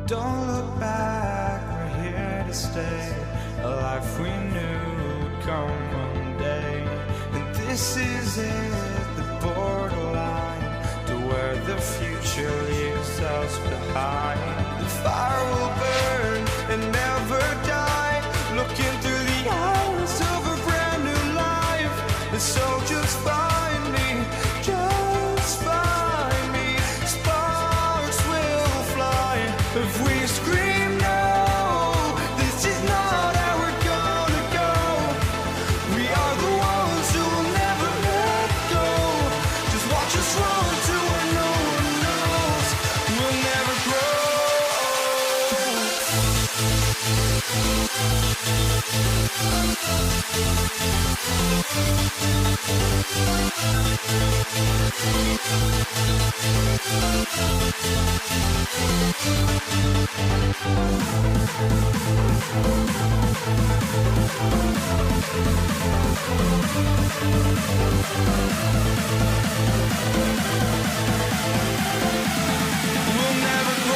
Don't look back, we're here to stay. A life we knew would come one day. And this is it, the borderline to where the future leaves us behind. The fire will burn and never die, looking through the eyes of a brand new life. And so just find me, just find me. Sparks will fly if we scream no. This is not how we're gonna go. We are the ones who will never let go. Just watch us run to where no one knows. We'll never grow. We'll never grow.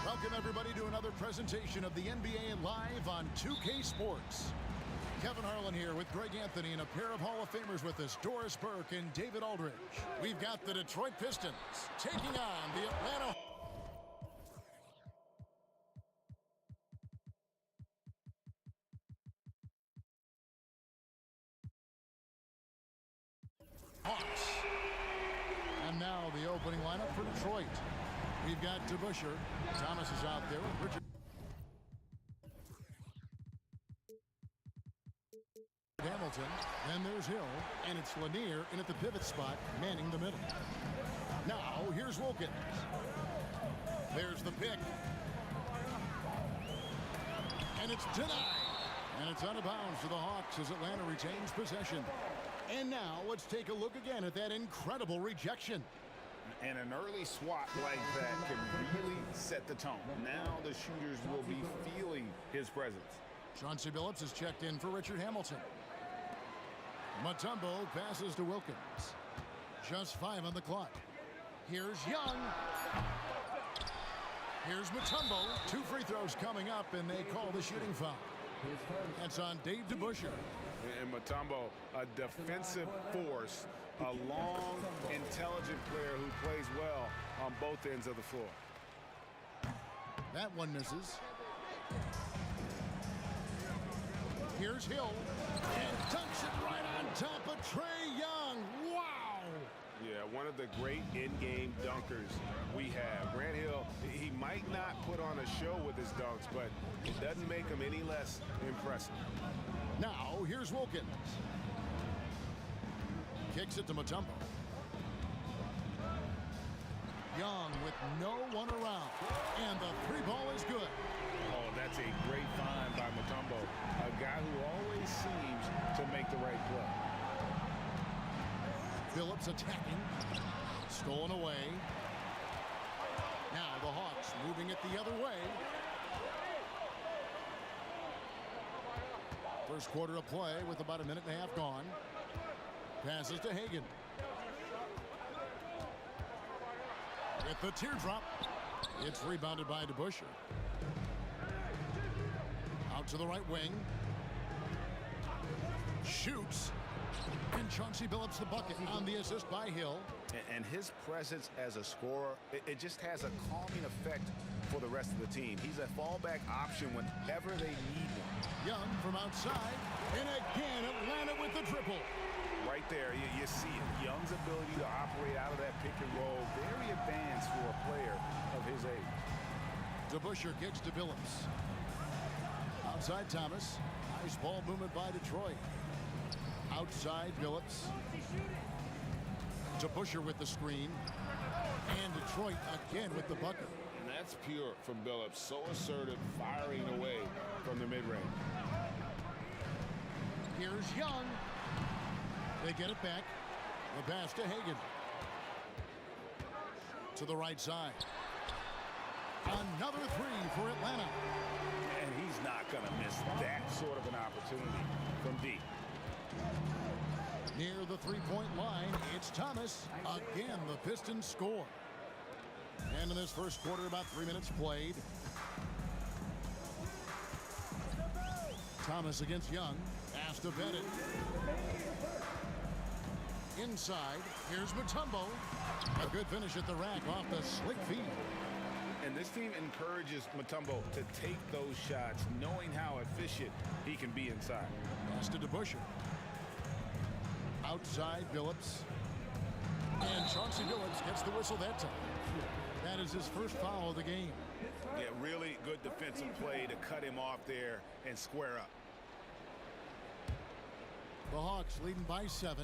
Welcome, everybody, to another presentation of the NBA Live on 2K Sports. Kevin Harlan here with Greg Anthony and a pair of Hall of Famers with us, Doris Burke and David Aldridge. We've got the Detroit Pistons taking on the Atlanta Hawks. And now the opening lineup for Detroit. We've got DeBusschere. Thomas is out there with Richard Hamilton. Then there's Hill. And it's Lanier in at the pivot spot, manning the middle. Now, here's Wilkins. There's the pick. And it's denied. And it's out of bounds to the Hawks as Atlanta retains possession. And now, let's take a look again at that incredible rejection. And an early swat like that can really set the tone. Now the shooters will be feeling his presence. Chauncey Billups is checked in for Richard Hamilton. Mutombo passes to Wilkins. Just 5 on the clock. Here's Young. Here's Mutombo. 2 free throws coming up, and they call the shooting foul. That's on Dave DeBusschere. And Mutombo, a defensive force, a long, intelligent player who plays well on both ends of the floor. That one misses. Here's Hill. And dunks it right on top of Trae Young. Wow! Yeah, one of the great in-game dunkers we have. Grant Hill, he might not put on a show with his dunks, but it doesn't make him any less impressive. Now, here's Wilkins. Kicks it to Mutombo. Young with no one around. And the 3 ball is good. Oh, that's a great find by Mutombo. A guy who always seems to make the right play. Phillips attacking. Stolen away. Now the Hawks moving it the other way. First quarter of play with about a minute and a half gone. Passes to Hagan. With the teardrop. It's rebounded by DeBusschere. Out to the right wing. Shoots. And Chauncey Billups the bucket on the assist by Hill. And his presence as a scorer, it just has a calming effect for the rest of the team. He's a fallback option whenever they need one. Young from outside. And again, Atlanta with the triple. Right there, you see it. Young his ability to operate out of that pick and roll, very advanced for a player of his age. DeBusschere kicks to Billups. Outside Thomas. Nice ball movement by Detroit. Outside Billups. DeBusschere with the screen. And Detroit again with the bucket. And that's pure from Billups. So assertive, firing away from the mid-range. Here's Young. They get it back. The pass to Hagan. To the right side. Another three for Atlanta. And he's not going to miss that sort of an opportunity from deep. Near the three-point line, it's Thomas. Again, the Pistons score. And in this first quarter, about 3 minutes played. Thomas against Young. Pass to Bennett. Inside, here's Mutombo. A good finish at the rack off the slick feed. And this team encourages Mutombo to take those shots, knowing how efficient he can be inside. Pass to DeBusschere. Outside Billups. And Chauncey Billups gets the whistle that time. That is his first foul of the game. Yeah, really good defensive play to cut him off there and square up. The Hawks leading by 7.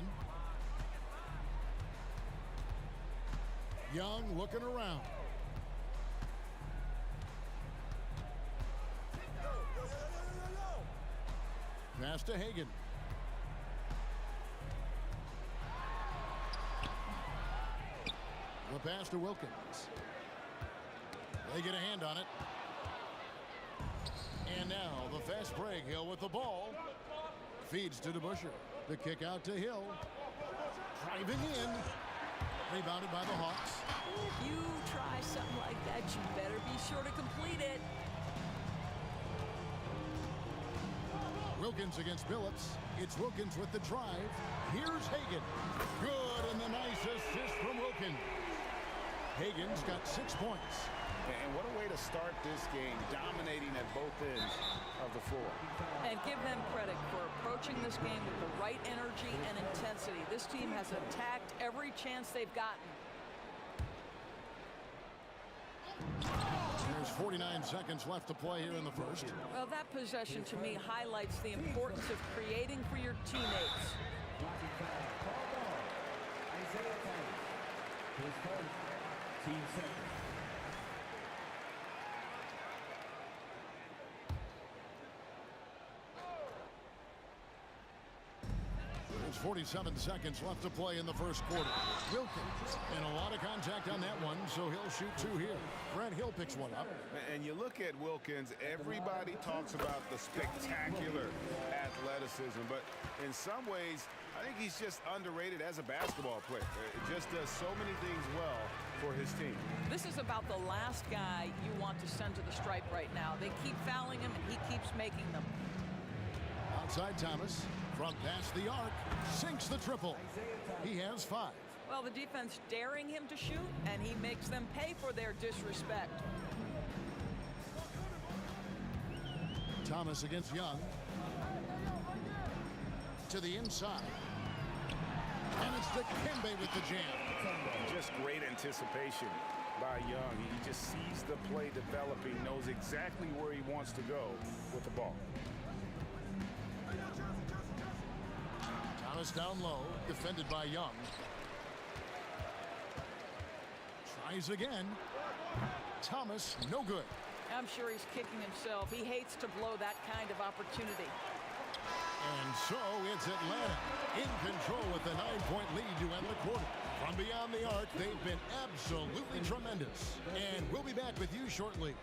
Young looking around. Pass to Hagan. The pass to Wilkins. They get a hand on it. And now the fast break. Hill with the ball. Feeds to DeBusschere. The kick out to Hill. Driving in. Rebounded by the Hawks. If you try something like that, you better be sure to complete it. Wilkins against Billups. It's Wilkins with the drive. Here's Hagan. Good, and the nice assist from Wilkins. Hagan's got 6 points. And what a way to start this game, dominating at both ends of the floor. And give them credit for approaching this game with the right energy and intensity. This team has attacked every chance they've gotten. There's 49 seconds left to play here in the first. Well, that possession to me highlights the importance of creating for your teammates. There's 47 seconds left to play in the first quarter. Wilkins, and a lot of contact on that one, so he'll shoot 2 here. Grant Hill picks one up. And you look at Wilkins, everybody talks about the spectacular athleticism, but in some ways, I think he's just underrated as a basketball player. It just does so many things well for his team. This is about the last guy you want to send to the stripe right now. They keep fouling him, and he keeps making them. Outside Thomas, from past the arc, sinks the triple. He has 5. Well, the defense daring him to shoot, and he makes them pay for their disrespect. Thomas against Young. To the inside. And it's Dikembe with the jam. Just great anticipation by Young. He just sees the play developing, knows exactly where he wants to go with the ball. Thomas down low, defended by Young. Tries again. Thomas, no good. I'm sure he's kicking himself. He hates to blow that kind of opportunity. And so it's Atlanta in control with a 9-point lead to end the quarter. From beyond the arc, they've been absolutely tremendous. And we'll be back with you shortly.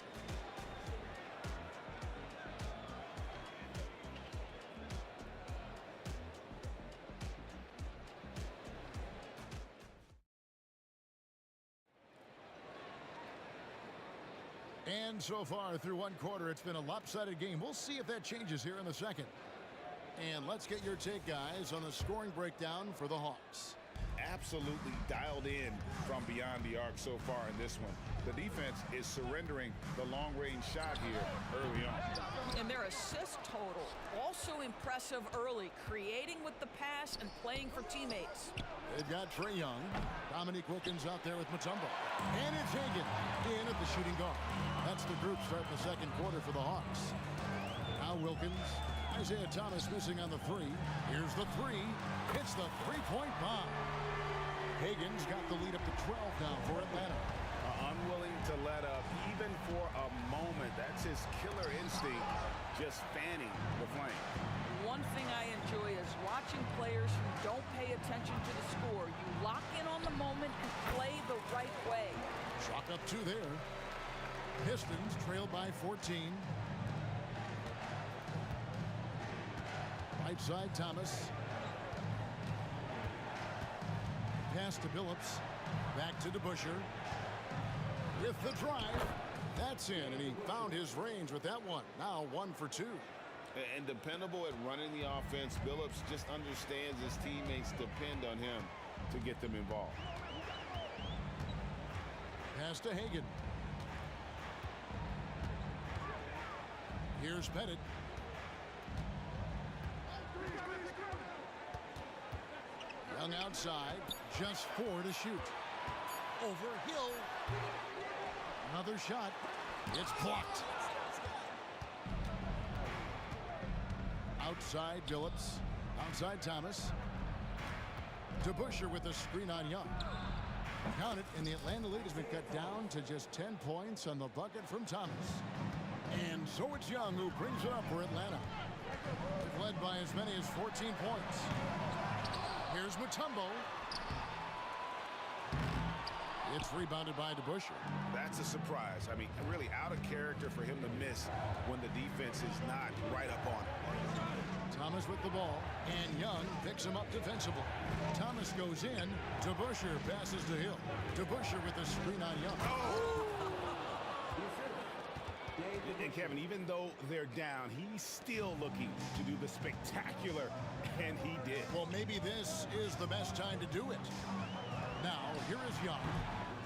And so far through one quarter, it's been a lopsided game. We'll see if that changes here in the second. And let's get your take, guys, on the scoring breakdown for the Hawks. absolutely dialed in from beyond the arc so far in this one. The defense is surrendering the long-range shot here early on. And their assist total also impressive early, creating with the pass and playing for teammates. They've got Trae Young. Dominique Wilkins out there with Mutombo. And it's Hagan in at the shooting guard. That's the group starting the second quarter for the Hawks. Now Wilkins. Isaiah Thomas missing on the three. Here's the three. Hits the three-point bomb. Hagan's got the lead up to 12 now for Atlanta. Unwilling to let up even for a moment. That's his killer instinct, just fanning the flame. One thing I enjoy is watching players who don't pay attention to the score. You lock in on the moment and play the right way. Chalk up two there. Pistons trailed by 14. Right side Thomas. Pass to Billups. Back to DeBusschere. With the drive. That's in, and he found his range with that one. Now 1 for 2. And dependable at running the offense. Billups just understands his teammates depend on him to get them involved. Pass to Hagan. Here's Pettit. Young outside. Just 4 to shoot. Over Hill. Another shot. It's blocked. Outside Billups. Outside Thomas. DeBusschere with a screen on Young. Count it, and the Atlanta lead has been cut down to just 10 points on the bucket from Thomas. And so it's Young who brings it up for Atlanta. They've led by as many as 14 points. Here's Mutombo. It's rebounded by DeBusschere. That's a surprise. I mean, really out of character for him to miss when the defense is not right up on it. Thomas with the ball, and Young picks him up defensively. Thomas goes in. DeBusschere passes to Hill. DeBusschere with a screen on Young. Oh! And Kevin, even though they're down, he's still looking to do the spectacular, and he did. Well, maybe this is the best time to do it. Now, here is Young.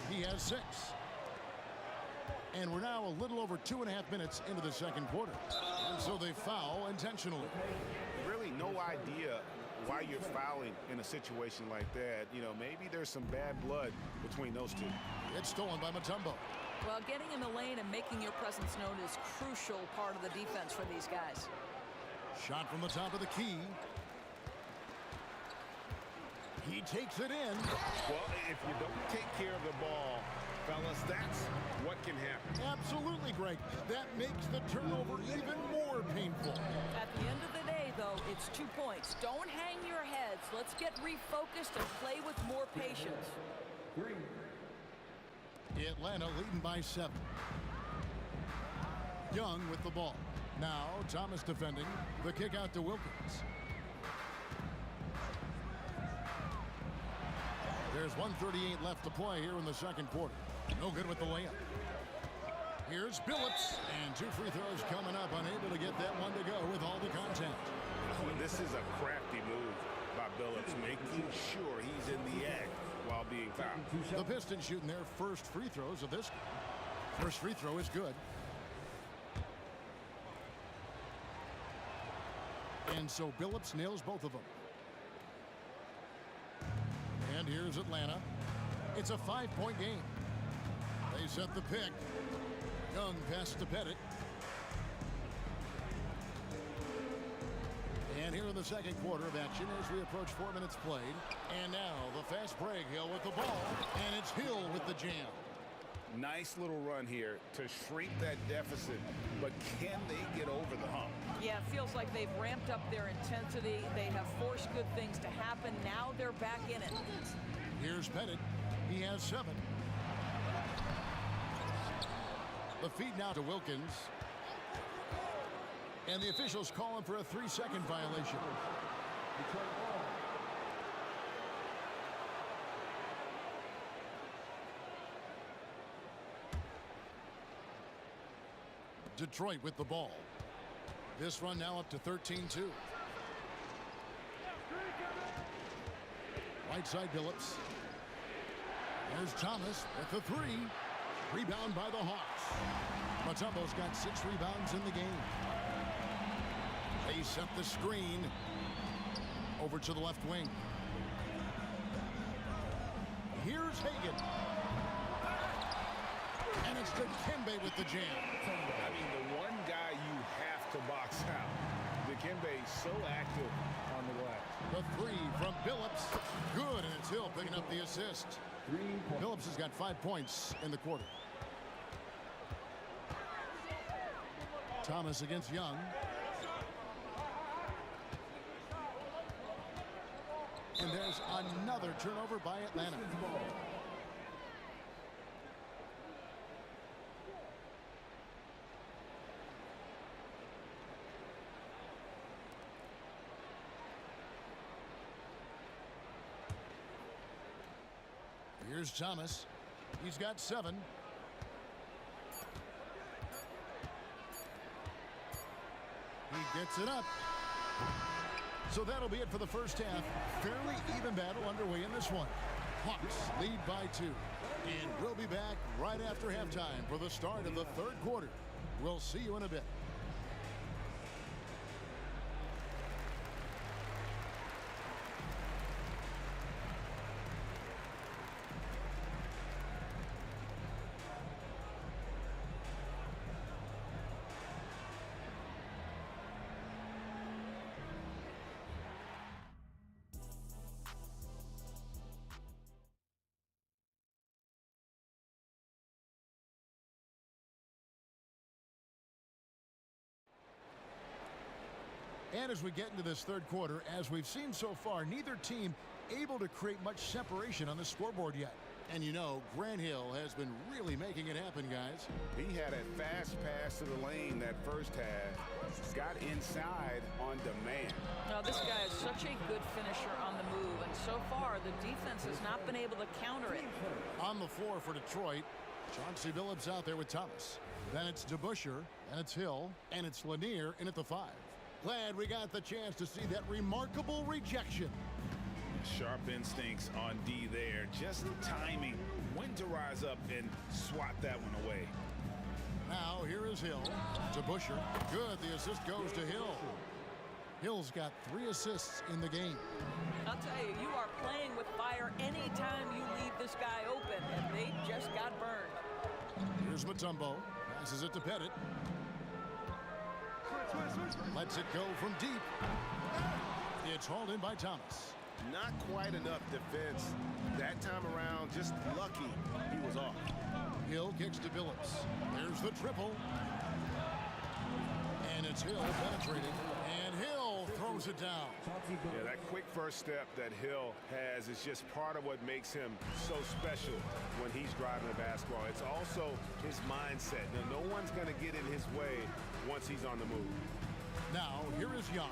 He has 6. And we're now a little over 2.5 minutes into the second quarter. And so they foul intentionally. Really no idea why you're fouling in a situation like that. You know, maybe there's some bad blood between those two. It's stolen by Mutombo. Well, getting in the lane and making your presence known is crucial part of the defense for these guys. Shot from the top of the key. He takes it in. Well, if you don't take care of the ball, fellas, that's what can happen. Absolutely, Greg. That makes the turnover even more painful. At the end of the day, though, it's 2 points. Don't hang your heads. Let's get refocused and play with more patience. Atlanta leading by 7. Young with the ball. Now Thomas defending. The kick out to Wilkins. There's 1:38 left to play here in the second quarter. No good with the layup. Here's Billups, and 2 free throws coming up. Unable to get that one to go with all the contact. This is a crafty move by Billups, making sure he's in the act while being fouled. The Pistons shooting their first free throws of this. First free throw is good. And so Billups nails both of them. And here's Atlanta. It's a 5-point game. They set the pick. Young pass to Pettit. And here in the second quarter of action as we approach 4 minutes played. And now the fast break. Hill with the ball. And it's Hill with the jam. Nice little run here to shrink that deficit, but can they get over the hump? Yeah, it feels like they've ramped up their intensity. They have forced good things to happen. Now they're back in it. Here's Pettit. He has 7. The feed now to Wilkins. And the officials calling for a 3-second violation. Detroit with the ball. This run now up to 13-2. Right side Billups. There's Thomas with the three. Rebound by the Hawks. Mutombo's got 6 rebounds in the game. They set the screen over to the left wing. Here's Hagan. And it's Dikembe with the jam. I mean, the one guy you have to box out. Dikembe so active on the glass. The three from Billups. Good, and it's Hill picking up the assist. Billups has got 5 points in the quarter. Thomas against Young. And there's another turnover by Atlanta. Here's Thomas. He's got 7. He gets it up. So that'll be it for the first half. Fairly even battle underway in this one. Hawks lead by 2. And we'll be back right after halftime for the start of the third quarter. We'll see you in a bit. And as we get into this third quarter, as we've seen so far, neither team able to create much separation on the scoreboard yet. And you know, Grant Hill has been really making it happen, guys. He had a fast pass to the lane that first half. Got inside on demand. Now, this guy is such a good finisher on the move, and so far the defense has not been able to counter it. On the floor for Detroit, Chauncey Billups out there with Thomas. Then it's DeBusschere, and it's Hill, and it's Lanier in at the 5. Glad we got the chance to see that remarkable rejection. Sharp instincts on D there. Just timing when to rise up and swat that one away. Now here is Hill to Busher. Good. The assist goes to Hill. Hill's got 3 assists in the game. I'll tell you, you are playing with fire anytime you leave this guy open, and they just got burned. Here's Mutombo. Passes it to Pettit. Lets it go from deep. It's hauled in by Thomas. Not quite enough defense. That time around, just lucky he was off. Hill kicks to Billups. There's the triple. And it's Hill penetrating. And Hill throws it down. Yeah, that quick first step that Hill has is just part of what makes him so special when he's driving the basketball. It's also his mindset. Now, no one's going to get in his way once he's on the move. Now, here is Young.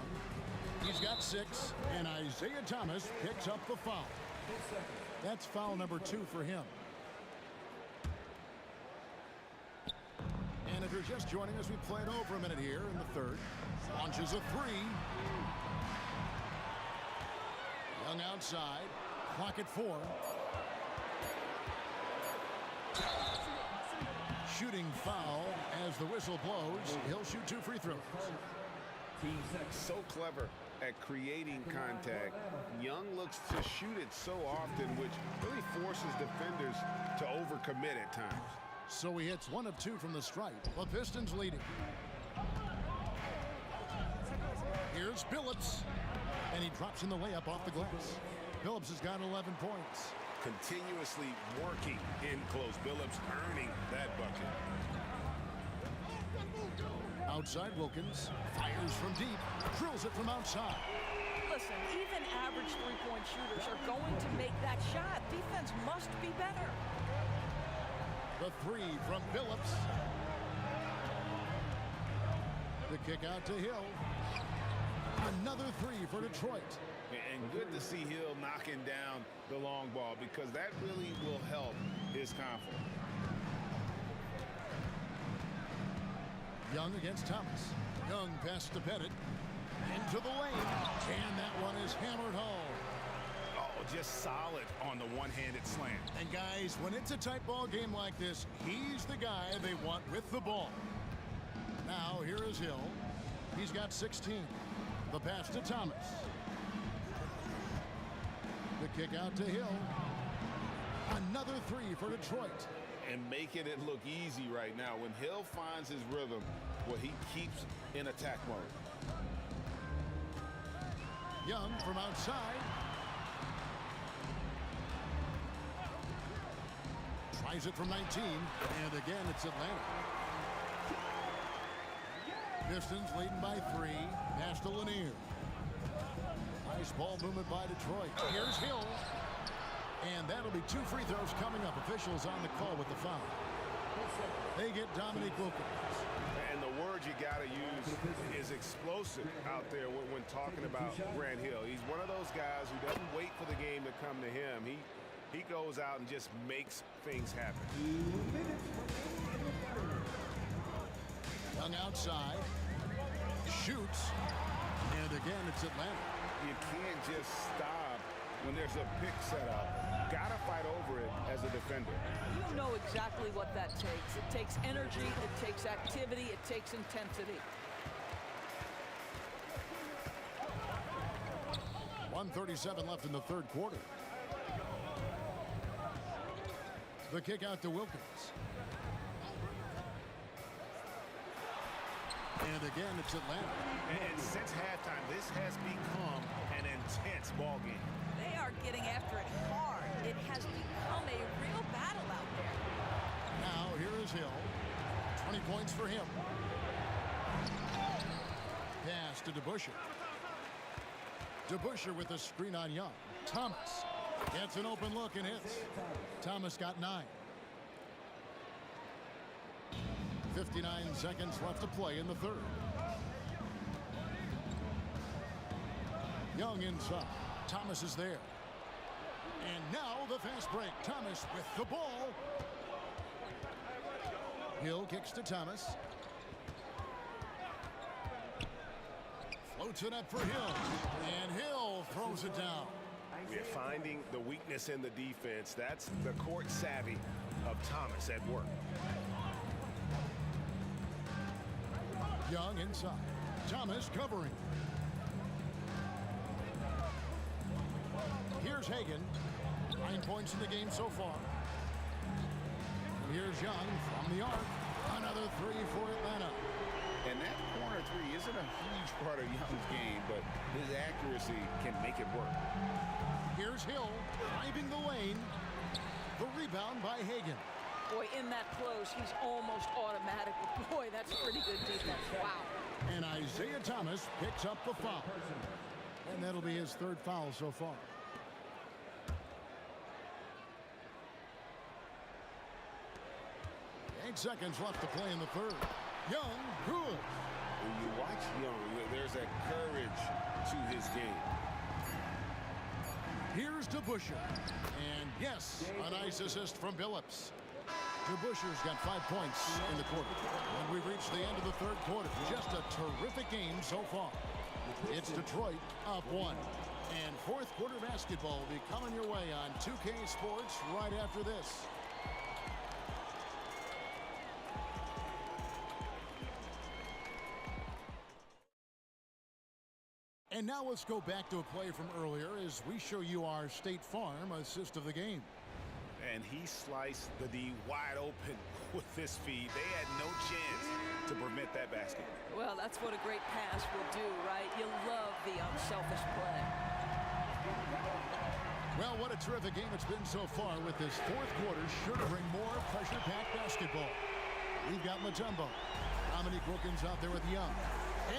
He's got 6, and Isaiah Thomas picks up the foul. That's foul number 2 for him. And if you're just joining us, we played over a minute here in the third. Launches a 3. Young outside. Clock at 4. Shooting foul as the whistle blows. He'll shoot 2 free throws. So clever at creating contact. Young looks to shoot it so often, which really forces defenders to overcommit at times. So he hits 1 of 2 from the stripe. The Pistons leading. Here's Billups. And he drops in the layup off the glass. Billups has got 11 points. Continuously working in close. Billups earning that bucket. Outside Wilkins. Fires from deep. Drills it from outside. Listen, even average three-point shooters are going to make that shot. Defense must be better. The 3 from Billups. The kick out to Hill. Another 3 for Detroit. And good to see Hill knocking down the long ball, because that really will help his confidence. Young against Thomas. Young passes to Pettit. Into the lane. And that one is hammered home. Oh, just solid on the one-handed slam. And guys, when it's a tight ball game like this, he's the guy they want with the ball. Now here is Hill. He's got 16. The pass to Thomas. The kick out to Hill. Another three for Detroit. And making it look easy right now. When Hill finds his rhythm, well, he keeps in attack mode. Young from outside. Tries it from 19. And again, it's Atlanta. Pistons leading by 3. Pass to Lanier. Nice ball movement by Detroit. Here's Hill. And that'll be 2 free throws coming up. Officials on the call with the foul. They get Dominique Wilkins. And the word you got to use is explosive out there when talking about Grant Hill. He's one of those guys who doesn't wait for the game to come to him. He goes out and just makes things happen. Young outside. Shoots. And again, it's Atlanta. You can't just stop when there's a pick set up. Gotta fight over it as a defender. You know exactly what that takes. It takes energy, it takes activity, it takes intensity. 1:37 left in the third quarter. The kick out to Wilkins. And again, it's Atlanta. And since halftime, this has become an intense ball game. They are getting after it hard. It has become a real battle out there. Now, here is Hill. 20 points for him. Pass to DeBusschere. DeBusschere with a screen on Young. Thomas gets an open look and hits. Thomas got 9. 59 seconds left to play in the third. Young inside. Thomas is there. And now the fast break. Thomas with the ball. Hill kicks to Thomas. Floats it up for Hill. And Hill throws it down. We're finding the weakness in the defense. That's the court savvy of Thomas at work. Young inside. Thomas covering. Here's Hagan. 9 points in the game so far. Here's Young from the arc. Another three for Atlanta. And that corner three isn't a huge part of Young's game, but his accuracy can make it work. Here's Hill driving the lane. The rebound by Hagan. Boy, in that close, he's almost automatic. Boy, that's pretty good defense. Wow. And Isaiah Thomas picks up the foul. And that'll be his third foul so far. Eight seconds left to play in the third. Young, good. When you watch Young, there's a courage to his game. Here's DeBusschere. And yes, a nice assist from Billups. DeBusschere's got 5 points in the quarter. And we've reached the end of the third quarter. Just a terrific game so far. It's Detroit up 1. And fourth quarter basketball will be coming your way on 2K Sports right after this. And now let's go back to a play from earlier as we show you our State Farm assist of the game. And he sliced the D wide open with this feed. They had no chance to prevent that basket. Well, that's what a great pass will do, right? You love the unselfish play. Well, what a terrific game it's been so far with this fourth quarter. Sure to bring more pressure-packed basketball. We've got Mutombo. Dominique Wilkins out there with Young.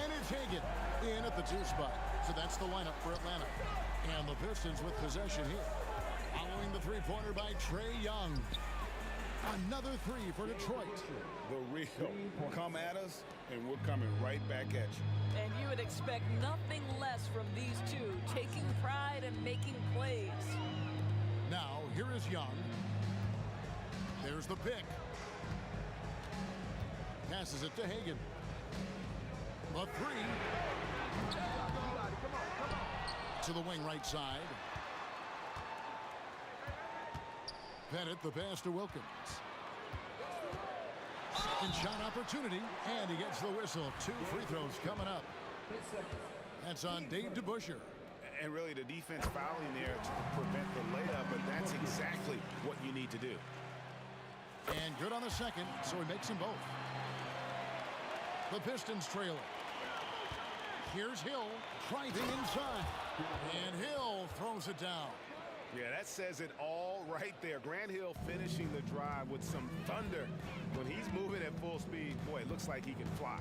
And it's Hagan in at the 2 spot. So that's the lineup for Atlanta. And the Pistons with possession here. Following the three-pointer by Trae Young. Another three for Detroit. The real come at us, and we're coming right back at you. And you would expect nothing less from these two, taking pride and making plays. Now, here is Young. There's the pick. Passes it to Hagan. The three. To the wing right side. Pettit, the pass to Wilkins. Second shot opportunity, and he gets the whistle. 2 free throws coming up. That's on Dave DeBusschere. And really the defense fouling there to prevent the layup, but that's exactly what you need to do. And good on the second, so he makes them both. The Pistons trail it. Here's Hill driving inside, and Hill throws it down. Yeah, that says it all right there. Grant Hill finishing the drive with some thunder. When he's moving at full speed, boy, it looks like he can fly.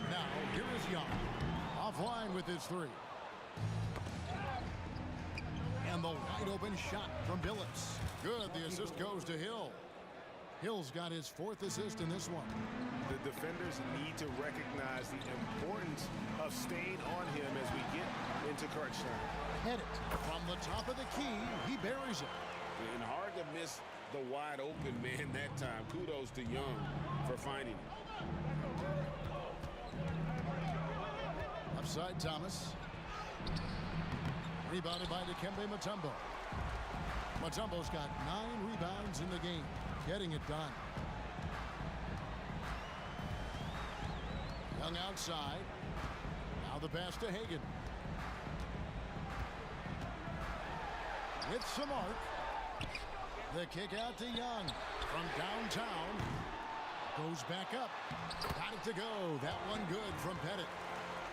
Now, here is Young. Offline with his 3. And the wide open shot from Billups. Good, the assist goes to Hill. Hill's got his 4th assist in this one. The defenders need to recognize the importance of staying on him as we get into crunch time. Pettit from the top of the key, he buries it. And hard to miss the wide open man that time. Kudos to Young for finding it. Upside Thomas. Rebounded by Dikembe Mutombo. Mutombo's got 9 rebounds in the game, getting it done. Young outside. Now the pass to Hagan. With some arc. The kick out to Young from downtown. Goes back up. Got it to go. That one good from Pettit.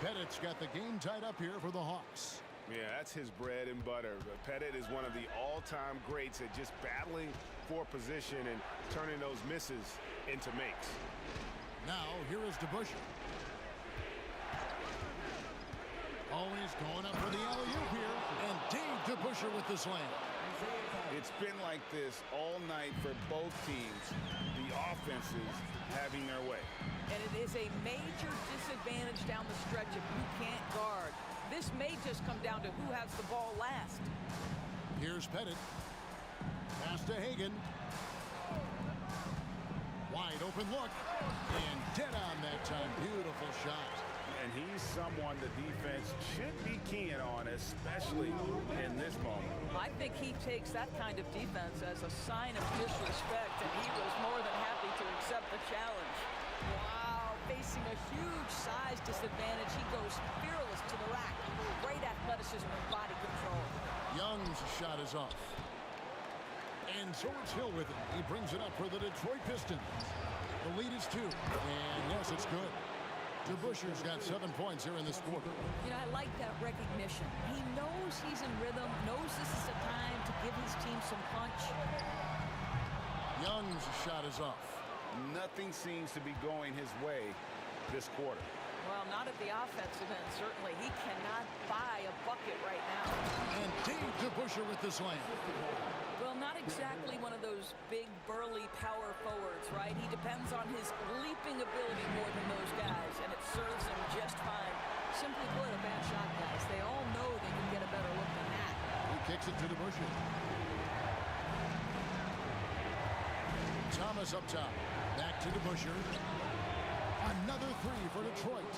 Pettit's got the game tied up here for the Hawks. Yeah, that's his bread and butter. Pettit is one of the all-time greats at just battling for position and turning those misses into makes. Now, here is DeBusschere. Always going up for the alley-oop here. And Dave DeBusschere with the slam. It's been like this all night for both teams. The offenses having their way. And it is a major disadvantage down the stretch if you can't guard. This may just come down to who has the ball last. Here's Pettit. Pass to Hagan. Wide open look. And dead on that time. Beautiful shot. And he's someone the defense should be keying on, especially in this moment. I think he takes that kind of defense as a sign of disrespect, and he was more than happy to accept the challenge. Wow, facing a huge size disadvantage, he goes fearless to the rack. Great athleticism and body control. Young's shot is off. And so it's Hill with it. He brings it up for the Detroit Pistons. The lead is 2. And yes, it's good. DeBusschere's got 7 points here in this quarter. You know, I like that recognition. He knows he's in rhythm, knows this is the time to give his team some punch. Young's shot is off. Nothing seems to be going his way this quarter. Well, not at the offensive end, certainly. He cannot buy a bucket right now. And Dave DeBusschere with the slam. Well, not exactly one of those big, burly power forwards, right? He depends on his leaping ability more than those guys, and it serves him just fine. Simply put, a bad shot, guys. They all know they can get a better look than that. He kicks it to DeBusschere. Thomas up top. Back to DeBusschere. Another 3 for Detroit.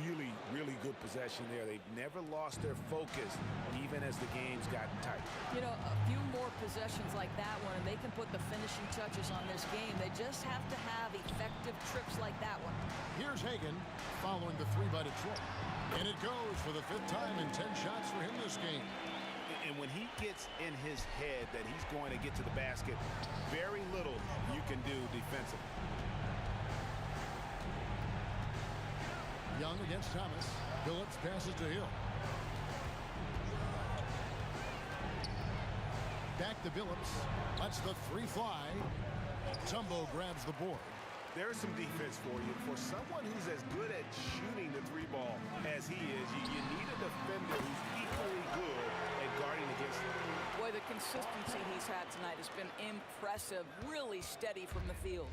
Really, really good possession there. They've never lost their focus, even as the game's gotten tight. You know, a few more possessions like that one, and they can put the finishing touches on this game. They just have to have effective trips like that one. Here's Hagan following the 3 by Detroit. And it goes for the 5th time in 10 shots for him this game. And when he gets in his head that he's going to get to the basket, very little you can do defensively. Young against Thomas. Billups passes to Hill. Back to Billups. Lets the 3 fly. Mutombo grabs the board. There's some defense for you. For someone who's as good at shooting the 3 ball as he is, you need a defender who's equally good at guarding against him. Boy, the consistency he's had tonight has been impressive. Really steady from the field.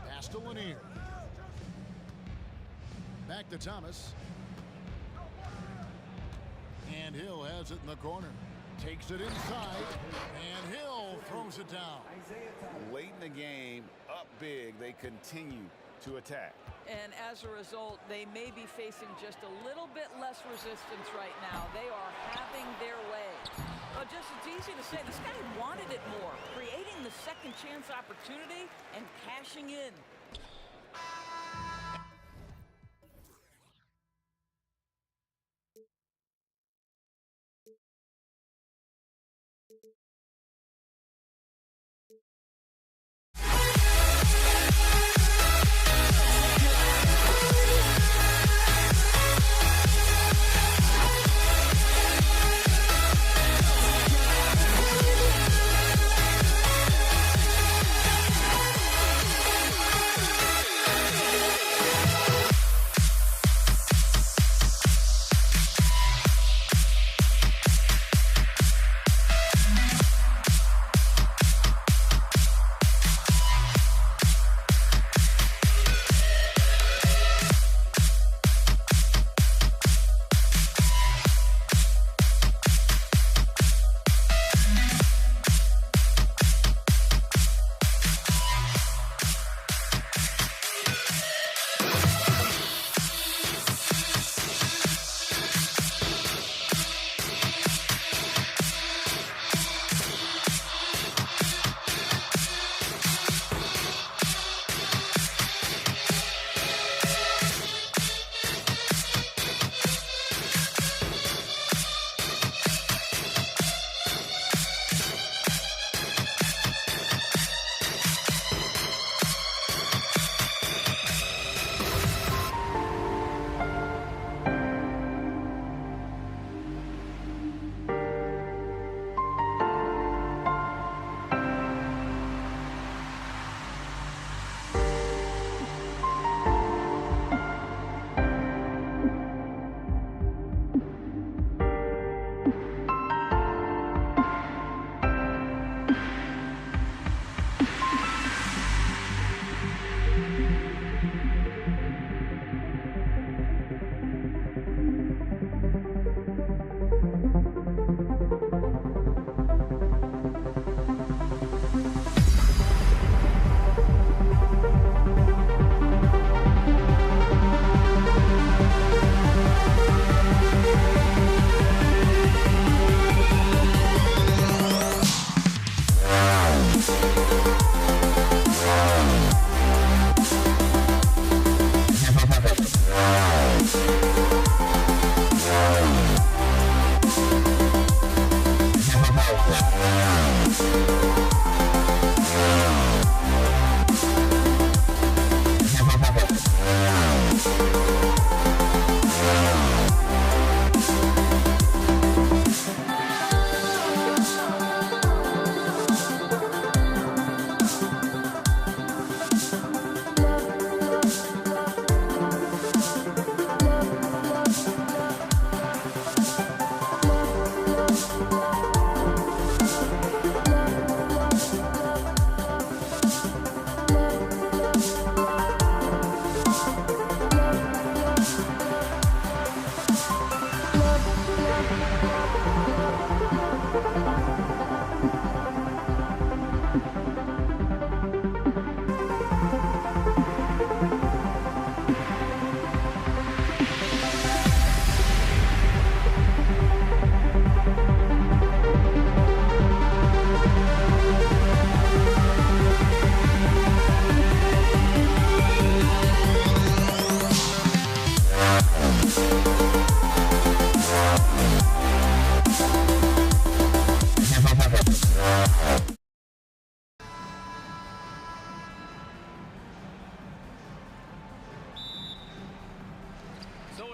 Pass to Lanier. Back to Thomas. And Hill has it in the corner. Takes it inside. And Hill throws it down. Late in the game, up big, they continue to attack. And as a result, they may be facing just a little bit less resistance right now. They are having their way. Well, just it's easy to say. This guy wanted it more, creating the second chance opportunity and cashing in.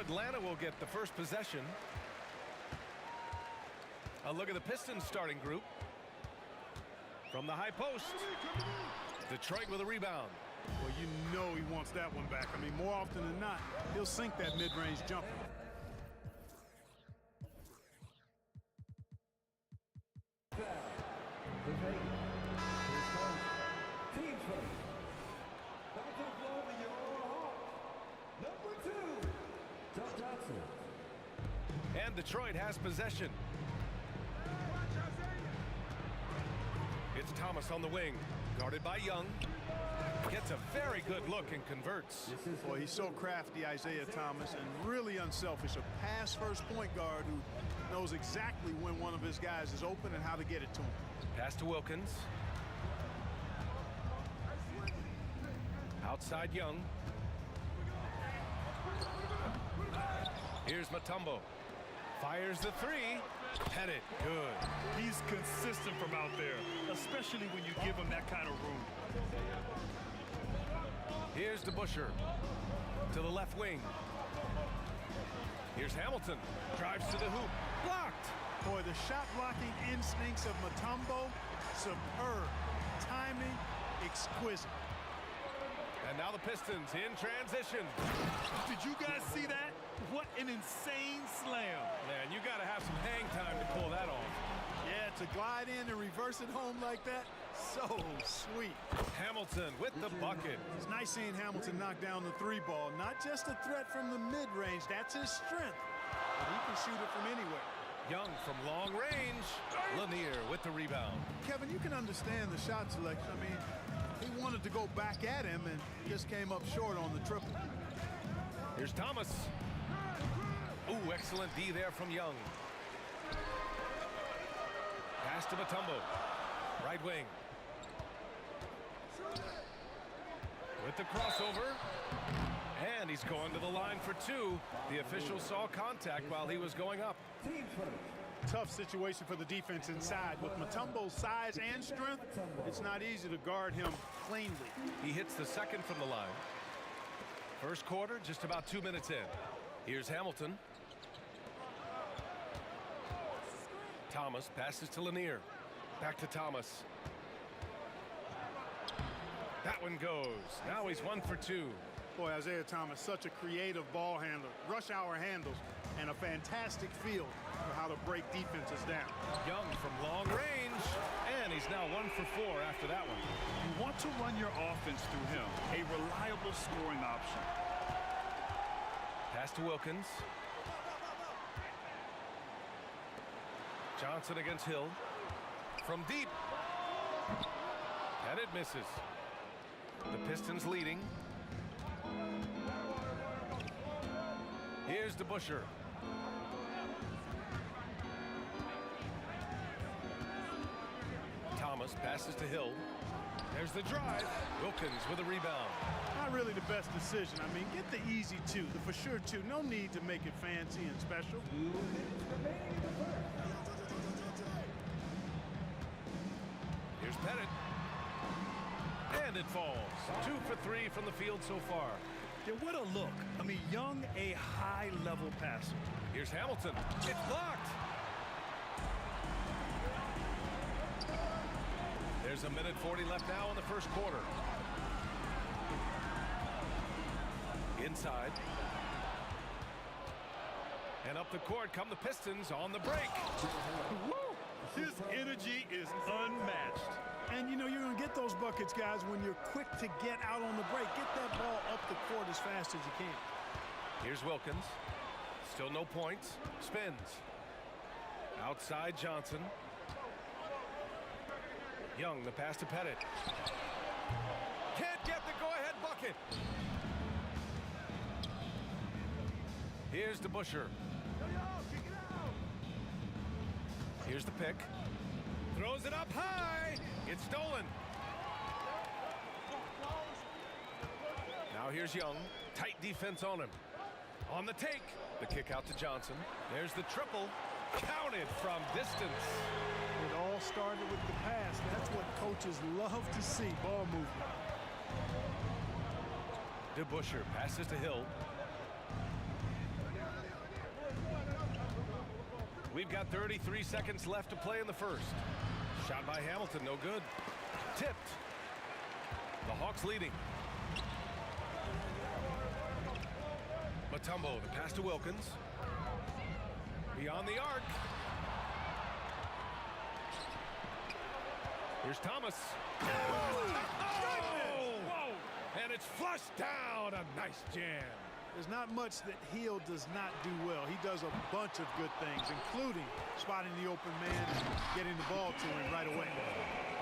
Atlanta will get the first possession. A look at the Pistons starting group. From the high post. Detroit with a rebound. Well, you know he wants that one back. I mean, more often than not, he'll sink that mid-range jumper. And Detroit has possession. It's Thomas on the wing, guarded by Young. Gets a very good look and converts. Boy, he's so crafty, Isaiah Thomas, and really unselfish. A pass-first point guard who knows exactly when one of his guys is open and how to get it to him. Pass to Wilkins. Outside Young. Here's Mutombo. Fires the three. Pettit, good. He's consistent from out there, especially when you give him that kind of room. Here's DeBusschere to the left wing. Here's Hamilton. Drives to the hoop. Blocked. Boy, the shot blocking instincts of Mutombo, superb. Timing, exquisite. And now the Pistons in transition. Did you guys see that? What an insane slam. Man, you got to have some hang time to pull that off. Yeah, to glide in and reverse it home like that, so sweet. Hamilton with the bucket. It's nice seeing Hamilton knock down the three ball. Not just a threat from the mid-range, that's his strength. But he can shoot it from anywhere. Young from long range. Lanier with the rebound. Kevin, you can understand the shot selection. I mean, he wanted to go back at him and just came up short on the triple. Here's Thomas. Ooh, excellent D there from Young. Pass to Mutombo. Right wing. With the crossover. And he's going to the line for two. The official saw contact while he was going up. Tough situation for the defense inside. With Mutombo's size and strength, it's not easy to guard him cleanly. He hits the second from the line. First quarter, just about 2 minutes in. Here's Hamilton. Thomas passes to Lanier. Back to Thomas. That one goes. Now he's 1 for 2. Boy, Isaiah Thomas, such a creative ball handler. Rush hour handles and a fantastic feel for how to break defenses down. Young from long range. And he's now 1 for 4 after that one. You want to run your offense through him. A reliable scoring option. Pass to Wilkins. Johnson against Hill. From deep. And it misses. The Pistons leading. Here's DeBusschere. Thomas passes to Hill. There's the drive. Wilkins with a rebound. Not really the best decision. I mean, get the easy two, the for sure two. No need to make it fancy and special. Here's Pettit. And it falls. 2 for 3 from the field so far. Yeah, what a look. I mean, Young, a high-level passer. Here's Hamilton. It's blocked. There's a minute 40 left now in the first quarter. Inside. And up the court come the Pistons on the break. Woo! His energy is unmatched. And, you know, you're going to get those buckets, guys, when you're quick to get out on the break. Get that ball up the court as fast as you can. Here's Wilkins. Still no points. Spins. Outside Johnson. Young, the pass to Pettit. Can't get the go-ahead bucket. Here's DeBusschere. Here's the pick. Throws it up high. It's stolen. Now here's Young. Tight defense on him. On the take. The kick out to Johnson. There's the triple. Counted from distance. It all started with the pass. That's what coaches love to see, ball movement. DeBusschere passes to Hill. We've got 33 seconds left to play in the first. Shot by Hamilton, no good. Tipped. The Hawks leading. Mutombo, the pass to Wilkins. Beyond the arc. Here's Thomas. Oh! And it's flushed down. A nice jam. There's not much that Hill does not do well. He does a bunch of good things, including spotting the open man and getting the ball to him right away.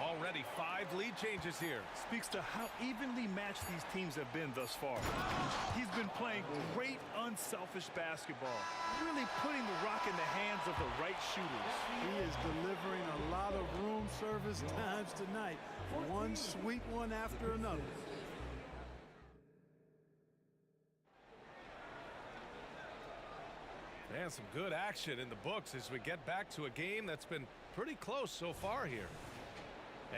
Already Only 5 lead changes here. Speaks to how evenly matched these teams have been thus far. He's been playing great, unselfish basketball, really putting the rock in the hands of the right shooters. He is delivering a lot of room service times tonight. One sweet one after another. And some good action in the books as we get back to a game that's been pretty close so far here.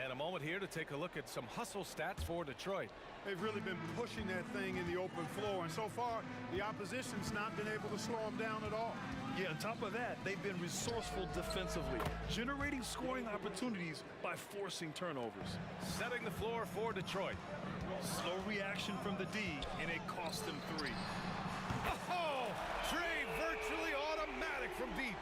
And a moment here to take a look at some hustle stats for Detroit. They've really been pushing that thing in the open floor, and so far the opposition's not been able to slow them down at all. Yeah, on top of that, they've been resourceful defensively, generating scoring opportunities by forcing turnovers. Setting the floor for Detroit. Slow reaction from the D, and it cost them 3. Oh, Trey virtually automatic from deep.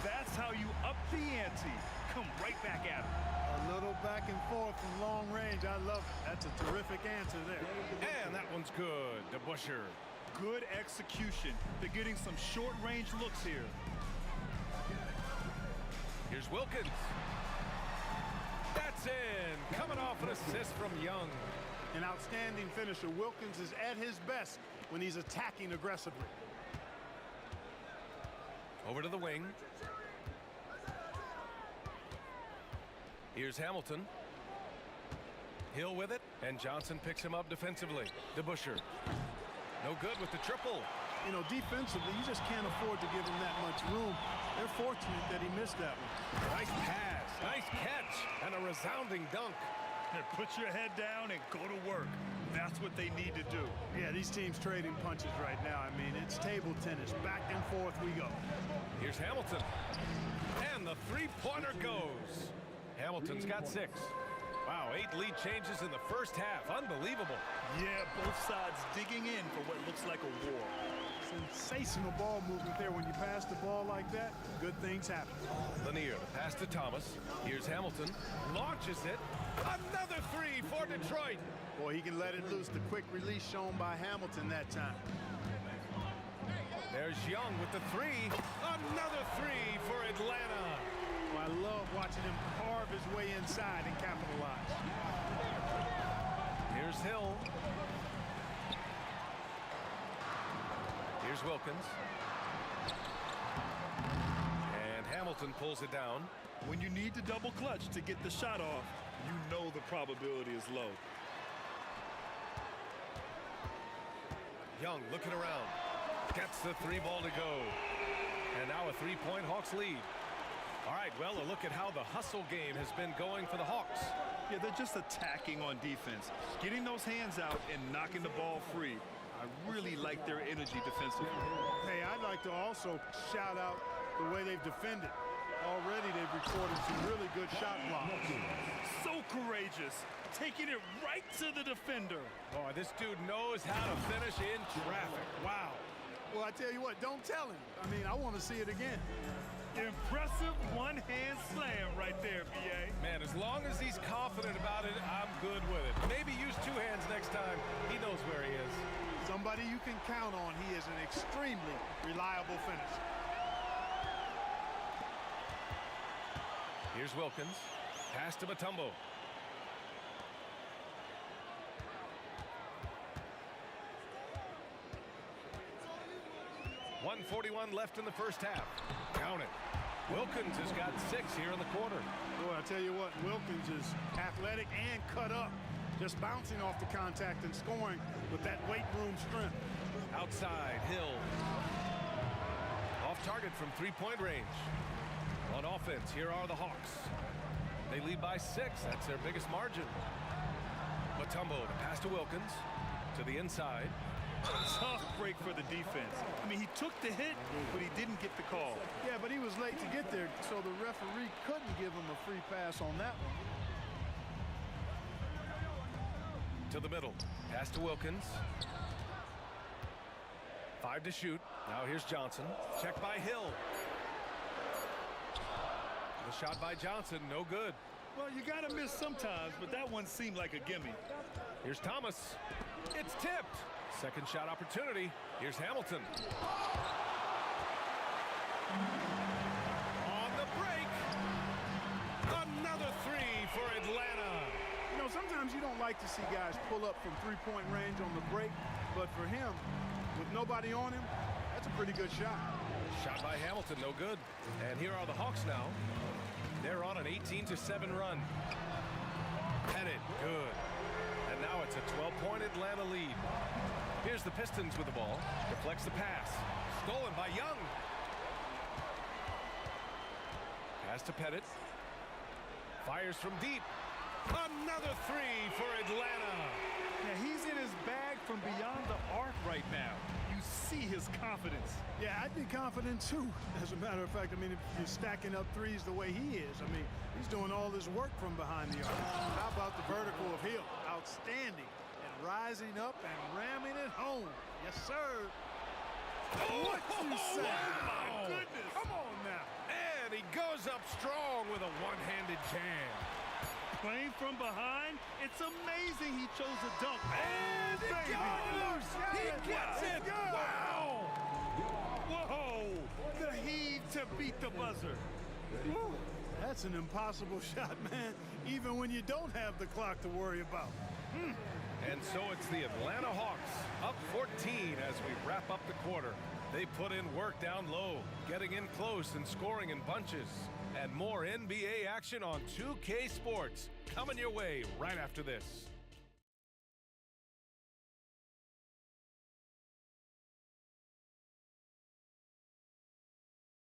That's how you up the ante. Come right back at him. A little back and forth from long range. I love it. That's a terrific answer there. And that one's good. DeBusschere. Good execution. They're getting some short-range looks here. Here's Wilkins. That's in. Coming off an assist from Young. An outstanding finisher. Wilkins is at his best when he's attacking aggressively. Over to the wing. Here's Hamilton. Hill with it, and Johnson picks him up defensively. DeBusschere. No good with the triple. You know, defensively, you just can't afford to give him that much room. They're fortunate that he missed that one. Nice pass, nice catch, and a resounding dunk. And put your head down and go to work. That's what they need to do. Yeah, these teams trading punches right now. I mean, it's table tennis. Back and forth we go. Here's Hamilton. And the three-pointer goes. Hamilton's got 6. Wow, 8 lead changes in the first half. Unbelievable. Yeah, both sides digging in for what looks like a war. Sensational ball movement there. When you pass the ball like that, good things happen. Lanier, the pass to Thomas. Here's Hamilton. Launches it. Another 3 for Detroit. Boy, he can let it loose. The quick release shown by Hamilton that time. There's Young with the 3. Another 3 for Atlanta. I love watching him carve his way inside and capitalize. Here's Hill. Here's Wilkins. And Hamilton pulls it down. When you need to double clutch to get the shot off, you know the probability is low. Young looking around. Gets the 3 ball to go. And now a 3-point Hawks lead. All right, well, a look at how the hustle game has been going for the Hawks. Yeah, they're just attacking on defense, getting those hands out and knocking the ball free. I really like their energy defensively. Hey, I'd like to also shout out the way they've defended. Already they've recorded some really good shot blocks. So courageous, taking it right to the defender. Boy, this dude knows how to finish in traffic. Wow. Well, I tell you what, don't tell him. I mean, I want to see it again. Impressive one-hand slam right there, B.A. Man, as long as he's confident about it, I'm good with it. Maybe use 2 hands next time. He knows where he is. Somebody you can count on. He is an extremely reliable finisher. Here's Wilkins. Pass to Mutombo. .141 left in the first half. Count it. Wilkins has got 6 here in the quarter. Boy, I tell you what, Wilkins is athletic and cut up. Just bouncing off the contact and scoring with that weight room strength. Outside, Hill. Off target from 3-point range. On offense, here are the Hawks. They lead by 6. That's their biggest margin. Mutombo, the pass to Wilkins. To the inside. Tough break for the defense. I mean, he took the hit, but he didn't get the call. Yeah, but he was late to get there, so the referee couldn't give him a free pass on that one. To the middle. Pass to Wilkins. 5 to shoot. Now here's Johnson. Check by Hill. The shot by Johnson, no good. Well, you got to miss sometimes, but that one seemed like a gimme. Here's Thomas. It's tipped. Second shot opportunity. Here's Hamilton. On the break. Another 3 for Atlanta. like to see guys pull up from three-point range on the break, but for him, with nobody on him, that's a pretty good shot. Shot by Hamilton, no good. And here are the Hawks now. They're on an 18-7 run. Pettit, good. And now it's a 12-point Atlanta lead. Here's the Pistons with the ball. Deflects the pass. Stolen by Young. Pass to Pettit. Fires from deep. Another three for Atlanta. Yeah, he's in his bag from beyond the arc right now. You see his confidence. Yeah, I'd be confident too. As a matter of fact, I mean, if you're stacking up threes the way he is, I mean, he's doing all this work from behind the arc. How about the vertical of Hill? Outstanding. And rising up and ramming it home. Yes, sir. What you say? Oh, my goodness. Come on now. And he goes up strong with a one-handed jam. Playing from behind, it's amazing he chose a dunk. And it goes! He gets it! Wow! Whoa! The heave to beat the buzzer. Woo. That's an impossible shot, man, even when you don't have the clock to worry about. And so it's the Atlanta Hawks up 14 as we wrap up the quarter. They put in work down low, getting in close and scoring in bunches. And more NBA action on 2K Sports coming your way right after this.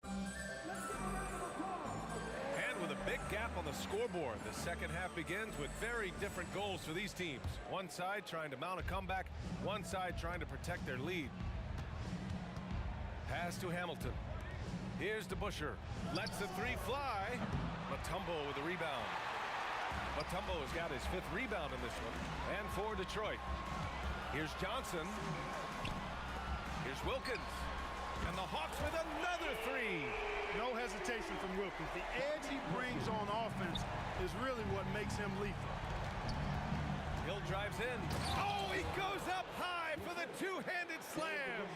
And with a big gap on the scoreboard, the second half begins with very different goals for these teams. One side trying to mount a comeback, one side trying to protect their lead. Pass to Hamilton. Here's DeBusschere. Lets the three fly. Mutombo with the rebound. Mutombo has got his 5th rebound in this one. And for Detroit. Here's Johnson. Here's Wilkins. And the Hawks with another three. No hesitation from Wilkins. The edge he brings on offense is really what makes him lethal. Hill drives in. Oh, he goes up high for the two-handed slam.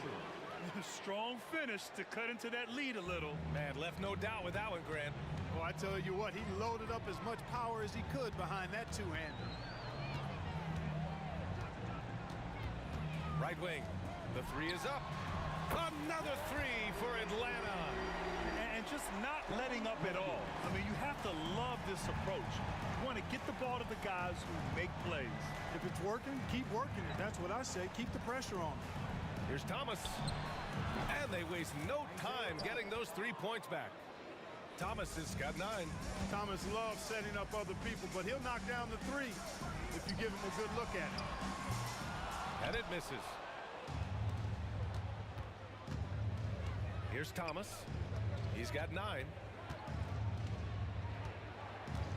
Strong finish to cut into that lead a little. Man, left no doubt with that one, Grant. Well, I tell you what, he loaded up as much power as he could behind that two-hander. Right wing. The three is up. Another three for Atlanta. And just not letting up at all. I mean, you have to love this approach. You want to get the ball to the guys who make plays. If it's working, keep working it. That's what I say. Keep the pressure on him. Here's Thomas. And they waste no time getting those 3 points back. Thomas has got 9. Thomas loves setting up other people, but he'll knock down the three if you give him a good look at it. And it misses. Here's Thomas. He's got 9.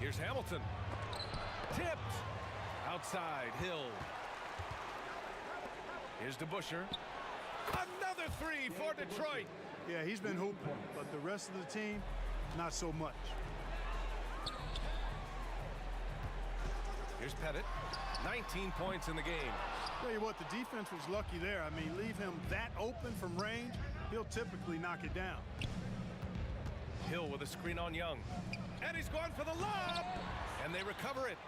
Here's Hamilton. Tipped. Outside, Hill. Here's DeBusschere. Another three for Detroit. Yeah, he's been hooping, but the rest of the team, not so much. Here's Pettit. 19 points in the game. Tell you what, the defense was lucky there. I mean, leave him that open from range, he'll typically knock it down. Hill with a screen on Young. And he's going for the lob. And they recover it.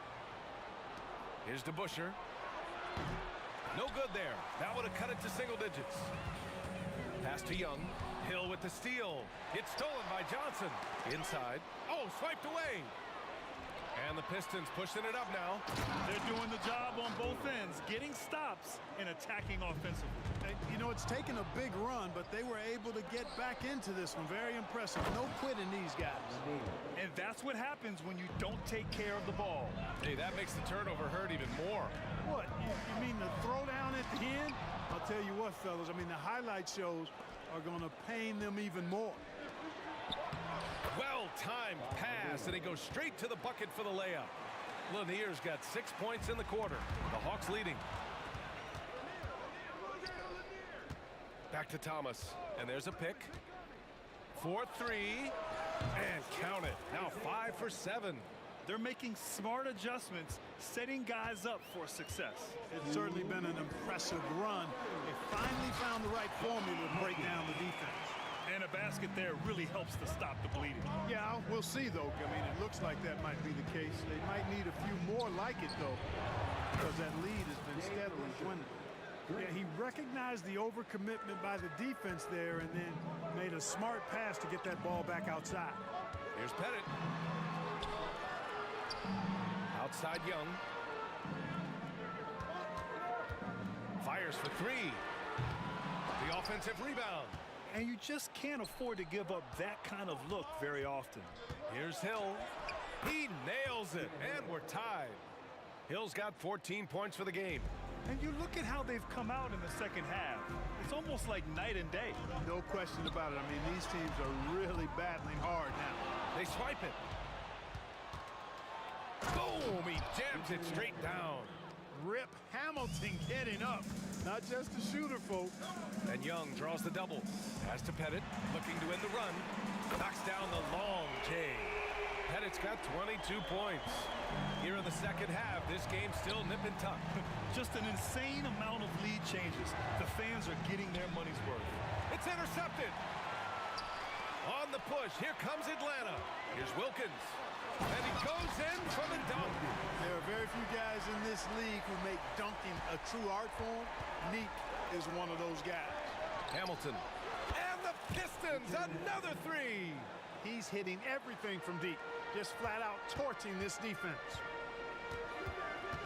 Here's DeBusschere. No good there. That would have cut it to single digits. Pass to Young. Hill with the steal. It's stolen by Johnson. Inside. Oh, swiped away. And the Pistons pushing it up now. They're doing the job on both ends, getting stops and attacking offensively. You know, it's taken a big run, but they were able to get back into this one. Very impressive. No quitting these guys. And that's what happens when you don't take care of the ball. Hey, that makes the turnover hurt even more. What? You mean the throwdown at the end? I'll tell you what, fellas. I mean, the highlight shows are going to pain them even more. Well-timed pass, and he goes straight to the bucket for the layup. Lanier's got 6 points in the quarter. The Hawks leading. Back to Thomas, and there's a pick. 4-3, and count it. Now 5 for 7. They're making smart adjustments, setting guys up for success. It's certainly been an impressive run. They finally found the right formula to break down the defense. And a basket there really helps to stop the bleeding. Yeah, we'll see, though. I mean, it looks like that might be the case. They might need a few more like it, though. because that lead has been steadily dwindling. Yeah, he recognized the overcommitment by the defense there and then made a smart pass to get that ball back outside. Here's Pettit. Outside Young. Fires for three. The offensive rebound. And you just can't afford to give up that kind of look very often. Here's Hill. He nails it, and we're tied. Hill's got 14 points for the game. And you look at how they've come out in the second half. It's almost like night and day. No question about it. I mean, these teams are really battling hard now. They swipe it. Boom! He jams it straight down. Rip Hamilton getting up. Not just a shooter, folks. And Young draws the double. Pass to Pettit, looking to end the run. Knocks down the long J. Pettit's got 22 points. Here in the second half, this game's still nip and tuck. Just an insane amount of lead changes. The fans are getting their money's worth. It's intercepted. On the push, here comes Atlanta. Here's Wilkins. And he goes in for the dunk. There are very few guys in this league who make dunking a true art form. Neek is one of those guys. Hamilton. And the Pistons, another three. He's hitting everything from deep. Just flat out torching this defense.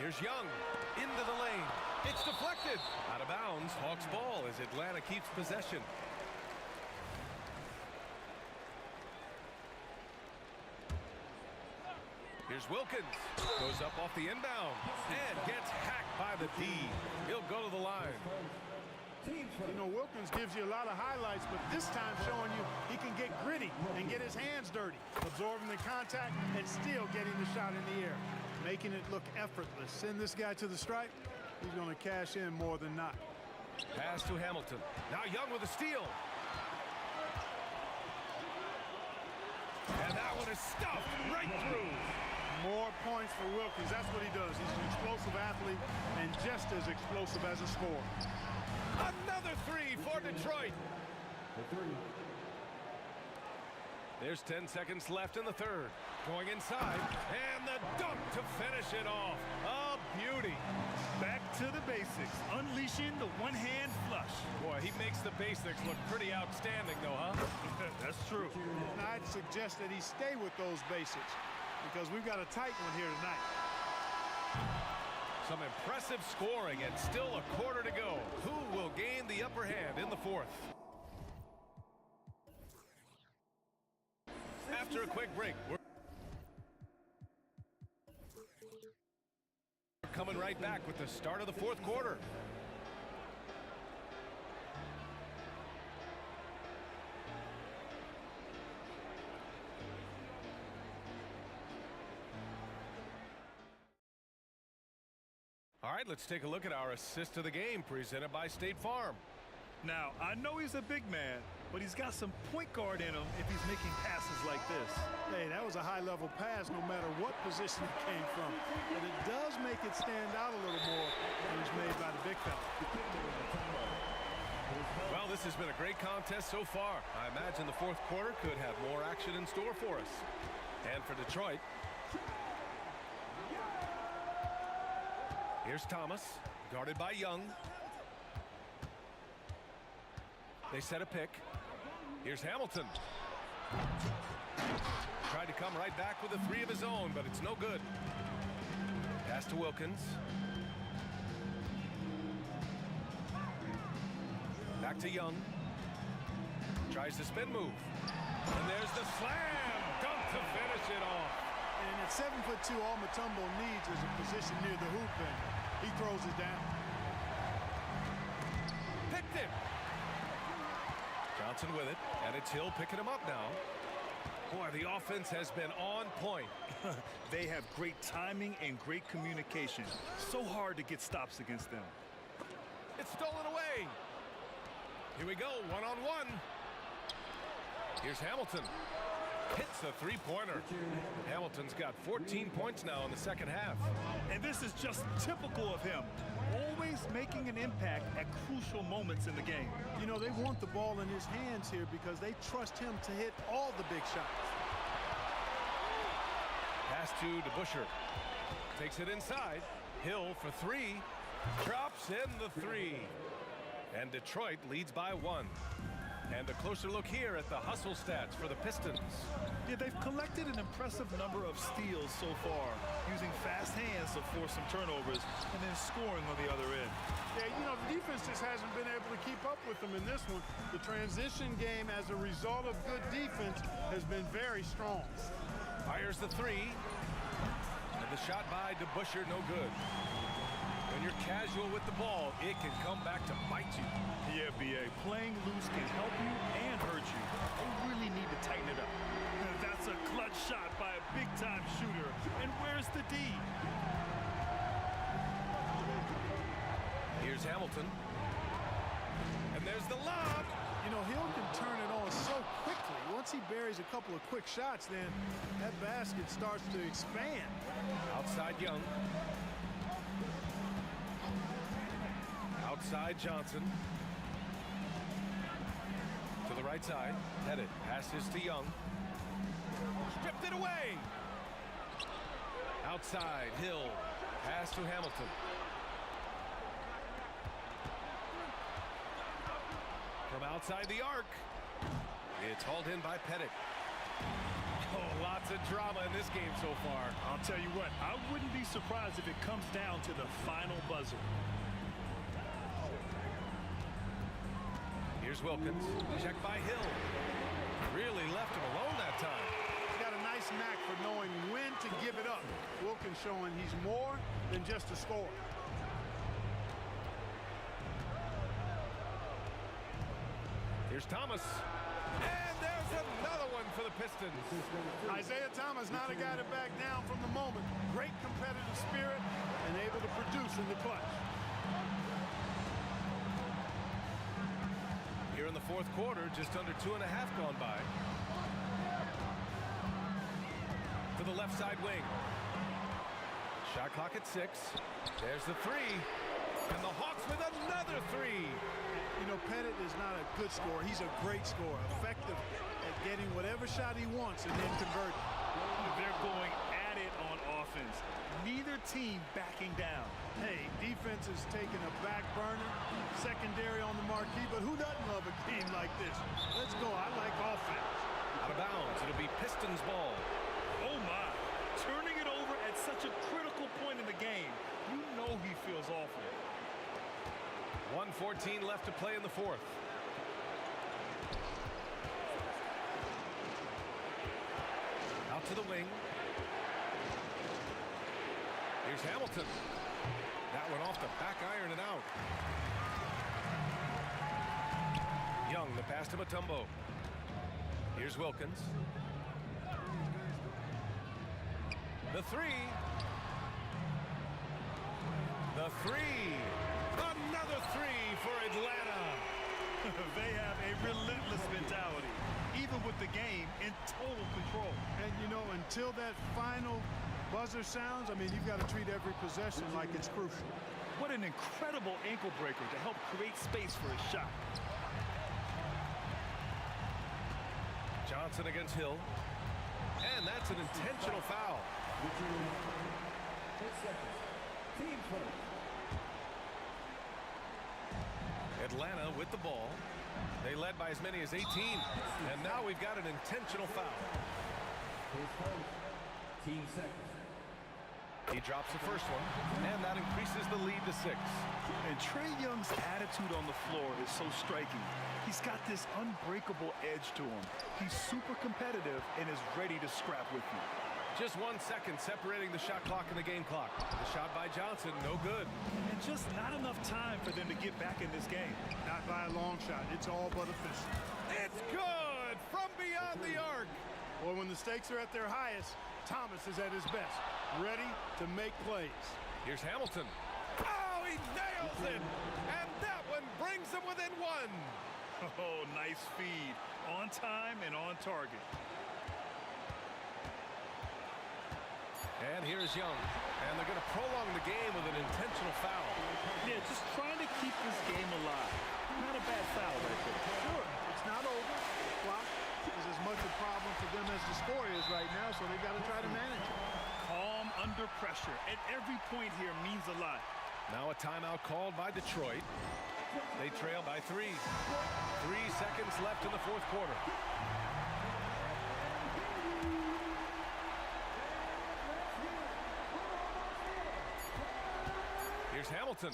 Here's Young. Into the lane. It's deflected. Out of bounds. Hawks ball as Atlanta keeps possession. Here's Wilkins. Goes up off the inbound and gets hacked by the D. He'll go to the line. You know, Wilkins gives you a lot of highlights, but this time showing you he can get gritty and get his hands dirty, absorbing the contact and still getting the shot in the air, making it look effortless. Send this guy to the stripe, he's going to cash in more than not. Pass to Hamilton. Now Young with a steal. And that one is stuffed right through. More points for Wilkins. That's what he does. He's an explosive athlete and just as explosive as a scorer. Another three for Detroit. There's 10 seconds left in the third. Going inside, and the dunk to finish it off. A beauty. Back to the basics, unleashing the one-hand flush. Boy, he makes the basics look pretty outstanding, though, huh? That's true. And I'd suggest that he stay with those basics because we've got a tight one here tonight. Some impressive scoring and still a quarter to go. Who will gain the upper hand in the fourth? After a quick break, we're coming right back with the start of the fourth quarter. All right, let's take a look at our assist of the game presented by State Farm. Now, I know he's a big man, but he's got some point guard in him if he's making passes like this. Hey, that was a high-level pass no matter what position it came from. But it does make it stand out a little more when it's made by the big fella. Well, this has been a great contest so far. I imagine the fourth quarter could have more action in store for us. And for Detroit, here's Thomas, guarded by Young. They set a pick. Here's Hamilton. Tried to come right back with a three of his own, but it's no good. Pass to Wilkins. Back to Young. Tries the spin move. And there's the slam dunk to finish it off. And at 7'2", all Mutombo needs is a position near the hoop, and he throws it down. Picked him. Johnson with it, and it's Hill picking him up now. Boy, the offense has been on point. They have great timing and great communication. So hard to get stops against them. It's stolen away. Here we go, one-on-one. Here's Hamilton. Hits a three-pointer. Hamilton's got 14 points now in the second half. And this is just typical of him. Always making an impact at crucial moments in the game. You know, they want the ball in his hands here because they trust him to hit all the big shots. Pass to DeBusschere. Takes it inside. Hill for three. Drops in the three. And Detroit leads by 1. And a closer look here at the hustle stats for the Pistons. Yeah, they've collected an impressive number of steals so far, using fast hands to force some turnovers and then scoring on the other end. Yeah, you know, the defense just hasn't been able to keep up with them in this one. The transition game as a result of good defense has been very strong. Fires the three. And the shot by DeBusschere, no good. When you're casual with the ball, it can come back to bite you. Yeah, B.A. Playing loose can help you and hurt you. They really need to tighten it up. That's a clutch shot by a big-time shooter. And where's the D? Here's Hamilton. And there's the lob. You know, Hill can turn it on so quickly. Once he buries a couple of quick shots, then that basket starts to expand. Outside Young. Outside Johnson. To the right side. Pettit passes to Young. Stripped it away. Outside Hill. Pass to Hamilton. From outside the arc. It's hauled in by Pettit. Oh, lots of drama in this game so far. I'll tell you what, I wouldn't be surprised if it comes down to the final buzzer. Here's Wilkins. Checked by Hill. Really left him alone that time. He's got a nice knack for knowing when to give it up. Wilkins showing he's more than just a scorer. Here's Thomas. And there's another one for the Pistons. Isaiah Thomas, not a guy to back down from the moment. Great competitive spirit and able to produce in the clutch. Here in the fourth quarter, just under 2.5 gone by. To the left side wing. Shot clock at 6. There's the three. And the Hawks with another three. You know, Pettit is not a good scorer. He's a great scorer. Effective at getting whatever shot he wants and then converting. They're going at it on offense. Neither team backing down. Hey, defense is taking a back burner, secondary on the marquee, but who doesn't love a game like this? Let's go. I like offense. Out of bounds. It'll be Pistons ball. Oh, my. Turning it over at such a critical point in the game. You know he feels awful. 1:14 left to play in the fourth. Out to the wing. Here's Hamilton. That one off the back iron and out. Young, the pass to Mutombo. Here's Wilkins. The three. The three. Another three for Atlanta. They have a relentless mentality, even with the game in total control. And, you know, until that final buzzer sounds, I mean, you've got to treat every possession like it's crucial. What an incredible ankle breaker to help create space for a shot. Johnson against Hill. And that's an intentional foul. Atlanta with the ball. They led by as many as 18. And now we've got an intentional foul. Team seconds. He drops the first one, and that increases the lead to 6. And Trae Young's attitude on the floor is so striking. He's got this unbreakable edge to him. He's super competitive and is ready to scrap with you. Just 1 second separating the shot clock and the game clock. The shot by Johnson, no good. And just not enough time for them to get back in this game. Not by a long shot. It's all but official. It's good from beyond the arc. Boy, when the stakes are at their highest, Thomas is at his best, ready to make plays. Here's Hamilton. Oh, he nails it! And that one brings him within 1. Oh, nice feed. On time and on target. And here's Young. And they're going to prolong the game with an intentional foul. Yeah, just trying to keep this game alive. Not a bad foul right there. Sure, it's not over. The clock is as much a problem for them as the score is right now, so they got to try to manage it. Calm under pressure, and every point here means a lot. Now a timeout called by Detroit. They trail by 3. 3 seconds left in the fourth quarter. Here's Hamilton.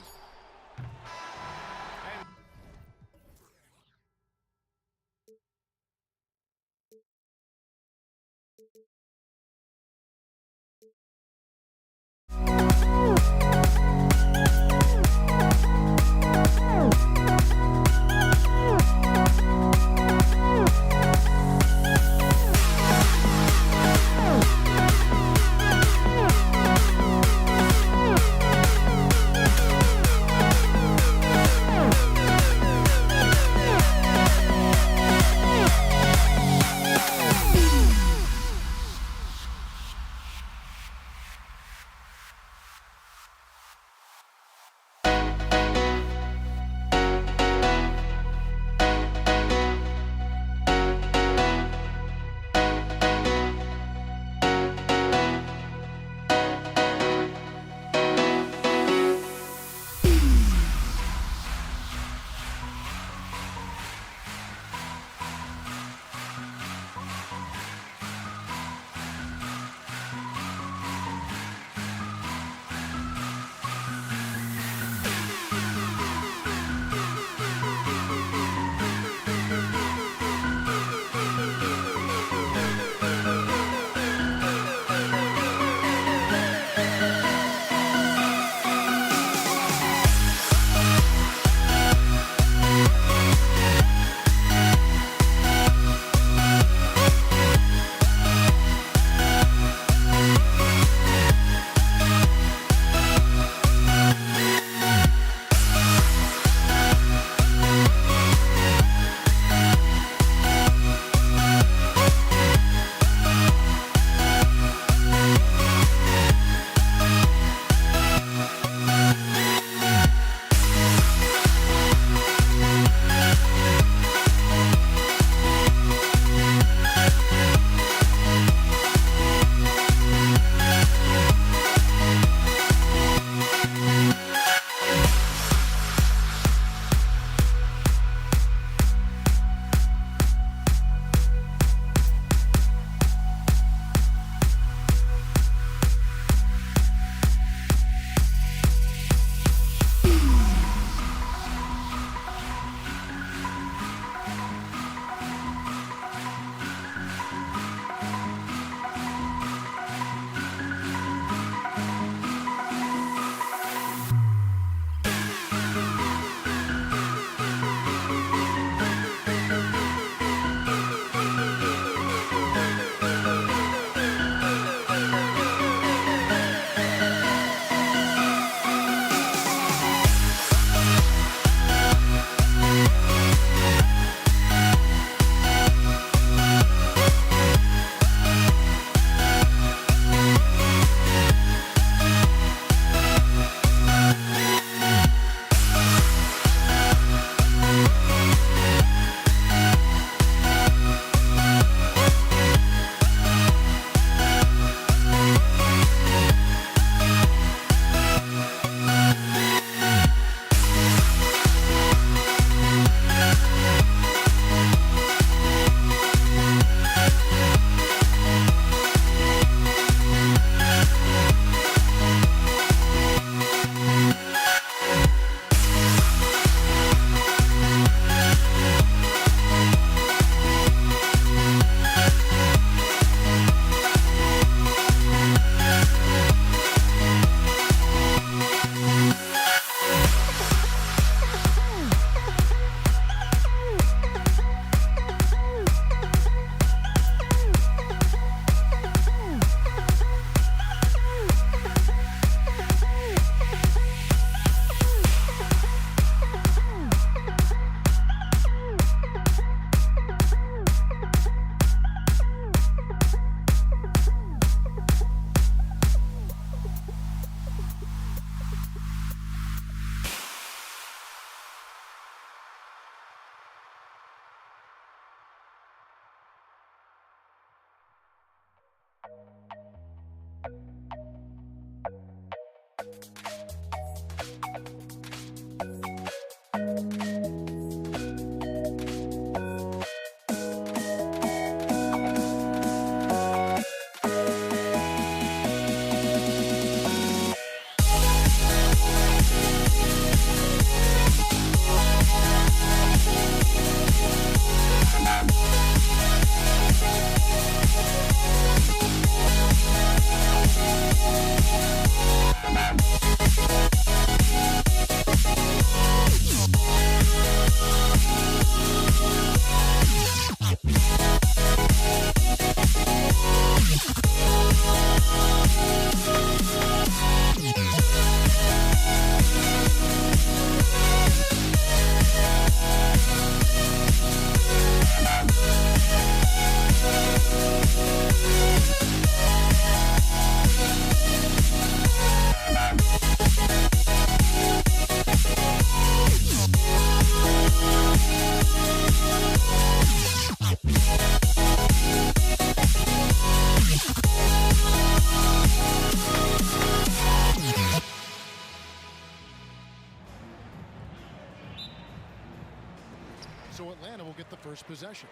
So Atlanta will get the first possession.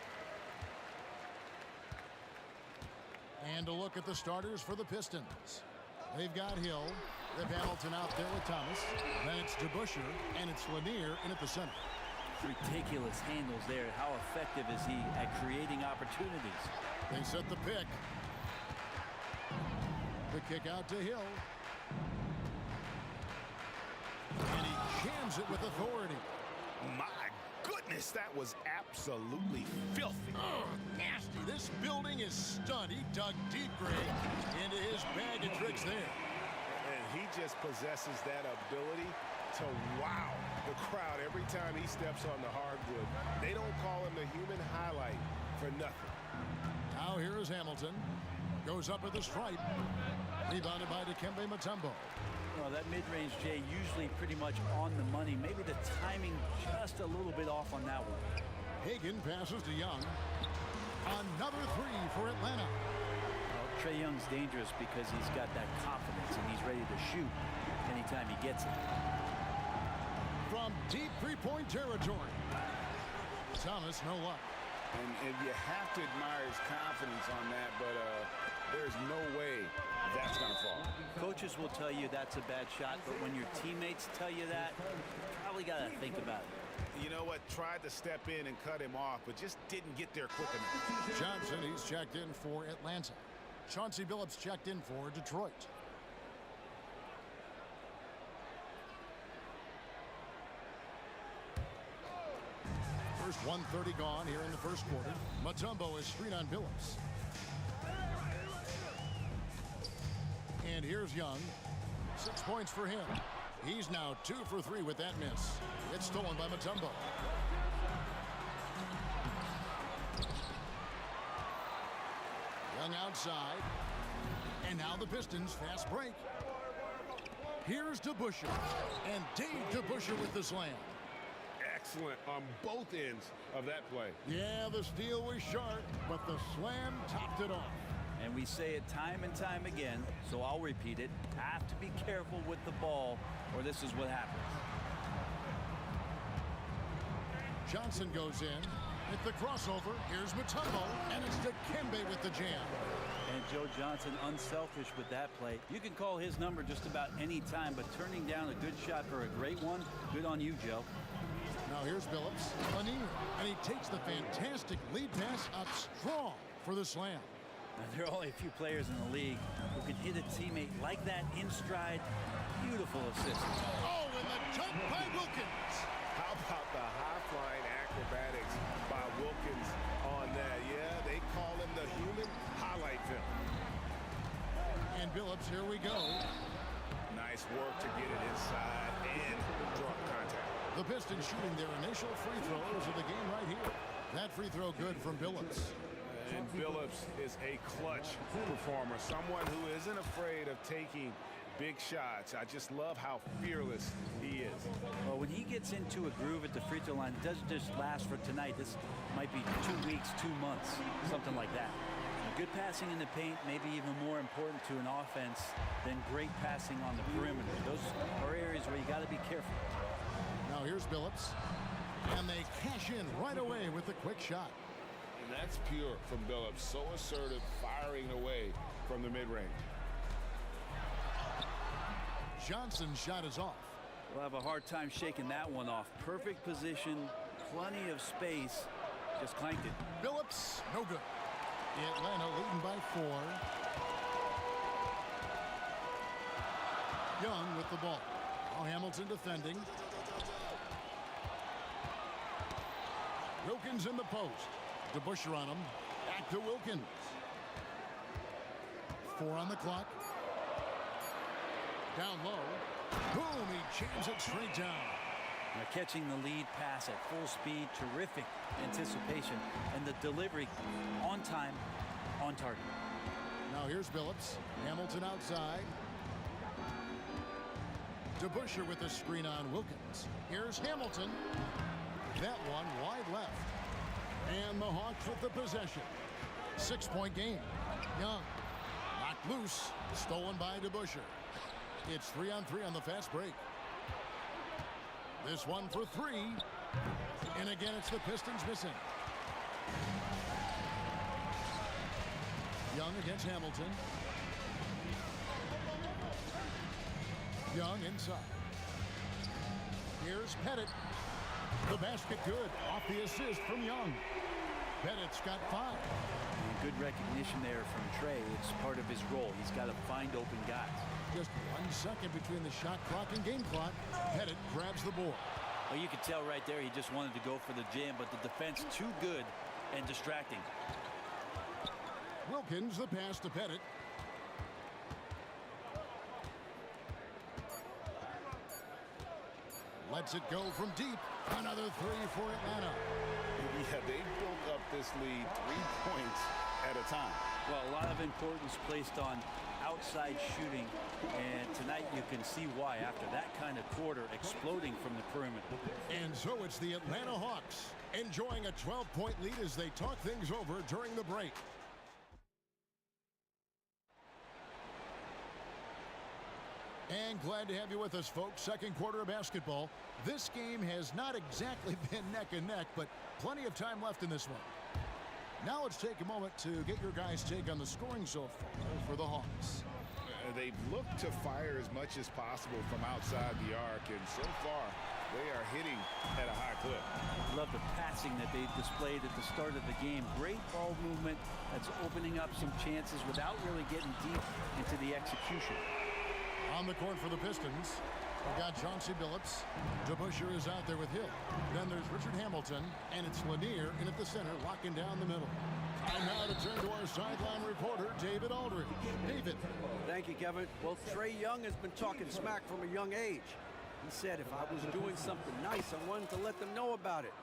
And a look at the starters for the Pistons. They've got Hill. They've Hamilton out there with Thomas. Then it's DeBusschere, and it's Lanier in at the center. Ridiculous handles there. How effective is he at creating opportunities? They set the pick. The kick out to Hill. And he jams it with authority. My goodness, that was absolutely filthy. Oh, nasty. This building is stunned. He dug deep, Greg, into his bag of tricks there. And he just possesses that ability to wow the crowd every time he steps on the hardwood. They don't call him the human highlight for nothing. Now here is Hamilton. Goes up with the stripe. Rebounded by Dikembe Mutombo. Well, that mid-range, Jay, usually pretty much on the money. Maybe the timing just a little bit off on that one. Hagan passes to Young. Another three for Atlanta. Well, Trae Young's dangerous because he's got that confidence and he's ready to shoot anytime he gets it. From deep three-point territory. Thomas, no luck. And you have to admire his confidence on that, but there's no way that's going to fall. Coaches will tell you that's a bad shot, but when your teammates tell you that, you probably got to think about it. You know what? Tried to step in and cut him off, but just didn't get there quick enough. Johnson, he's checked in for Atlanta. Chauncey Billups checked in for Detroit. First 1:30 gone here in the first quarter. Mutombo is screen on Billups. And here's Young. 6 points for him. He's now 2 for 3 with that miss. It's stolen by Mutombo. Young outside. And now the Pistons fast break. Here's DeBusschere. And Dave DeBusschere with the slam. Excellent on both ends of that play. Yeah, the steal was sharp, but the slam topped it off. And we say it time and time again, so I'll repeat it. Have to be careful with the ball, or this is what happens. Johnson goes in. At the crossover, here's Mutombo, and it's Dikembe with the jam. And Joe Johnson unselfish with that play. You can call his number just about any time, but turning down a good shot for a great one, good on you, Joe. Now here's Billups, Lanier, and he takes the fantastic lead pass up strong for the slam. Now, there are only a few players in the league who can hit a teammate like that in stride. Beautiful assist. Oh, and the jump by Wilkins. How about the high-flying acrobatics by Wilkins on that? Yeah, they call him the human highlight film. And Billups, here we go. Nice work to get it inside and draw contact. The Pistons shooting their initial free throws of the game right here. That free throw good from Billups. And Billups is a clutch performer, someone who isn't afraid of taking big shots. I just love how fearless he is. Well, when he gets into a groove at the free throw line, it doesn't just last for tonight. This might be 2 weeks, 2 months, something like that. Good passing in the paint may be even more important to an offense than great passing on the perimeter. Those are areas where you got to be careful. Now here's Billups, and they cash in right away with a quick shot. And that's pure from Billups. So assertive, firing away from the mid-range. Johnson's shot is off. We'll have a hard time shaking that one off. Perfect position, plenty of space. Just clanked it. Billups, no good. Atlanta leading by 4. Young with the ball. Now Hamilton defending. Wilkins in the post. DeBusschere on him. Back to Wilkins. 4 on the clock. Down low. Boom, he jams it straight down. Now catching the lead pass at full speed, terrific anticipation, and the delivery on time, on target. Now here's Billups. Hamilton outside. DeBusschere with the screen on Wilkins. Here's Hamilton. That one wide left. And the Hawks with the possession. 6-point game. Young knocked loose. Stolen by DeBusschere. It's 3-on-3 on the fast break. This one for 3. And again, it's the Pistons missing. Young against Hamilton. Young inside. Here's Pettit. The basket good. Off the assist from Young. Pettit's got 5. And good recognition there from Trey. It's part of his role. He's got to find open guys. Just 1 second between the shot clock and game clock. Pettit grabs the board. Well, you could tell right there he just wanted to go for the jam, but the defense too good and distracting. Wilkins the pass to Pettit. Lets it go from deep. Another 3 for Atlanta. Yeah, they built up this lead 3 points at a time. Well, a lot of importance placed on outside shooting, and tonight you can see why after that kind of quarter exploding from the perimeter. And so it's the Atlanta Hawks enjoying a 12-point lead as they talk things over during the break. And glad to have you with us, folks. Second quarter of basketball. This game has not exactly been neck and neck, but plenty of time left in this one. Now let's take a moment to get your guys' take on the scoring so far for the Hawks. They've looked to fire as much as possible from outside the arc, and so far they are hitting at a high clip. Love the passing that they displayed at the start of the game. Great ball movement that's opening up some chances without really getting deep into the execution. On the court for the Pistons, we've got Chauncey Billups. DeBusschere is out there with Hill. Then there's Richard Hamilton, and it's Lanier in at the center, locking down the middle. And now to turn to our sideline reporter, David Aldridge. David. Thank you, Kevin. Well, Trae Young has been talking smack from a young age. He said if I was doing something nice, I wanted to let them know about it.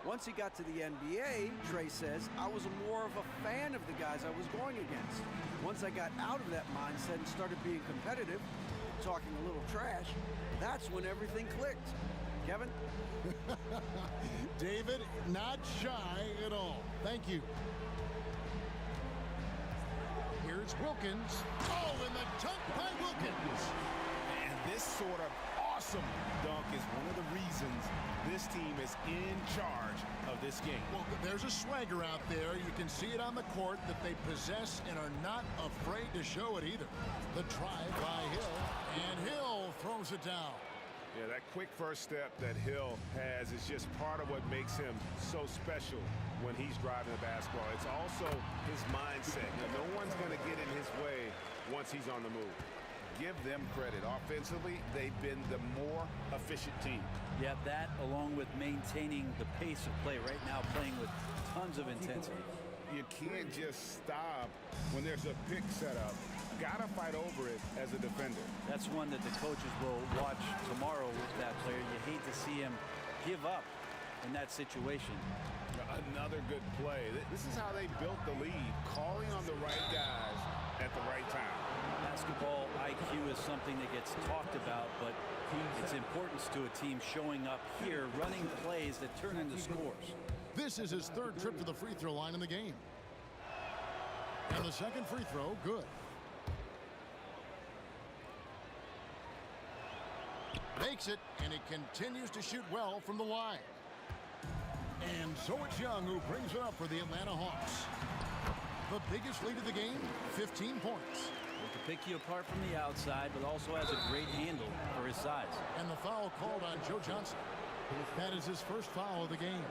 Once he got to the NBA, Trae says, I was more of a fan of the guys I was going against. Once I got out of that mindset and started being competitive, talking a little trash, that's when everything clicked. Kevin? David, not shy at all. Thank you. Here's Wilkins. Oh, and the dunk by Wilkins. And this sort of awesome dunk is one of the reasons this team is in charge of this game. Well, there's a swagger out there. You can see it on the court that they possess and are not afraid to show it either. The drive by Hill, and Hill throws it down. Yeah, that quick first step that Hill has is just part of what makes him so special when he's driving the basketball. It's also his mindset. No one's going to get in his way once he's on the move. Give them credit. Offensively, they've been the more efficient team. Yeah, that along with maintaining the pace of play right now, playing with tons of intensity. You can't just stop when there's a pick set up. Gotta fight over it as a defender. That's one that the coaches will watch tomorrow with that player. You hate to see him give up in that situation. Another good play. This is how they built the lead, calling on the right guys at the right time. Basketball IQ is something that gets talked about, but its importance to a team showing up here, running plays that turn into scores. This is his third trip to the free throw line in the game. And the second free throw, good. Makes it, and he continues to shoot well from the line. And so it's Young who brings it up for the Atlanta Hawks. The biggest lead of the game, 15 points. He can pick you apart from the outside, but also has a great handle for his size. And the foul called on Joe Johnson. That is his first foul of the game.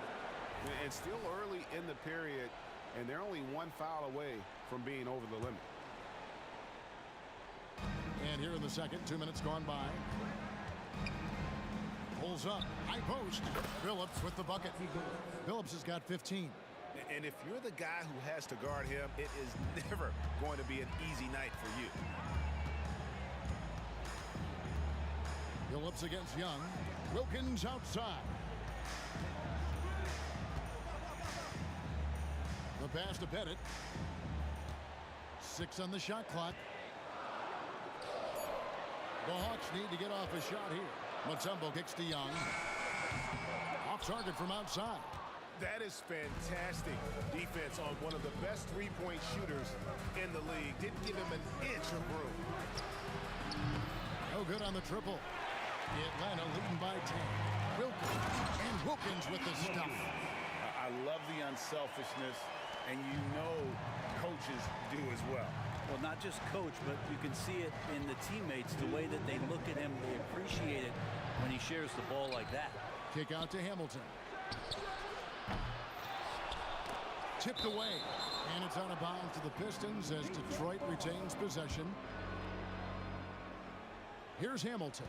And still early in the period, and they're only one foul away from being over the limit. And here in the second, 2 minutes gone by. Pulls up, high post. Phillips with the bucket. Phillips has got 15. And if you're the guy who has to guard him, it is never going to be an easy night for you. Phillips against Young. Wilkins outside. The pass to Pettit. 6 on the shot clock. The Hawks need to get off a shot here. Mutombo kicks to Young. Off target from outside. That is fantastic defense on one of the best three-point shooters in the league. Didn't give him an inch of room. No good on the triple. Atlanta leading by 10. Wilkins with the stuff. I love the unselfishness, and you know coaches do as well. Well, not just coach, but you can see it in the teammates, the way that they look at him. They appreciate it when he shares the ball like that. Kick out to Hamilton. Tipped away. And it's out of bounds to the Pistons as Detroit retains possession. Here's Hamilton.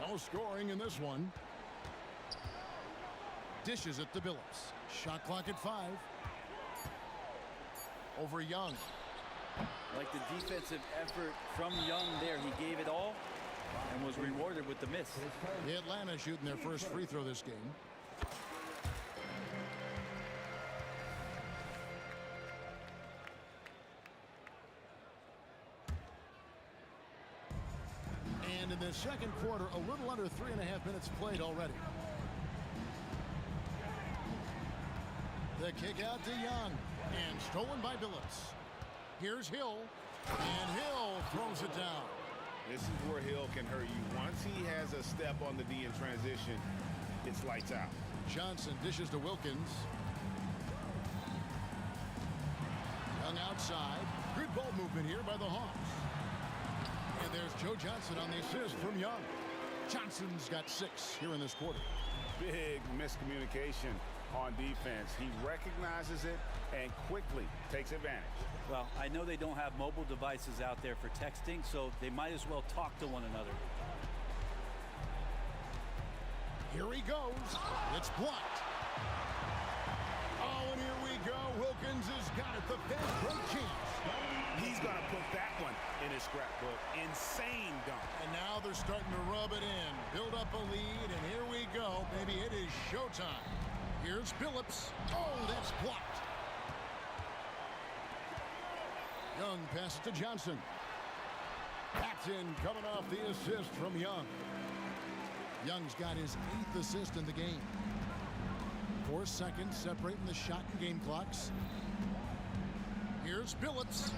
No scoring in this one. Dishes it to Billups. Shot clock at 5. Over Young. Like the defensive effort from Young there. He gave it all and was rewarded with the miss. Atlanta shooting their first free throw this game. And in the second quarter, a little under 3.5 minutes played already. The kick out to Young. And stolen by Billups. Here's Hill. And Hill throws it down. This is where Hill can hurt you. Once he has a step on the D in transition, it's lights out. Johnson dishes to Wilkins. Young outside. Good ball movement here by the Hawks. And there's Joe Johnson on the assist from Young. Johnson's got 6 here in this quarter. Big miscommunication on defense. He recognizes it and quickly takes advantage. Well, I know they don't have mobile devices out there for texting, so they might as well talk to one another. Here he goes. It's blocked. Oh, and here we go. Wilkins has got it. The fast break chance. He's going to put that one in his scrapbook. Insane dunk. And now they're starting to rub it in. Build up a lead, and here we go. Maybe it is showtime. Here's Billups. Oh, that's blocked. Young passes to Johnson. Paxton coming off the assist from Young. Young's got his 8th assist in the game. 4 seconds separating the shot and game clocks. Here's Billups.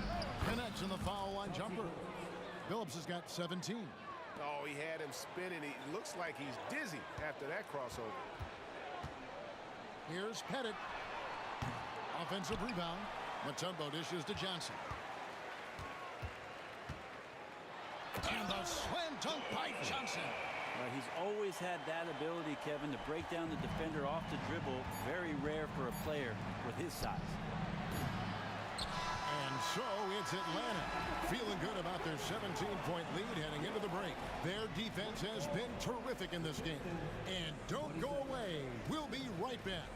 Connects in the foul line jumper. Billups has got 17. Oh, he had him spinning. He looks like he's dizzy after that crossover. Here's Pettit. Offensive rebound. Mutombo dishes to Johnson. And the slam dunk by Johnson. He's always had that ability, Kevin, to break down the defender off the dribble. Very rare for a player with his size. And so it's Atlanta feeling good about their 17-point lead heading into the break. Their defense has been terrific in this game. And don't go away. We'll be right back.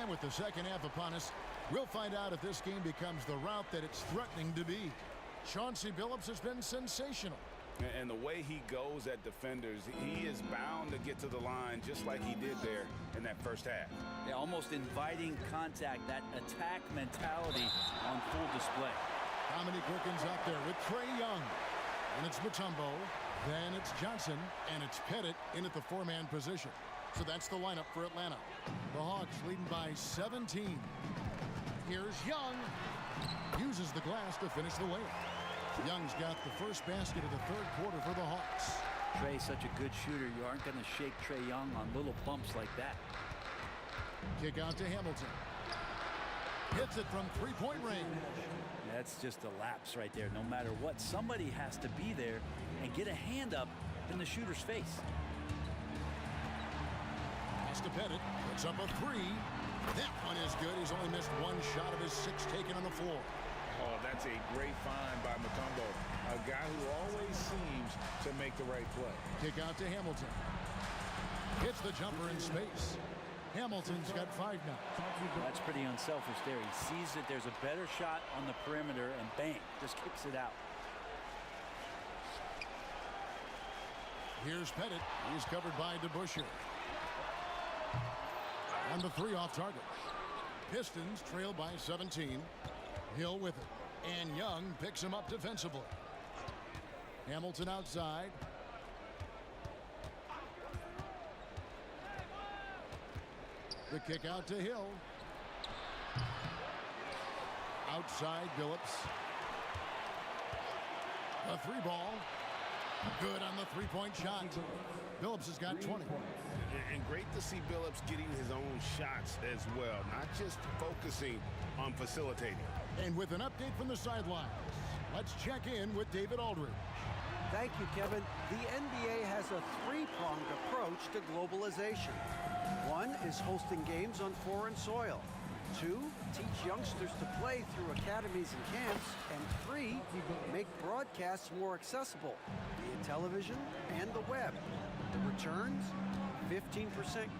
And with the second half upon us, we'll find out if this game becomes the route that it's threatening to be. Chauncey Billups has been sensational. And the way he goes at defenders, he is bound to get to the line just like he did there in that first half. Yeah, almost inviting contact, that attack mentality on full display. Dominique Wilkins out there with Trae Young. And it's Mutombo, then it's Johnson, and it's Pettit in at the four-man position. So that's the lineup for Atlanta. The Hawks leading by 17. Here's Young. Uses the glass to finish the layup. Young's got the first basket of the third quarter for the Hawks. Trae, such a good shooter. You aren't going to shake Trae Young on little bumps like that. Kick out to Hamilton. Hits it from three-point range. That's just a lapse right there. No matter what, somebody has to be there and get a hand up in the shooter's face. Pass to Pettit. Puts up a three. That one is good. He's only missed one shot of his 6 taken on the floor. Oh, that's a great find by Mutombo, a guy who always seems to make the right play. Kick out to Hamilton. Hits the jumper in space. Hamilton's got 5 now. That's pretty unselfish there. He sees that there's a better shot on the perimeter and bang, just kicks it out. Here's Pettit. He's covered by DeBusschere. And the 3 off target. Pistons trail by 17. Hill with it. And Young picks him up defensively. Hamilton outside. The kick out to Hill. Outside Billups. The 3 ball. Good on the 3-point shot. Billups has got 20. And great to see Billups getting his own shots as well, not just focusing on facilitating. And with an update from the sidelines, let's check in with David Aldridge. Thank you, Kevin. The NBA has a 3-pronged approach to globalization. 1 is hosting games on foreign soil. 2, teach youngsters to play through academies and camps. And 3, make broadcasts more accessible via television and the web. The returns? 15%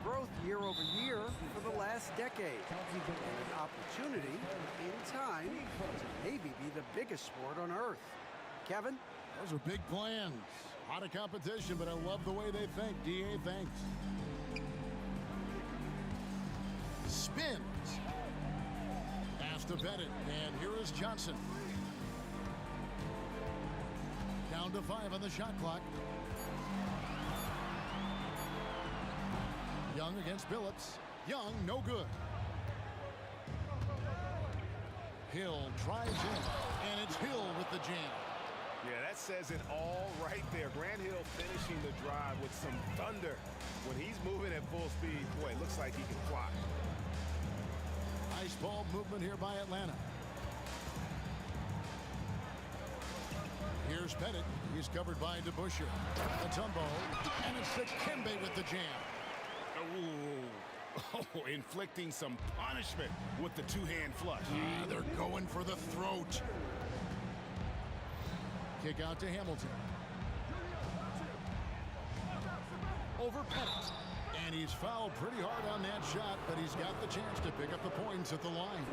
growth year over year for the last decade. And an opportunity in time to maybe be the biggest sport on earth. Kevin? Those are big plans. A lot of competition, but I love the way they think. DA, thanks. Spins. Pass to Pettit, and here is Johnson. Down to 5 on the shot clock. Young against Billups. Young, no good. Hill tries in, and it's Hill with the jam. Yeah, that says it all right there. Grant Hill finishing the drive with some thunder. When he's moving at full speed, boy, it looks like he can fly. Nice ball movement here by Atlanta. Here's Pettit. He's covered by DeBusschere. Mutombo, and it's Dikembe with the jam. Oh, inflicting some punishment with the 2-hand flush. They're going for the throat. Kick out to Hamilton. Over Pettit. And he's fouled pretty hard on that shot, but he's got the chance to pick up the points at the line.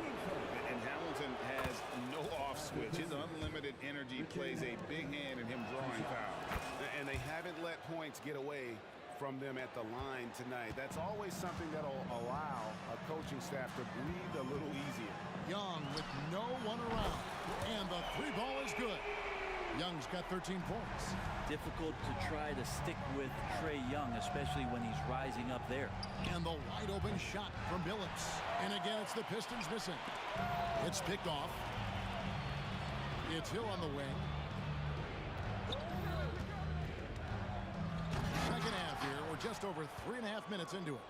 And Hamilton has no off switch. His unlimited energy plays a big hand in him drawing fouls. And they haven't let points get away from them at the line tonight. That's always something that'll allow a coaching staff to breathe a little easier. Young with no one around. And the 3 ball is good. Young's got 13 points. Difficult to try to stick with Trae Young, especially when he's rising up there. And the wide open shot from Billups. And again, it's the Pistons missing. It's picked off. It's Hill on the wing. Second half here. We're just over 3.5 minutes into it.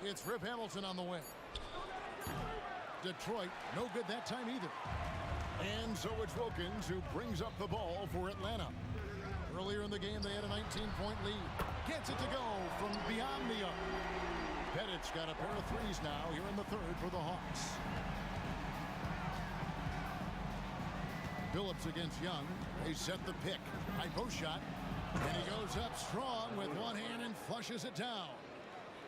It's Rip Hamilton on the wing. Detroit, no good that time either. And so it's Wilkins who brings up the ball for Atlanta. Earlier in the game, they had a 19-point lead. Gets it to go from beyond the arc. Pettit's got a pair of threes now here in the third for the Hawks. Billups against Young. They set the pick. High post shot. And he goes up strong with one hand and flushes it down.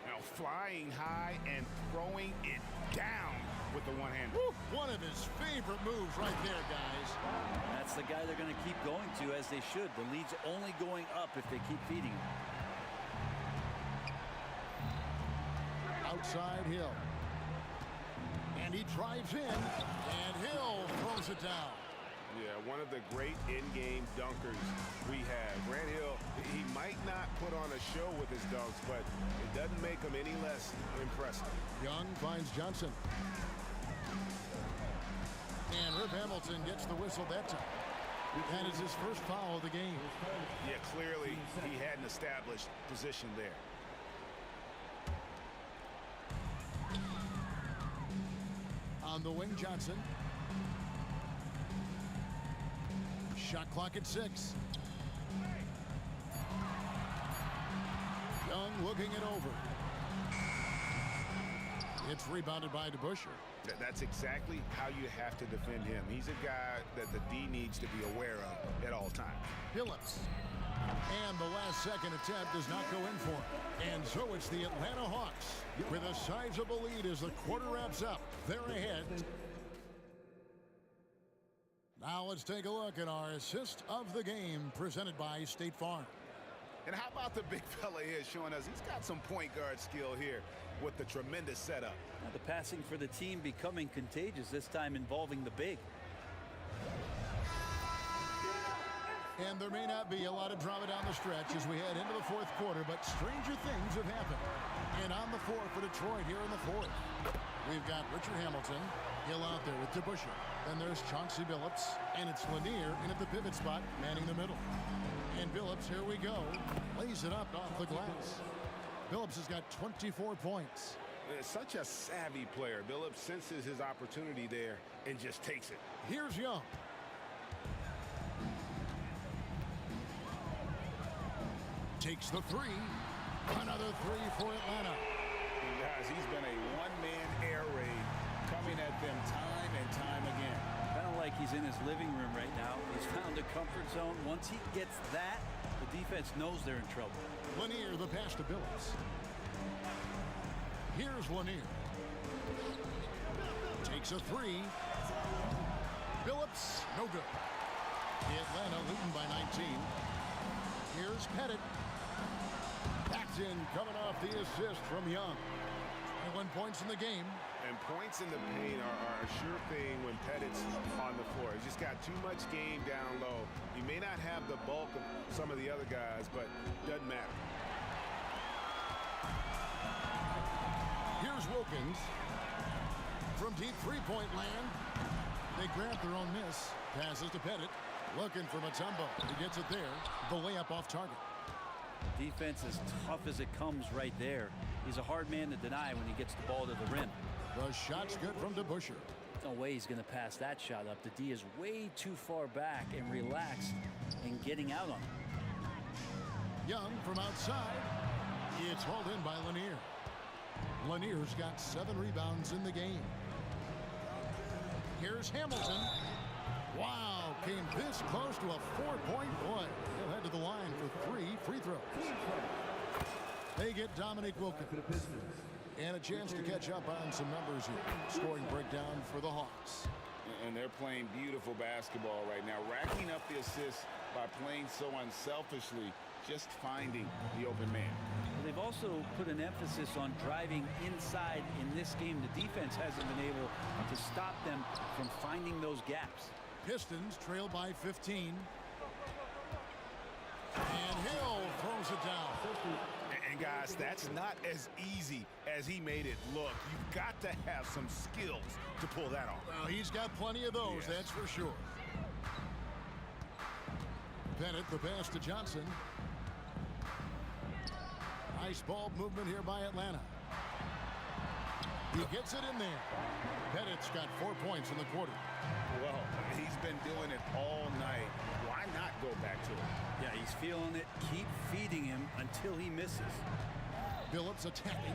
Now flying high and throwing it down with the one-hand. One of his favorite moves right there, guys. That's the guy they're going to keep going to, as they should. The lead's only going up if they keep feeding him. Outside Hill. And he drives in, and Hill throws it down. Yeah, one of the great in-game dunkers we have. Grant Hill, he might not put on a show with his dunks, but it doesn't make him any less impressive. Young finds Johnson. And Rip Hamilton gets the whistle that time. That is his first foul of the game. Yeah, clearly he had an established position there. On the wing, Johnson. Shot clock at 6. Young looking it over. It's rebounded by DeBusschere. That's exactly how you have to defend him. He's a guy that the D needs to be aware of at all times. Billups. And the last second attempt does not go in for him. And so it's the Atlanta Hawks with a sizable lead as the quarter wraps up. They're ahead. Now let's take a look at our assist of the game presented by State Farm. And how about the big fella here showing us he's got some point guard skill here with the tremendous setup. Now the passing for the team becoming contagious, this time involving the big. And there may not be a lot of drama down the stretch as we head into the fourth quarter, but stranger things have happened. And on the floor for Detroit here in the fourth, we've got Richard Hamilton, Hill out there with DeBusschere. Then there's Chauncey Billups, and it's Lanier in at the pivot spot, manning the middle. And Billups, here we go, lays it up off the glass. Billups has got 24 points. Such a savvy player. Billups senses his opportunity there and just takes it. Here's Young. Takes the three. Another three for Atlanta. And guys, he's been a one-man air raid coming at them time and time again. Kind of like he's in his living room right now. He's found a comfort zone. Once he gets that, the defense knows they're in trouble. Lanier, the pass to Billups. Here's Lanier. Takes a three. Billups, no good. Atlanta leading by 19. Here's Pettit. Paxton coming off the assist from Young. 21 points in the game. And points in the paint are a sure thing when Pettit's on the floor. He's just got too much game down low. He may not have the bulk of some of the other guys, but doesn't matter. Here's Wilkins. From deep three-point land, they grant their own miss. Passes to Pettit. Looking for Mutombo. He gets it there. The layup off target. Defense as tough as it comes right there. He's a hard man to deny when he gets the ball to the rim. The shot's good from DeBusschere. No way he's going to pass that shot up. The D is way too far back and relaxed in getting out on him. Young from outside. It's hauled in by Lanier. Lanier's got 7 rebounds in the game. Here's Hamilton. Wow, came this close to a 4-point play. He'll head to the line for 3 free throws. They get Dominique Wilkins. And a chance to catch up on some numbers here. Scoring breakdown for the Hawks. And they're playing beautiful basketball right now, racking up the assists by playing so unselfishly, just finding the open man. They've also put an emphasis on driving inside in this game. The defense hasn't been able to stop them from finding those gaps. Pistons trail by 15. And Hill throws it down. And guys, that's not as easy as he made it look. You've got to have some skills to pull that off. Well, he's got plenty of those, yes. That's for sure. Pettit, the pass to Johnson. Nice ball movement here by Atlanta. He gets it in there. Pettit's got 4 points in the quarter. Well, he's been doing it all night. Why not go back to it? Yeah, he's feeling it. Keep feeding him until he misses. Billups attacking.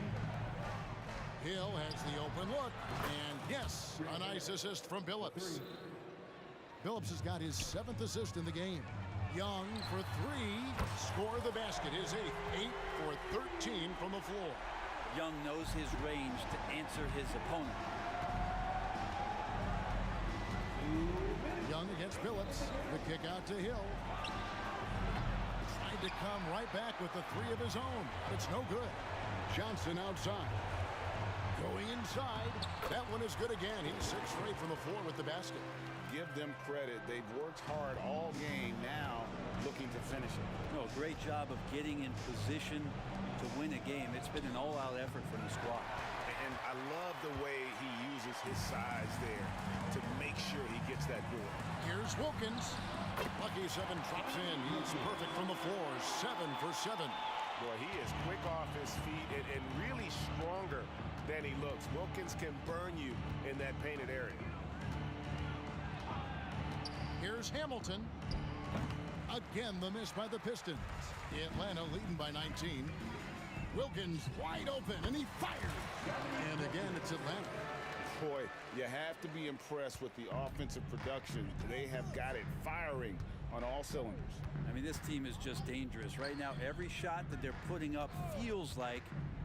Hill has the open look. And yes, a nice assist from Billups. Billups has got his 7th assist in the game. Young for 3. Score the basket. His 8th. 8 for 13 from the floor. Young knows his range to answer his opponent. Young against Billups. The kick out to Hill. Tried to come right back with the 3 of his own, but it's no good. Johnson outside. Going inside. That one is good again. He's 6 straight from the floor with the basket. Give them credit. They've worked hard all game, now looking to finish it. No, great job of getting in position to win a game. It's been an all-out effort from the squad. And I love the way he uses his size there to make sure he gets that board. Here's Wilkins. Lucky 7 drops in. He's perfect from the floor. 7 for 7. Boy, he is quick off his feet and really stronger than he looks. Wilkins can burn you in that painted area. Here's Hamilton. Again, the miss by the Pistons. Atlanta leading by 19. Wilkins wide open, and he fires. And again, it's Atlanta. Boy, you have to be impressed with the offensive production. They have got it firing on all cylinders. I mean, this team is just dangerous. Right now, every shot that they're putting up feels like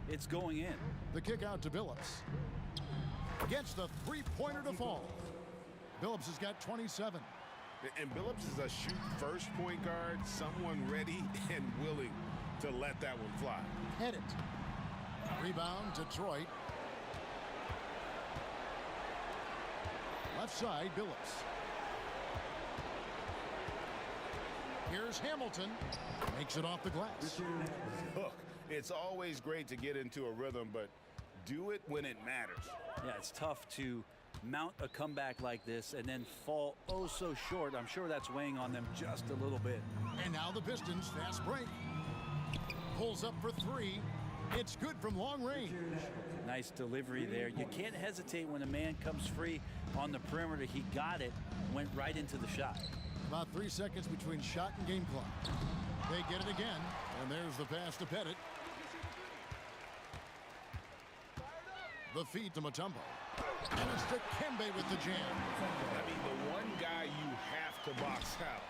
it's going in. The kick out to Billups. Gets the 3-pointer to fall. Billups has got 27. And Billups is a shoot-first point guard, someone ready and willing to let that one fly. Hit it. Rebound, Detroit. Left side, Billups. Here's Hamilton. Makes it off the glass. Look, it's always great to get into a rhythm, but do it when it matters. Yeah, it's tough to mount a comeback like this and then fall oh so short. I'm sure that's weighing on them just a little bit. And now the Pistons, fast break. Pulls up for 3. It's good from long range. Nice delivery there. You can't hesitate when a man comes free on the perimeter. He got it, went right into the shot. About 3 seconds between shot and game clock. They get it again, and there's the pass to Pettit. The feed to Mutombo. And it's Dikembe with the jam. I mean, the one guy you have to box out.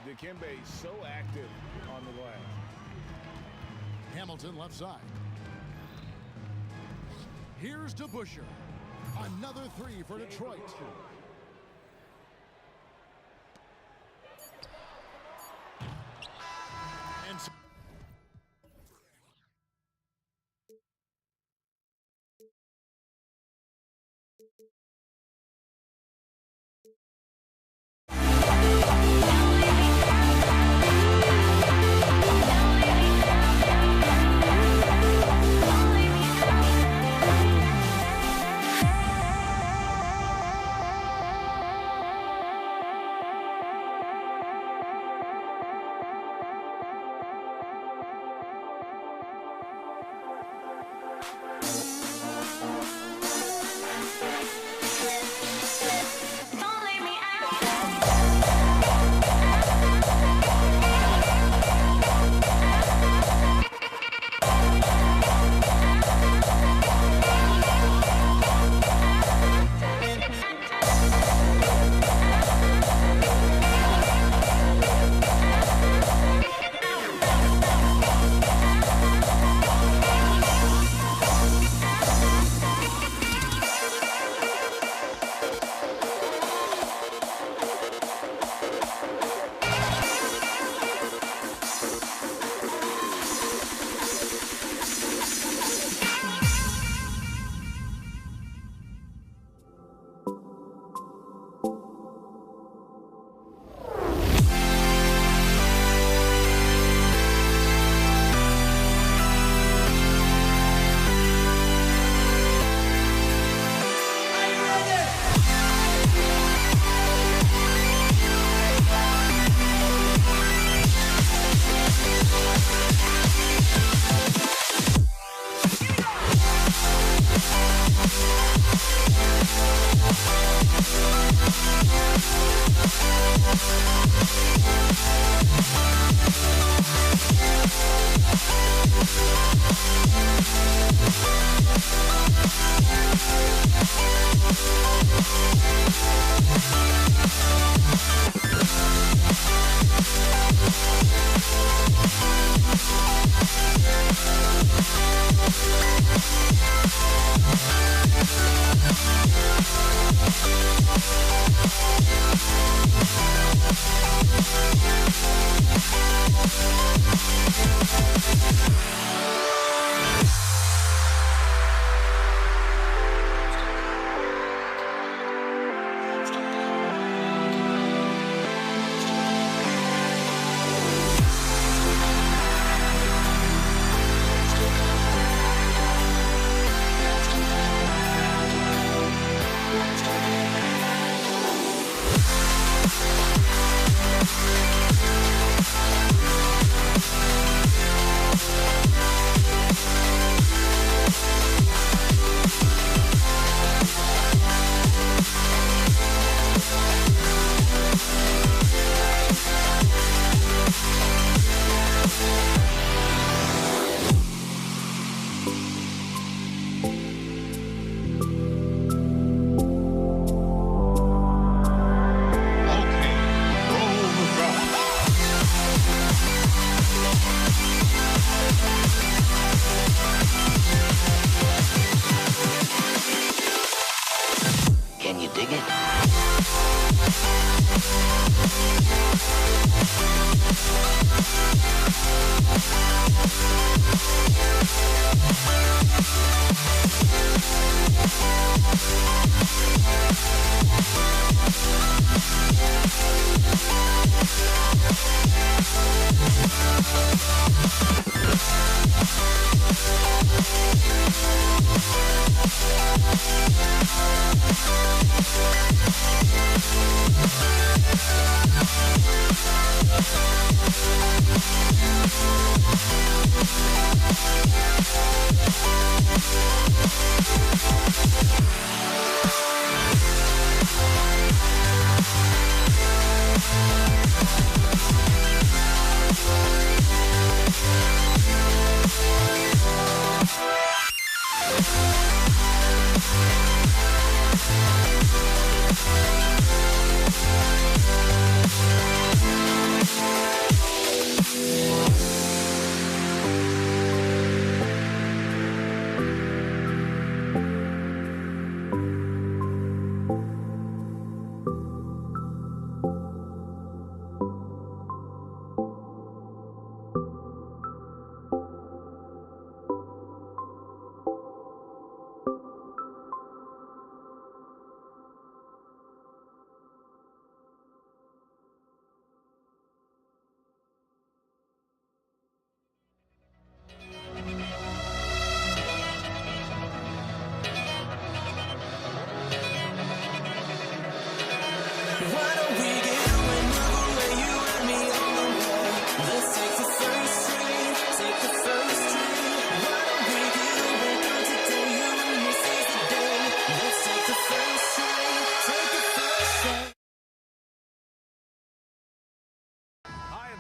Dikembe so active on the glass. Hamilton left side. Here's DeBusschere. Another 3 for Detroit. And We'll be right back.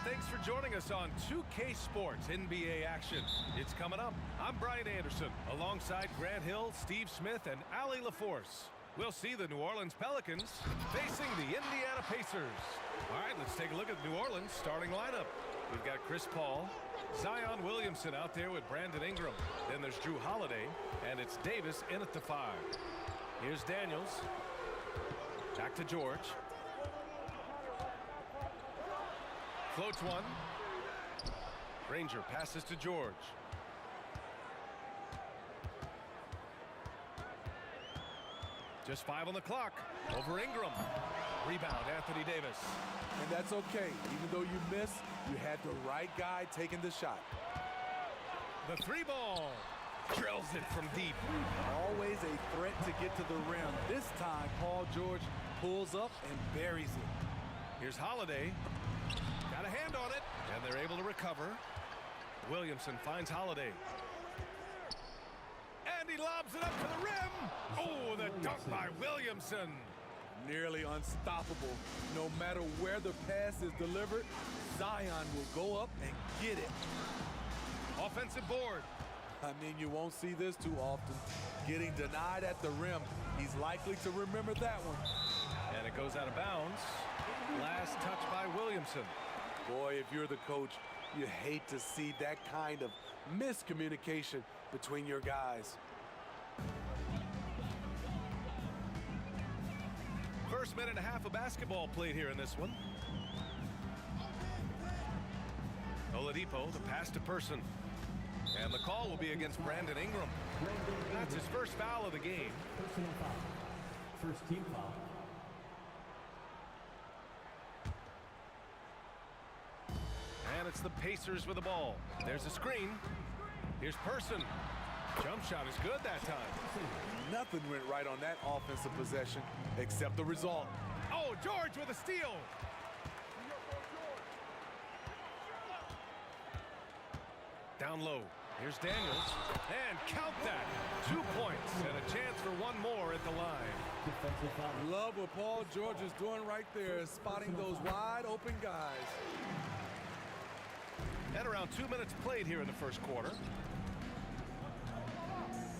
Thanks for joining us on 2K Sports NBA action. It's coming up. I'm Brian Anderson, alongside Grant Hill, Steve Smith, and Ali LaForce. We'll see the New Orleans Pelicans facing the Indiana Pacers. All right, let's take a look at New Orleans' starting lineup. We've got Chris Paul, Zion Williamson out there with Brandon Ingram. Then there's Drew Holiday, and it's Davis in at the 5. Here's Daniels. Back to George. Floats one. Ranger passes to George. Just 5 on the clock. Over Ingram. Rebound, Anthony Davis. And that's okay. Even though you missed, you had the right guy taking the shot. The 3 ball. Drills it from deep. Always a threat to get to the rim. This time, Paul George pulls up and buries it. Here's Holiday. Got a hand on it, and they're able to recover. Williamson finds Holiday. And he lobs it up to the rim. Oh, the dunk by Williamson. Nearly unstoppable. No matter where the pass is delivered, Zion will go up and get it. Offensive board. I mean, you won't see this too often. Getting denied at the rim He's likely to remember that one. And it goes out of bounds. Last touch by Williamson. Boy, if you're the coach, you hate to see that kind of miscommunication between your guys. First minute and a half of basketball played here in this one. Oladipo, the pass to Person. And the call will be against Brandon Ingram. That's his first foul of the game. Personal foul. First team foul. And it's the Pacers with the ball. There's a screen. Here's Person. Jump shot is good that time. Nothing went right on that offensive possession except the result. Oh, George with a steal. Down low. Here's Daniels. And count that. 2 points and a chance for one more at the line. Defensive foul. Love what Paul George is doing right there, spotting those wide open guys. And around 2 minutes played here in the first quarter.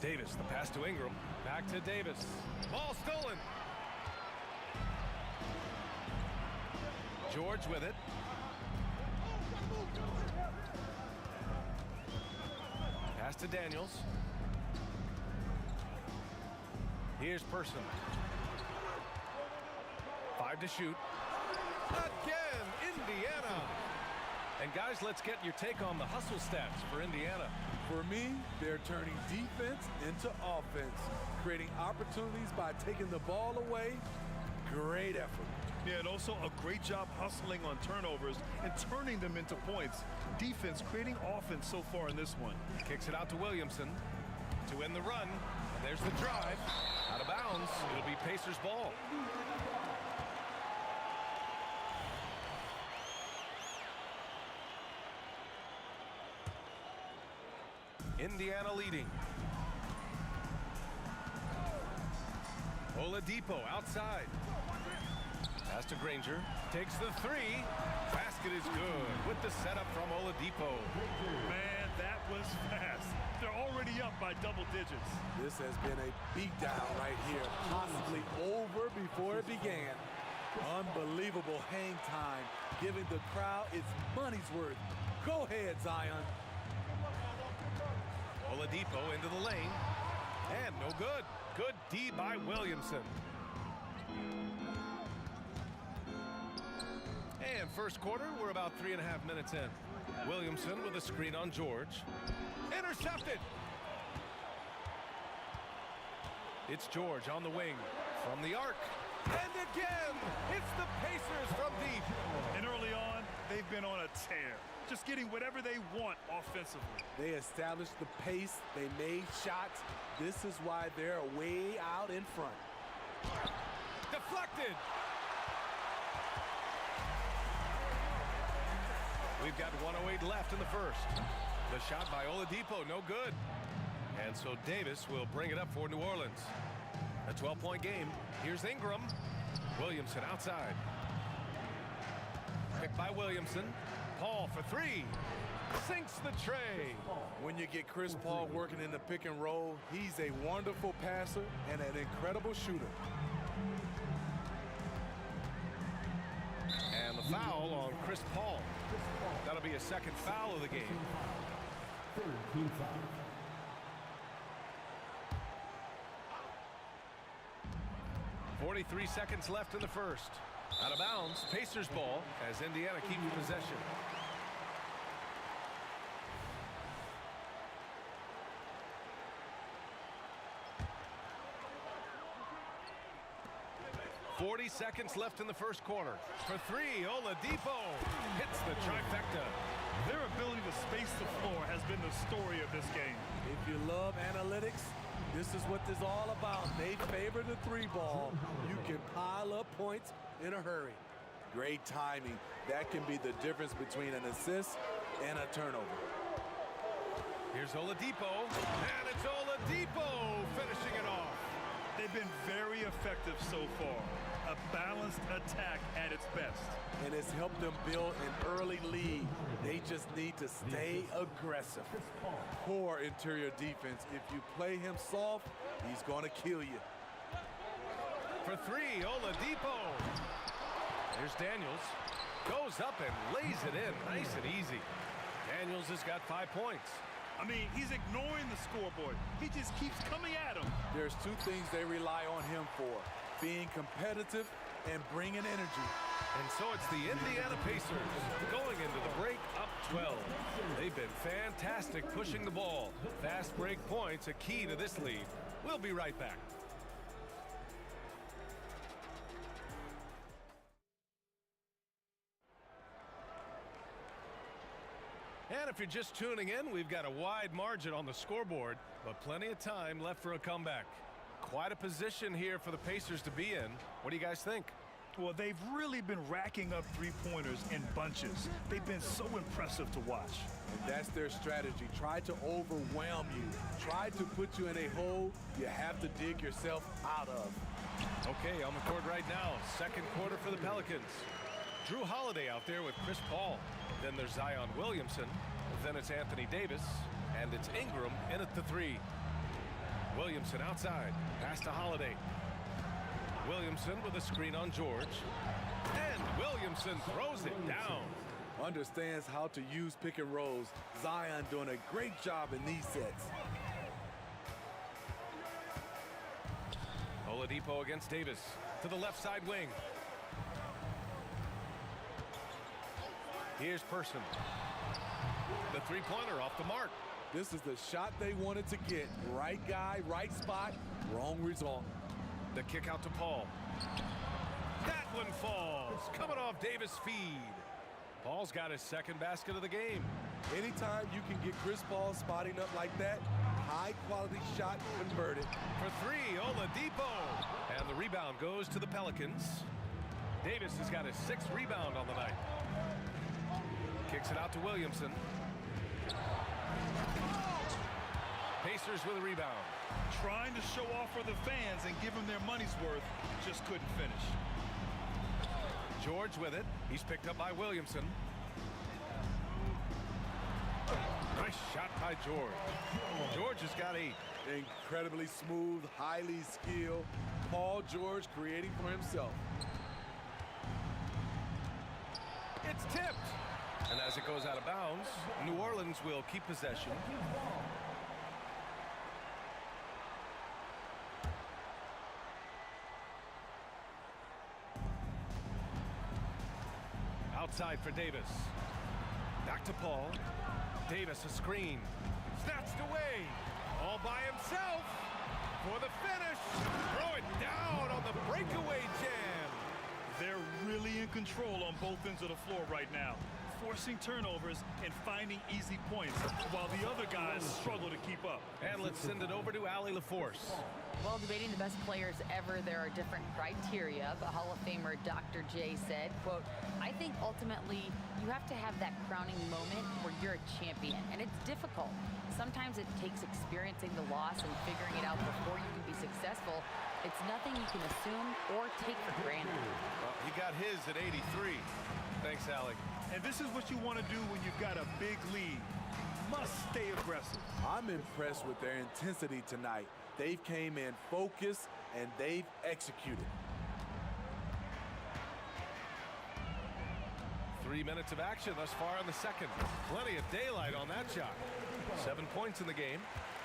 Davis, the pass to Ingram. Back to Davis. Ball stolen. George with it. Pass to Daniels. Here's Person. 5 to shoot. Again, Indiana. And guys, let's get your take on the hustle stats for Indiana. For me, they're turning defense into offense, creating opportunities by taking the ball away. Great effort. Yeah, and also a great job hustling on turnovers and turning them into points. Defense creating offense so far in this one. Kicks it out to Williamson to end the run. And there's the drive. Out of bounds. It'll be Pacers ball. Indiana leading. Oladipo outside. Pass to Granger. Takes the three. Basket is good with the setup from Oladipo. Man, that was fast. They're already up by double digits. This has been a beatdown right here, possibly over before it began. Unbelievable hang time, giving the crowd its money's worth. Go ahead, Zion. Oladipo into the lane. And no good. Good D by Williamson. And first quarter, we're about 3.5 minutes in. Williamson with a screen on George. Intercepted. It's George on the wing from the arc. And again, it's the Pacers from deep. And early on, they've been on a tear. Just getting whatever they want offensively. They established the pace. They made shots. This is why they're way out in front. Deflected. We've got 1:08 left in the first. The shot by Oladipo, no good. And so Davis will bring it up for New Orleans. A 12-point game. Here's Ingram. Williamson outside. Picked by Williamson. Paul for three. Sinks the tray. When you get Chris Paul working in the pick and roll, he's a wonderful passer and an incredible shooter. And the foul on Chris Paul. That'll be a second foul of the game. Third team foul. .43 seconds left in the first. Out of bounds, Pacers ball as Indiana keeps possession. .40 seconds left in the first quarter. For three, Oladipo hits the trifecta. Their ability to space the floor has been the story of this game. If you love analytics, this is what this is all about. They favor the three ball. You can pile up points in a hurry. Great timing. That can be the difference between an assist and a turnover. Here's Oladipo, and it's Oladipo finishing it off. They've been very effective so far. A balanced attack at its best. And it's helped them build an early lead. They just need to stay aggressive. Poor interior defense. If you play him soft, he's going to kill you. For three, Oladipo. Here's Daniels. Goes up and lays it in nice and easy. Daniels has got 5 points. I mean, he's ignoring the scoreboard. He just keeps coming at him. There's two things they rely on him for: being competitive and bringing energy. And so it's the Indiana Pacers going into the break up 12. They've been fantastic pushing the ball. Fast break points a key to this lead. We'll be right back. And if you're just tuning in, we've got a wide margin on the scoreboard, but plenty of time left for a comeback. Quite a position here for the Pacers to be in. What do you guys think? Well, they've really been racking up three-pointers in bunches. They've been so impressive to watch. And that's their strategy. Try to overwhelm you. Try to put you in a hole you have to dig yourself out of. Okay, on the court right now, second quarter for the Pelicans. Drew Holiday out there with Chris Paul. Then there's Zion Williamson. Then it's Anthony Davis. And it's Ingram in at the three. Williamson outside. Pass to Holiday. Williamson with a screen on George. And Williamson throws it down. Understands how to use pick and rolls. Zion doing a great job in these sets. Oladipo against Davis to the left side wing. Here's Person. The three-pointer off the mark. This is the shot they wanted to get. Right guy, right spot, wrong result. The kick out to Paul. That one falls. Coming off Davis' feed. Paul's got his second basket of the game. Anytime you can get Chris Paul spotting up like that, high-quality shot converted. For three, Oladipo. And the rebound goes to the Pelicans. Davis has got his sixth rebound on the night. Kicks it out to Williamson. Pacers with a rebound. Trying to show off for the fans and give them their money's worth, just couldn't finish. George with it. He's picked up by Williamson. Nice shot by George. George has got 8. Incredibly smooth, highly skilled. Paul George creating for himself. It's tipped. And as it goes out of bounds, New Orleans will keep possession. Outside for Davis. Back to Paul. Davis a screen. Snatched away. All by himself. For the finish. Throw it down on the breakaway jam. They're really in control on both ends of the floor right now, forcing turnovers and finding easy points, while the other guys struggle to keep up. And let's send it over to Allie LaForce. While debating the best players ever, there are different criteria, but Hall of Famer Dr. J said, quote, I think ultimately you have to have that crowning moment where you're a champion, and it's difficult. Sometimes it takes experiencing the loss and figuring it out before you can be successful. It's nothing you can assume or take for granted. Well, he got his at 83. Thanks, Allie. And this is what you want to do when you've got a big lead. Must stay aggressive. I'm impressed with their intensity tonight. They've came in focused and they've executed. 3 minutes of action thus far in the second. Plenty of daylight on that shot. 7 points in the game.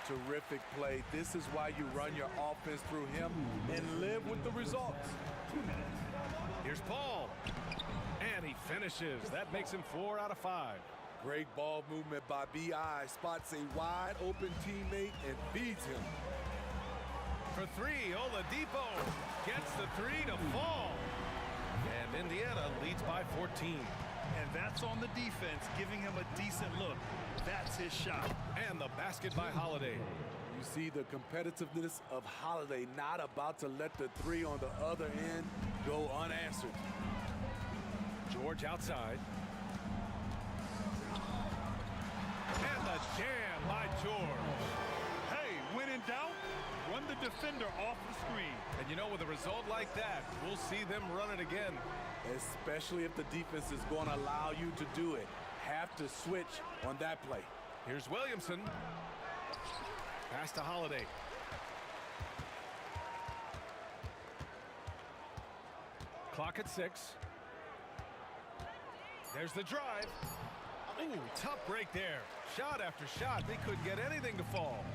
Terrific play. This is why you run your offense through him and live with the results. Here's Paul. And he finishes. That makes him 4 out of 5. Great ball movement by B.I. Spots a wide open teammate and feeds him. For three, Oladipo gets the three to fall. And Indiana leads by 14. And that's on the defense, giving him a decent look. That's his shot. And the basket by Holiday. You see the competitiveness of Holiday, not about to let the three on the other end go unanswered. George outside. And the jam by George. Hey, when in doubt, run the defender off the screen. And you know, with a result like that, we'll see them run it again. Especially if the defense is going to allow you to do it. Have to switch on that play. Here's Williamson. Pass to Holiday. Clock at 6. There's the drive. Ooh, tough break there. Shot after shot. They couldn't get anything to fall.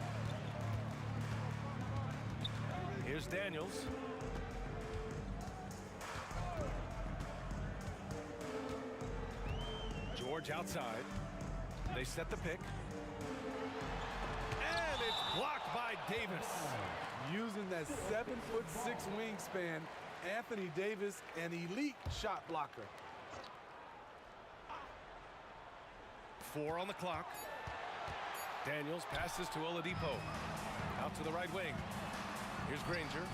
Here's Daniels. George outside. They set the pick. And it's blocked by Davis. Using that 7'6" wingspan, Anthony Davis, an elite shot blocker. 4 on the clock. Daniels passes to Oladipo. Out to the right wing. Here's Granger.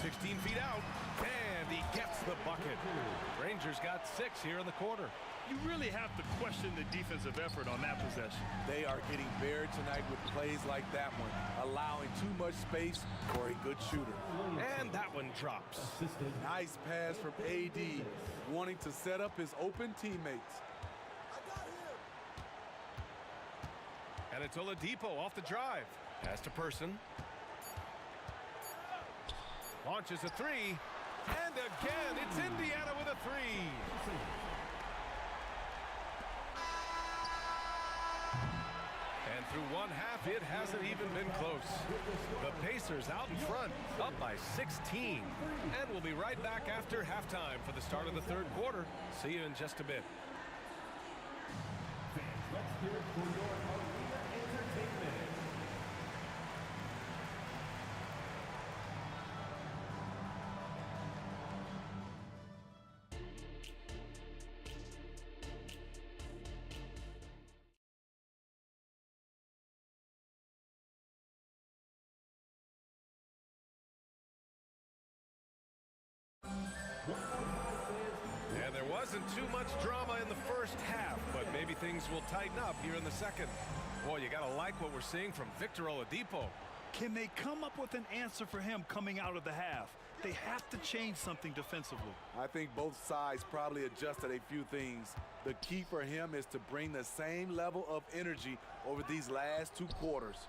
16 feet out. And he gets the bucket. Granger's got 6 here in the quarter. You really have to question the defensive effort on that possession. They are getting buried tonight with plays like that one, allowing too much space for a good shooter. And that one drops. Nice pass from AD, wanting to set up his open teammates. And it's Oladipo off the drive. Pass to Person. Launches a 3. And again, it's Indiana with a 3. And through one half, it hasn't even been close. The Pacers out in front, up by 16. And we'll be right back after halftime for the start of the third quarter. See you in just a bit. Let's hear it for your Arena Entertainment. And there wasn't too much drama in the first half, but maybe things will tighten up here in the second. Boy, you gotta like what we're seeing from Victor Oladipo. Can they come up with an answer for him coming out of the half? They have to change something defensively. I think both sides probably adjusted a few things. The key for him is to bring the same level of energy over these last 2 quarters.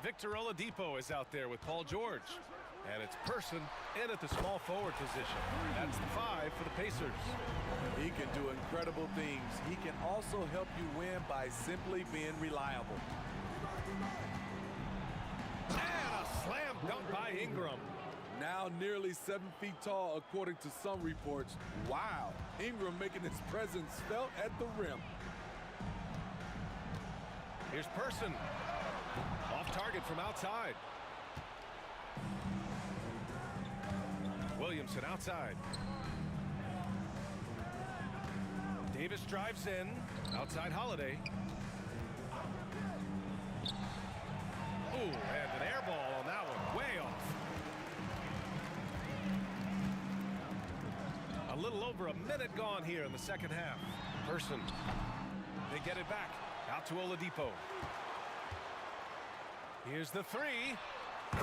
Victor Oladipo is out there with Paul George. And it's Person in at the small forward position. That's the 5 for the Pacers. He can do incredible things. He can also help you win by simply being reliable. And a slam dunk by Ingram. Now nearly 7 feet tall, according to some reports. Wow, Ingram making his presence felt at the rim. Here's Person. Off target from outside. Williamson outside. Davis drives in. Outside Holiday. Ooh, and an air ball on that one. Way off. A little over a minute gone here in the second half. Person. They get it back. Out to Oladipo. Here's the 3.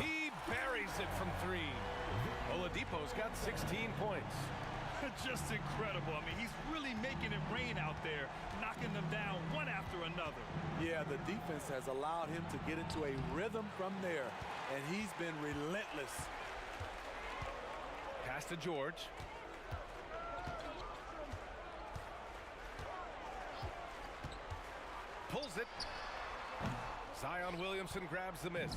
He buries it from 3. Oladipo's got 16 points. Just incredible. I mean, he's really making it rain out there, knocking them down one after another. Yeah, the defense has allowed him to get into a rhythm from there, and he's been relentless. Pass to George. Pulls it. Zion Williamson grabs the miss.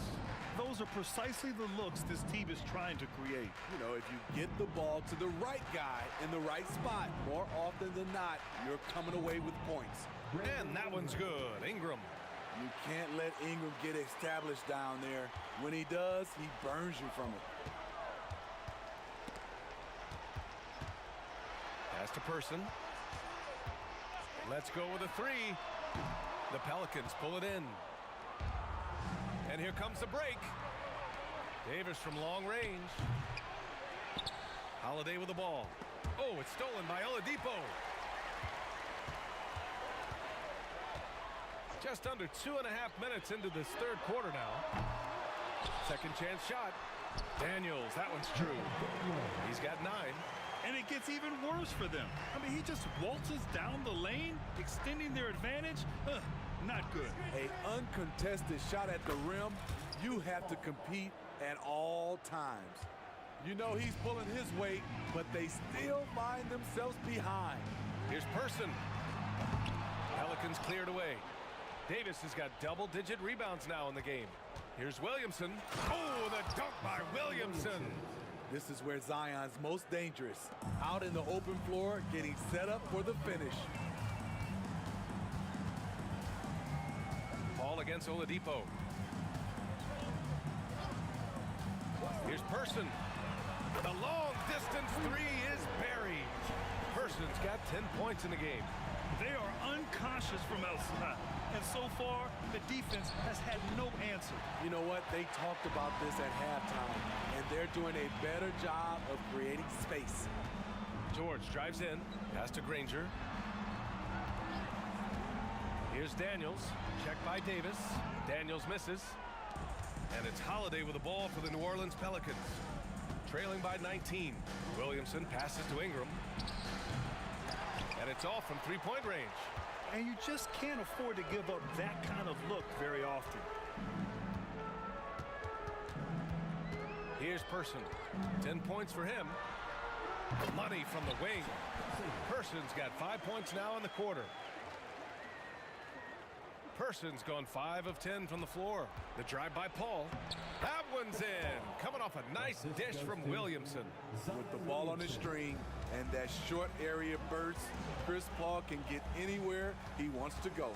Those are precisely the looks this team is trying to create. You know, if you get the ball to the right guy in the right spot, more often than not, you're coming away with points. And that one's good. Ingram. You can't let Ingram get established down there. When he does, he burns you from it. Pass to Person. Let's go with a 3. The Pelicans pull it in. And here comes the break. Davis from long range. Holiday with the ball. Oh, it's stolen by Oladipo. Just under 2.5 minutes into this third quarter now. Second chance shot. Daniels, that one's true. He's got 9. And it gets even worse for them. I mean, he just waltzes down the lane, extending their advantage. Not good. An uncontested shot at the rim, you have to compete at all times. You know he's pulling his weight, but they still find themselves behind. Here's Person. Pelicans cleared away. Davis has got double-digit rebounds now in the game. Here's Williamson. Oh, the dunk by Williamson. This is where Zion's most dangerous. Out in the open floor, getting set up for the finish. Ball against Oladipo. Here's Person. The long-distance three is buried. Person's got 10 points in the game. They are unconscious from outside. And so far, the defense has had no answer. You know what? They talked about this at halftime, and they're doing a better job of creating space. George drives in. Pass to Granger. Here's Daniels. Checked by Davis. Daniels misses. And it's Holiday with the ball for the New Orleans Pelicans. Trailing by 19. Williamson passes to Ingram. And it's off from three-point range. And you just can't afford to give up that kind of look very often. Here's Person. 10 points for him. Money from the wing. Person's got 5 points now in the quarter. Person's gone 5 of 10 from the floor. The drive by Paul. That one's in. Coming off a nice dish from Williamson. With the ball on the string and that short area burst, Chris Paul can get anywhere he wants to go.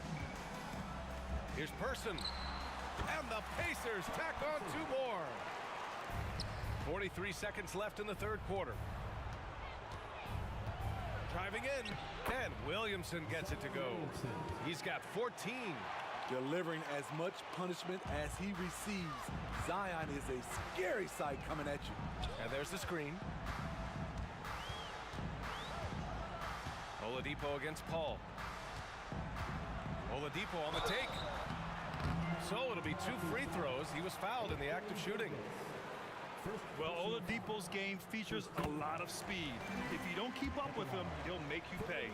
Here's Person. And the Pacers tack on 2 more. 43 seconds left in the third quarter. Driving in, and Williamson gets it to go. He's got 14. Delivering as much punishment as he receives. Zion is a scary sight coming at you. And there's the screen. Oladipo against Paul. Oladipo on the take. So it'll be 2 free throws. He was fouled in the act of shooting. Well, Oladipo's game features a lot of speed. If you don't keep up with him, he'll make you pay.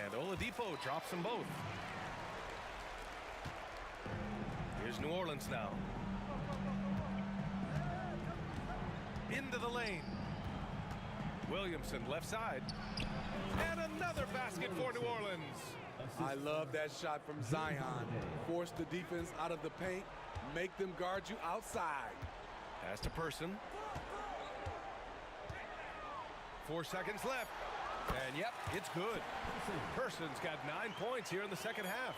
And Oladipo drops them both. Here's New Orleans now. Into the lane. Williamson left side. And another basket for New Orleans. I love that shot from Zion. Force the defense out of the paint. Make them guard you outside. Pass to Person. 4 seconds left. And yep, it's good. Person's got 9 points here in the second half.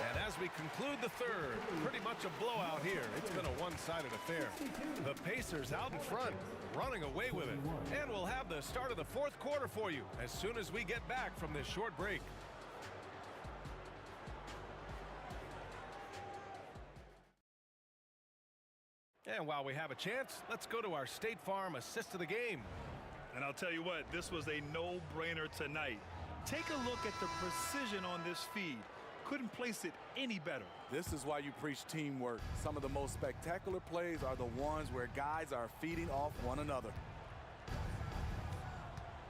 And as we conclude the third, pretty much a blowout here. It's been a one-sided affair. The Pacers out in front, running away with it. And we'll have the start of the fourth quarter for you as soon as we get back from this short break. And while we have a chance, let's go to our State Farm assist of the game. And I'll tell you what, this was a no-brainer tonight. Take a look at the precision on this feed. Couldn't place it any better. This is why you preach teamwork. Some of the most spectacular plays are the ones where guys are feeding off one another.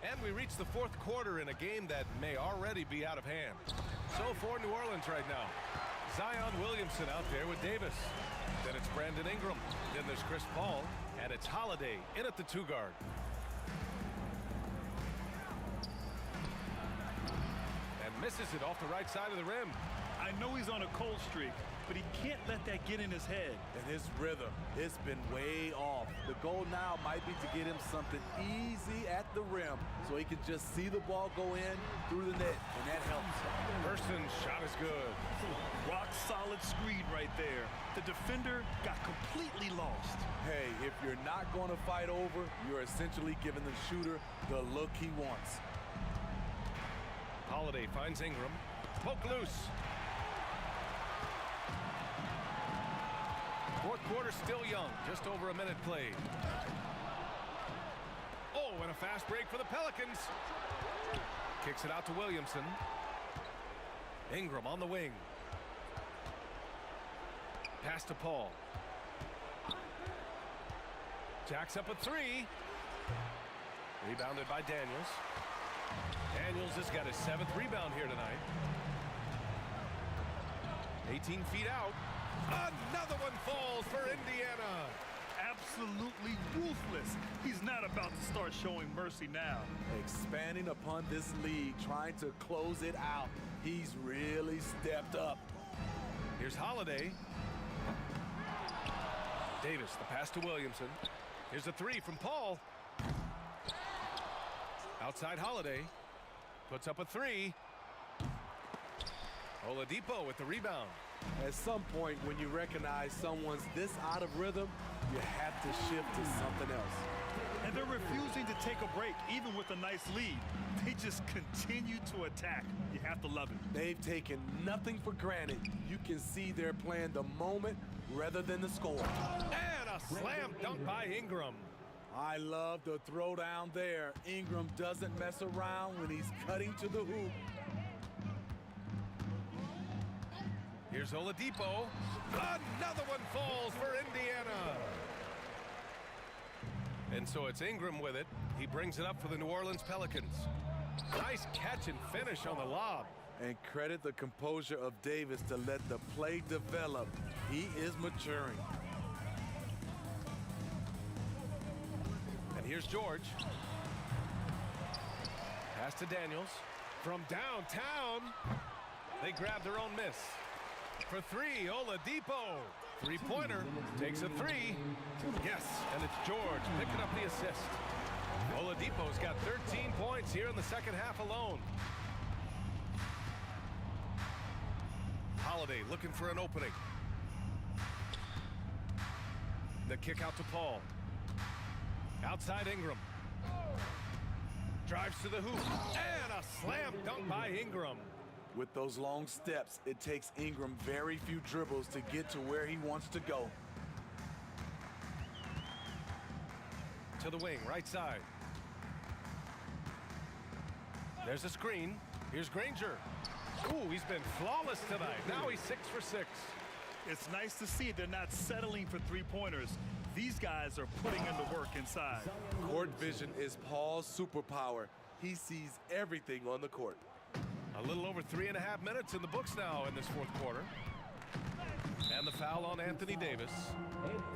And we reach the fourth quarter in a game that may already be out of hand. So for New Orleans right now, Zion Williamson out there with Davis. Then it's Brandon Ingram. Then there's Chris Paul. And it's Holiday in at the 2 guard. And misses it off the right side of the rim. I know he's on a cold streak, but he can't let that get in his head. And his rhythm, it's been way off. The goal now might be to get him something easy at the rim so he can just see the ball go in through the net, and that helps. Person's shot is good. Rock solid screen right there. The defender got completely lost. Hey, if you're not going to fight over, you're essentially giving the shooter the look he wants. Holiday finds Ingram. Poke loose. Fourth quarter still young, just over a minute played. Oh, and a fast break for the Pelicans. Kicks it out to Williamson. Ingram on the wing. Pass to Paul. Jacks up a 3. Rebounded by Daniels. Daniels has got his 7th rebound here tonight. 18 feet out. Another one falls for Indiana. Absolutely ruthless. He's not about to start showing mercy now. Expanding upon this lead, trying to close it out. He's really stepped up. Here's Holiday. Davis, the pass to Williamson. Here's a three from Paul. Outside Holiday. Puts up a three. Oladipo with the rebound. At some point, when you recognize someone's this out of rhythm, you have to shift to something else. And they're refusing to take a break, even with a nice lead. They just continue to attack. You have to love it. They've taken nothing for granted. You can see they're playing the moment rather than the score. And a slam dunk by Ingram. I love the throwdown there. Ingram doesn't mess around when he's cutting to the hoop. Here's Oladipo. Another one falls for Indiana. And so it's Ingram with it. He brings it up for the New Orleans Pelicans. Nice catch and finish on the lob. And credit the composure of Davis to let the play develop. He is maturing. And here's George. Pass to Daniels. From downtown, they grab their own miss. For three, Oladipo. Three-pointer, takes a three. Yes, and it's George picking up the assist. Oladipo's got 13 points here in the second half alone. Holiday looking for an opening. The kick out to Paul. Outside Ingram. Drives to the hoop. And a slam dunk by Ingram. With those long steps, it takes Ingram very few dribbles to get to where he wants to go. To the wing, right side. There's a screen. Here's Granger. Ooh, he's been flawless tonight. Now he's 6 for 6. It's nice to see they're not settling for three-pointers. These guys are putting in the work inside. Court vision is Paul's superpower. He sees everything on the court. A little over 3.5 minutes in the books now in this fourth quarter. And the foul on Anthony Davis.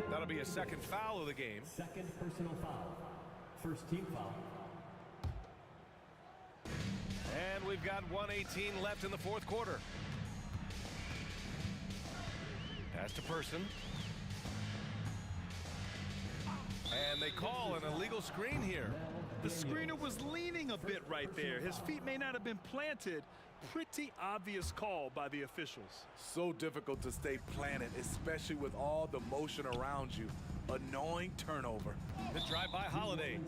That'll be a second foul of the game. Second personal foul. First team foul. And we've got 1:18 left in the fourth quarter. Pass to Person. And they call an illegal screen here. The screener was leaning a bit right there. His feet may not have been planted. Pretty obvious call by the officials. So difficult to stay planted, especially with all the motion around you. Annoying turnover. The drive by Holiday.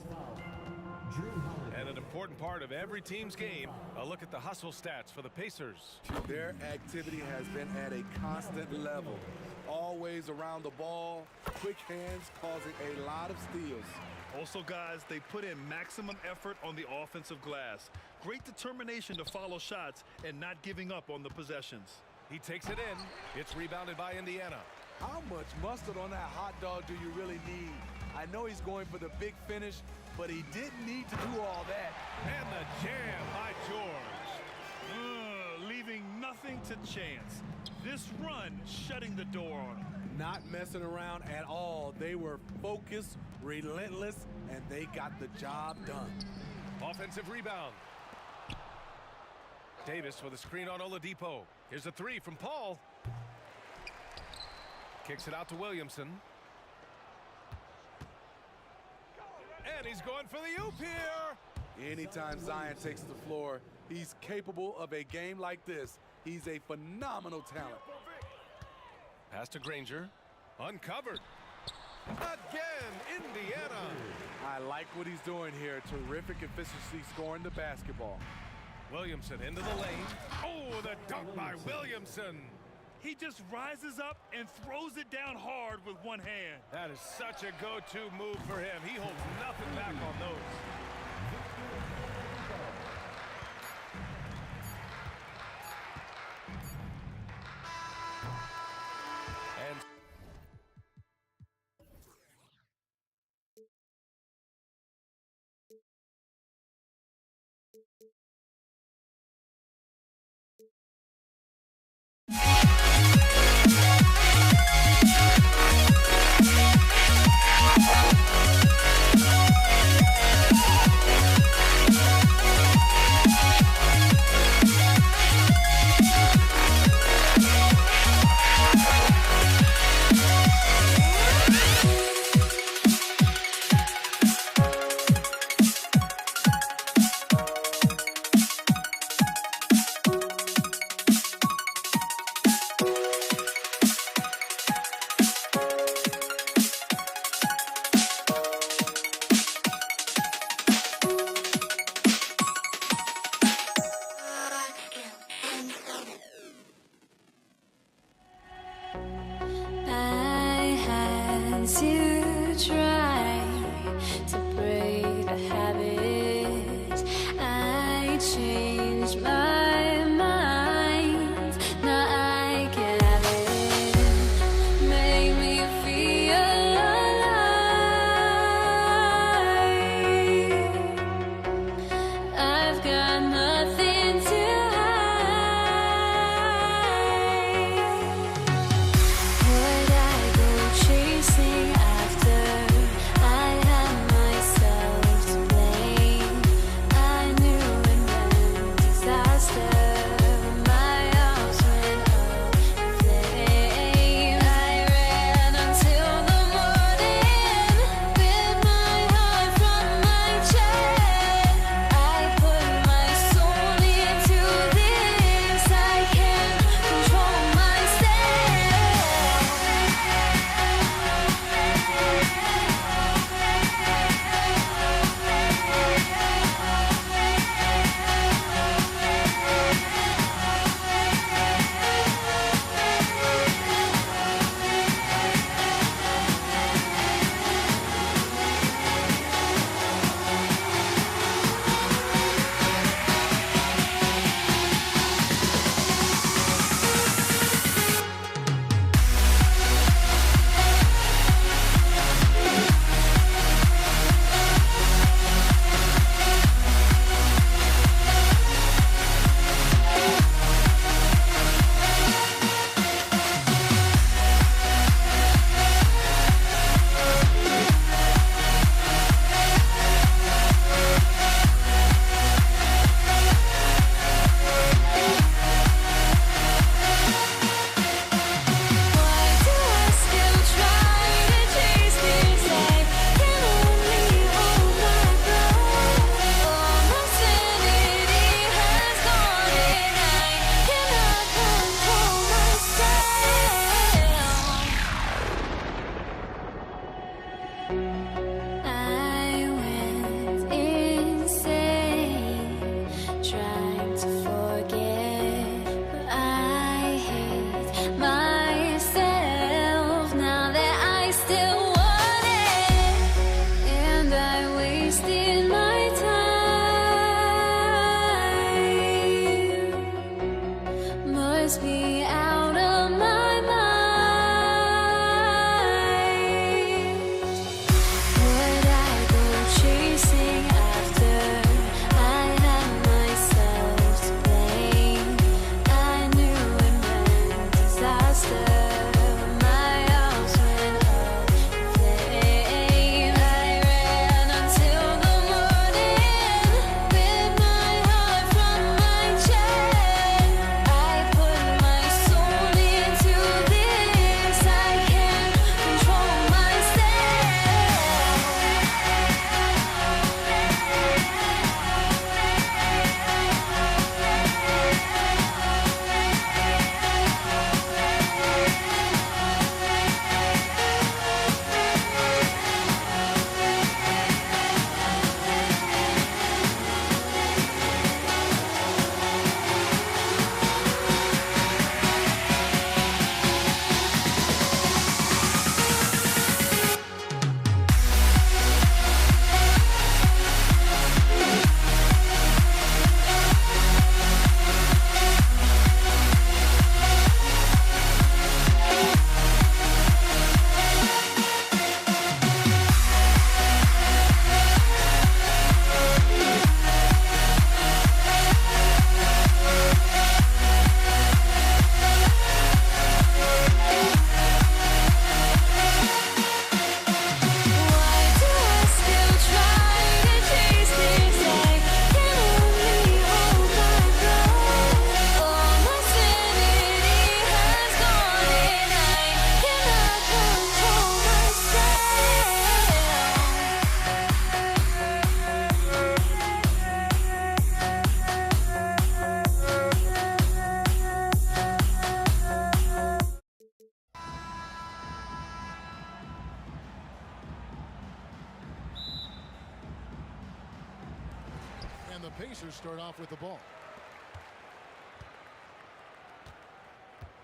And an important part of every team's game, a look at the hustle stats for the Pacers. Their activity has been at a constant level. Always around the ball, quick hands causing a lot of steals. Also, guys, they put in maximum effort on the offensive glass. Great determination to follow shots and not giving up on the possessions. He takes it in. It's rebounded by Indiana. How much mustard on that hot dog do you really need? I know he's going for the big finish, but he didn't need to do all that. And the jam by George. Leaving nothing to chance. This run shutting the door on him. Not messing around at all. They were focused, relentless, and they got the job done. Offensive rebound. Davis with a screen on Oladipo. Here's a three from Paul. Kicks it out to Williamson. And he's going for the oop here. Anytime Zion takes the floor, he's capable of a game like this. He's a phenomenal talent. Pass to Granger. Uncovered. Again, Indiana. I like what he's doing here. Terrific efficiency scoring the basketball. Williamson into the lane. Oh, the dunk by Williamson. He just rises up and throws it down hard with one hand. That is such a go-to move for him. He holds nothing back on those. And I had to try to break the habit. I changed my mind. Now I can have it. Make me feel alive. I've got nothing to chasing after. I had myself to blame. I knew it meant disaster. My arms went up in flames. I ran until the morning with my heart from my chest. I put my soul into this. I can't control myself. I went insane trying to forget, but I hate myself now that I still want it, and I wasted my time. Must be out of my mind. Would I go chasing after? I had myself to blame. I knew it meant disaster. My arms went up in flames. I ran until the morning with my heart from my chest. I put my soul into this. I can't control myself. Why do I still try to chase this? I can only hold my breath. All my sanity has gone, and I cannot control myself. And the Pacers start off with the ball.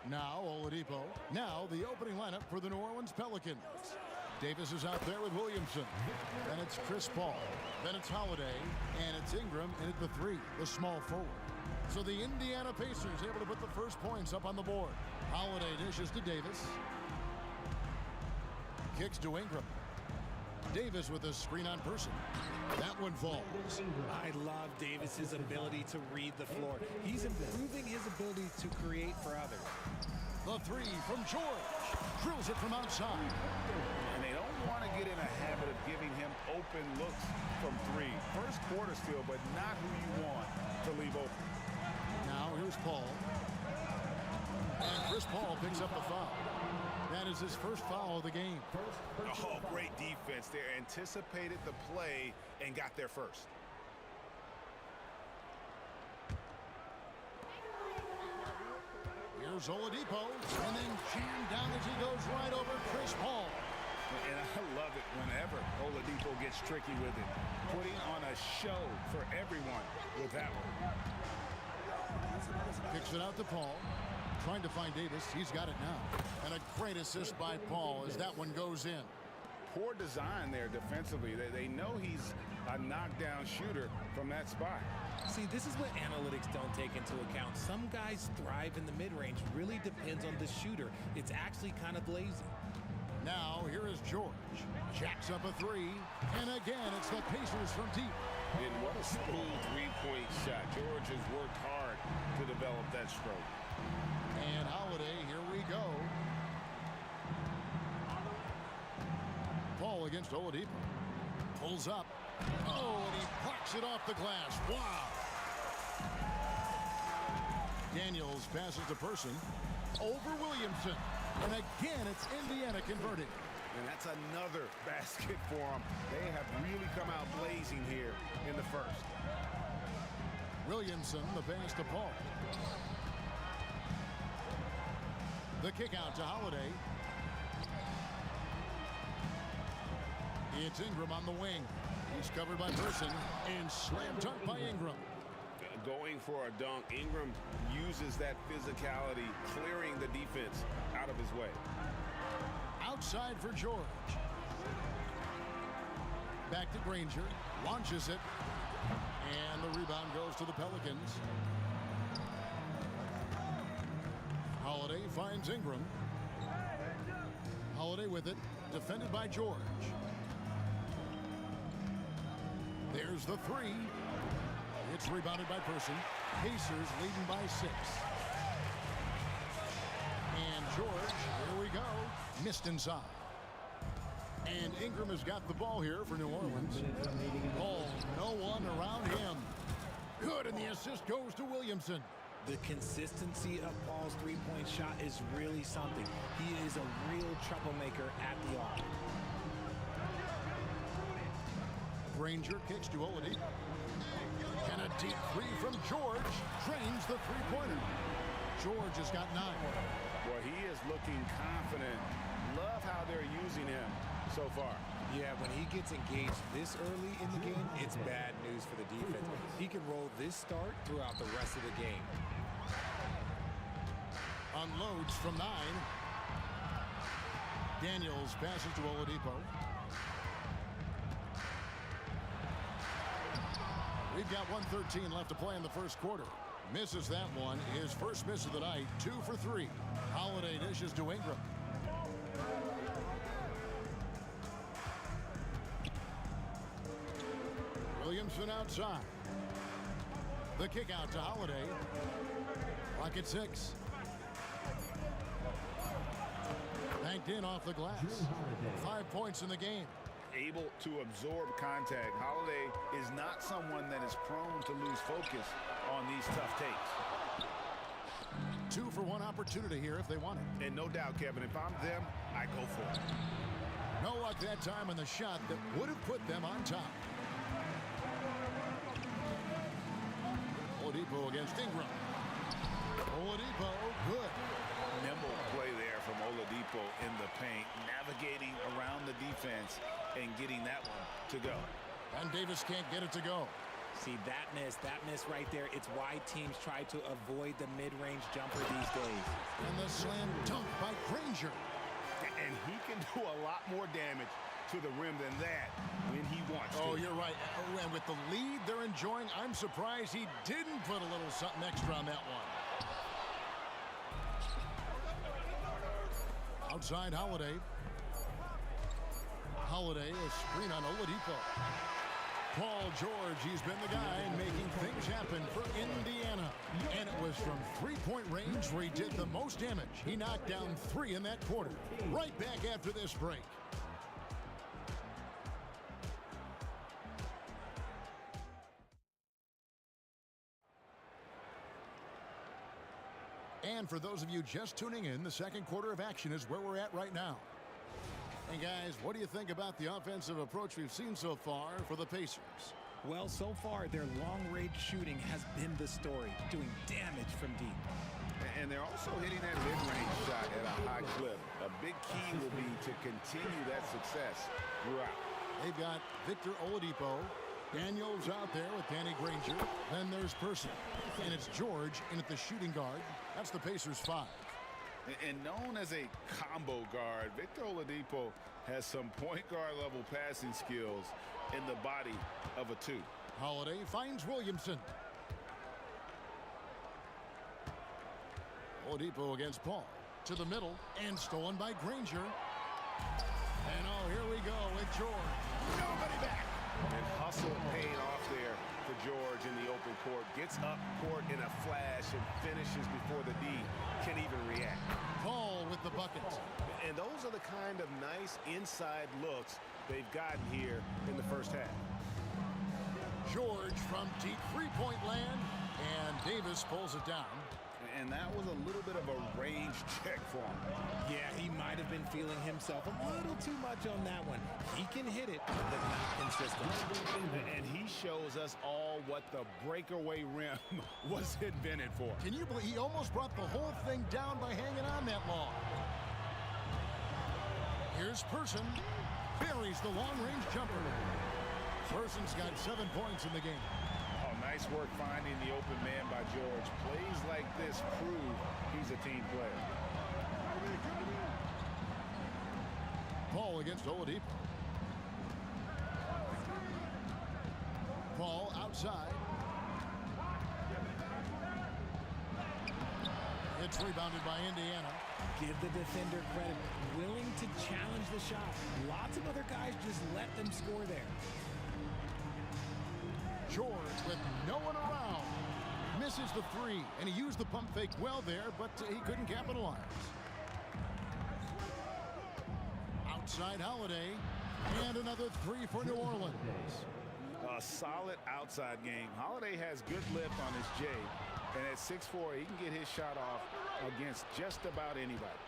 Now Oladipo. Now the opening lineup for the New Orleans Pelicans. Davis is out there with Williamson. Then it's Chris Paul. Then it's Holiday. And it's Ingram in at the 3, the small forward. So the Indiana Pacers able to put the first points up on the board. Holiday dishes to Davis. Kicks to Ingram. Davis with a screen on person. That one falls. I love Davis's ability to read the floor. He's improving his ability to create for others. The 3 from George. Drills it from outside. And they don't want to get in a habit of giving him open looks from 3. First quarter still, but not who you want to leave open. Now here's Paul. And Chris Paul picks up the foul. That is his first foul of the game. Oh, great defense there. Anticipated the play and got there first. Here's Oladipo, and then jammed down as he goes right over Chris Paul. And I love it whenever Oladipo gets tricky with it. Putting on a show for everyone with that one. Kicks it out to Paul. Trying to find Davis. He's got it now. And a great assist by Paul as that one goes in. Poor design there defensively. They know he's a knockdown shooter from that spot. See, this is what analytics don't take into account. Some guys thrive in the mid-range. Really depends on the shooter. It's actually kind of lazy. Now, here is George. Jacks up a 3. And again, it's the Pacers from deep. And what a smooth three-point shot. George has worked hard to develop that stroke. And Holiday, here we go. Paul against Oladipo. Pulls up. Oh, and he plucks it off the glass. Wow. Daniels passes to Person. Over Williamson. And again, it's Indiana converting. And that's another basket for them. They have really come out blazing here in the first. Williamson, the pass to Paul. The kick out to Holiday. It's Ingram on the wing. He's covered by Person and slam dunk by Ingram. Going for a dunk, Ingram uses that physicality, clearing the defense out of his way. Outside for George. Back to Granger. Launches it. And the rebound goes to the Pelicans. Holiday finds Ingram. Holiday with it. Defended by George. There's the 3. It's rebounded by Person. Pacers leading by 6. And George, here we go. Missed inside. And Ingram has got the ball here for New Orleans. Oh, no one around him. Good, and the assist goes to Williamson. The consistency of Paul's three-point shot is really something. He is a real troublemaker at the arc. Granger kicks to Oladipo. And a deep 3 from George drains the three-pointer. George has got 9. Well, he is looking confident. Love how they're using him so far. Yeah, when he gets engaged this early in the game, it's bad news for the defense. He can roll this start throughout the rest of the game. Unloads from 9. Daniels passes to Oladipo. We've got 1:13 left to play in the first quarter. Misses that one. His first miss of the night. 2 for 3. Holiday dishes to Ingram. Williamson outside. The kick out to Holiday. Clock at 6. Banked in off the glass. 5 points in the game. Able to absorb contact. Holiday is not someone that is prone to lose focus on these tough takes. 2 for 1 opportunity here if they want it. And no doubt, Kevin, if I'm them, I go for it. No luck that time on the shot that would have put them on top. Oladipo against Ingram. Oladipo, good. Nimble play there from Oladipo in the paint, navigating around the defense and getting that one to go. And Davis can't get it to go. See, that miss right there, it's why teams try to avoid the mid-range jumper these days. And the slam dunk by Granger. And he can do a lot more damage to the rim than that when he wants to. Oh, you're right. Oh, and with the lead they're enjoying, I'm surprised he didn't put a little something extra on that one. Outside Holiday. Holiday, a screen on Oladipo. Paul George, he's been the guy making things happen for Indiana. And it was from three-point range where he did the most damage. He knocked down 3 in that quarter. Right back after this break. And for those of you just tuning in, the second quarter of action is where we're at right now. And guys, what do you think about the offensive approach we've seen so far for the Pacers? Well, so far, their long-range shooting has been the story, doing damage from deep. And they're also hitting that mid-range shot at a high clip. A big key will be to continue that success throughout. They've got Victor Oladipo. Daniels out there with Danny Granger. Then there's Person. And it's George in at the shooting guard. That's the Pacers' 5. And known as a combo guard, Victor Oladipo has some point guard level passing skills in the body of a 2. Holiday finds Williamson. Oladipo against Paul. To the middle and stolen by Granger. And oh, here we go with George. Nobody back. And hustle paid off there for George in the open court. Gets up court in a flash and finishes before the D can even react. Paul with the buckets. And those are the kind of nice inside looks they've gotten here in the first half. George from deep three-point land. And Davis pulls it down. And that was a little bit of a range check for him. Yeah, he might have been feeling himself a little too much on that one. He can hit it, but not consistent. And he shows us all what the breakaway rim was invented for. Can you believe he almost brought the whole thing down by hanging on that long? Here's Person. Buries the long-range jumper. Person's got 7 points in the game. Nice work finding the open man by George. Plays like this prove he's a team player. Paul against Oladipo. Paul outside. It's rebounded by Indiana. Give the defender credit. Willing to challenge the shot. Lots of other guys just let them score there. George with no one around. Misses the 3, and he used the pump fake well there, but he couldn't capitalize. Outside Holiday, and another 3 for New Orleans. A solid outside game. Holiday has good lift on his J, and at 6'4", he can get his shot off against just about anybody.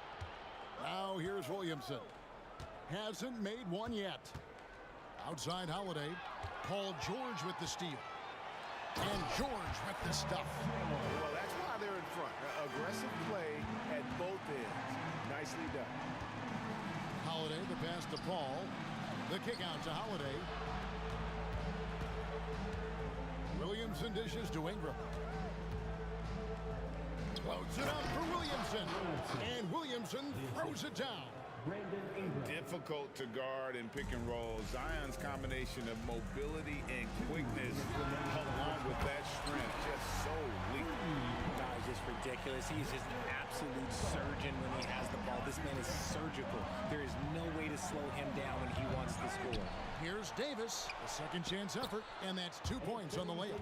Now here's Williamson. Hasn't made one yet. Outside Holiday. Paul George with the steal. And George with the stuff. Well, that's why they're in front. Aggressive play at both ends. Nicely done. Holiday, the pass to Paul. The kick out to Holiday. Williamson dishes to Ingram. Floats it up for Williamson. And Williamson throws it down. Difficult to guard and pick and roll. Zion's combination of mobility and quickness along with that strength just so lethal. Guy's just ridiculous. He's just an absolute surgeon when he has the ball. This man is surgical. There is no way to slow him down when he wants to score. Here's Davis, a second chance effort, and that's 2 points on the layup.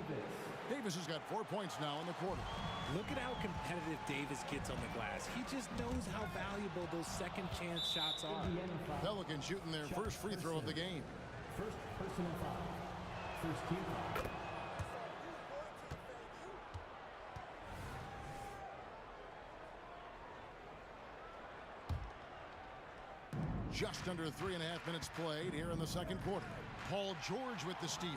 Davis has got 4 points now in the quarter. Look at how competitive Davis gets on the glass. He just knows how valuable those second chance shots are. Pelicans shooting their first free throw of the game. First personal foul. First team foul. Just under 3.5 minutes played here in the second quarter. Paul George with the steal.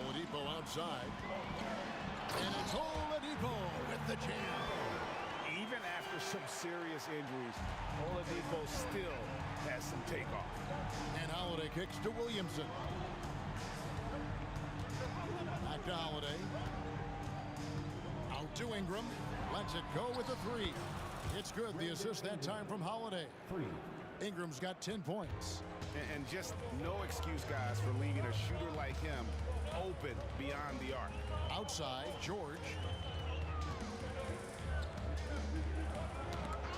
Oladipo outside. And it's Oladipo with the jam. Even after some serious injuries, Oladipo still has some takeoff. And Holiday kicks to Williamson. Holiday. Out to Ingram. Lets it go with a three. It's good. The assist that time from Holiday. Ingram's got 10 points. And just no excuse, guys, for leaving a shooter like him open beyond the arc. Outside, George.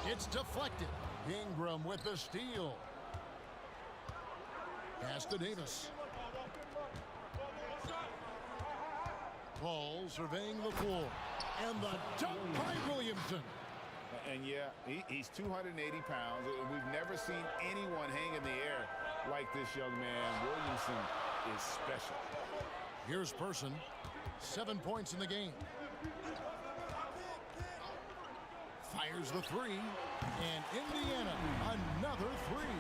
It's deflected. Ingram with the steal. Pass to Davis. Paul surveying the floor. And the dunk by Williamson. And yeah, he's 280 pounds. We've never seen anyone hang in the air like this young man. Williamson is special. Here's Person. 7 points in the game. Fires the three. And Indiana, another three.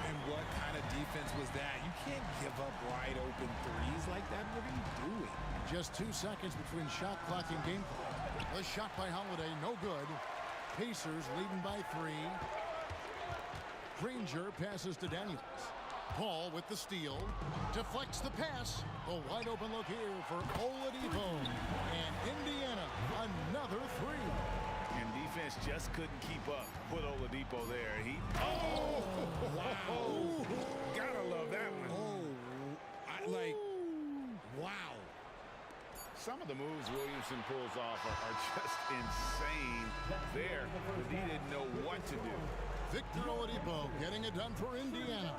And what kind of defense was that? You can't give up wide open threes like that. What are you doing? Just 2 seconds between shot clock and game clock. The shot by Holiday, no good. Pacers leading by 3. Granger passes to Daniels. Paul with the steal. Deflects the pass. A wide open look here for Oladipo. And Indiana, another three. And defense just couldn't keep up with Oladipo there. Wow. Gotta love that one. Wow. Some of the moves Williamson pulls off are just insane there, but he didn't know what to do. Victor Oladipo getting it done for Indiana.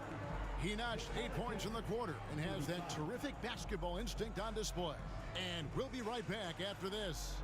He notched 8 points in the quarter and has that terrific basketball instinct on display. And we'll be right back after this.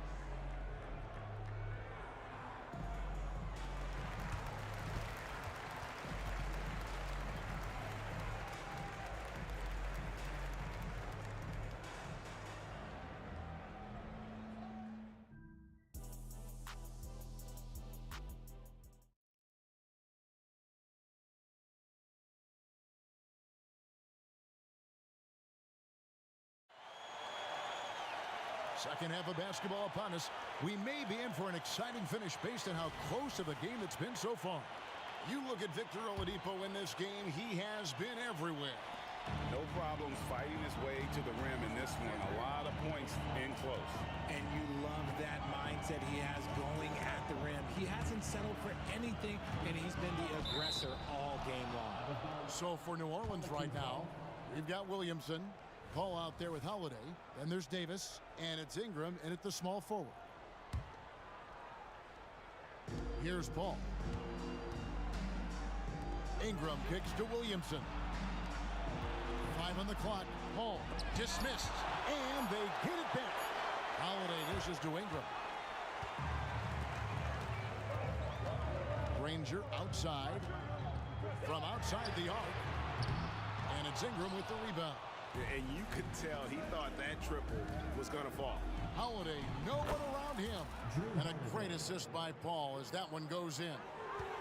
Second half of basketball upon us. We may be in for an exciting finish based on how close of a game it's been so far. You look at Victor Oladipo in this game, he has been everywhere. No problems fighting his way to the rim in this one. A lot of points in close. And you love that mindset he has going at the rim. He hasn't settled for anything, and he's been the aggressor all game long. So for New Orleans right now, we've got Williamson. Paul out there with Holiday. Then there's Davis, and it's Ingram in at the small forward. Here's Paul. Ingram kicks to Williamson. 5 on the clock. Paul dismissed, and they get it back. Holiday dishes to Ingram. Granger outside. From outside the arc. And it's Ingram with the rebound. And you could tell he thought that triple was going to fall. Holiday, no one around him. And a great assist by Paul as that one goes in.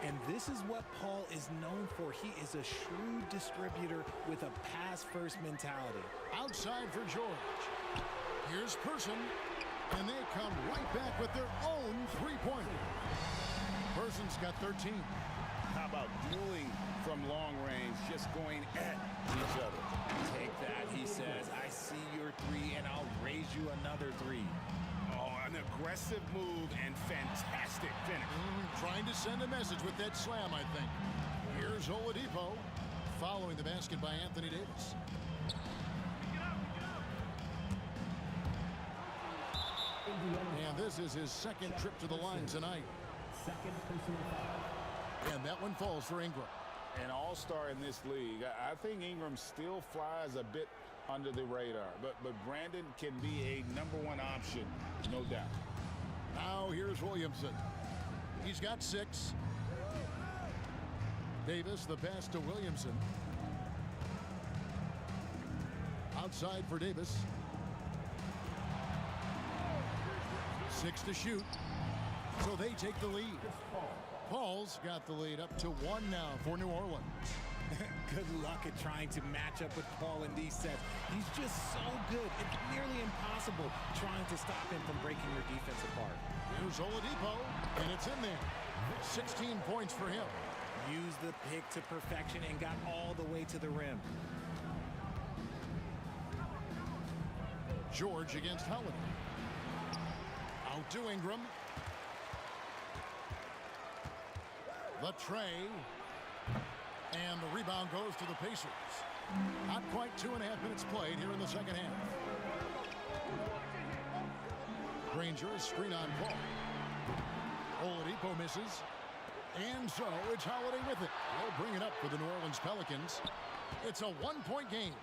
And this is what Paul is known for. He is a shrewd distributor with a pass-first mentality. Outside for George. Here's Person. And they come right back with their own three-pointer. Person's got 13. How about dueling from long range, just going at each other? Take that, he says. I see your three, and I'll raise you another three. Oh, an aggressive move and fantastic finish. Trying to send a message with that slam, I think. Here's Oladipo following the basket by Anthony Davis. And this is his second trip to the line tonight. And that one falls for Ingram. An all-star in this league. I think Ingram still flies a bit under the radar, but Brandon can be a #1 option, no doubt. Now here's Williamson. He's got 6. Davis, the pass to Williamson. Outside for Davis. 6 to shoot. So they take the lead. Paul's got the lead up to 1 now for New Orleans. Good luck at trying to match up with Paul in these sets. He's just so good. It's nearly impossible trying to stop him from breaking your defense apart. Here's Oladipo, and it's in there. 16 points for him. Used the pick to perfection and got all the way to the rim. George against Holiday. Out to Ingram. The tray. And the rebound goes to the Pacers. Not quite 2.5 minutes played here in the second half. Granger, screen on ball. Oladipo misses. And so it's Holiday with it. They'll bring it up for the New Orleans Pelicans. It's a one-point game.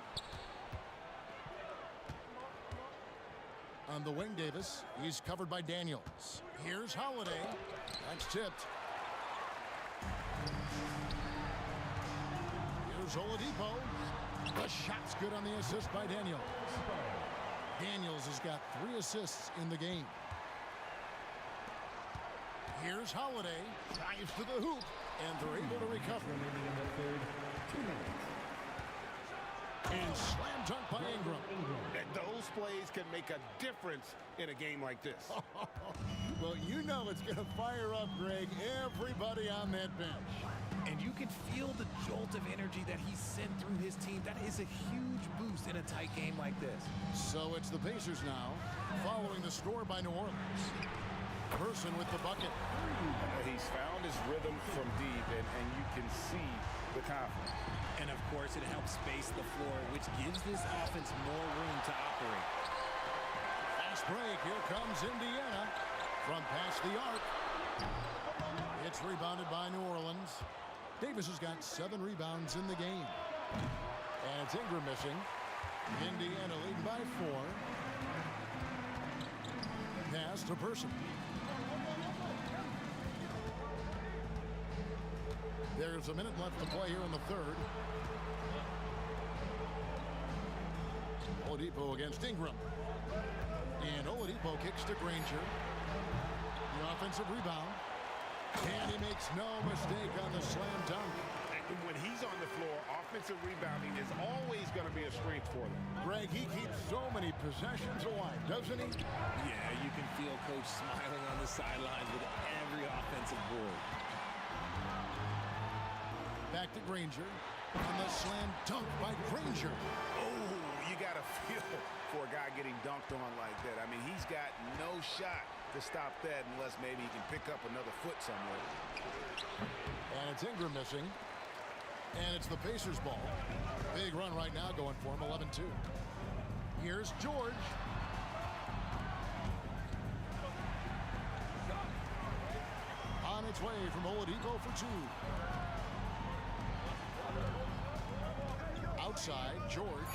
On the wing, Davis. He's covered by Daniels. Here's Holiday. That's tipped. Here's Oladipo. The shot's good on the assist by Daniels. Daniels has got 3 assists in the game. Here's Holiday. Drives to the hoop. And they're able to recover. And slam dunk by Ingram. And those plays can make a difference in a game like this. Well, you know it's going to fire up, Greg, everybody on that bench. And you can feel the jolt of energy that he sent through his team. That is a huge boost in a tight game like this. So it's the Pacers now, following the score by New Orleans. Person with the bucket. He's found his rhythm from deep, and you can see the confidence. And, of course, it helps space the floor, which gives this offense more room to operate. Fast break. Here comes Indiana from past the arc. It's rebounded by New Orleans. Davis has got 7 rebounds in the game. And it's Ingram missing. Indiana leading by 4. Pass to Person. There's a minute left to play here in the third. Oladipo against Ingram. And Oladipo kicks to Granger. The offensive rebound. And he makes no mistake on the slam dunk. And when he's on the floor, offensive rebounding is always going to be a strength for them. Greg, he keeps so many possessions alive, doesn't he? Yeah, you can feel Coach smiling on the sidelines with every offensive board. Back to Granger. And the slam dunk by Granger. Oh, you got to feel for a guy getting dunked on like that. I mean, he's got no shot to stop that unless maybe he can pick up another foot somewhere. And it's Ingram missing. And it's the Pacers ball. Big run right now going for him, 11-2. Here's George. On its way from Oladipo for 2. Outside, George.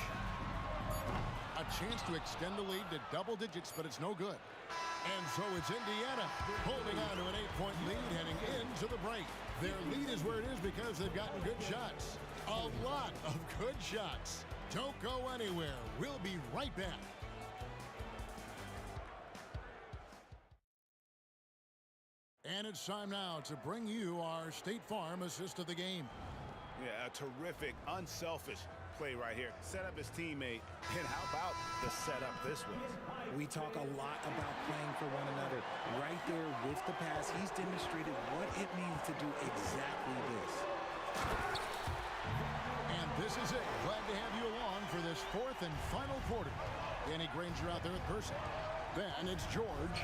A chance to extend the lead to double digits, but it's no good. And so it's Indiana holding on to an 8-point lead heading into the break. Their lead is where it is because they've gotten good shots. A lot of good shots. Don't go anywhere. We'll be right back. And it's time now to bring you our State Farm assist of the game. Yeah, a terrific, unselfish play right here. Set up his teammate. And how about the setup this was? We talk a lot about playing for one another. Right there with the pass, he's demonstrated what it means to do exactly this. And this is it. Glad to have you along for this 4th and final quarter. Danny Granger out there at Person. Then it's George.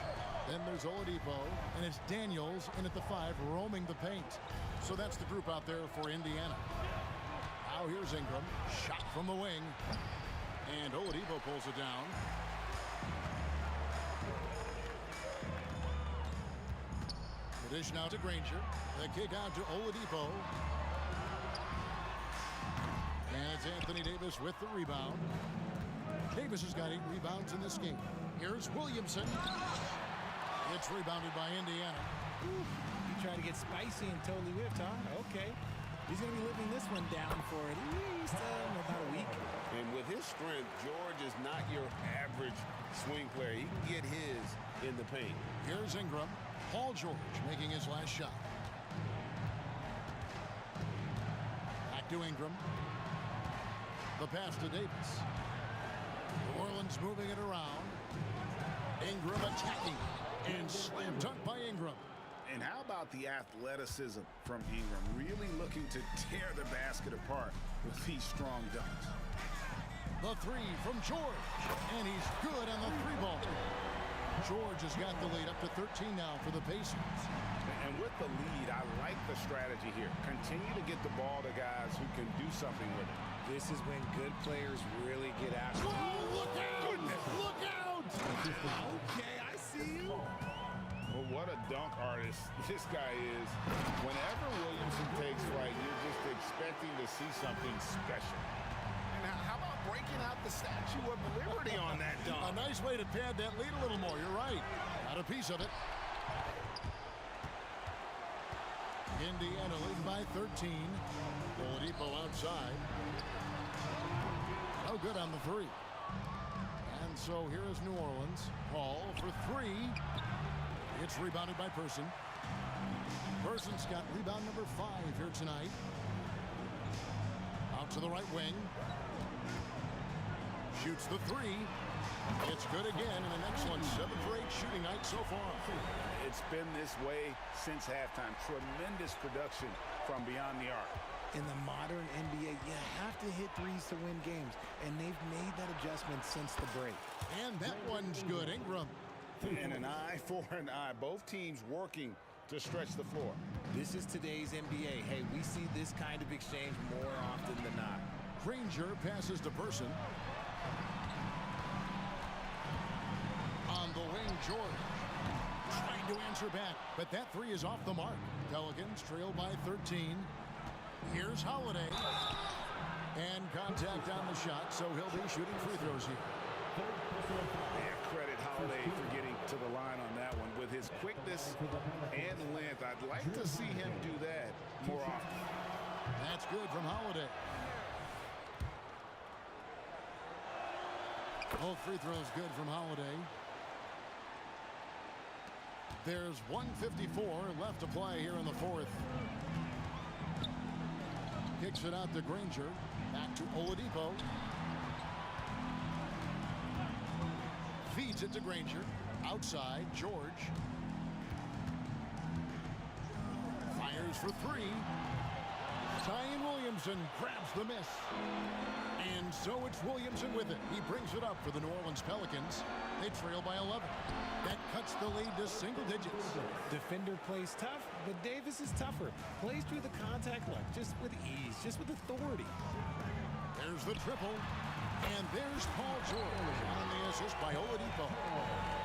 Then there's Oladipo. And it's Daniels in at the 5 roaming the paint. So that's the group out there for Indiana. Now here's Ingram. Shot from the wing. And Oladipo pulls it down. The dish now to Granger. The kick out to Oladipo. And it's Anthony Davis with the rebound. Davis has got 8 rebounds in this game. Here's Williamson. It's rebounded by Indiana. You try to get spicy and totally whipped, huh? Okay. He's going to be living this one down for at least about a week. And with his strength, George is not your average swing player. He can get his in the paint. Here's Ingram. Paul George making his last shot. Back to Ingram. The pass to Davis. New Orleans moving it around. Ingram attacking. And slam dunk by Ingram. And how about the athleticism from Ingram? Really looking to tear the basket apart with these strong dunks. The three from George, and he's good on the three ball. George has got the lead up to 13 now for the Pacers. And with the lead, I like the strategy here. Continue to get the ball to guys who can do something with it. This is when good players really get after it. Oh, look out! Goodness. Look out! Okay, I see you. Well, what a dunk artist this guy is. Whenever Williamson takes flight, you're just expecting to see something special. And how about breaking out the Statue of Liberty on that dunk? A nice way to pad that lead a little more. You're right. Got a piece of it. Indiana leading by 13. Oladipo outside. No good on the three. And so here is New Orleans. Hall for three. It's rebounded by Person. Person's got rebound number 5 here tonight. Out to the right wing. Shoots the three. It's good again, and an excellent 7 for 8 shooting night so far. It's been this way since halftime. Tremendous production from beyond the arc. In the modern NBA, you have to hit threes to win games, and they've made that adjustment since the break. And that one's good. Ingram. And an eye for an eye. Both teams working to stretch the floor. This is today's NBA. Hey, we see this kind of exchange more often than not. Granger passes to Person. On the wing, George. Trying to answer back, but that three is off the mark. Pelicans trail by 13. Here's Holiday. And contact on the shot, so he'll be shooting free throws here. Yeah, credit Holiday for getting to the line on that one. With his quickness and length, I'd like to see him do that more often. That's good from Holiday. Both free throws good from Holiday. There's 1:54 left to play here in the fourth. Kicks it out to Granger. Back to Oladipo. Feeds it to Granger. Outside, George. Fires for three. Zion Williamson grabs the miss. And so it's Williamson with it. He brings it up for the New Orleans Pelicans. They trail by 11. That cuts the lead to single digits. Defender plays tough, but Davis is tougher. Plays through the contact line, just with ease, just with authority. There's the triple. And there's Paul George on the assist by Oladipo.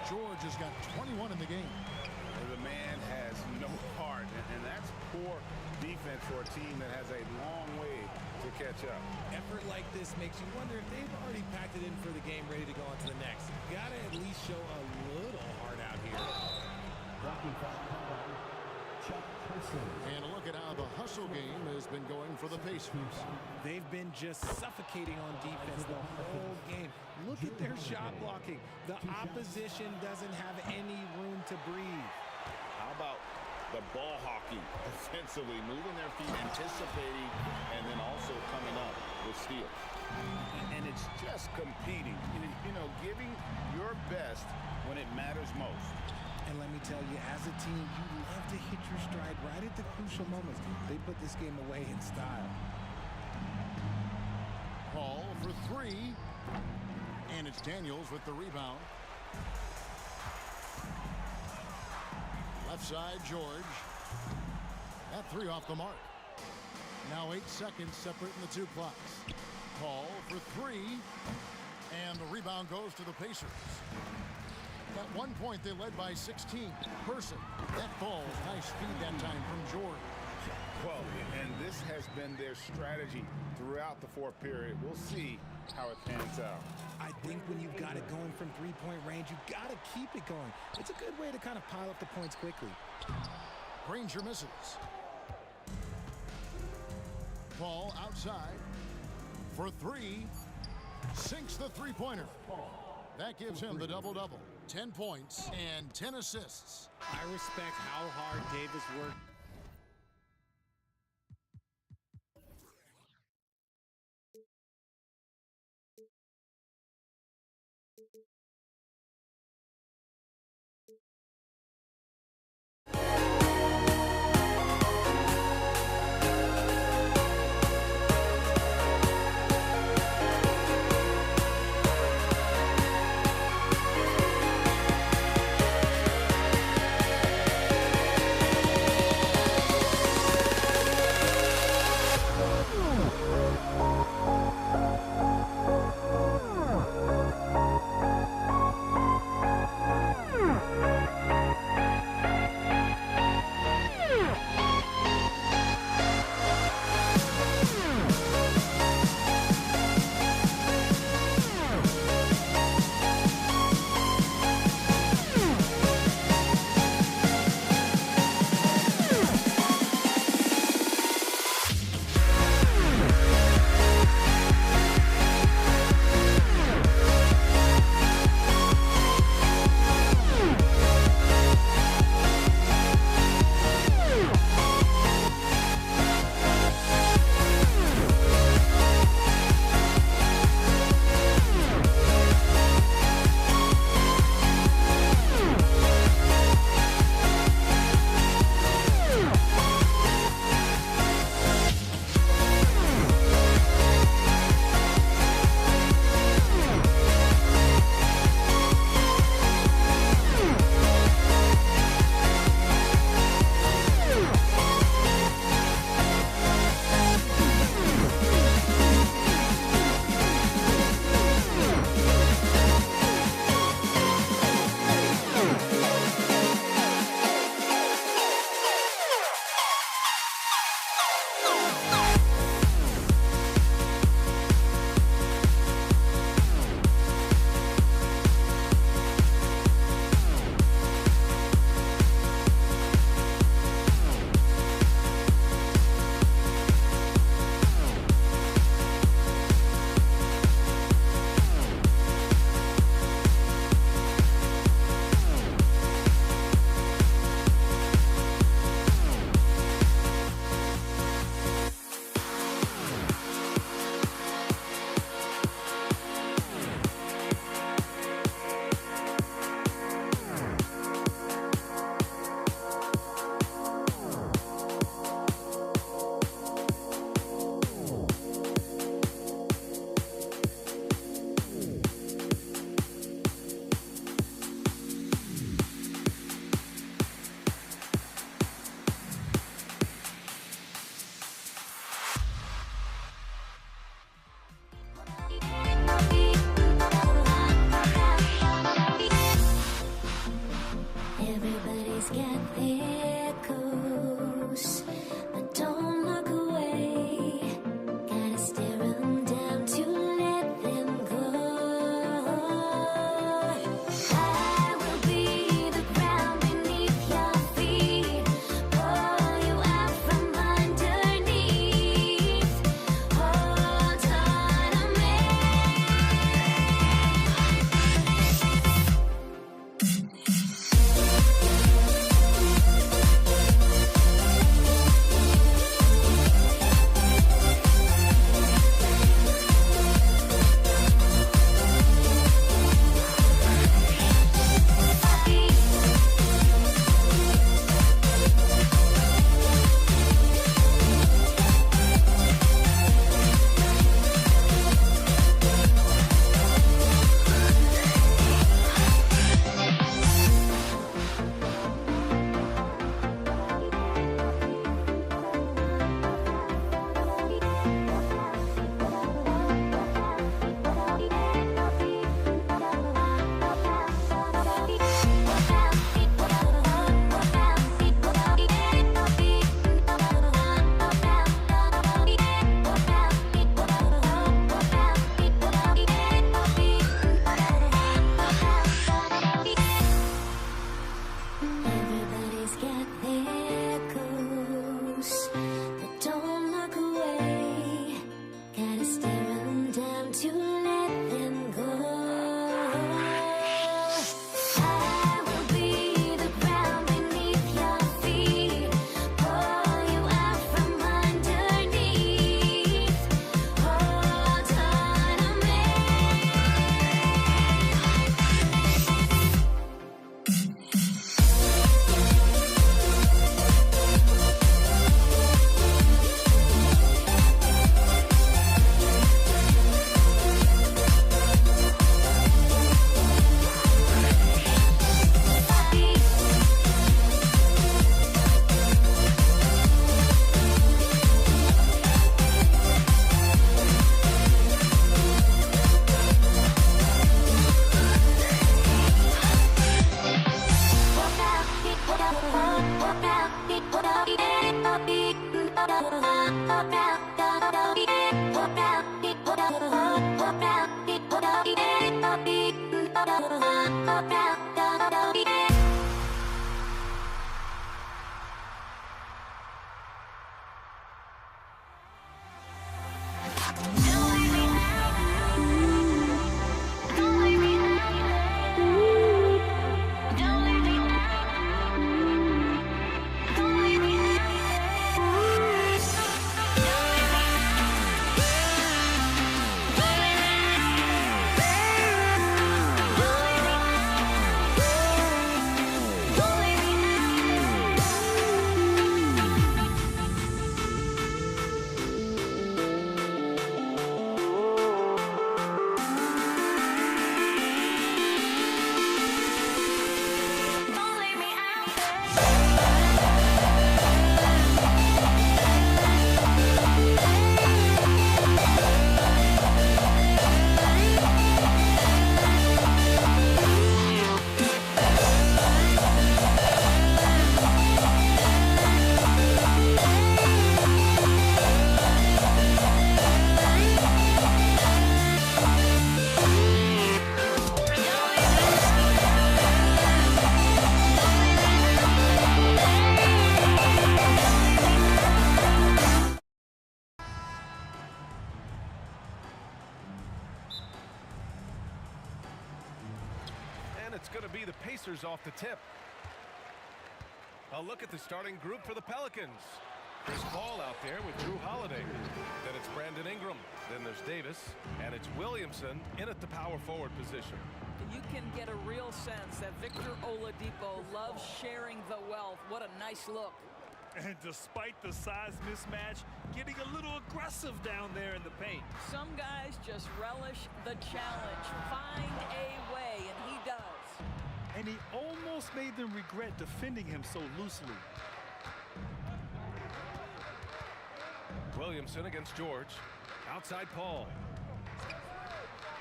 George has got 21 in the game. The man has no heart, and that's poor defense for a team that has a long way to catch up. Effort like this makes you wonder if they've already packed it in for the game, ready to go on to the next. Gotta at least show a little heart out here. And a look at how the hustle game has been going for the Pacers. They've been just suffocating on defense the whole game. Look at their shot blocking. The opposition doesn't have any room to breathe. How about the ball hockey defensively, moving their feet, anticipating, and then also coming up with steals. And it's just competing, giving your best when it matters most. And let me tell you, as a team, you love to hit your stride right at the crucial moments. They put this game away in style. Paul for three. And it's Daniels with the rebound. Left side, George. That three off the mark. Now 8 seconds separating the two clocks. Paul for three. And the rebound goes to the Pacers. At one point, they led by 16. Person. That falls. Nice feed that time from George. Well, and this has been their strategy throughout the fourth period. We'll see how it pans out. I think when you've got it going from three-point range, you've got to keep it going. It's a good way to kind of pile up the points quickly. Granger misses. Paul outside for three. Sinks the three-pointer. That gives him the double-double. 10 points and 10 assists. I respect how hard Davis worked. It's going to be the Pacers off the tip. A look at the starting group for the Pelicans. Chris Paul out there with Drew Holiday. Then it's Brandon Ingram. Then there's Davis. And it's Williamson in at the power forward position. You can get a real sense that Victor Oladipo loves sharing the wealth. What a nice look. And despite the size mismatch, getting a little aggressive down there in the paint. Some guys just relish the challenge. Find a way, and he does. And he almost made them regret defending him so loosely. Williamson against George. Outside Paul.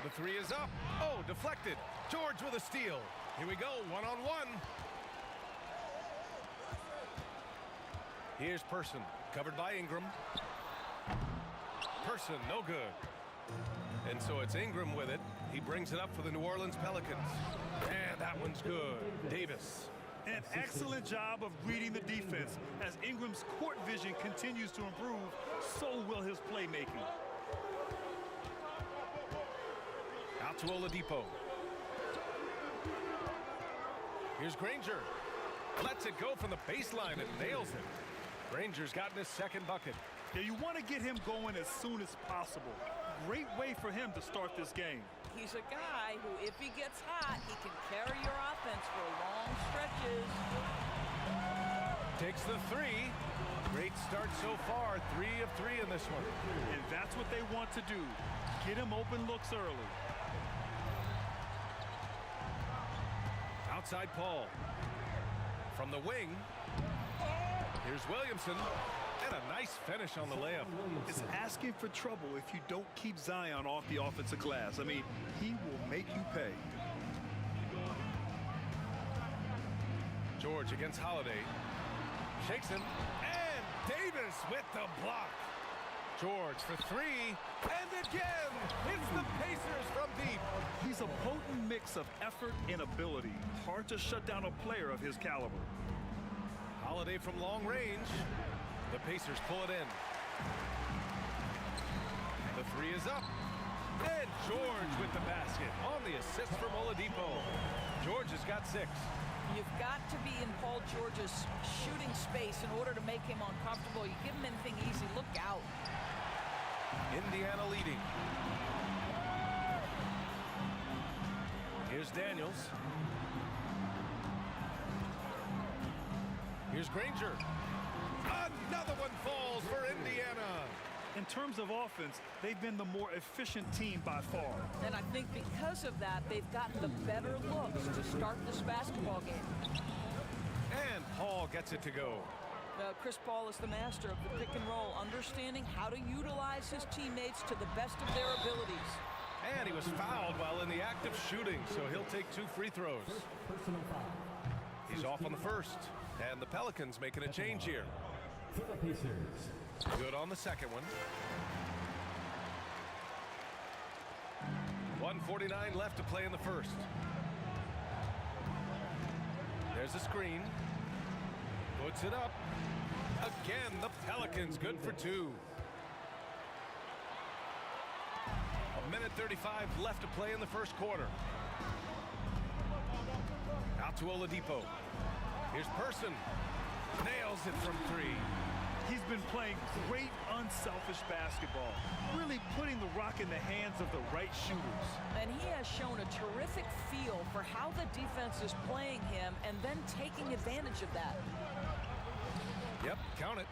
The three is up. Oh, deflected. George with a steal. Here we go, one-on-one. Here's Person, covered by Ingram. Person, no good. And so it's Ingram with it. He brings it up for the New Orleans Pelicans. And that one's good. Davis. An excellent job of reading the defense. As Ingram's court vision continues to improve, so will his playmaking. Out to Oladipo. Here's Granger. Lets it go from the baseline and nails it. Granger's gotten his second bucket. Yeah, you want to get him going as soon as possible. Great way for him to start this game. He's a guy who, if he gets hot, he can carry your offense for long stretches. Takes the three. Great start so far. 3 of 3 in this one. And that's what they want to do. Get him open looks early. Outside Paul. From the wing. Here's Williamson. And a nice finish on the layup. It's asking for trouble if you don't keep Zion off the offensive glass. I mean, he will make you pay. George against Holiday. Shakes him. And Davis with the block. George for 3. And again, it's the Pacers from deep. He's a potent mix of effort and ability. Hard to shut down a player of his caliber. Holiday from long range. The Pacers pull it in. The 3 is up. And George with the basket on the assist from Oladipo. George has got 6. You've got to be in Paul George's shooting space in order to make him uncomfortable. You give him anything easy, look out. Indiana leading. Here's Daniels. Here's Granger. Another one falls for Indiana. In terms of offense, they've been the more efficient team by far. And I think because of that, they've gotten the better looks to start this basketball game. And Paul gets it to go. Chris Paul is the master of the pick and roll, understanding how to utilize his teammates to the best of their abilities. And he was fouled while in the act of shooting, so he'll take 2 free throws. He's off on the first. And the Pelicans making a change here. For the Pacers, Good on the second one. 1:49 left to play in the first. There's a screen. Puts it up. Again, the Pelicans good for 2. 1:35 left to play in the first quarter. Out to Oladipo. Here's Person. Nails it from 3. He's been playing great unselfish basketball, really putting the rock in the hands of the right shooters. And he has shown a terrific feel for how the defense is playing him and then taking advantage of that. Yep, count it.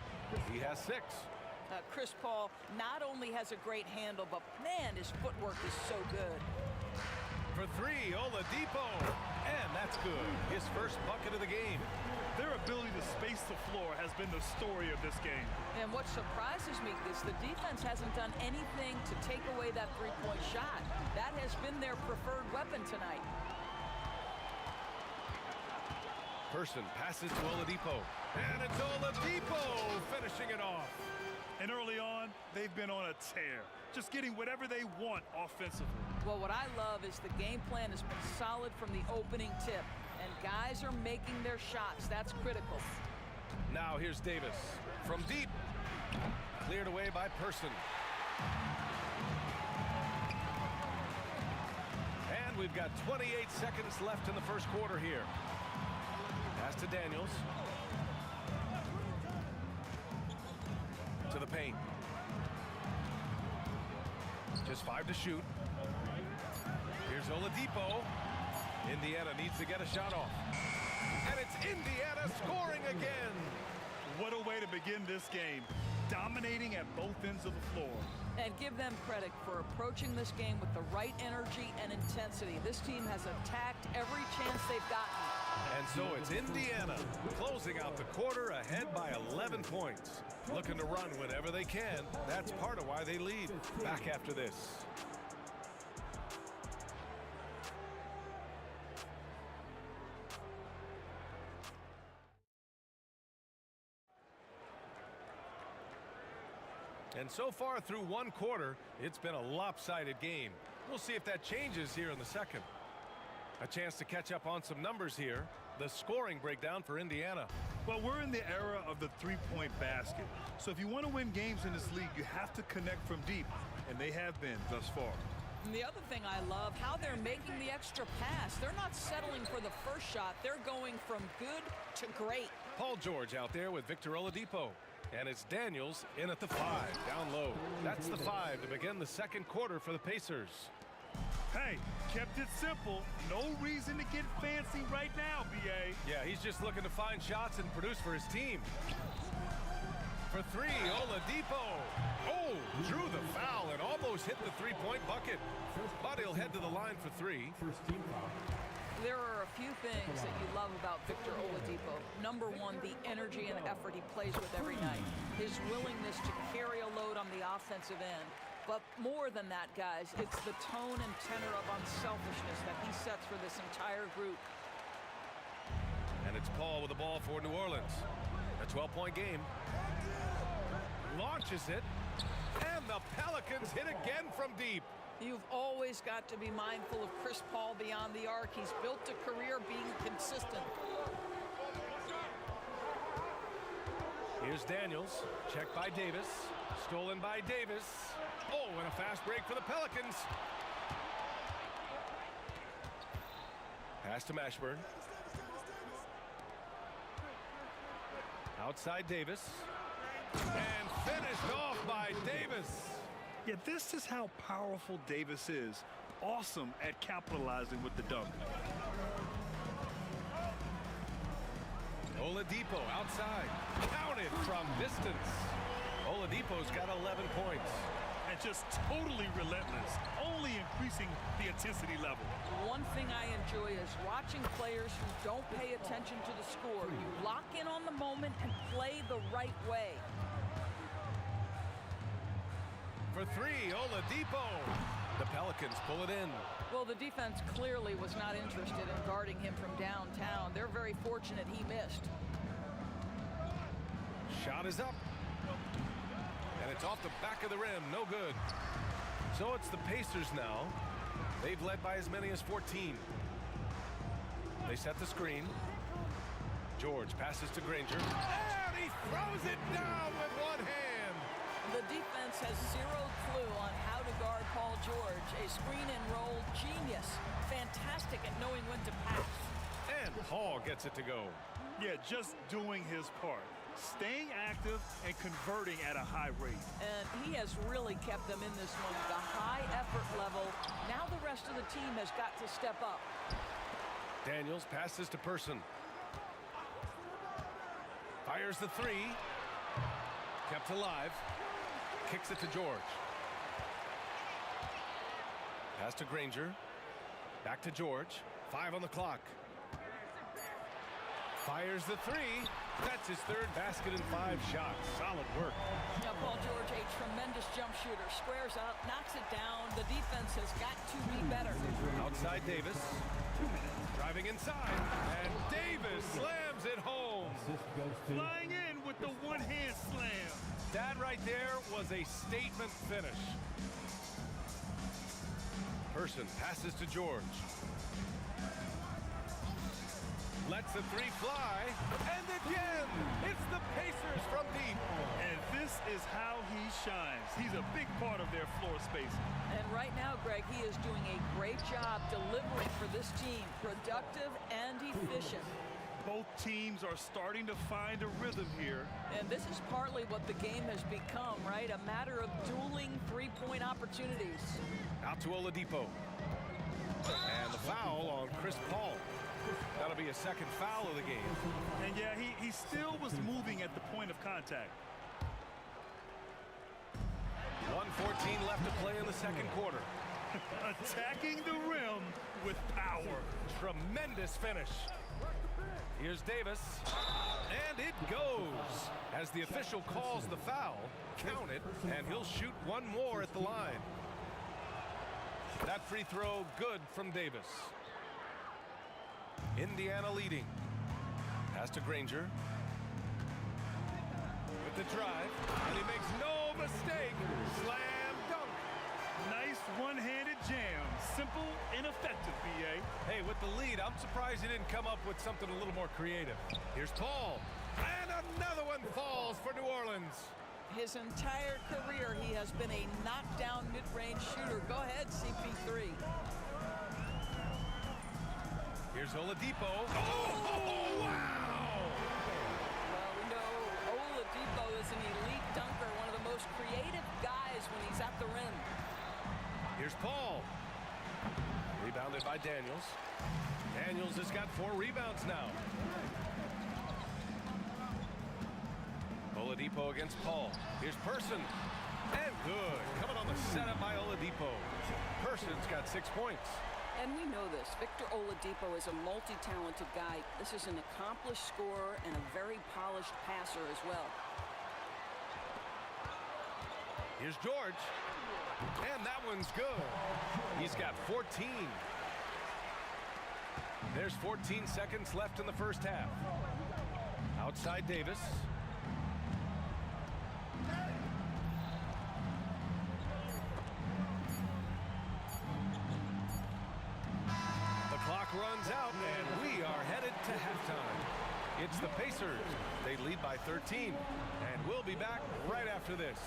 He has 6. Chris Paul not only has a great handle, but man, his footwork is so good. For 3, Oladipo. And that's good. His first bucket of the game. Their ability to space the floor has been the story of this game. And what surprises me is the defense hasn't done anything to take away that three-point shot. That has been their preferred weapon tonight. Person passes to Oladipo. And it's Oladipo finishing it off. And early on, they've been on a tear, just getting whatever they want offensively. Well, what I love is the game plan has been solid from the opening tip. And guys are making their shots. That's critical. Now here's Davis from deep. Cleared away by Person. And we've got 28 seconds left in the first quarter here. Pass to Daniels. To the paint. Just 5 to shoot. Here's Oladipo. Indiana needs to get a shot off. And it's Indiana scoring again. What a way to begin this game. Dominating at both ends of the floor. And give them credit for approaching this game with the right energy and intensity. This team has attacked every chance they've gotten. And so it's Indiana closing out the quarter ahead by 11 points. Looking to run whenever they can. That's part of why they lead. Back after this. And so far through one quarter, it's been a lopsided game. We'll see if that changes here in the second. A chance to catch up on some numbers here. The scoring breakdown for Indiana. Well, we're in the era of the three-point basket. So if you want to win games in this league, you have to connect from deep. And they have been thus far. And the other thing I love, how they're making the extra pass. They're not settling for the first shot. They're going from good to great. Paul George out there with Victor Oladipo. And it's Daniels in at the 5, down low. That's the 5 to begin the second quarter for the Pacers. Hey, kept it simple. No reason to get fancy right now, B.A. Yeah, he's just looking to find shots and produce for his team. For 3, Oladipo. Oh, drew the foul and almost hit the three-point bucket. But he'll head to the line for 3. There are a few things that you love about Victor Oladipo. Number one, the energy and effort he plays with every night. His willingness to carry a load on the offensive end. But more than that, guys, it's the tone and tenor of unselfishness that he sets for this entire group. And it's Paul with the ball for New Orleans. A 12-point game. Launches it. And the Pelicans hit again from deep. You've always got to be mindful of Chris Paul beyond the arc. He's built a career being consistent. Here's Daniels. Checked by Davis. Stolen by Davis. Oh, and a fast break for the Pelicans. Pass to Mashburn. Outside Davis. And finished off by Davis. Yeah, this is how powerful Davis is. Awesome at capitalizing with the dunk. Oladipo outside. Counted from distance. Oladipo's got 11 points. And just totally relentless, only increasing the intensity level. One thing I enjoy is watching players who don't pay attention to the score. You lock in on the moment and play the right way. For 3, Oladipo. The Pelicans pull it in. Well, the defense clearly was not interested in guarding him from downtown. They're very fortunate he missed. Shot is up. it's off the back of the rim. No good. So it's the Pacers now. They've led by as many as 14. They set the screen. George passes to Granger. And he throws it down with one hand. The defense has zero clue on how to guard Paul George. A screen and roll genius. Fantastic at knowing when to pass. And Paul gets it to go. Yeah, just doing his part. Staying active and converting at a high rate. And he has really kept them in this one at a high effort level. Now the rest of the team has got to step up. Daniels passes to Person. Fires the three. Kept alive. Kicks it to George. Pass to Granger. Back to George. 5 on the clock. Fires the three. That's his third basket in 5 shots. Solid work. Now Paul George, a tremendous jump shooter. Squares up, knocks it down. The defense has got to be better. Outside Davis. Driving inside. And Davis slams it home. Flying in with the one-hand slam. That right there was a statement finish. Person passes to George. Lets the three fly. And again, it's the Pacers from deep. And this is how he shines. He's a big part of their floor space. And right now, Greg, he is doing a great job delivering for this team. Productive and efficient. Both teams are starting to find a rhythm here. And this is partly what the game has become, right? A matter of dueling three-point opportunities. Out to Oladipo. And the foul on Chris Paul. That'll be a second foul of the game. And yeah, he still was moving at the point of contact. 1:14 left to play in the second quarter. Attacking the rim with power. Tremendous finish. Here's Davis. And it goes. As the official calls the foul, count it, and he'll shoot one more at the line. That free throw good from Davis. Indiana leading. Pass to Granger. With the drive. And he makes no mistake. Slam dunk. Nice one-handed jam. Simple and effective, B.A. Hey, with the lead, I'm surprised he didn't come up with something a little more creative. Here's Paul. And another one falls for New Orleans. His entire career, he has been a knockdown mid-range shooter. Go ahead, CP3. Here's Oladipo. Oh, wow! Well, we know Oladipo is an elite dunker, one of the most creative guys when he's at the rim. Here's Paul. Rebounded by Daniels. Daniels has got 4 rebounds now. Oladipo against Paul. Here's Person. And good. Coming on the setup by Oladipo. Person's got 6 points. And we know this. Victor Oladipo is a multi-talented guy. This is an accomplished scorer and a very polished passer as well. Here's George. And that one's good. He's got 14. There's 14 seconds left in the first half. Outside Davis. The clock runs out, and we are headed to halftime. It's the Pacers. They lead by 13. And we'll be back right after this.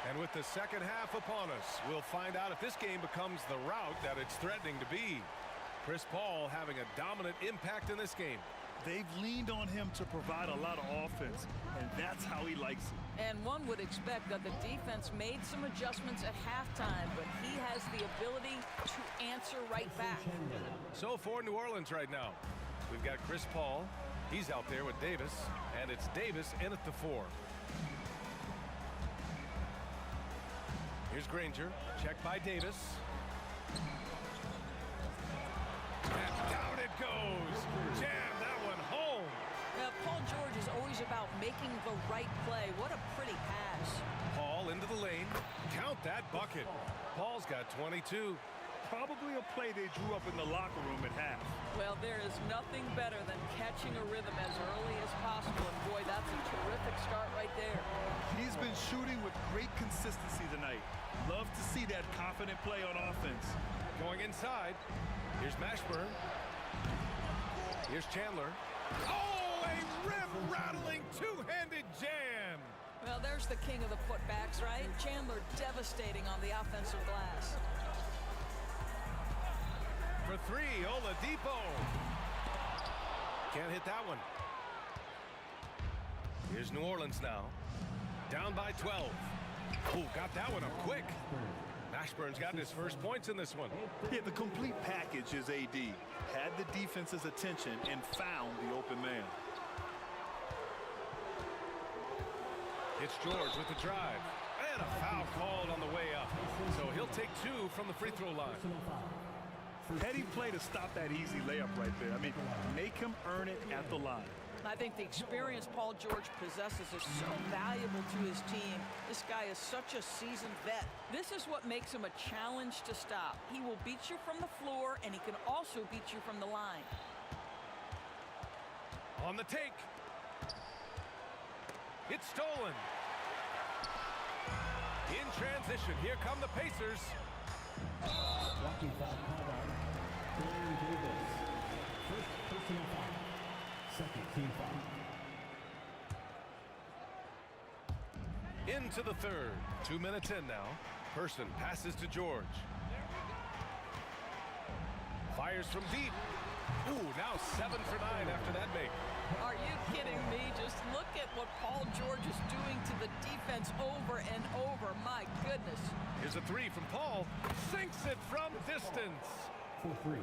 And with the second half upon us, we'll find out if this game becomes the rout that it's threatening to be. Chris Paul having a dominant impact in this game. They've leaned on him to provide a lot of offense, and that's how he likes it. And one would expect that the defense made some adjustments at halftime, but he has the ability to answer right back. So for New Orleans right now, we've got Chris Paul, He's out there with Davis, and it's Davis in at the 4. Here's Granger, checked by Davis. And down it goes. Jam that one home. Now, Paul George is always about making the right play. What a pretty pass. Paul into the lane. Count that bucket. Paul's got 22. Probably a play they drew up in the locker room at half. Well, there is nothing better than catching a rhythm as early as possible. And boy, that's a terrific start right there. He's been shooting with great consistency tonight. Love to see that confident play on offense. Going inside. Here's Mashburn. Here's Chandler. Oh, a rim-rattling two-handed jam. Well, there's the king of the putbacks, right? Chandler devastating on the offensive glass. For 3, Oladipo. Can't hit that one. Here's New Orleans now. Down by 12. Oh, got that one up quick. Mashburn's gotten his first points in this one. Yeah, the complete package is AD. Had the defense's attention and found the open man. It's George with the drive. And a foul called on the way up. So he'll take 2 from the free throw line. Heady play to stop that easy layup right there. I mean, make him earn it at the line. I think the experience Paul George possesses is so valuable to his team. This guy is such a seasoned vet. This is what makes him a challenge to stop. He will beat you from the floor, and he can also beat you from the line. On the take. It's stolen. In transition, here come the Pacers. Walking foul called on Baron Davis. First personal foul. Second team foul. Into the third. 2 minutes in now. Person passes to George. Fires from deep. Ooh, now 7 for 9 after that make. Are you kidding me? Just look at what Paul George is doing to the defense over and over. My goodness. Here's a 3 from Paul. Sinks it from distance.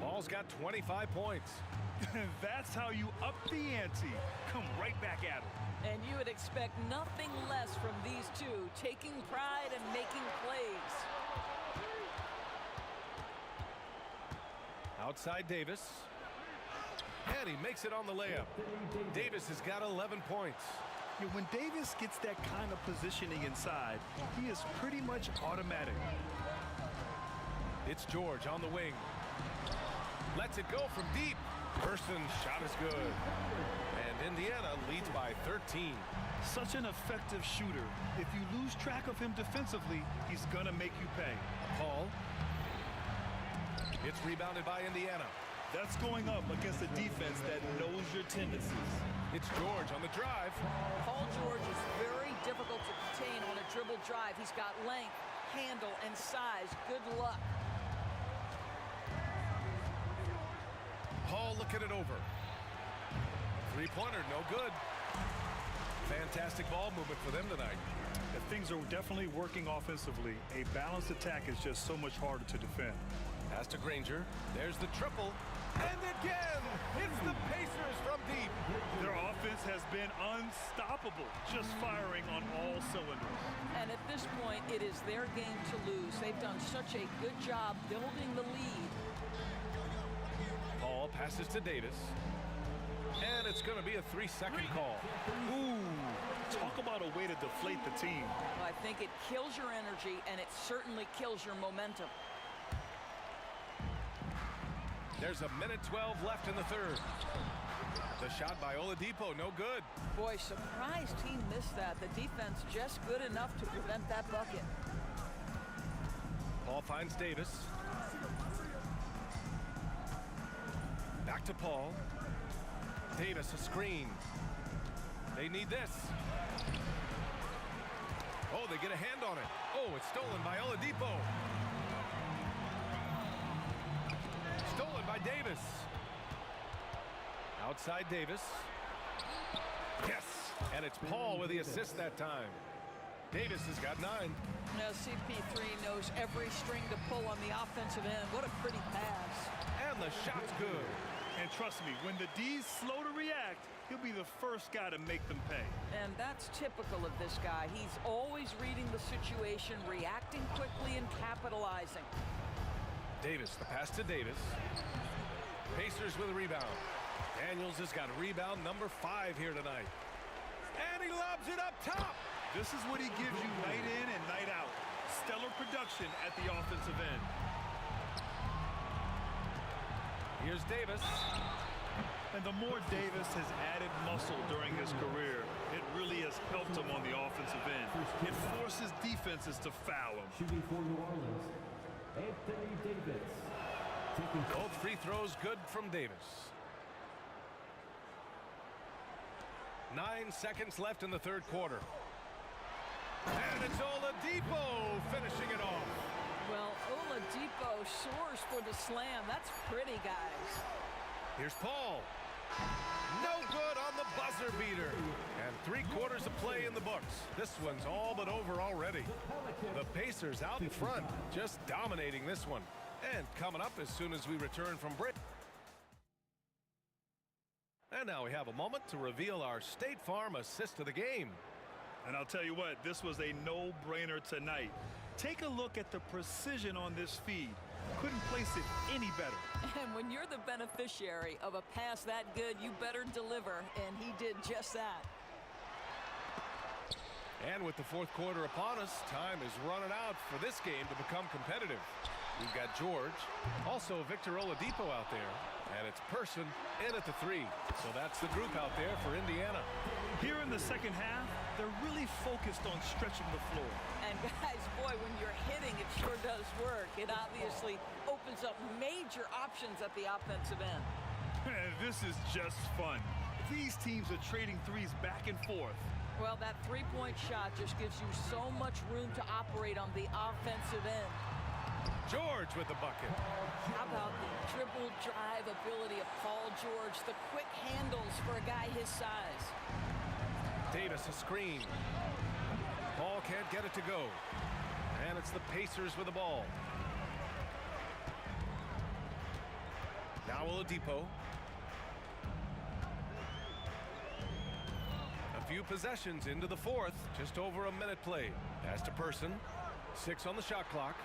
Paul's got 25 points. That's how you up the ante. Come right back at him. And you would expect nothing less from these two, taking pride and making plays. Outside Davis. And he makes it on the layup. Davis has got 11 points. Yeah, when Davis gets that kind of positioning inside, he is pretty much automatic. It's George on the wing. Lets it go from deep. Person's shot is good. And Indiana leads by 13. Such an effective shooter. If you lose track of him defensively, he's gonna make you pay. Paul. It's rebounded by Indiana. That's going up against a defense that knows your tendencies. It's George on the drive. Paul George is very difficult to contain on a dribble drive. He's got length, handle, and size. Good luck. Paul looking it over. Three-pointer, no good. Fantastic ball movement for them tonight. Things are definitely working offensively. A balanced attack is just so much harder to defend. Pass to Granger. There's the triple. And again, it's the Pacers from deep. Their offense has been unstoppable, just firing on all cylinders. And at this point, it is their game to lose. They've done such a good job building the lead. Paul passes to Davis. And it's going to be a 3-second call. Ooh, talk about a way to deflate the team. Well, I think it kills your energy, and it certainly kills your momentum. There's a minute 12 left in the third. The shot by Oladipo, no good. Boy, surprised he missed that. The defense just good enough to prevent that bucket. Paul finds Davis. Back to Paul. Davis, a screen. They need this. Oh, they get a hand on it. Oh, it's stolen by Oladipo. Stolen by Davis. Outside Davis. Yes, and it's Paul with the assist that time. Davis has got 9. Now CP3 knows every string to pull on the offensive end. What a pretty pass. And the shot's good. And trust me, when the D's slow to react, he'll be the first guy to make them pay. And that's typical of this guy. He's always reading the situation, reacting quickly, and capitalizing. Davis, the pass to Davis. Pacers with a rebound. Daniels has got rebound number 5 here tonight. And he lobs it up top. This is what he gives you night in and night out. Stellar production at the offensive end. Here's Davis. And the more Davis has added muscle during his career, it really has helped him on the offensive end. It forces defenses to foul him. Shooting for New Orleans, Anthony Davis. Both free throws good from Davis. 9 seconds left in the third quarter. And it's Oladipo finishing it off. Well, Oladipo soars for the slam. That's pretty, guys. Here's Paul. No good on the buzzer beater. And 3/4 of play in the books. This one's all but over already. The Pacers out in front, just dominating this one. And coming up as soon as we return from break. And now we have a moment to reveal our State Farm assist of the game. And I'll tell you what, this was a no-brainer tonight. Take a look at the precision on this feed. Couldn't place it any better. And when you're the beneficiary of a pass that good, you better deliver, and he did just that. And with the fourth quarter upon us, time is running out for this game to become competitive. We've got George, also Victor Oladipo out there, and it's Person in at the 3. So that's the group out there for Indiana. Here in the second half, they're really focused on stretching the floor. And guys, boy, when you're hitting, it sure does work. It obviously opens up major options at the offensive end. This is just fun. These teams are trading threes back and forth. Well, that three-point shot just gives you so much room to operate on the offensive end. George with the bucket. How about the dribble drive ability of Paul George, the quick handles for a guy his size. Davis a screen. Paul can't get it to go. And it's the Pacers with the ball. Now Oladipo. A few possessions into the fourth. Just over a minute played. Pass to Person. 6 on the shot clock.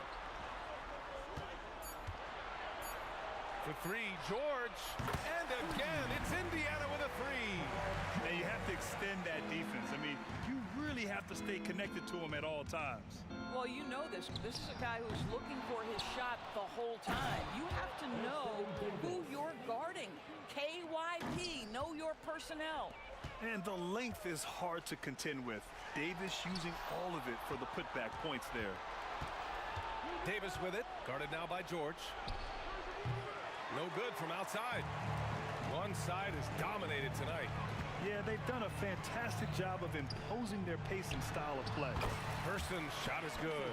For 3, George. And again, it's Indiana with a 3. And you have to extend that defense. I mean, you really have to stay connected to him at all times. Well, you know this. This is a guy who's looking for his shot the whole time. You have to know who you're guarding. KYP, know your personnel. And the length is hard to contend with. Davis using all of it for the putback points there. Davis with it, guarded now by George. No good from outside. One side is dominated tonight. Yeah, they've done a fantastic job of imposing their pace and style of play. Person's shot is good.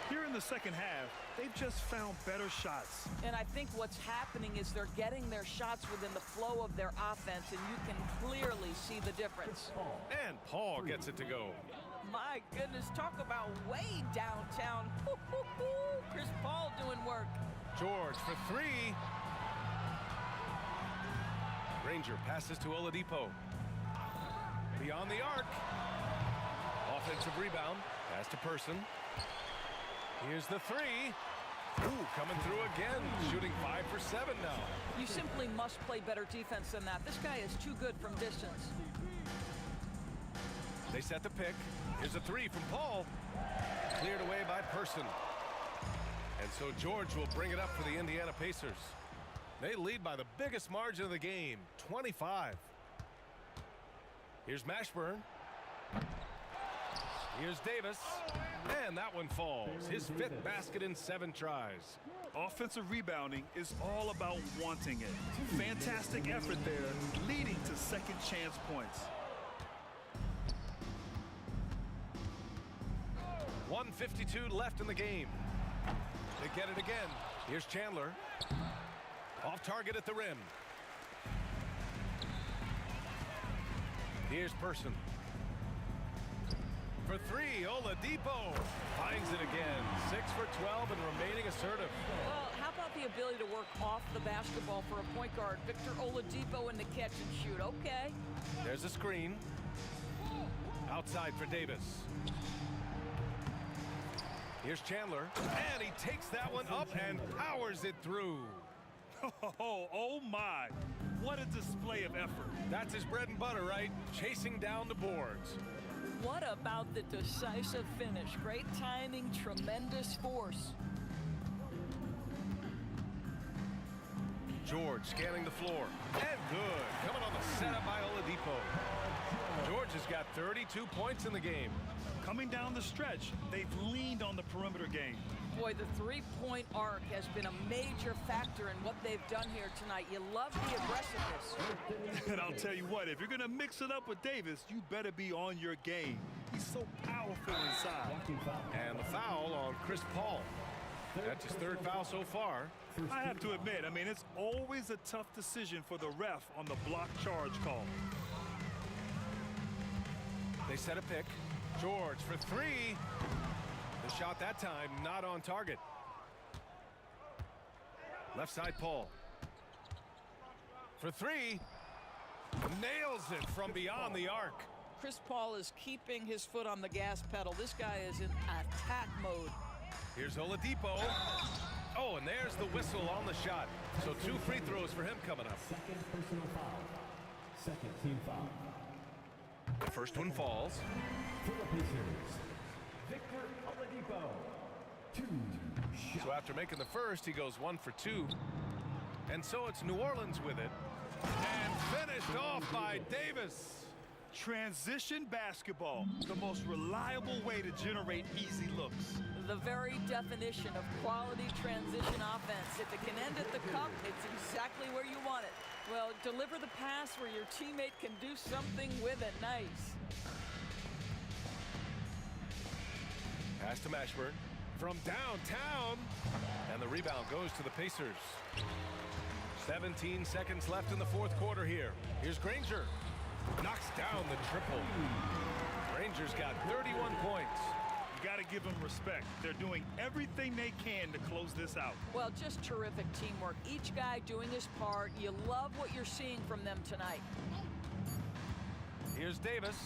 Here in the second half, they've just found better shots. And I think what's happening is they're getting their shots within the flow of their offense, and you can clearly see the difference. And Paul gets it to go. My goodness, talk about way downtown. Chris Paul doing work. George for 3. Ranger passes to Oladipo. Beyond the arc. Offensive rebound. Pass to Person. Here's the 3. Ooh, coming through again. Shooting 5 for 7 now. You simply must play better defense than that. This guy is too good from distance. They set the pick. Here's a 3 from Paul. Cleared away by Person. And so George will bring it up for the Indiana Pacers. They lead by the biggest margin of the game, 25. Here's Mashburn. Here's Davis. And that one falls. His 5th basket in 7 tries. Offensive rebounding is all about wanting it. Fantastic effort there, leading to second chance points. 1:52 left in the game. They get it again. Here's Chandler. Off target at the rim. Here's Person. for three. Oladipo finds it again. 6 for 12 and remaining assertive. Well, how about the ability to work off the basketball for a point guard? Victor Oladipo in the catch and shoot. Okay. There's a screen. Outside for Davis. Here's Chandler, and he takes that one up and powers it through. Oh my, what a display of effort. That's his bread and butter, right? Chasing down the boards. What about the decisive finish? Great timing, tremendous force. George scanning the floor, and good. Coming on the setup by Oladipo. George has got 32 points in the game. Coming down the stretch, they've leaned on the perimeter game. Boy, the three-point arc has been a major factor in what they've done here tonight. You love the aggressiveness. And I'll tell you what, if you're going to mix it up with Davis, you better be on your game. He's so powerful inside. And the foul on Chris Paul. That's his third foul so far. I have to admit, I mean, it's always a tough decision for the ref on the block charge call. They set a pick. George for three. The shot that time not on target. Left side Paul. For three. Nails it from beyond the arc. Chris Paul is keeping his foot on the gas pedal. This guy is in attack mode. Here's Oladipo. Oh, and there's the whistle on the shot. So 2 free throws for him coming up. Second personal foul. Second team foul. The first one falls. For the Pacers, Victor Oladipo. 2 shots. So after making the first, he goes 1 for 2. And so it's New Orleans with it. And finished off by Davis. Transition basketball, the most reliable way to generate easy looks. The very definition of quality transition offense. If it can end at the cup, it's exactly where you want it. Well, deliver the pass where your teammate can do something with it. Nice. Pass to Mashburn from downtown. And the rebound goes to the Pacers. 17 seconds left in the fourth quarter here. Here's Granger. Knocks down the triple. Rangers got 31 points. You got to give them respect. They're doing everything they can to close this out. Well, just terrific teamwork. Each guy doing his part. You love what you're seeing from them tonight. Here's Davis.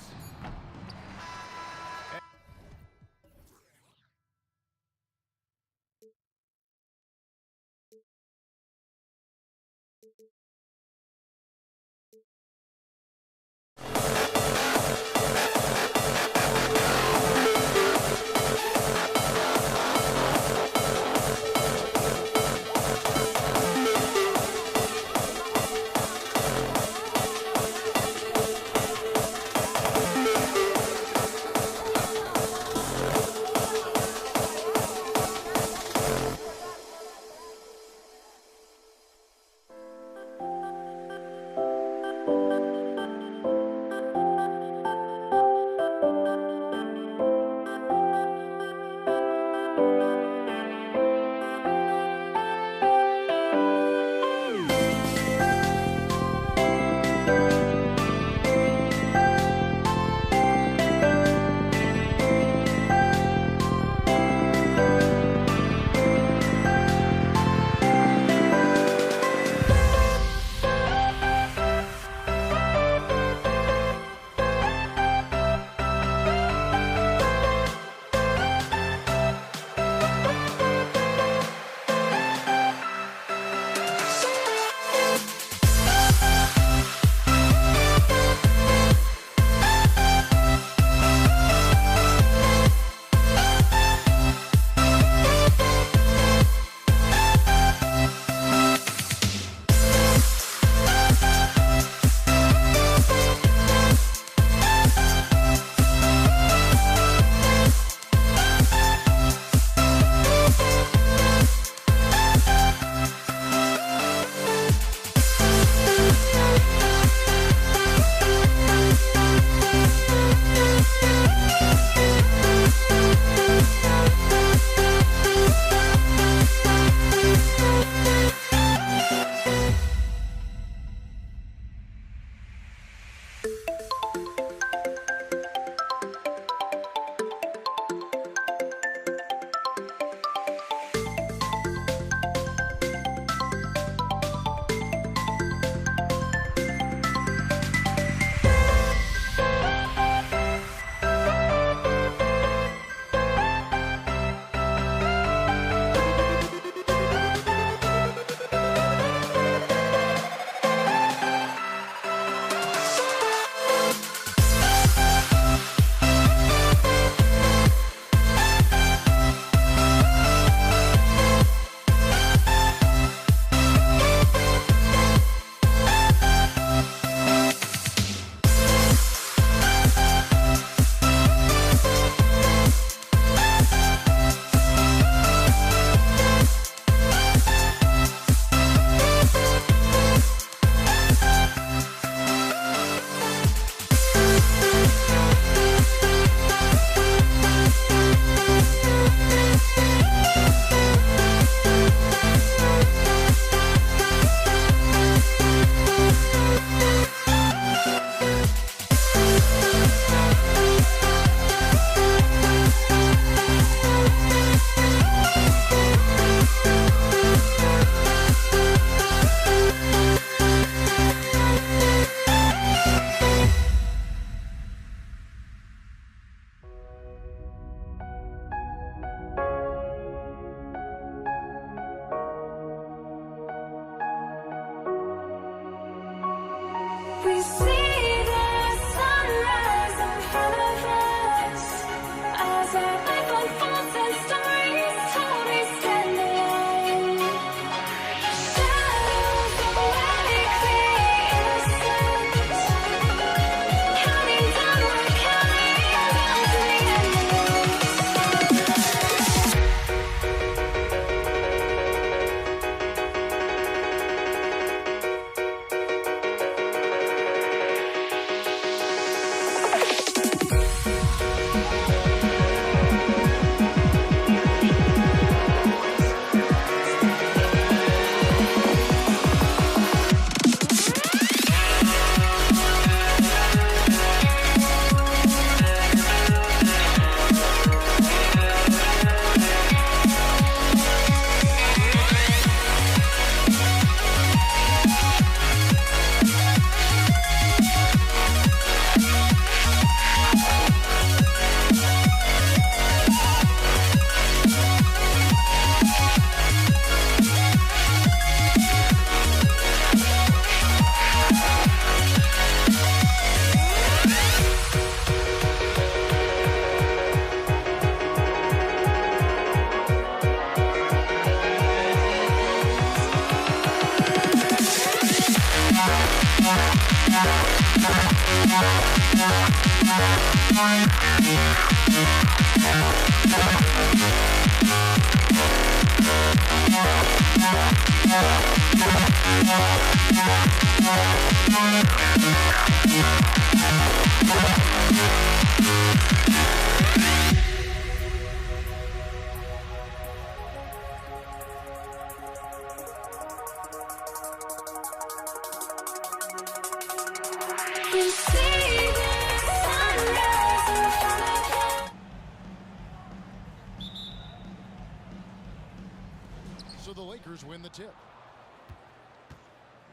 So the Lakers win the tip.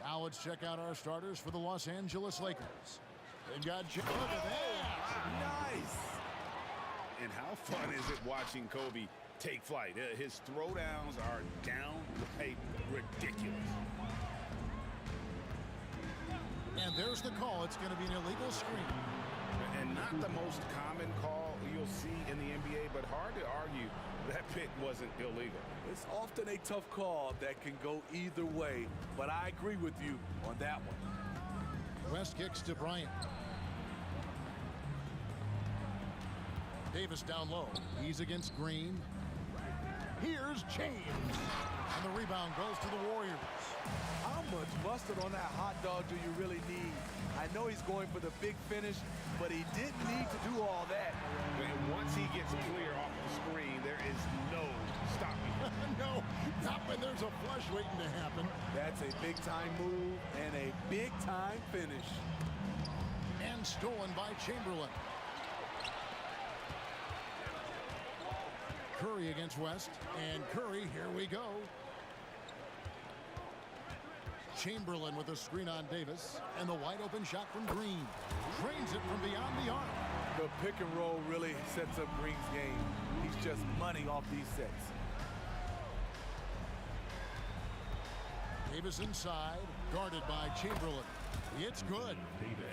Now let's check out our starters for the Los Angeles Lakers. They've got look at that. Nice. And how fun is it watching Kobe take flight? His throwdowns are downright ridiculous. And there's the call. It's going to be an illegal screen. And not the most common call you'll see in the NBA, but hard to argue that pick wasn't illegal. It's often a tough call that can go either way, but I agree with you on that one. West kicks to Bryant. Davis down low. He's against Green. Here's James. And the rebound goes to the Warriors. How much mustard on that hot dog do you really need? I know he's going for the big finish, but he didn't need to do all that. And once he gets clear off the screen, there is no stopping him. No, not when there's a flush waiting to happen. That's a big-time move and a big-time finish. And stolen by Chamberlain. Curry against West. And Curry, here we go. Chamberlain with a screen on Davis. And the wide open shot from Green. Drains it from beyond the arc. The pick and roll really sets up Green's game. He's just money off these sets. Davis inside, guarded by Chamberlain. It's good.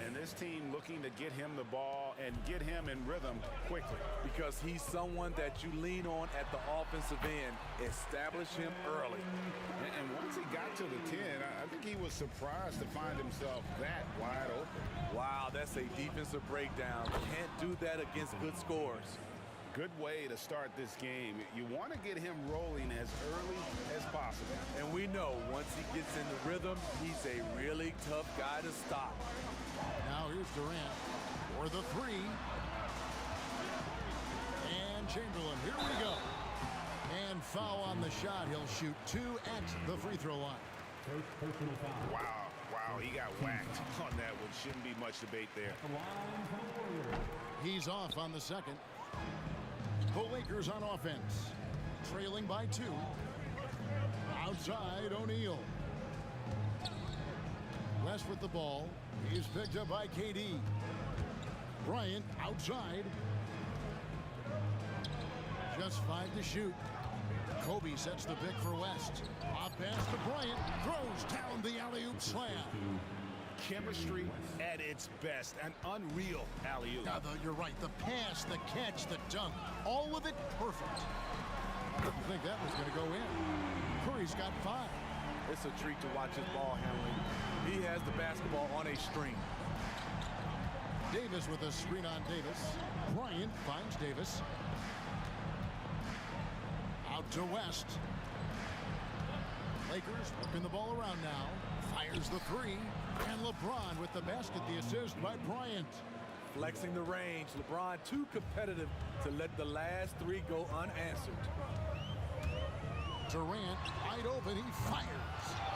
And this team looking to get him the ball and get him in rhythm quickly. Because he's someone that you lean on at the offensive end. Establish him early. And once he got to the 10, I think he was surprised to find himself that wide open. Wow, that's a defensive breakdown. Can't do that against good scores. Good way to start this game. You want to get him rolling as early as possible. And we know once he gets in the rhythm, he's a really tough guy to stop. Now here's Durant for the three. And Chamberlain, here we go. And foul on the shot. He'll shoot 2 at the free throw line. Wow, he got whacked on that one. Shouldn't be much debate there. He's off on the second. The Lakers on offense, trailing by 2. Outside, O'Neal. West with the ball. He's picked up by KD. Bryant outside. Just 5 to shoot. Kobe sets the pick for West. Off pass to Bryant. Throws down the alley-oop slam. Chemistry at its best. An unreal alley-oop. Now, you're right. The pass, the catch, the dunk. All of it perfect. I didn't think that was going to go in. Curry's got 5. It's a treat to watch his ball handling. He has the basketball on a string. Davis with a screen on Davis. Bryant finds Davis. Out to West. Lakers working the ball around now. Fires the 3. And LeBron with the basket, the assist by Bryant. Flexing the range. LeBron too competitive to let the last 3 go unanswered. Durant wide open. He fires.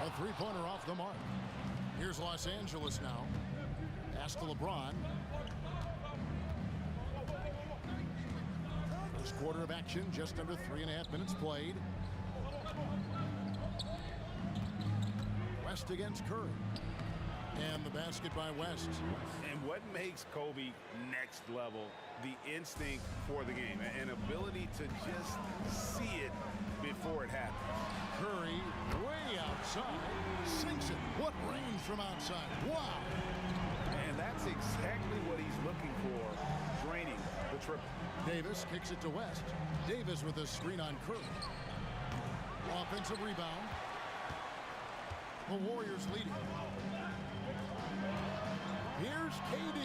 A 3-pointer off the mark. Here's Los Angeles now. Pass to LeBron. First quarter of action, just under 3.5 minutes played. West against Curry. And the basket by West. And what makes Kobe next level? The instinct for the game. An ability to just see it before it happens. Curry way outside. Sinks it. What range from outside. Wow. And that's exactly what he's looking for. Draining the triple. Davis kicks it to West. Davis with a screen on Curry. Offensive rebound. The Warriors leading. Here's KD.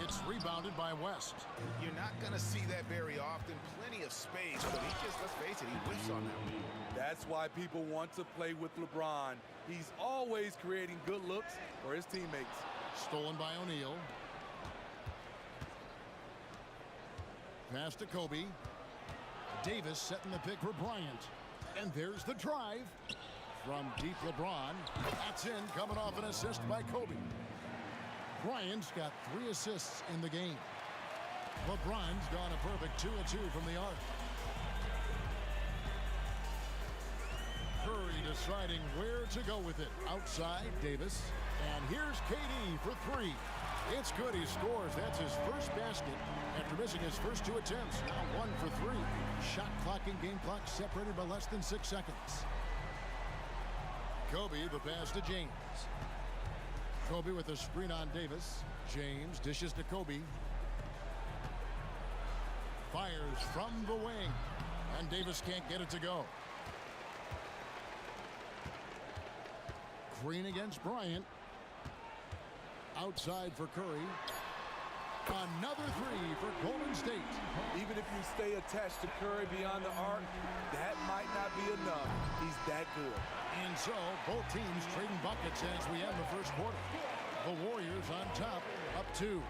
It's rebounded by West. You're not going to see that very often. Plenty of space, but he just, let's face it, he whiffs on that one. That's why people want to play with LeBron. He's always creating good looks for his teammates. Stolen by O'Neal. Pass to Kobe. Davis setting the pick for Bryant. And there's the drive from deep LeBron. That's in, coming off an assist by Kobe. Bryant's got 3 assists in the game. LeBron's gone a perfect 2 of 2 from the arc. Curry deciding where to go with it. Outside, Davis. And here's KD for 3. It's good, he scores. That's his first basket after missing his first 2 attempts. Now 1 for 3. Shot clock and game clock separated by less than 6 seconds. Kobe, the pass to James. Kobe with a screen on Davis. James dishes to Kobe. Fires from the wing. And Davis can't get it to go. Green against Bryant. Outside for Curry. Another 3 for Golden State. Even if you stay attached to Curry beyond the arc, that might not be enough. He's that good. And so, both teams trading buckets as we end the first quarter. The Warriors on top, up 2.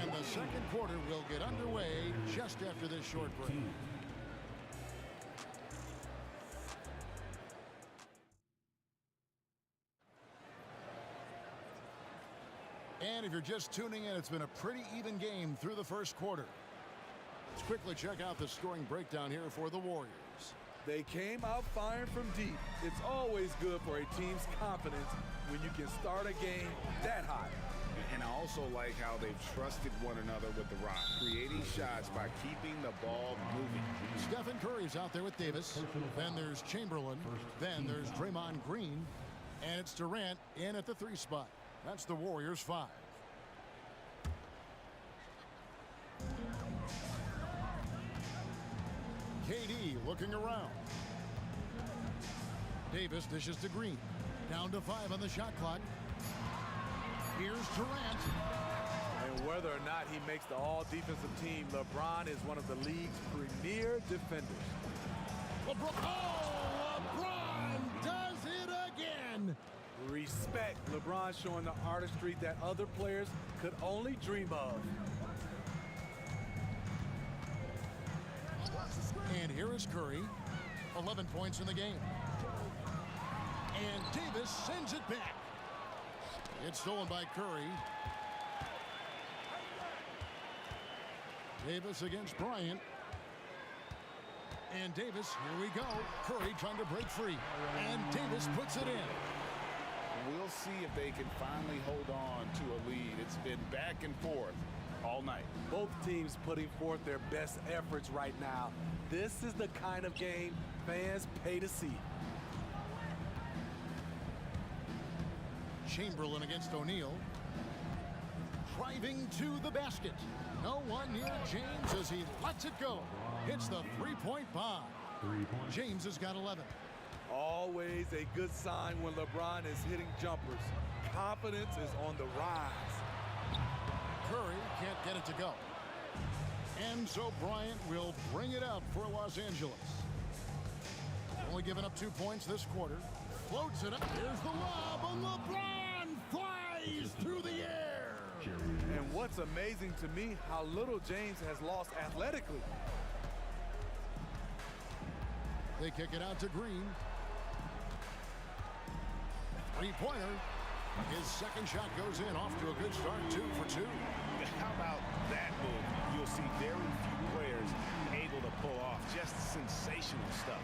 And the second quarter will get underway just after this short break. And if you're just tuning in, it's been a pretty even game through the first quarter. Let's quickly check out the scoring breakdown here for the Warriors. They came out firing from deep. It's always good for a team's confidence when you can start a game that hot. And I also like how they've trusted one another with the rock, creating shots by keeping the ball moving. Stephen Curry's out there with Davis. Then there's Chamberlain. Then there's Draymond Green. And it's Durant in at the 3 spot. That's the Warriors 5. KD looking around. Davis dishes to Green. Down to 5 on the shot clock. Here's Durant. And whether or not he makes the all-defensive team, LeBron is one of the league's premier defenders. LeBron does it again. Respect. LeBron showing the artistry that other players could only dream of. And here is Curry. 11 points in the game. And Davis sends it back. It's stolen by Curry. Davis against Bryant. And Davis, here we go. Curry trying to break free. And Davis puts it in. We'll see if they can finally hold on to a lead. It's been back and forth all night. Both teams putting forth their best efforts right now. This is the kind of game fans pay to see. Chamberlain against O'Neal. Driving to the basket. No one near James as he lets it go. Hits the three-point bomb. James has got 11. Always a good sign when LeBron is hitting jumpers. Confidence is on the rise. Curry can't get it to go. And so Bryant will bring it up for Los Angeles. Only giving up 2 points this quarter. Floats it up. Here's the lob, and LeBron flies through the air. And what's amazing to me, how little James has lost athletically. They kick it out to Green. Three-pointer. His second shot goes in, off to a good start, 2 for 2. How about that move? You'll see very few players able to pull off just sensational stuff.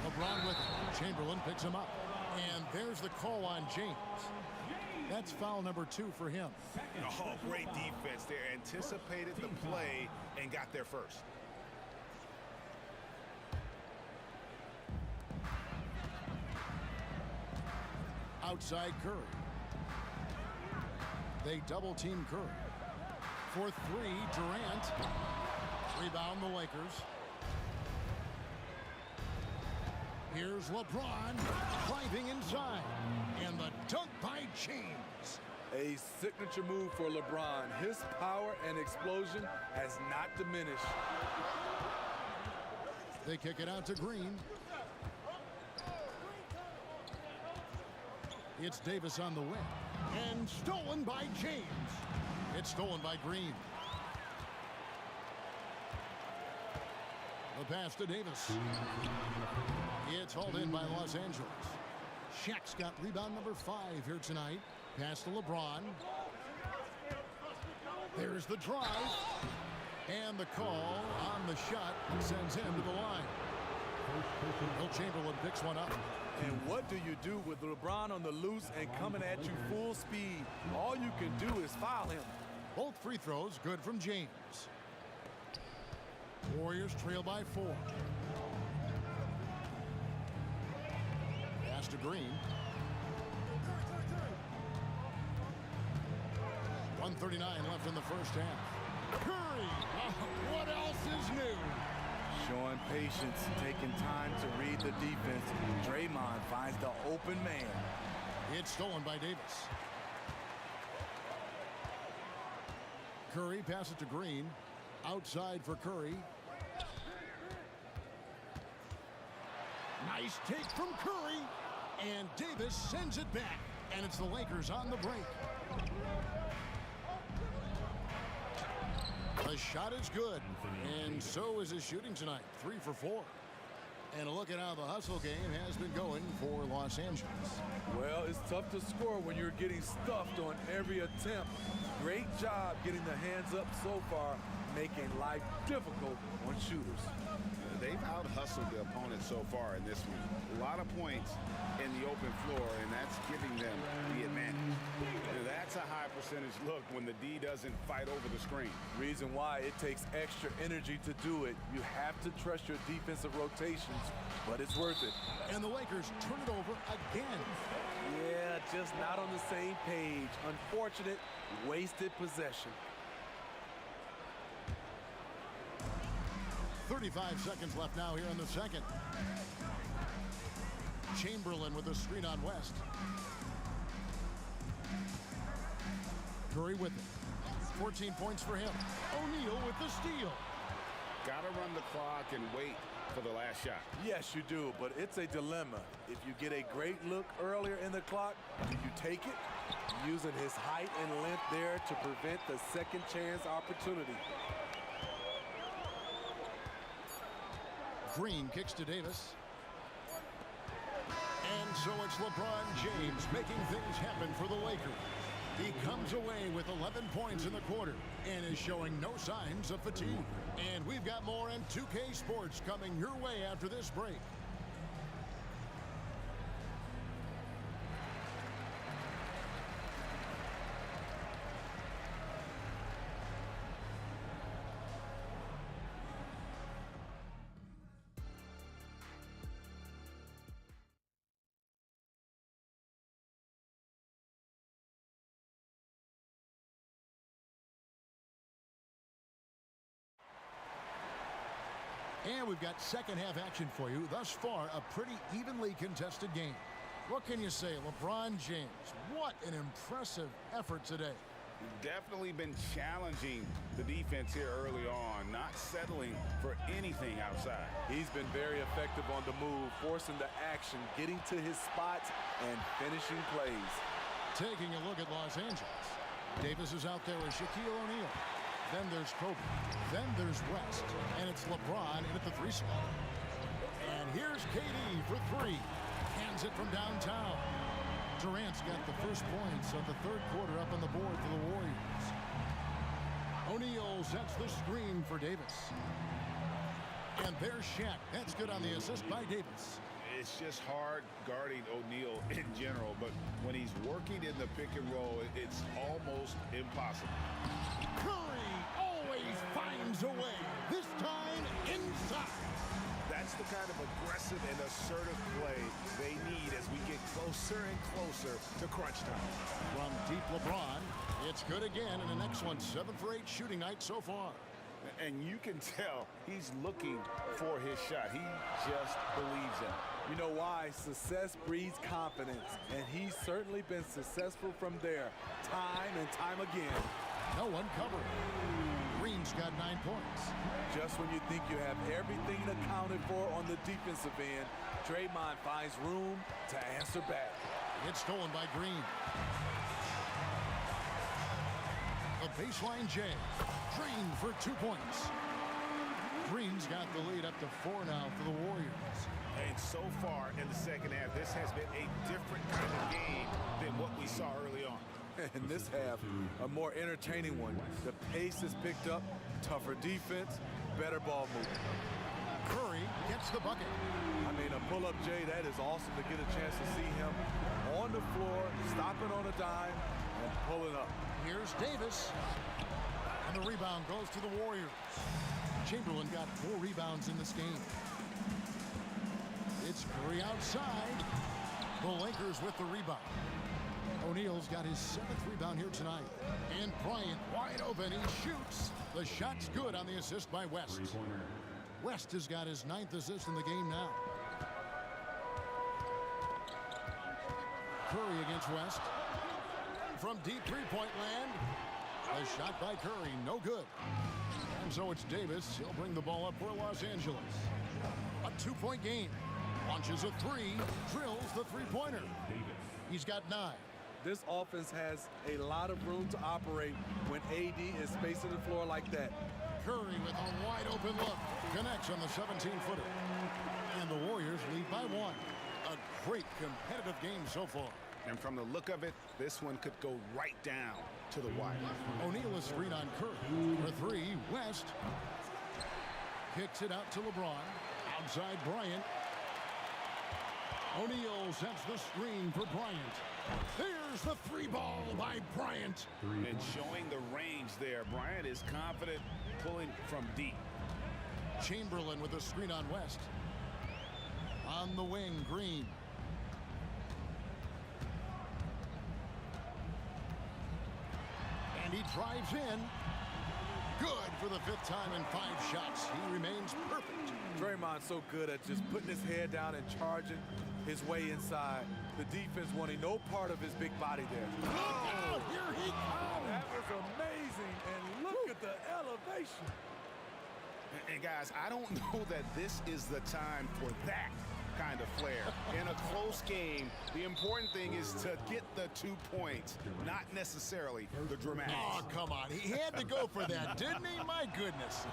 LeBron with it. Chamberlain picks him up. And there's the call on James. That's foul number 2 for him. Oh, great defense there. Anticipated the play and got there first. Outside Curry. They double team Curry. For 3, Durant. Rebound the Lakers. Here's LeBron driving inside. And the dunk by James. A signature move for LeBron. His power and explosion has not diminished. They kick it out to Green. It's Davis on the wing. And stolen by James. It's stolen by Green. The pass to Davis. It's hauled in by Los Angeles. Shaq's got rebound number 5 here tonight. Pass to LeBron. There's the drive. And the call on the shot sends him to the line. Will Chamberlain picks one up. And what do you do with LeBron on the loose and coming at you full speed? All you can do is foul him. Both free throws good from James. Warriors trail by 4. Pass to Green. 1:39 left in the first half. Curry! What else is new? Showing patience, taking time to read the defense. Draymond finds the open man. It's stolen by Davis. Curry passes to Green. Outside for Curry. Nice take from Curry. And Davis sends it back. And it's the Lakers on the break. The shot is good. And so is his shooting tonight. 3 for 4. And a look at how the hustle game has been going for Los Angeles. Well, it's tough to score when you're getting stuffed on every attempt. Great job getting the hands up so far, making life difficult on shooters. They've out-hustled the opponent so far in this one. A lot of points in the open floor, and that's giving them the advantage. That's a high percentage look when the D doesn't fight over the screen. Reason why it takes extra energy to do it. You have to trust your defensive rotations, but it's worth it. And the Lakers turn it over again. Yeah, just not on the same page. Unfortunate, wasted possession. 35 seconds left now here in the second. Chamberlain with a screen on West. Curry with it. 14 points for him. O'Neal with the steal. Got to run the clock and wait for the last shot. Yes, you do, but it's a dilemma. If you get a great look earlier in the clock, do you take it? Using his height and length there to prevent the second chance opportunity. Green kicks to Davis. And so it's LeBron James making things happen for the Lakers. He comes away with 11 points in the quarter and is showing no signs of fatigue. And we've got more in 2K Sports coming your way after this break. And we've got second half action for you. Thus far, a pretty evenly contested game. What can you say, LeBron James? What an impressive effort today. Definitely been challenging the defense here early on, not settling for anything outside. He's been very effective on the move, forcing the action, getting to his spots, and finishing plays. Taking a look at Los Angeles. Davis is out there with Shaquille O'Neal. Then there's Kobe. Then there's West. And it's LeBron in at the 3 slot. And here's KD for 3. Hands it from downtown. Durant's got the first points of the third quarter up on the board for the Warriors. O'Neal sets the screen for Davis. And there's Shaq. That's good on the assist by Davis. It's just hard guarding O'Neal in general, but when he's working in the pick and roll, it's almost impossible. Curry always finds a way, this time inside. That's the kind of aggressive and assertive play they need as we get closer and closer to crunch time. From deep LeBron, it's good again and an excellent 7 for 8 shooting night so far. And you can tell he's looking for his shot. He just believes in it. You know why? Success breeds confidence, and he's certainly been successful from there, time and time again. No one covered. Green's got 9 points. Just when you think you have everything accounted for on the defensive end, Draymond finds room to answer back. It's stolen by Green. The baseline J. Green for 2 points. Green's got the lead up to 4 now for the Warriors. And so far in the second half, this has been a different kind of game than what we saw early on. And this half, a more entertaining one. The pace is picked up, tougher defense, better ball movement. Curry gets the bucket. I mean, a pull-up Jay, that is awesome to get a chance to see him on the floor, stopping on a dime, and pulling up. Here's Davis. And the rebound goes to the Warriors. Chamberlain got 4 rebounds in this game. It's Curry outside. The Lakers with the rebound. O'Neal's got his 7th rebound here tonight. And Bryant wide open. He shoots. The shot's good on the assist by West. West has got his 9th assist in the game now. Curry against West. From deep three-point land. A shot by Curry. No good. And so it's Davis. He'll bring the ball up for Los Angeles. A 2-point game. Launches a 3. Drills the three-pointer. He's got 9. This offense has a lot of room to operate when AD is spacing the floor like that. Curry with a wide open look. Connects on the 17-footer. And the Warriors lead by 1. A great competitive game so far. And from the look of it, this one could go right down to the wire. O'Neal is screen on Curry. For 3, West. Kicks it out to LeBron. Outside Bryant. O'Neal sets the screen for Bryant. Here's the 3 ball by Bryant. And showing the range there. Bryant is confident pulling from deep. Chamberlain with a screen on West. On the wing, Green. And he drives in. Good for the 5th time in 5 shots. He remains perfect. Draymond's so good at just putting his head down and charging his way inside. The defense wanting no part of his big body there. Oh, here he comes. That was amazing. And look at the elevation. And guys, I don't know that this is the time for that kind of flair. In a close game, the important thing is to get the 2 points, not necessarily the dramatics. Oh, come on. He had to go for that, didn't he? My goodness.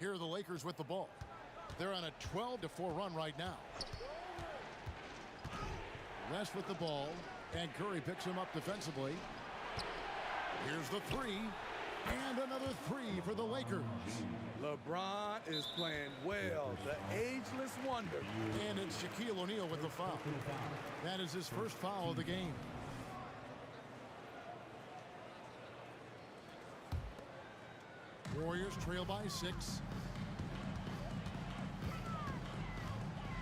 Here are the Lakers with the ball. They're on a 12-4 run right now. West with the ball, and Curry picks him up defensively. Here's the 3, and another 3 for the Lakers. LeBron is playing well, the ageless wonder. And it's Shaquille O'Neal with the foul. That is his first foul of the game. Warriors trail by 6.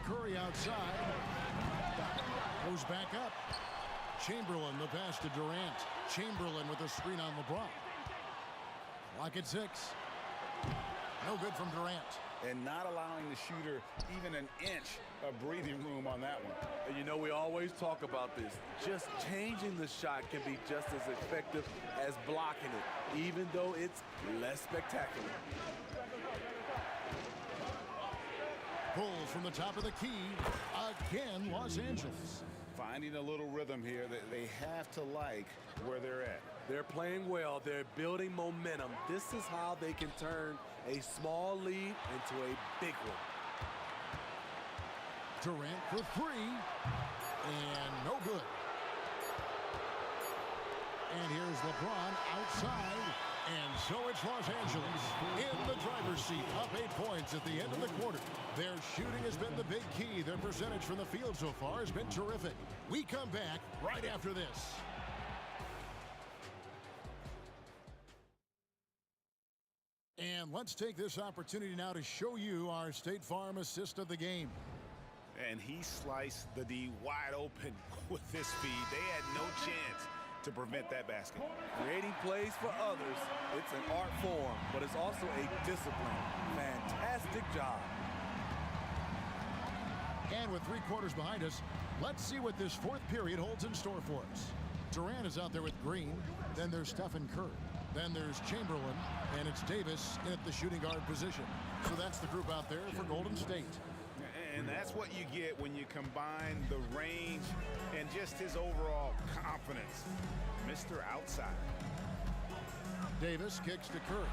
Curry outside. Goes back up. Chamberlain the pass to Durant. Chamberlain with a screen on LeBron. Clock at 6. No good from Durant. And not allowing the shooter even an inch of breathing room on that one. And you know, we always talk about this. Just changing the shot can be just as effective as blocking it, even though it's less spectacular. Pulls from the top of the key. Again, Los Angeles. Finding a little rhythm here that they have to like where they're at. They're playing well. They're building momentum. This is how they can turn a small lead into a big one. Durant for 3. And no good. And here's LeBron outside. And so it's Los Angeles in the driver's seat, up 8 points at the end of the quarter. Their shooting has been the big key. Their percentage from the field so far has been terrific. We come back right after this. And let's take this opportunity now to show you our State Farm assist of the game. And he sliced the D wide open with this feed. They had no chance to prevent that basket. Creating plays for others, it's an art form, but it's also a discipline. Fantastic job. And with 3 quarters behind us, let's see what this 4th period holds in store for us. Durant is out there with Green. Then there's Stephen Curry. Then there's Chamberlain. And it's Davis in at the shooting guard position. So that's the group out there for Golden State. And that's what you get when you combine the range and just his overall confidence. Mr. Outside. Davis kicks to Curry.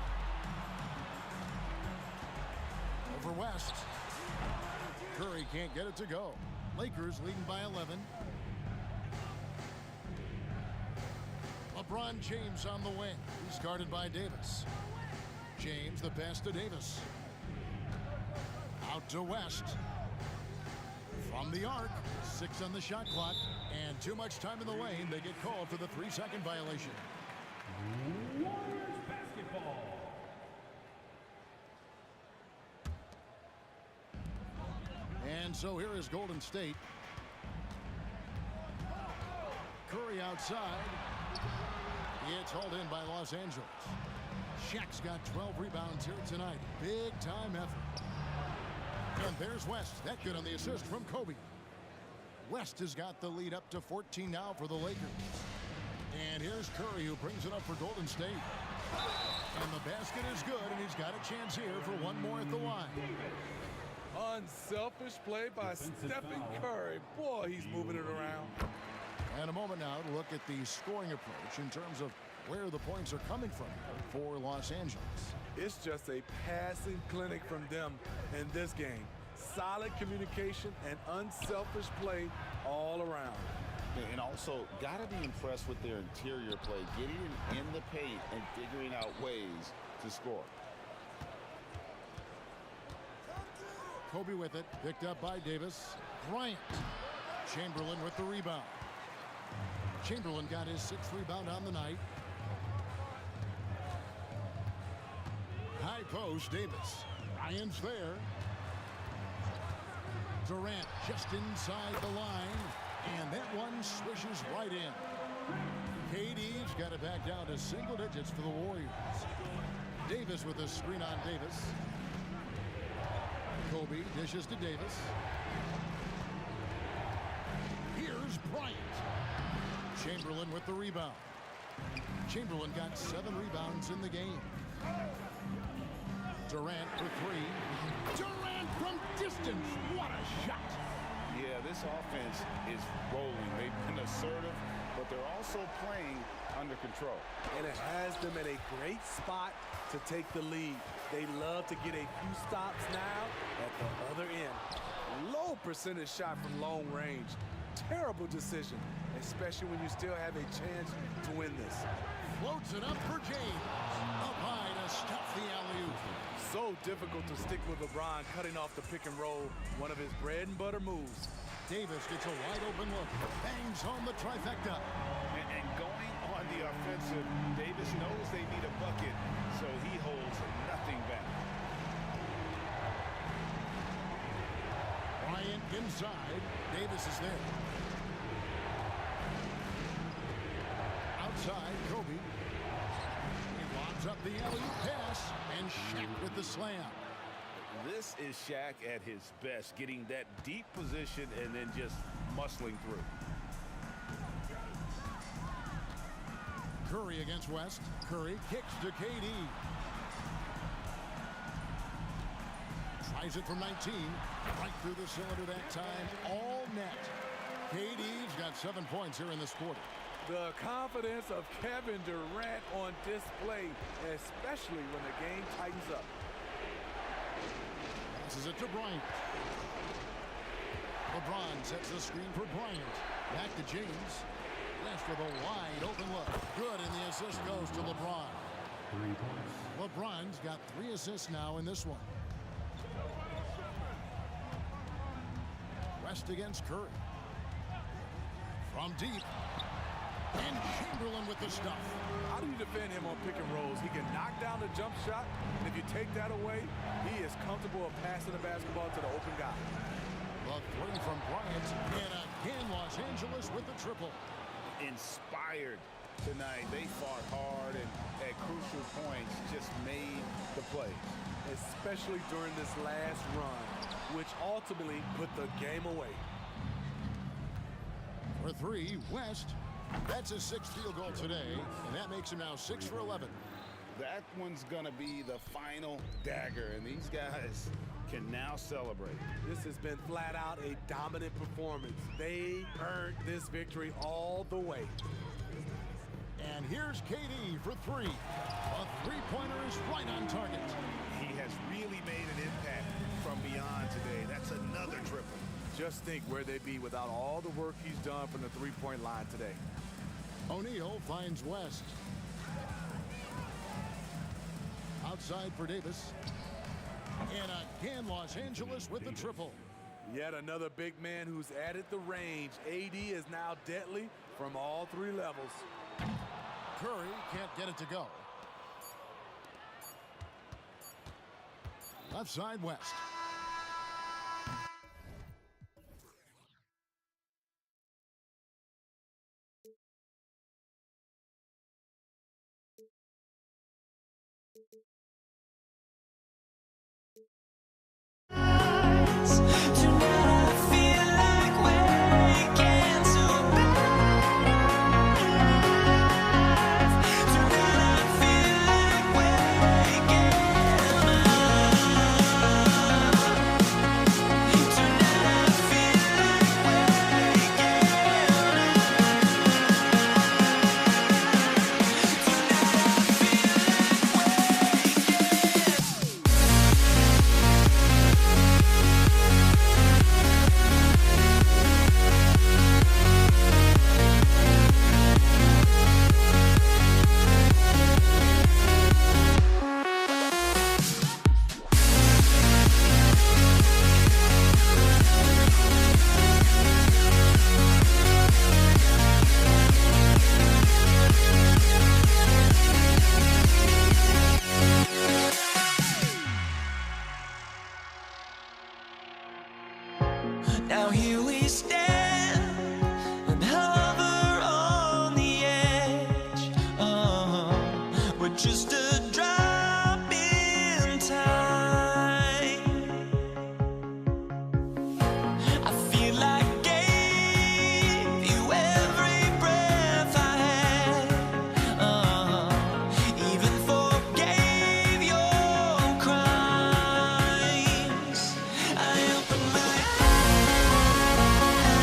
Over West. Curry can't get it to go. Lakers leading by 11. LeBron James on the wing. He's guarded by Davis. James, the pass to Davis. Out to West. From the arc. 6 on the shot clock. And too much time in the lane. They get called for the 3-second violation. Warriors basketball. And so here is Golden State. Curry outside. It's hauled in by Los Angeles. Shaq's got 12 rebounds here tonight. Big time effort. And there's West. That good on the assist from Kobe. West has got the lead up to 14 now for the Lakers. And here's Curry, who brings it up for Golden State. And the basket is good, and he's got a chance here for one more at the line. Unselfish play by Stephen Curry. Boy, he's moving it around. And a moment now to look at the scoring approach in terms of where the points are coming from for Los Angeles. It's just a passing clinic from them in this game. Solid communication and unselfish play all around. And also, got to be impressed with their interior play, getting in the paint and figuring out ways to score. Kobe with it, picked up by Davis. Bryant. Chamberlain with the rebound. Chamberlain got his 6th rebound on the night. High post, Davis. Bryant's there. Durant just inside the line. And that one swishes right in. KD's got it back down to single digits for the Warriors. Davis with a screen on Davis. Kobe dishes to Davis. Here's Bryant. Chamberlain with the rebound. Chamberlain got 7 rebounds in the game. Durant for 3. Durant from distance. What a shot. Yeah, this offense is rolling. They've been assertive, but they're also playing under control. And it has them at a great spot to take the lead. They love to get a few stops now at the other end. Low percentage shot from long range. Terrible decision, especially when you still have a chance to win this. Floats it up for James. Up high to stuff the alley-oop. So difficult to stick with LeBron cutting off the pick and roll, one of his bread and butter moves. Davis gets a wide open look. Bangs home the trifecta. And going on the offensive, Davis knows they need a bucket, so he holds nothing back. Bryant inside. Davis is there. Outside, Kobe. He lobs up the alley-oop pass, and Shaq with the slam. This is Shaq at his best, getting that deep position and then just muscling through. Curry against West. Curry kicks to KD. Tries it from 19. Right through the cylinder that time. All net. KD's got 7 points here in this quarter. The confidence of Kevin Durant on display, especially when the game tightens up. Passes it to Bryant. LeBron sets the screen for Bryant. Back to James. West with a wide open look. Good, and the assist goes to LeBron. 3 points. LeBron's got 3 assists now in this one. West against Curry. From deep. And Chamberlain with the stuff. How do you defend him on pick and rolls? He can knock down the jump shot, and if you take that away, he is comfortable of passing the basketball to the open guy. The 3 from Bryant, and again Los Angeles with the triple. Inspired tonight. They fought hard and at crucial points just made the play. Especially during this last run, which ultimately put the game away. For three, West. That's his 6th field goal today, and that makes him now 6 for 11. That one's going to be the final dagger, and these guys can now celebrate. This has been flat out a dominant performance. They earned this victory all the way. And here's KD for three. A three-pointer is right on target. He has really made an impact from beyond today. That's another triple. Just think where they'd be without all the work he's done from the three-point line today. O'Neal finds West. Outside for Davis. And again, Los Angeles with the triple. Yet another big man who's added the range. AD is now deadly from all three levels. Curry can't get it to go. Left side, West. Now here we stand and hover on the edge. We're just a drop in time. I feel like I gave you every breath I had. Even forgave your crimes. I opened my eyes.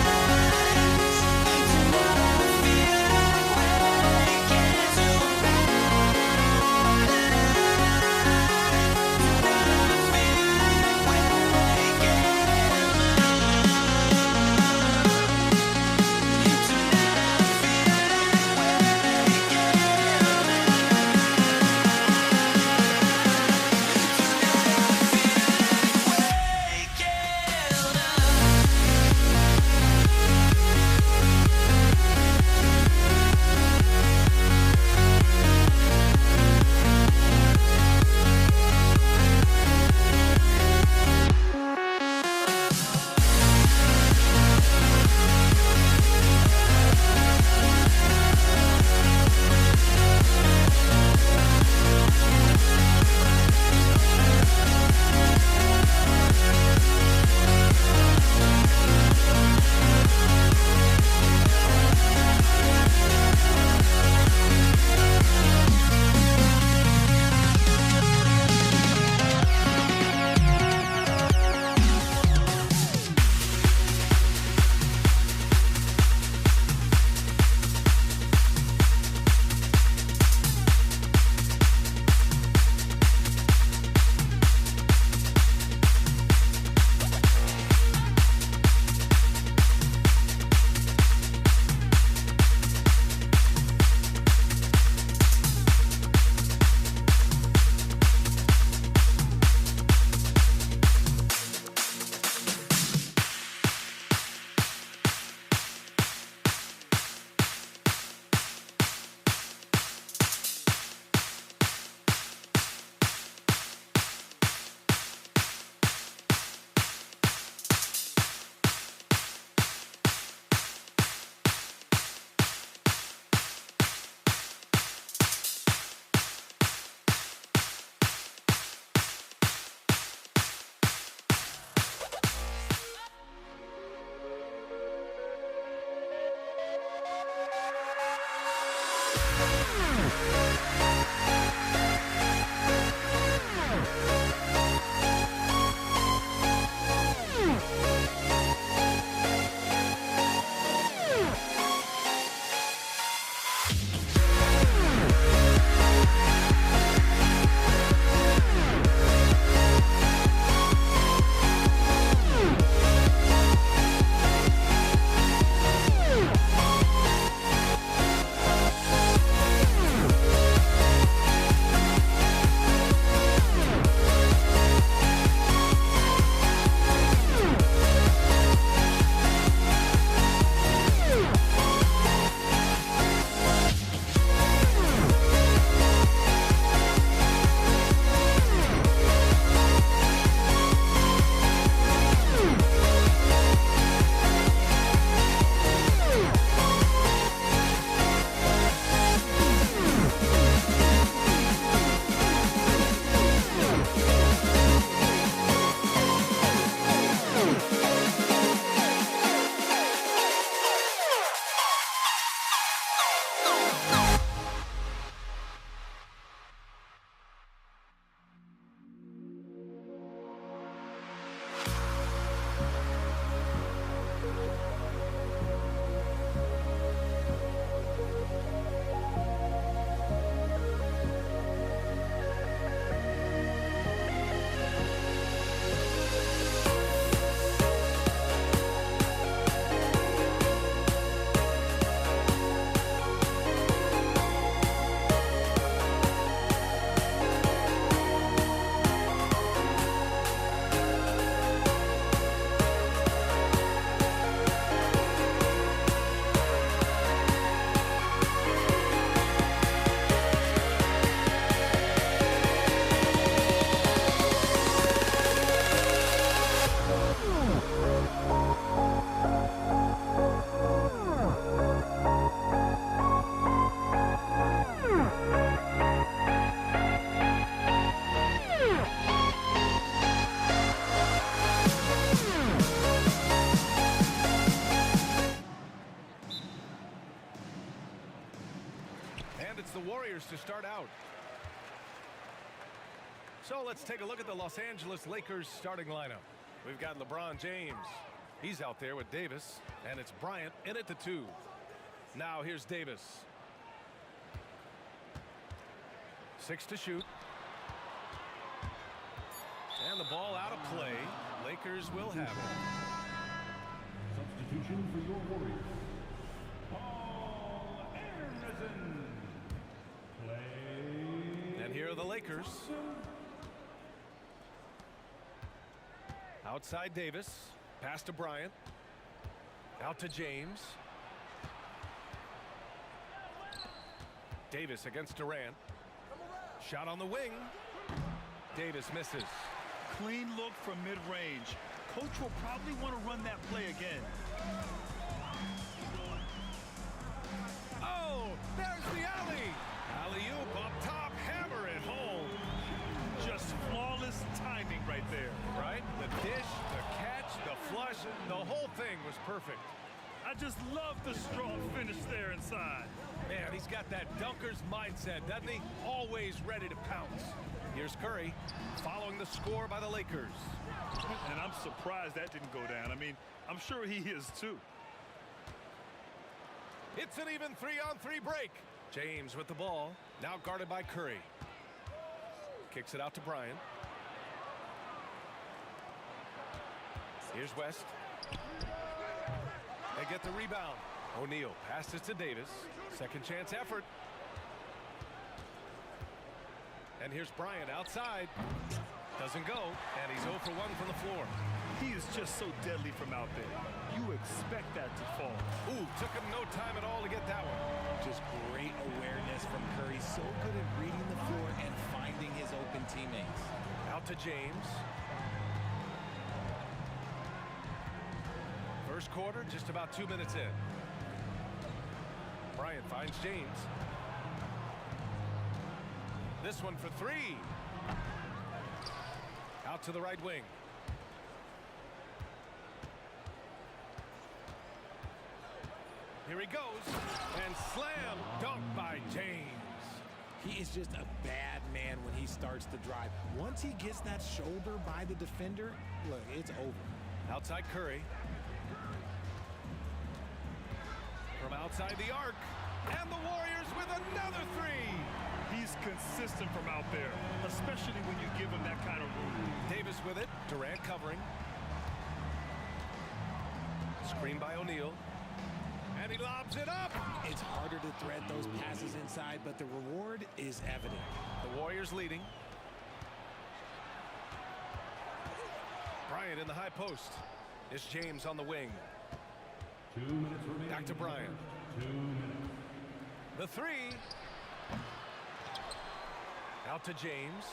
the Warriors to start out. So let's take a look at the Los Angeles Lakers starting lineup. We've got LeBron James. He's out there with Davis, and it's Bryant in at the 2. Now here's Davis. 6 to shoot. And the ball out of play. Lakers will have it. Substitution for your Warriors. Paul Anderson. Play. And here are the Lakers. Outside Davis. Pass to Bryant. Out to James. Davis against Durant. Shot on the wing. Davis misses. Clean look from mid-range. Coach will probably want to run that play again. Oh, there's the alley. Alley-oop up top, hammer it home. Just flawless timing right there. Right? The dish, the catch, the flush, the whole thing was perfect. I just love the strong finish there inside. Man, he's got that dunker's mindset, doesn't he? Always ready to pounce. Here's Curry, following the score by the Lakers. And I'm surprised that didn't go down. I mean, I'm sure he is too. It's an even 3-on-3 break. James with the ball, now guarded by Curry. Kicks it out to Bryant. Here's West. They get the rebound. O'Neal passes to Davis. Second chance effort. And here's Bryant outside. Doesn't go, and he's 0 for 1 from the floor. He is just so deadly from out there. You expect that to fall. Ooh, took him no time at all to get that one. Just great awareness from Curry. So good at reading the floor and finding his open teammates. Out to James. First quarter, just about 2 minutes in. Bryant finds James. This one for 3. Out to the right wing. Here he goes. And slam dunk by James. He is just a bad man when he starts to drive. Once he gets that shoulder by the defender, look, it's over. Outside Curry. From outside the arc. And the Warriors with another 3. He's consistent from out there, especially when you give him that kind of room. Davis with it. Durant covering. Screen by O'Neal. And he lobs it up. It's harder to thread those passes inside, but the reward is evident. The Warriors leading. Bryant in the high post. It's James on the wing. 2 minutes remaining. Back to Bryant. 2 minutes. The 3. Out to James.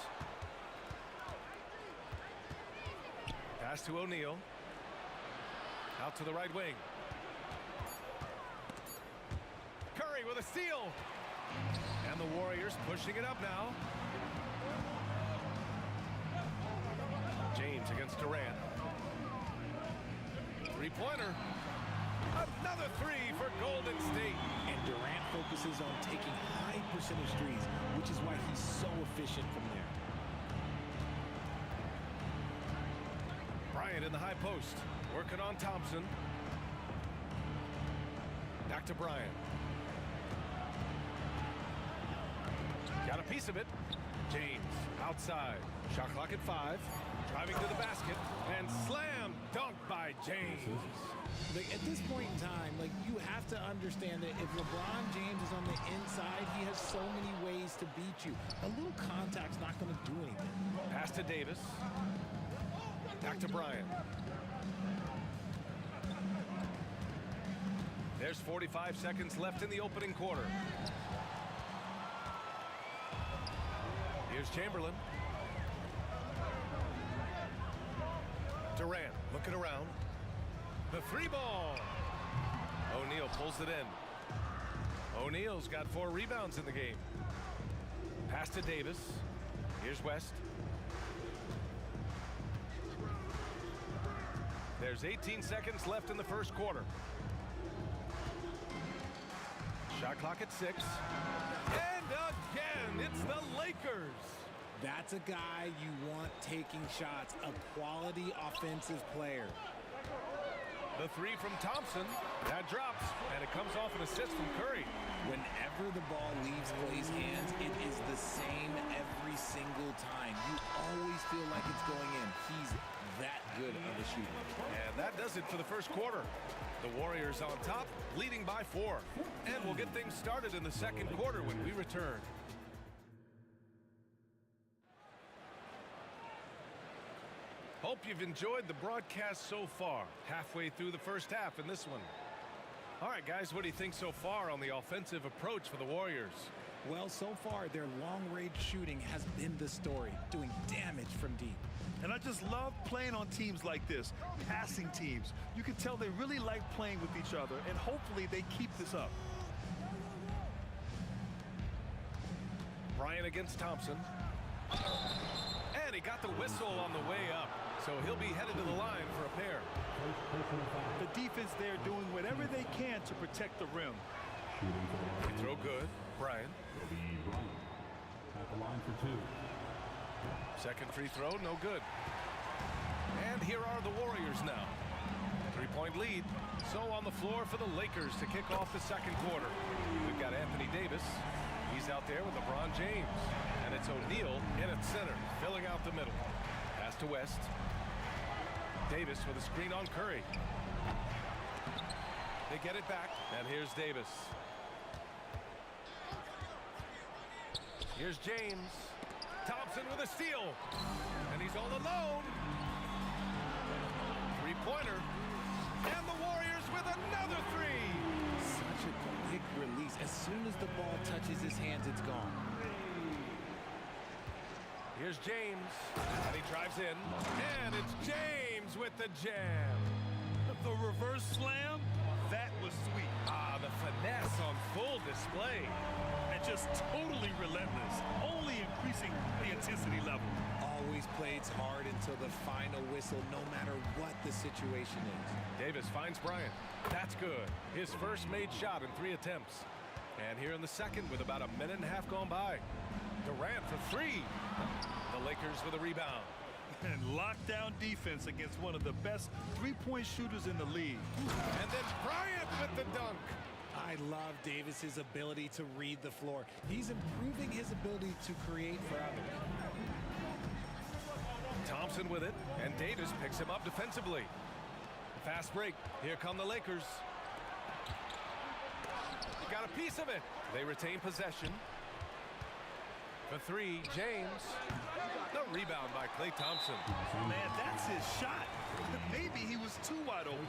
Pass to O'Neal. Out to the right wing. Curry with a steal. And the Warriors pushing it up now. James against Durant. Three-pointer. Another 3 for Golden State. And Durant focuses on taking high percentage threes, which is why he's so efficient from there. Bryant in the high post. Working on Thompson. Back to Bryant. Got a piece of it. James outside. Shot clock at 5. Driving to the basket. And slam dunk by James. Like, at this point in time, like, you have to understand that if LeBron James is on the inside, he has so many ways to beat you. A little contact's not going to do anything. Pass to Davis. Back to Bryant. There's 45 seconds left in the opening quarter. Here's Chamberlain. Durant looking around. The 3 ball. O'Neal pulls it in. O'Neal's got 4 rebounds in the game. Pass to Davis. Here's West. There's 18 seconds left in the first quarter. Shot clock at 6. And again, it's the Lakers. That's a guy you want taking shots, a quality offensive player. The three from Thompson. That drops, and it comes off an assist from Curry. Whenever the ball leaves Clay's hands, it is the same every single time. You always feel like it's going in. He's that good of a shooter. And that does it for the first quarter. The Warriors on top, leading by 4. And we'll get things started in the second quarter when we return. Hope you've enjoyed the broadcast so far. Halfway through the first half in this one. All right, guys, what do you think so far on the offensive approach for the Warriors? Well, so far, their long-range shooting has been the story, doing damage from deep. And I just love playing on teams like this, passing teams. You can tell they really like playing with each other, and hopefully they keep this up. Bryant against Thompson. And he got the whistle on the way up. So he'll be headed to the line for a pair. The defense there doing whatever they can to protect the rim. Free throw good. Bryant. At the line for 2. Second free throw, no good. And here are the Warriors now. 3-point lead. So on the floor for the Lakers to kick off the second quarter. We've got Anthony Davis. He's out there with LeBron James. And it's O'Neal in at center, filling out the middle. Pass to West. Davis with a screen on Curry. They get it back, and here's Davis. Here's James. Thompson with a steal. And he's all alone. Three-pointer. And the Warriors with another three. Such a quick release. As soon as the ball touches his hands, it's gone. Here's James. And he drives in. And it's James with the jam. The reverse slam, that was sweet. Ah, the finesse on full display. And just totally relentless, only increasing the intensity level. Always plays hard until the final whistle, no matter what the situation is. Davis finds Bryant. That's good. His first made shot in 3 attempts. And here in the second with about a minute and a half gone by. Durant for 3. The Lakers with a rebound. And lockdown defense against one of the best three-point shooters in the league. And then Bryant with the dunk. I love Davis's ability to read the floor. He's improving his ability to create for others. Thompson with it, and Davis picks him up defensively. Fast break. Here come the Lakers. Got a piece of it. They retain possession. For 3, James. The rebound by Klay Thompson. Man, that's his shot. Maybe he was too wide open.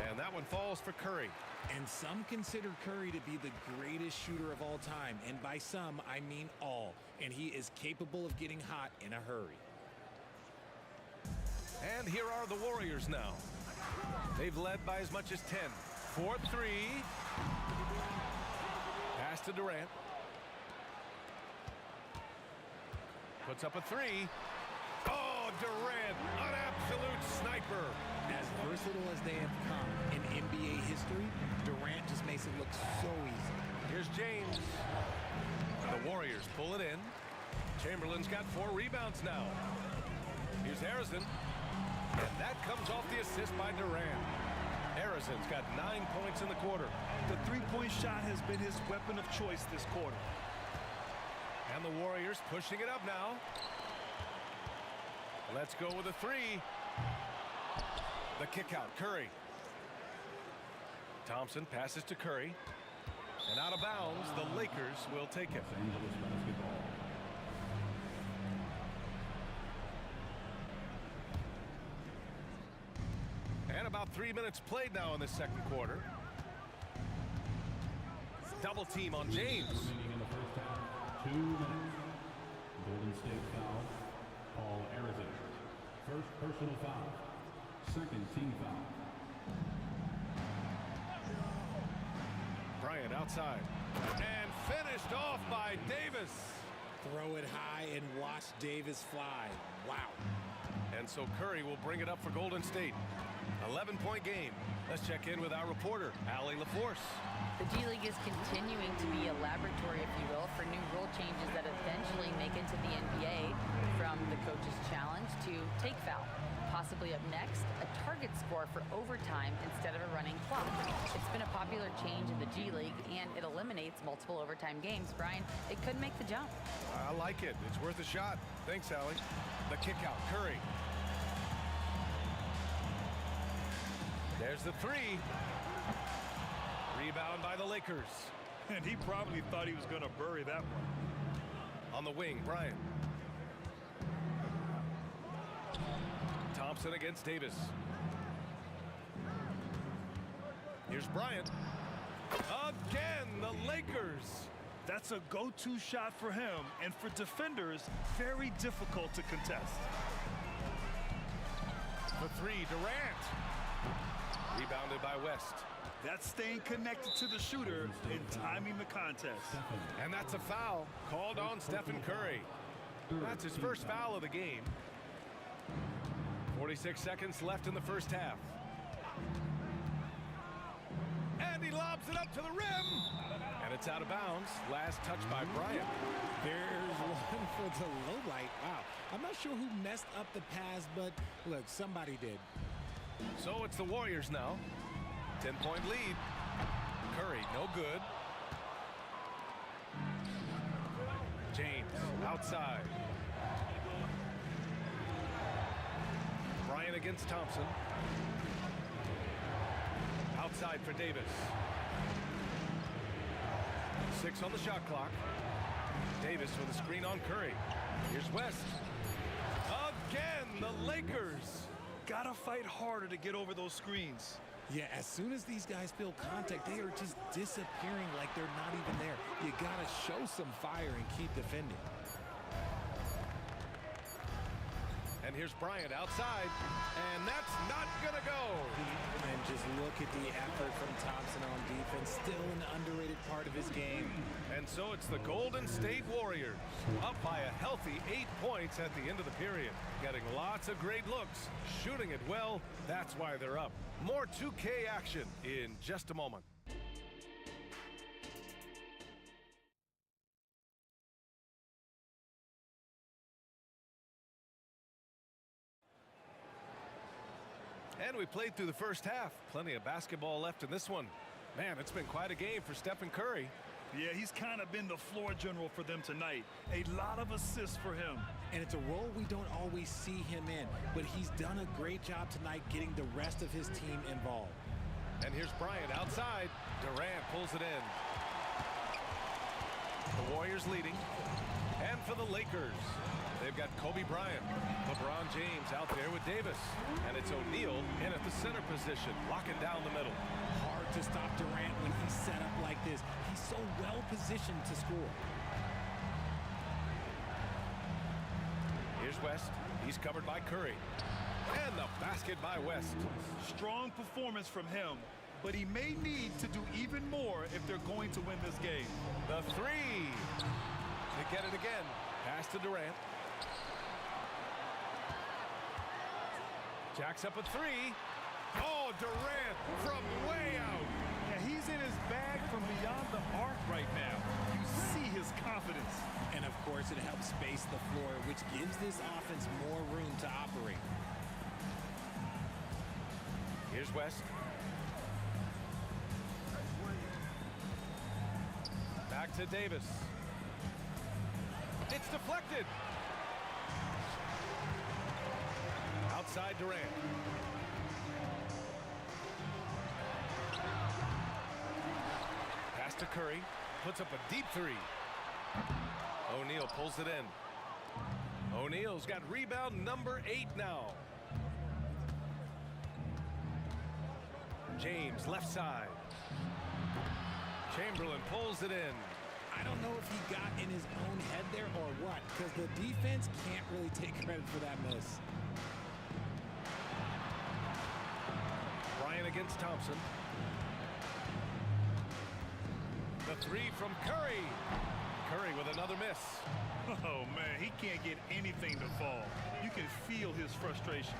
And that one falls for Curry. And some consider Curry to be the greatest shooter of all time. And by some, I mean all. And he is capable of getting hot in a hurry. And here are the Warriors now. They've led by as much as 10. 4-3. Pass to Durant. Puts up a 3. Oh, Durant, an absolute sniper. As versatile as they have come in NBA history, Durant just makes it look so easy. Here's James. The Warriors pull it in. Chamberlain's got 4 rebounds now. Here's Harrison. And that comes off the assist by Durant. Harrison's got 9 points in the quarter. The three-point shot has been his weapon of choice this quarter. And the Warriors pushing it up now. Let's go with a 3. The kick out, Curry. Thompson passes to Curry. And out of bounds, the Lakers will take it. And about 3 minutes played now in the second quarter. Double team on James. 2 minutes. Golden State foul. Paul Arizona. First personal foul. Second team foul. Bryant outside. And finished off by Davis. Throw it high and watch Davis fly. Wow. And And so Curry will bring it up for Golden State. 11-point game. Let's check in with our reporter, Allie LaForce. The G League is continuing to be a laboratory, if you will, for new rule changes that eventually make it to the NBA, from the coach's challenge to take foul. Possibly up next, a target score for overtime instead of a running clock. It's been a popular change in the G League, and it eliminates multiple overtime games. Brian, it could make the jump. I like it. It's worth a shot. Thanks, Allie. The kick out, Curry. There's the three. Rebound by the Lakers. And he probably thought he was going to bury that one. On the wing, Bryant. Thompson against Davis. Here's Bryant. Again, the Lakers. That's a go-to shot for him, and for defenders, very difficult to contest. For three, Durant. Rebounded by West. That's staying connected to the shooter and timing the contest. And that's a foul called on Stephen Curry. That's his first foul of the game. 46 seconds left in the first half. And he lobs it up to the rim. And it's out of bounds. Last touch by Bryant. There's one for the low light. Wow. I'm not sure who messed up the pass, but look, somebody did. So it's the Warriors now. 10-point lead. Curry, no good. James, outside. Bryant against Thompson. Outside for Davis. 6 on the shot clock. Davis with a screen on Curry. Here's West. Again, the Lakers. Gotta fight harder to get over those screens. Yeah, as soon as these guys feel contact, they are just disappearing like they're not even there. You gotta show some fire and keep defending. And here's Bryant outside, and that's not gonna go. And just look at the effort from Thompson on defense. Still an underrated part of his game. And so it's the Golden State Warriors, up by a healthy 8 points at the end of the period. Getting lots of great looks, shooting it well. That's why they're up. More 2K action in just a moment. And we played through the first half. Plenty of basketball left in this one. Man, it's been quite a game for Stephen Curry. Yeah, he's kind of been the floor general for them tonight. A lot of assists for him. And it's a role we don't always see him in, but he's done a great job tonight getting the rest of his team involved. And here's Bryant outside. Durant pulls it in. The Warriors leading. And for the Lakers, they've got Kobe Bryant, LeBron James out there with Davis. And it's O'Neal in at the center position, locking down the middle. Hard to stop Durant when he's set up like this. He's so well positioned to score. Here's West. He's covered by Curry. And the basket by West. Strong performance from him, but he may need to do even more if they're going to win this game. The three. They get it again. Pass to Durant. Jacks up a three. Oh, Durant from way out. Yeah, he's in his bag from beyond the arc right now. You see his confidence. And of course, it helps space the floor, which gives this offense more room to operate. Here's West. Back to Davis. It's deflected. Outside Durant. Pass to Curry. Puts up a deep three. O'Neal pulls it in. O'Neal's got rebound number 8 now. James left side. Chamberlain pulls it in. I don't know if he got in his own head there or what, because the defense can't really take credit for that miss. Bryant against Thompson. The three from Curry. Curry with another miss. Oh, man, he can't get anything to fall. You can feel his frustration.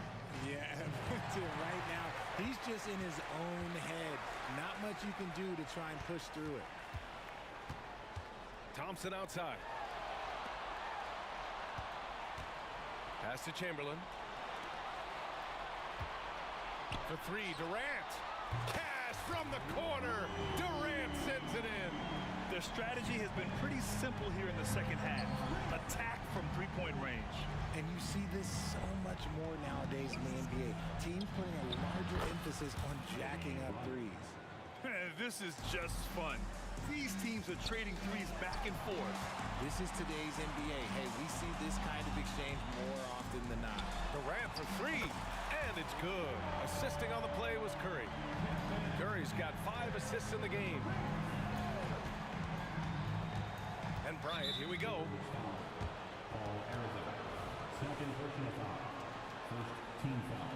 Yeah, right now, he's just in his own head. Not much you can do to try and push through it. Thompson outside. Pass to Chamberlain. For three, Durant. Cash from the corner. Durant sends it in. Their strategy has been pretty simple here in the second half. Attack from three-point range. And you see this so much more nowadays in the NBA. Teams putting a larger emphasis on jacking up threes. This is just fun. These teams are trading threes back and forth. This is today's NBA. Hey, we see this kind of exchange more often than not. Durant for three, and it's good. Assisting on the play was Curry. Curry's got 5 assists in the game. And Bryant, here we go. Second personal foul. First team foul.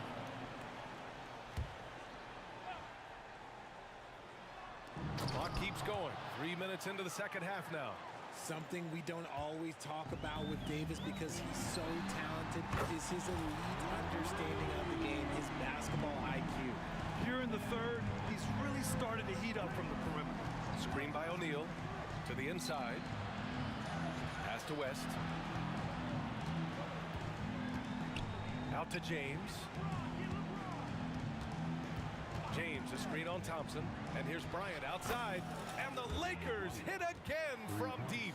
Clock keeps going. 3 minutes into the second half now. Something we don't always talk about with Davis because he's so talented is his elite understanding of the game, his basketball IQ. Here in the third, he's really started to heat up from the perimeter. Screen by O'Neal to the inside. Pass to West. Out to James. James, a screen on Thompson. And here's Bryant outside. And the Lakers hit again from deep.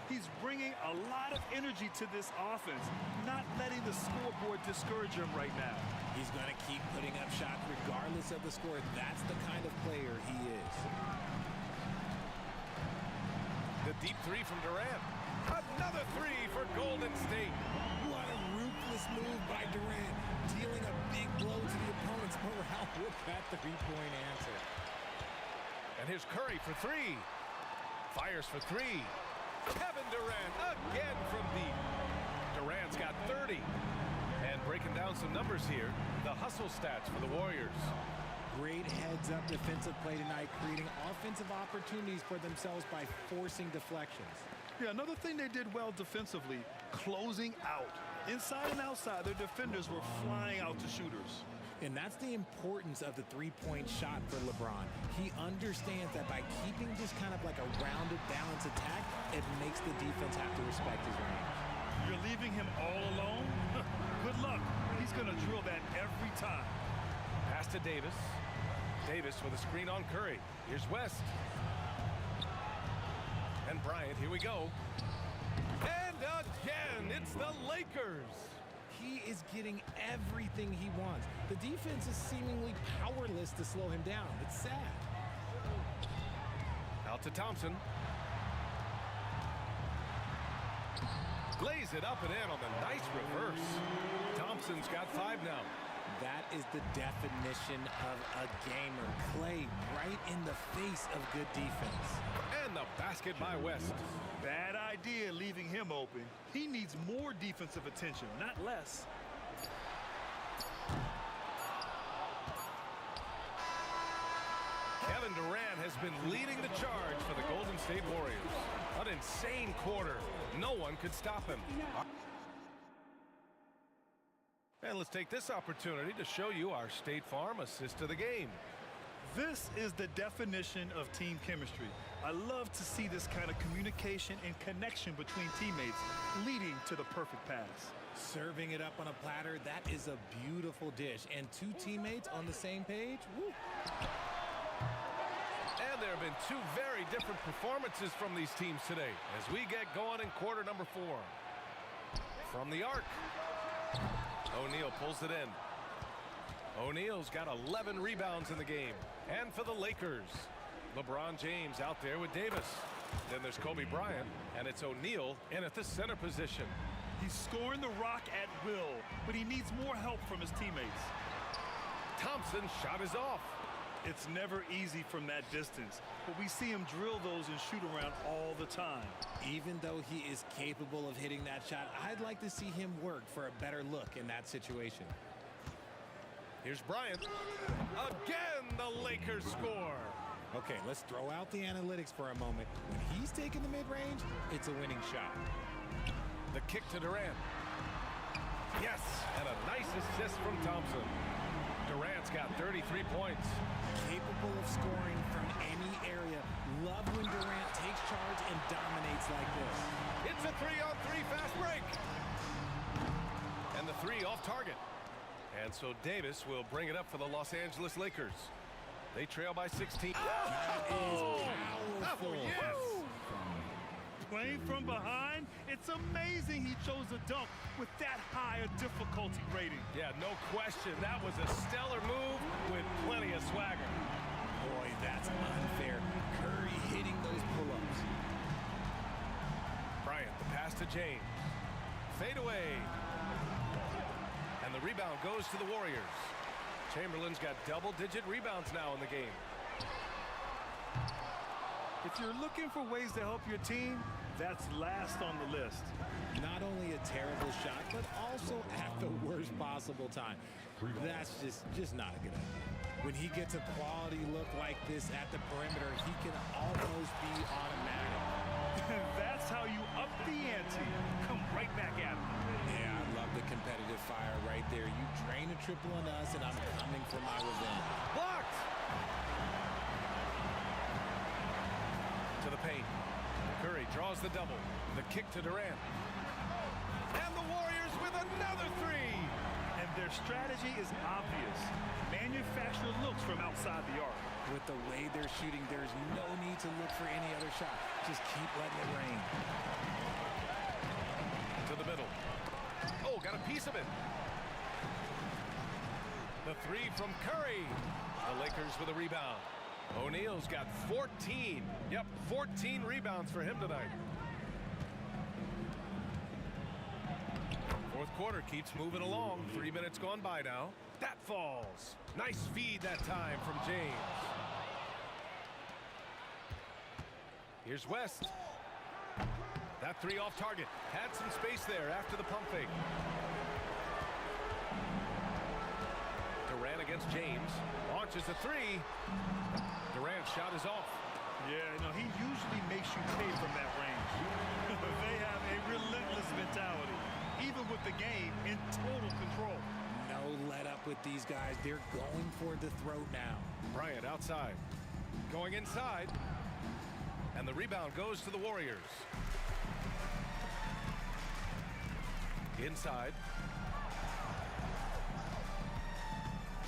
He's bringing a lot of energy to this offense, not letting the scoreboard discourage him right now. He's going to keep putting up shots regardless of the score. That's the kind of player he is. The deep three from Durant. Another three for Golden State. What a ruthless move by Durant, dealing a big blow to the opponent's morale with that three-point answer. And here's Curry for three. Fires for three. Kevin Durant again from deep. Durant's got 30. And breaking down some numbers here, the hustle stats for the Warriors. Great heads-up defensive play tonight, creating offensive opportunities for themselves by forcing deflections. Yeah, another thing they did well defensively, closing out. Inside and outside, their defenders were flying out to shooters. And that's the importance of the three-point shot for LeBron. He understands that by keeping just kind of like a rounded, balanced attack, it makes the defense have to respect his range. You're leaving him all alone? Good luck. He's going to drill that every time. Pass to Davis. Davis with a screen on Curry. Here's West. And Bryant, here we go. And again, it's the Lakers. He is getting everything he wants. The defense is seemingly powerless to slow him down. It's sad. Out to Thompson. Lays it up and in on the nice reverse. Thompson's got 5 now. That is the definition of a gamer. Play right in the face of good defense. And the basket by West. Bad idea leaving him open. He needs more defensive attention, not less. Kevin Durant has been leading the charge for the Golden State Warriors. An insane quarter. No one could stop him. And let's take this opportunity to show you our State Farm assist of the game. This is the definition of team chemistry. I love to see this kind of communication and connection between teammates leading to the perfect pass. Serving it up on a platter, that is a beautiful dish. And 2 teammates on the same page, woo. And there have been 2 very different performances from these teams today as we get going in quarter number 4. From the arc, O'Neal pulls it in. O'Neal's got 11 rebounds in the game. And for the Lakers, LeBron James out there with Davis. Then there's Kobe Bryant, and it's O'Neal in at the center position. He's scoring the rock at will, but he needs more help from his teammates. Thompson's shot is off. It's never easy from that distance, but we see him drill those and shoot around all the time. Even though he is capable of hitting that shot, I'd like to see him work for a better look in that situation. Here's Bryant. Again, the Lakers score. Okay, let's throw out the analytics for a moment. When he's taking the mid-range, it's a winning shot. The kick to Durant. Yes, and a nice assist from Thompson. Durant's got 33 points. Capable of scoring from any area. Love when Durant takes charge and dominates like this. It's a 3-on-3 fast break. And the three off target. And so Davis will bring it up for the Los Angeles Lakers. They trail by 16. That is powerful. Yes. Playing from behind, it's amazing he chose a dunk with that high a difficulty rating. Yeah, no question. That was a stellar move with plenty of swagger. Boy, that's unfair. Curry hitting those pull-ups. Bryant, the pass to James. Fade away. And the rebound goes to the Warriors. Chamberlain's got double-digit rebounds now in the game. If you're looking for ways to help your team, that's last on the list. Not only a terrible shot, but also at the worst possible time. That's just not a good idea. When he gets a quality look like this at the perimeter, he can almost be automatic. That's how you up the ante. Come right back at him. Yeah, I love the competitive fire right there. You drain a triple on us, and I'm coming for my revenge. Blocked! To the paint. Curry draws the double. The kick to Durant. And the Warriors with another three! And their strategy is obvious. Manufacture looks from outside the arc. With the way they're shooting, there's no need to look for any other shot. Just keep letting it rain. To the middle. Oh, got a piece of it. The three from Curry. The Lakers with a rebound. O'Neal's got 14. Yep, 14 rebounds for him tonight. Fourth quarter keeps moving along. 3 minutes gone by now. That falls. Nice feed that time from James. Here's West. That three off target. Had some space there after the pump fake. Durant against James. Launches a three. Durant's shot is off. Yeah, no, he usually makes you pay from that range. They have a relentless mentality, even with the game in total control. No let up with these guys. They're going for the throat now. Bryant outside. Going inside. And the rebound goes to the Warriors. Inside.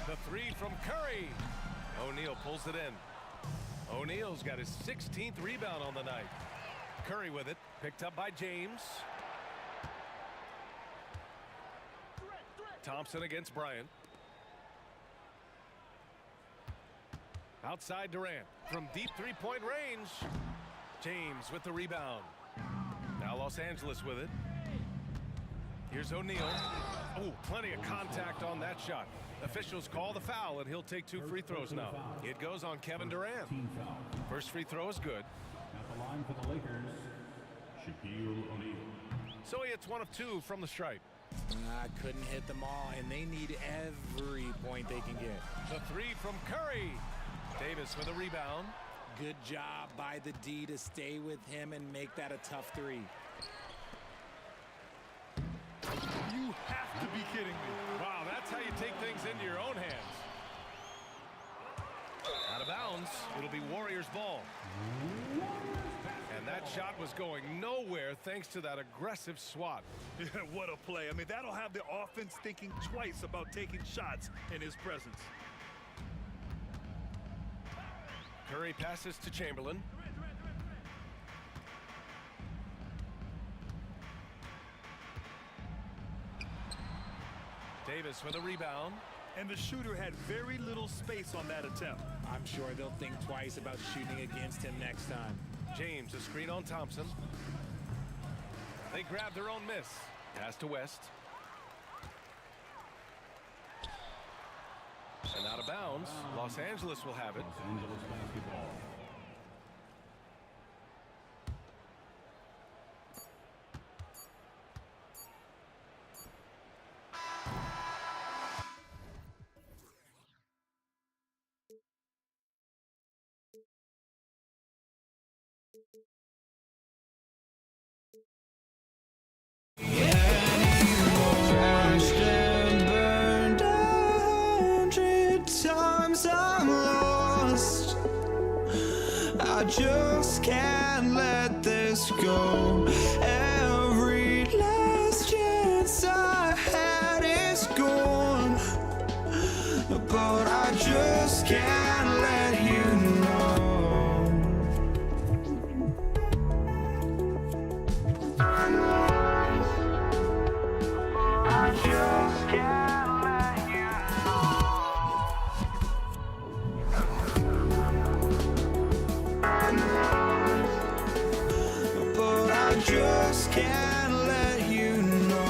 The three from Curry. O'Neal pulls it in. O'Neal's got his 16th rebound on the night. Curry with it. Picked up by James. Thompson against Bryant. Outside Durant. From deep three-point range. James with the rebound. Now Los Angeles with it. Here's O'Neal. Oh, plenty of contact on that shot. Officials call the foul, and he'll take 2 free throws now. It goes on Kevin Durant. First free throw is good. At the line for the Lakers, Shaquille O'Neal. So he hits 1 of 2 from the stripe. Couldn't hit them all, and they need every point they can get. The three from Curry. Davis with a rebound. Good job by the D to stay with him and make that a tough three. You have to be kidding me. Wow, that's how you take things into your own hands. Out of bounds. It'll be Warriors ball. And that shot was going nowhere thanks to that aggressive swat. What a play. I mean, that'll have the offense thinking twice about taking shots in his presence. Curry passes to Chamberlain. Davis with a rebound. And the shooter had very little space on that attempt. I'm sure they'll think twice about shooting against him next time. James, a screen on Thompson. They grab their own miss. Pass to West. And out of bounds. Los Angeles will have it. Los Angeles basketball. lost. I just can't let this go. Every last chance I had is gone, but I just can't let you know. I just can't let you know. But I just can't let you know.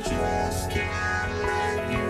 Just can't let you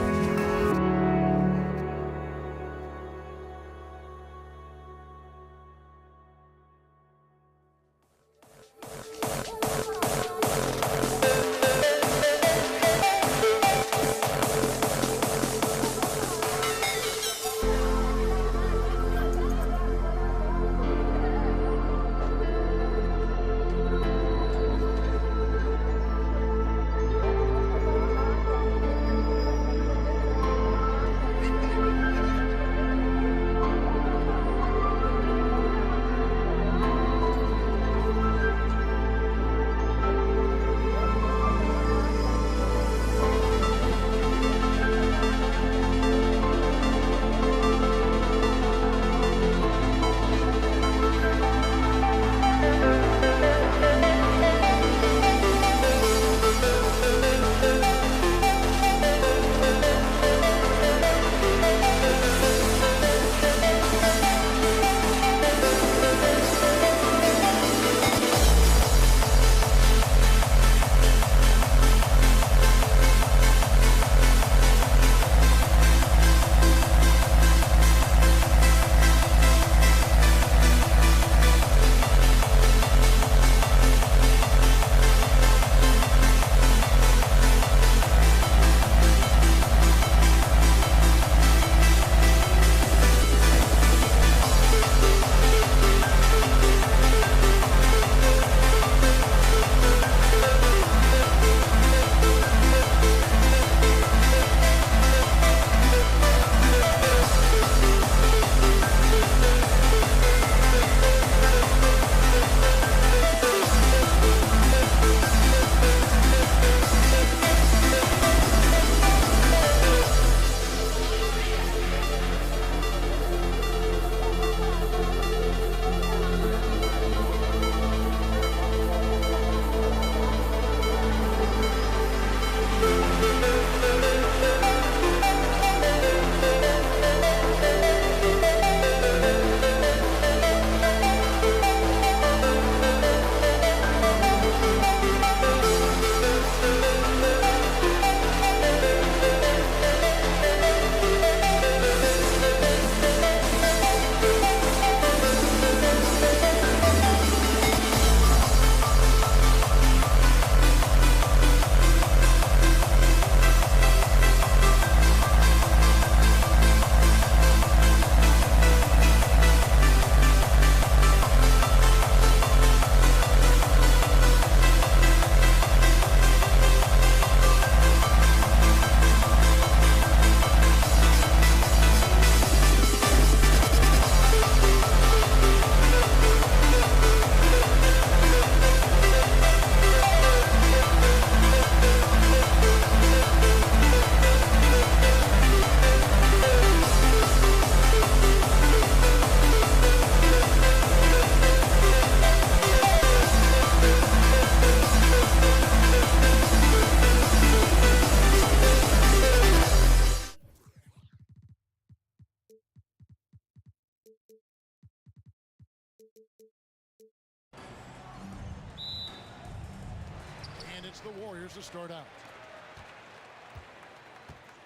It's the Warriors to start out.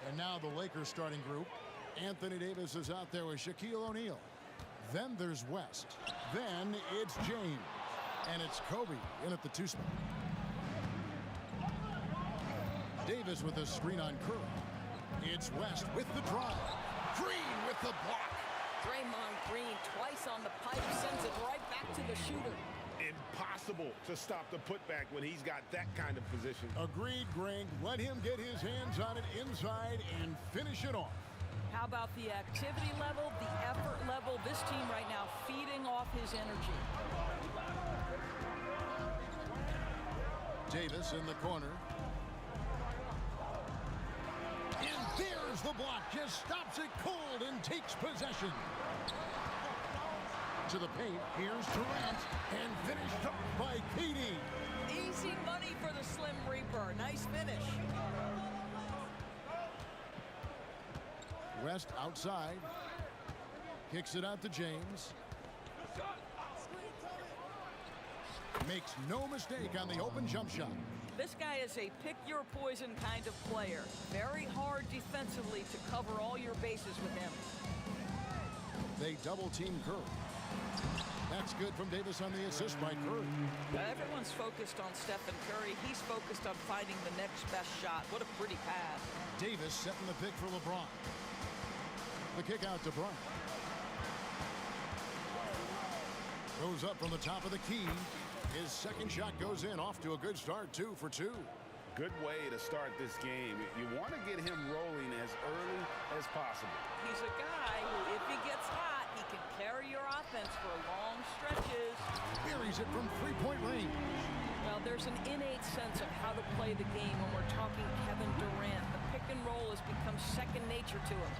And now the Lakers starting group. Anthony Davis is out there with Shaquille O'Neal. Then there's West. Then it's James. And it's Kobe in at the 2 spot. Davis with a screen on Curry. It's West with the drive. Green with the block. Draymond Green twice on the pipe, sends it right back to the shooter. Impossible to stop the putback when he's got that kind of position. Agreed, Greg. Let him get his hands on it inside and finish it off. How about the activity level, the effort level? This team right now feeding off his energy. Davis in the corner. And there's the block. Just stops it cold and takes possession. To the paint. Here's Durant. And finished up by KD. Easy money for the Slim Reaper. Nice finish. West outside. Kicks it out to James. Makes no mistake on the open jump shot. This guy is a pick-your-poison kind of player. Very hard defensively to cover all your bases with him. They double-team Curry. That's good from Davis on the assist by Curry. Everyone's focused on Stephen Curry. He's focused on finding the next best shot. What a pretty pass. Davis setting the pick for LeBron. The kick out to Bryant. Goes up from the top of the key. His second shot goes in, off to a good start, 2 for 2. Good way to start this game. You want to get him rolling as early as possible. He's a guy who, if he gets hot, he can carry your offense for long stretches. Buries it from three-point range. Well, there's an innate sense of how to play the game when we're talking Kevin Durant. The pick and roll has become second nature to him.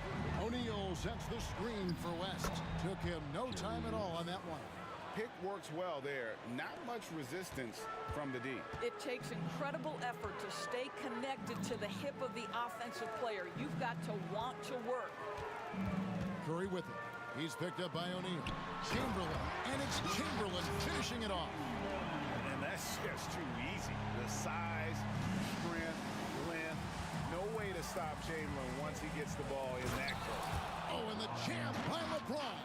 O'Neal sets the screen for West. Took him no time at all on that one. Pick works well there. Not much resistance from the D. It takes incredible effort to stay connected to the hip of the offensive player. You've got to want to work. Curry with it. He's picked up by O'Neal. Chamberlain. And it's Chamberlain finishing it off. And that's just too easy. The size, strength, length. No way to stop Chamberlain once he gets the ball in that close. Oh, and the jam by LeBron.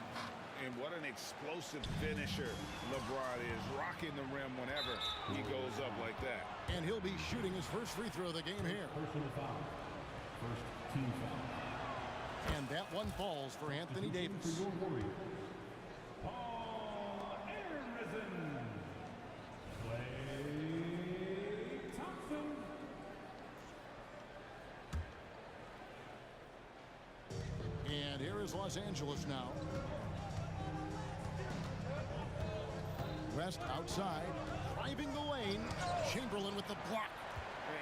And what an explosive finisher LeBron is, rocking the rim whenever he goes up like that. And he'll be shooting his first free throw of the game here. Personal foul. First team foul. And that one falls for Anthony Davis. Paul Arizin. Klay Thompson. And here is Los Angeles now. West outside, driving the lane. Chamberlain with the block.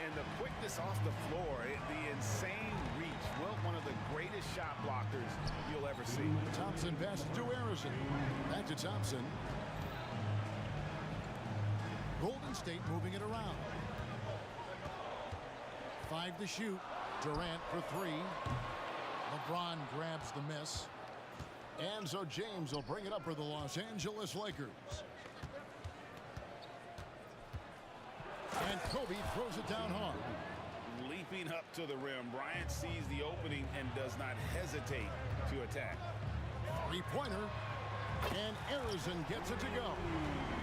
And the quickness off the floor, the insane reach. Well, one of the greatest shot blockers you'll ever see. Thompson passes to Harrison. Back to Thompson. Golden State moving it around. 5 to shoot. Durant for 3. LeBron grabs the miss. And so James will bring it up for the Los Angeles Lakers. And Kobe throws it down hard. Leaping up to the rim, Bryant sees the opening and does not hesitate to attack. Three-pointer. And Arizin gets it to go.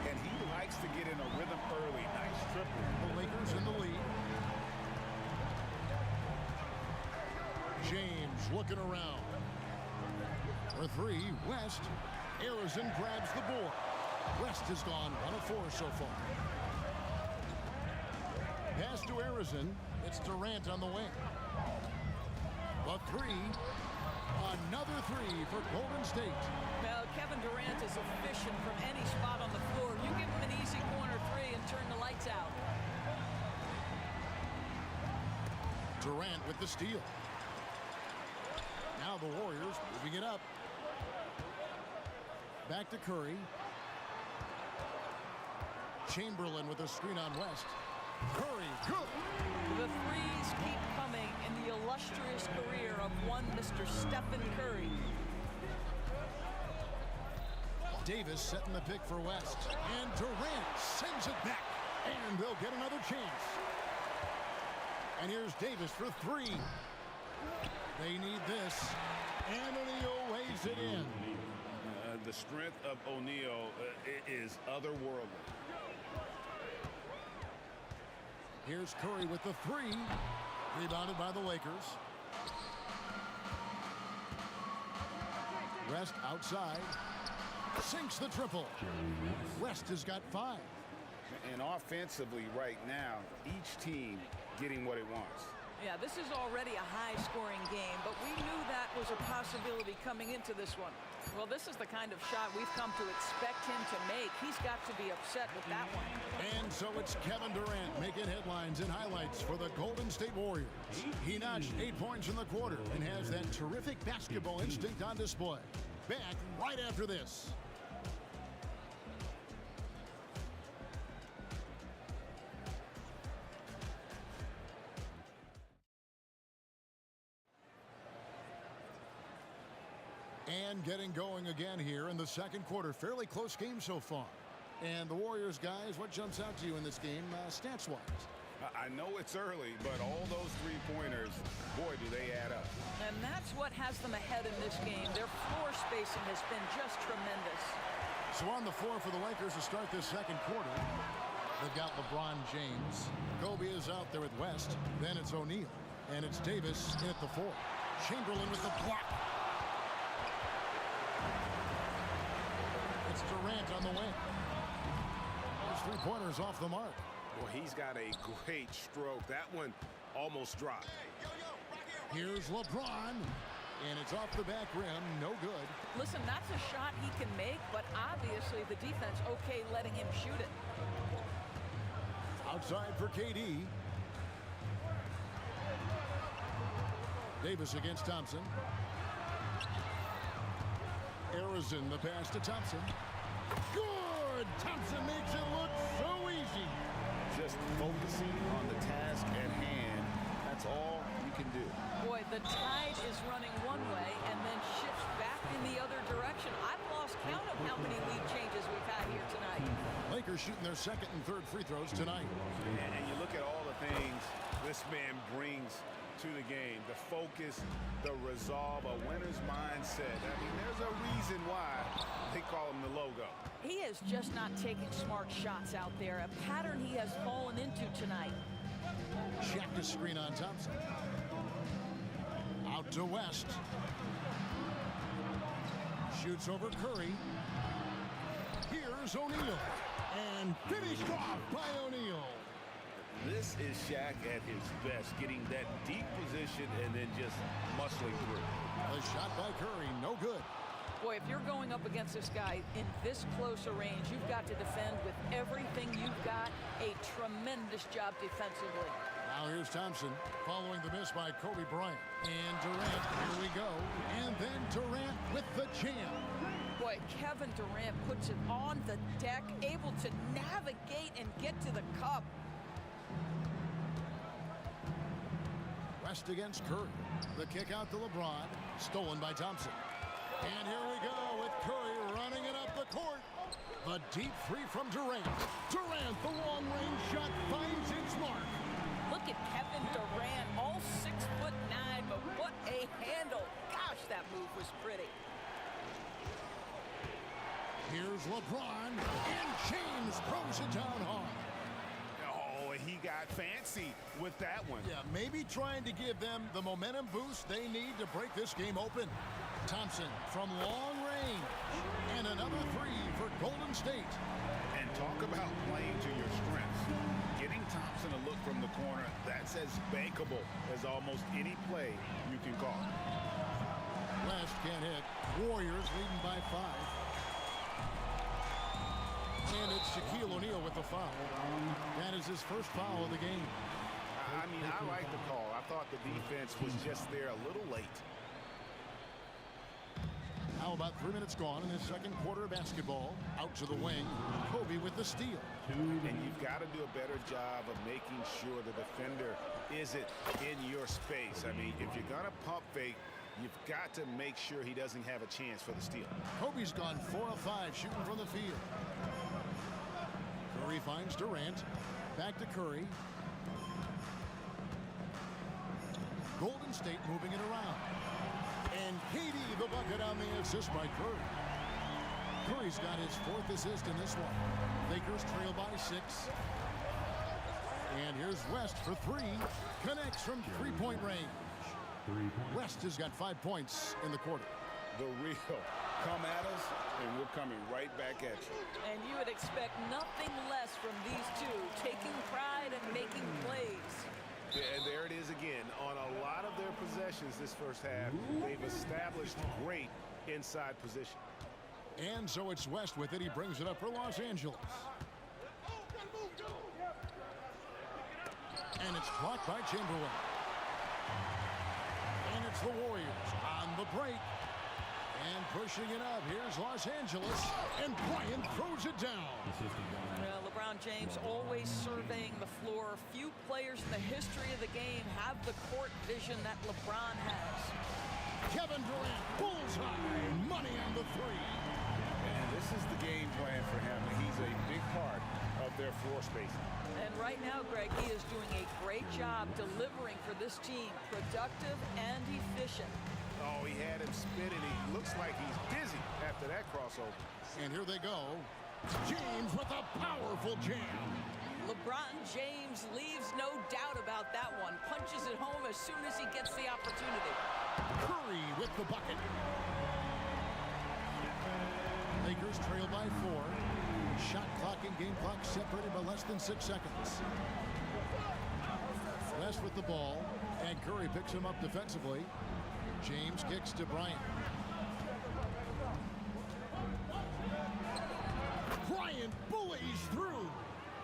And he likes to get in a rhythm early. Nice triple. The Lakers in the lead. James looking around. For 3, West. Arizin grabs the board. West has gone 1 of 4 so far. Pass to Arizin. It's Durant on the wing. The 3. Another 3 for Golden State. Now, Kevin Durant is efficient from any spot on the floor. You give him an easy corner 3 and turn the lights out. Durant with the steal. Now the Warriors moving it up. Back to Curry. Chamberlain with a screen on West. Curry, good. The threes keep coming in the illustrious career of one Mr. Stephen Curry. Davis setting the pick for West. And Durant sends it back. And they'll get another chance. And here's Davis for three. They need this. And O'Neal weighs it in. The strength of O'Neal is otherworldly. Here's Curry with the three. Rebounded by the Lakers. West outside. Sinks the triple. West has got 5. And offensively right now, each team getting what it wants. Yeah, this is already a high-scoring game, but we knew that was a possibility coming into this one. Well, this is the kind of shot we've come to expect him to make. He's got to be upset with that one. And so it's Kevin Durant making headlines and highlights for the Golden State Warriors. He notched 8 points in the quarter and has that terrific basketball instinct on display. Back right after this. And getting going again here in the second quarter. Fairly close game so far. And the Warriors, guys, what jumps out to you in this game stats-wise? I know it's early, but all those three-pointers, boy, do they add up. And that's what has them ahead in this game. Their floor spacing has been just tremendous. So on the floor for the Lakers to start this second quarter, they've got LeBron James. Kobe is out there with West. Then it's O'Neal. And it's Davis in at the 4. Chamberlain with the block. It's Durant on the wing. Those three-pointers off the mark. Well, he's got a great stroke. That one almost dropped. Here's LeBron. And it's off the back rim. No good. Listen, that's a shot he can make, but obviously the defense okay letting him shoot it. Outside for KD. Davis against Thompson. Arizin, the pass to Thompson. Good! Thompson makes it look so easy. Just focusing on the task at hand. That's all you can do. Boy, the tide is running one way and then shifts back in the other direction. I've lost count of how many lead changes we've had here tonight. Lakers shooting their second and third free throws tonight. And you look at all the things this man brings to the game. The focus, the resolve, a winner's mindset. I mean, there's a reason why they call him the logo. He is just not taking smart shots out there, a pattern he has fallen into tonight. Shaq to screen on Thompson. Out to West. Shoots over Curry. Here's O'Neal. And finished off by O'Neal. This is Shaq at his best, getting that deep position and then just muscling through. A shot by Curry, no good. Boy, if you're going up against this guy in this close a range, you've got to defend with everything you've got. A tremendous job defensively. Now here's Thompson following the miss by Kobe Bryant. And Durant, here we go. And then Durant with the jam. Boy, Kevin Durant puts it on the deck, able to navigate and get to the cup. West against Curry. The kick out to LeBron. Stolen by Thompson. And here we go with Curry running it up the court. The deep three from Durant. Durant, the long-range shot finds its mark. Look at Kevin Durant, all 6'9", but what a handle. Gosh, that move was pretty. Here's LeBron, and James throws it down hard. Oh, he got fancy with that one. Yeah, maybe trying to give them the momentum boost they need to break this game open. Thompson from long range, and another three for Golden State. And talk about playing to your strengths. Getting Thompson a look from the corner, that's as bankable as almost any play you can call. West can't hit. Warriors leading by 5. And it's Shaquille O'Neal with the foul. That is his first foul of the game. I mean, I like the call. I thought the defense was just there a little late. Now about 3 minutes gone in this second quarter of basketball. Out to the wing. Kobe with the steal. And you've got to do a better job of making sure the defender isn't in your space. I mean, if you're going to pump fake, you've got to make sure he doesn't have a chance for the steal. Kobe's gone 4 of 5 shooting from the field. Curry finds Durant. Back to Curry. Golden State moving it around. And KD the bucket on the assist by Curry. Curry's got his 4th assist in this one. Lakers trail by 6. And here's West for 3. Connects from three-point range. West has got 5 points in the quarter. The real come at us, and we're coming right back at you. And you would expect nothing less from these two, taking pride and making plays. Yeah, and there it is again. On a lot of their possessions this first half, they've established great inside position. And so it's West with it. He brings it up for Los Angeles. And it's blocked by Chamberlain. And it's the Warriors on the break. And pushing it up. Here's Los Angeles. And Bryant throws it down. Well, LeBron James always surveying the floor. Few players in the history of the game have the court vision that LeBron has. Kevin Durant, bullseye. Money on the 3. And this is the game plan for him. He's a big part of their floor spacing. And right now, Greg, he is doing a great job delivering for this team. Productive and efficient. Oh, he had him spinning. He looks like he's dizzy after that crossover. And here they go. James with a powerful jam. LeBron James leaves no doubt about that one. Punches it home as soon as he gets the opportunity. Curry with the bucket. Lakers trail by 4. Shot clock and game clock separated by less than 6 seconds. West with the ball, and Curry picks him up defensively. James kicks to Bryant. Bryant bullies through.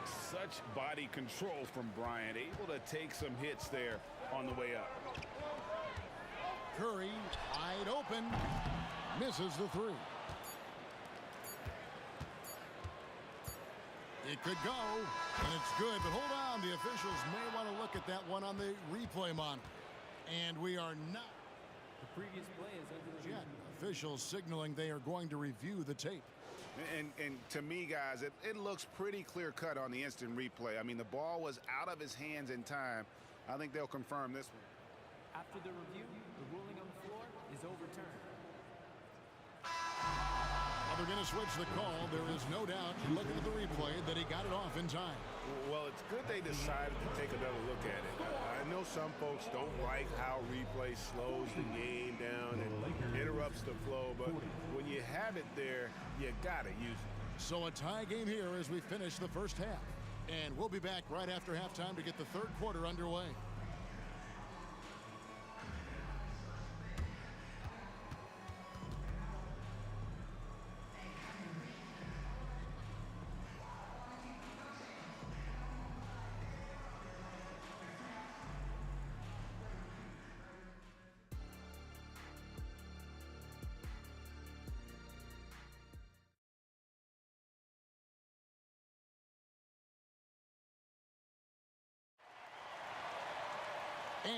Such body control from Bryant, able to take some hits there on the way up. Curry wide open, misses the 3. It could go, and it's good, but hold on. The officials may want to look at that one on the replay monitor. And we are not. The previous play is under the Yet. Officials signaling they are going to review the tape. And to me, guys, it looks pretty clear-cut on the instant replay. I mean, the ball was out of his hands in time. I think they'll confirm this one. After the review, the ruling on the floor is overturned. They're going to switch the call. There is no doubt, looking at the replay, that he got it off in time. Well, it's good they decided to take another look at it. I know some folks don't like how replay slows the game down and interrupts the flow, but when you have it there, you got to use it. So a tie game here as we finish the first half. And we'll be back right after halftime to get the third quarter underway.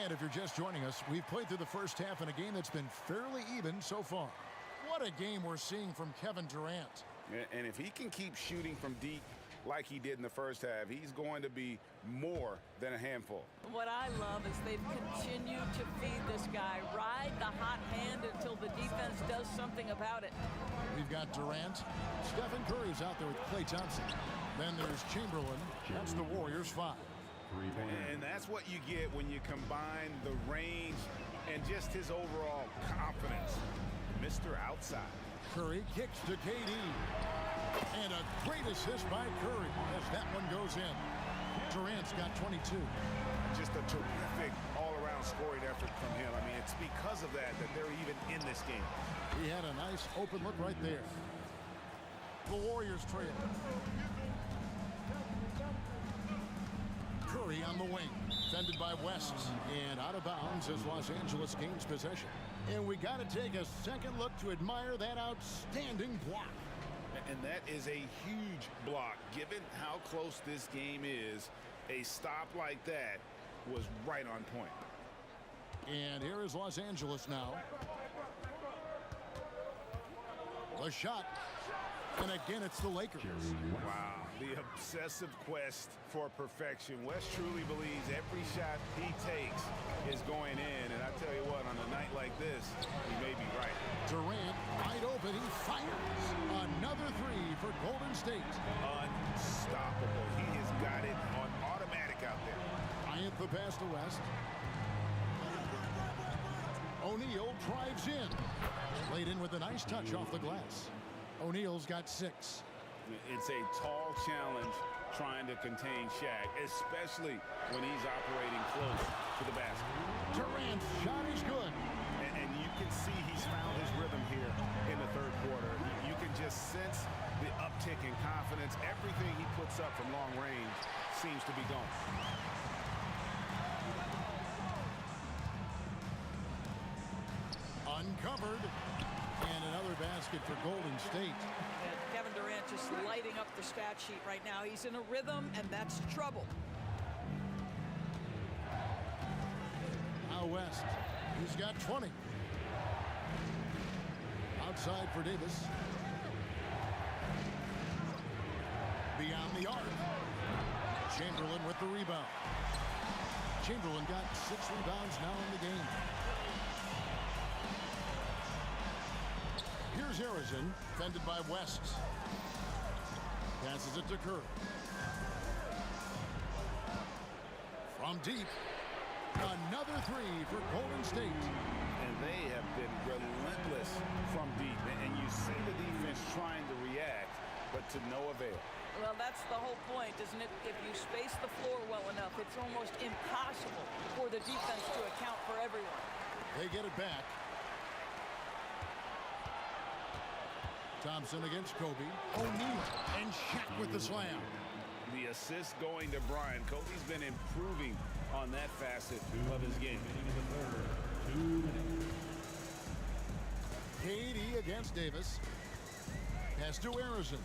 And if you're just joining us, we've played through the first half in a game that's been fairly even so far. What a game we're seeing from Kevin Durant. And if he can keep shooting from deep like he did in the first half, he's going to be more than a handful. What I love is they've continued to feed this guy, ride the hot hand until the defense does something about it. We've got Durant. Stephen Curry's out there with Klay Thompson. Then there's Chamberlain. That's the Warriors' 5. And that's what you get when you combine the range and just his overall confidence. Mr. Outside. Curry kicks to KD. And a great assist by Curry as that one goes in. Durant's got 22. Just a terrific all-around scoring effort from him. I mean, it's because of that they're even in this game. He had a nice open look right there. The Warriors trail. Curry on the wing, defended by West, and out of bounds as Los Angeles gains possession. And we got to take a second look to admire that outstanding block. And that is a huge block. Given how close this game is, a stop like that was right on point. And here is Los Angeles now. The shot. And again, it's the Lakers. Wow, the obsessive quest for perfection. West truly believes every shot he takes is going in. And I tell you what, on a night like this, he may be right. Durant wide open. He fires. Another three for Golden State. Unstoppable. He has got it on automatic out there. Bryant the pass to West. O'Neal drives in. Laid in with a nice touch off the glass. O'Neal's got 6. It's a tall challenge trying to contain Shaq, especially when he's operating close to the basket. Durant's shot is good. And you can see he's found his rhythm here in the third quarter. You can just sense the uptick in confidence. Everything he puts up from long range seems to be going. Uncovered. And another basket for Golden State. And Kevin Durant just lighting up the stat sheet right now. He's in a rhythm, and that's trouble. Now West. He's got 20. Outside for Davis. Beyond the arc. Chamberlain with the rebound. Chamberlain got 6 rebounds now in the game. Here's Harrison, fended by West. Passes it to Curry. From deep. Another three for Golden State. And they have been relentless from deep. And you see the defense trying to react, but to no avail. Well, that's the whole point, isn't it? If you space the floor well enough, it's almost impossible for the defense to account for everyone. They get it back. Thompson against Kobe. O'Neal and Shaq with the slam. The assist going to Brian. Kobe's been improving on that facet of his game. KD against Davis. Pass to Harrison.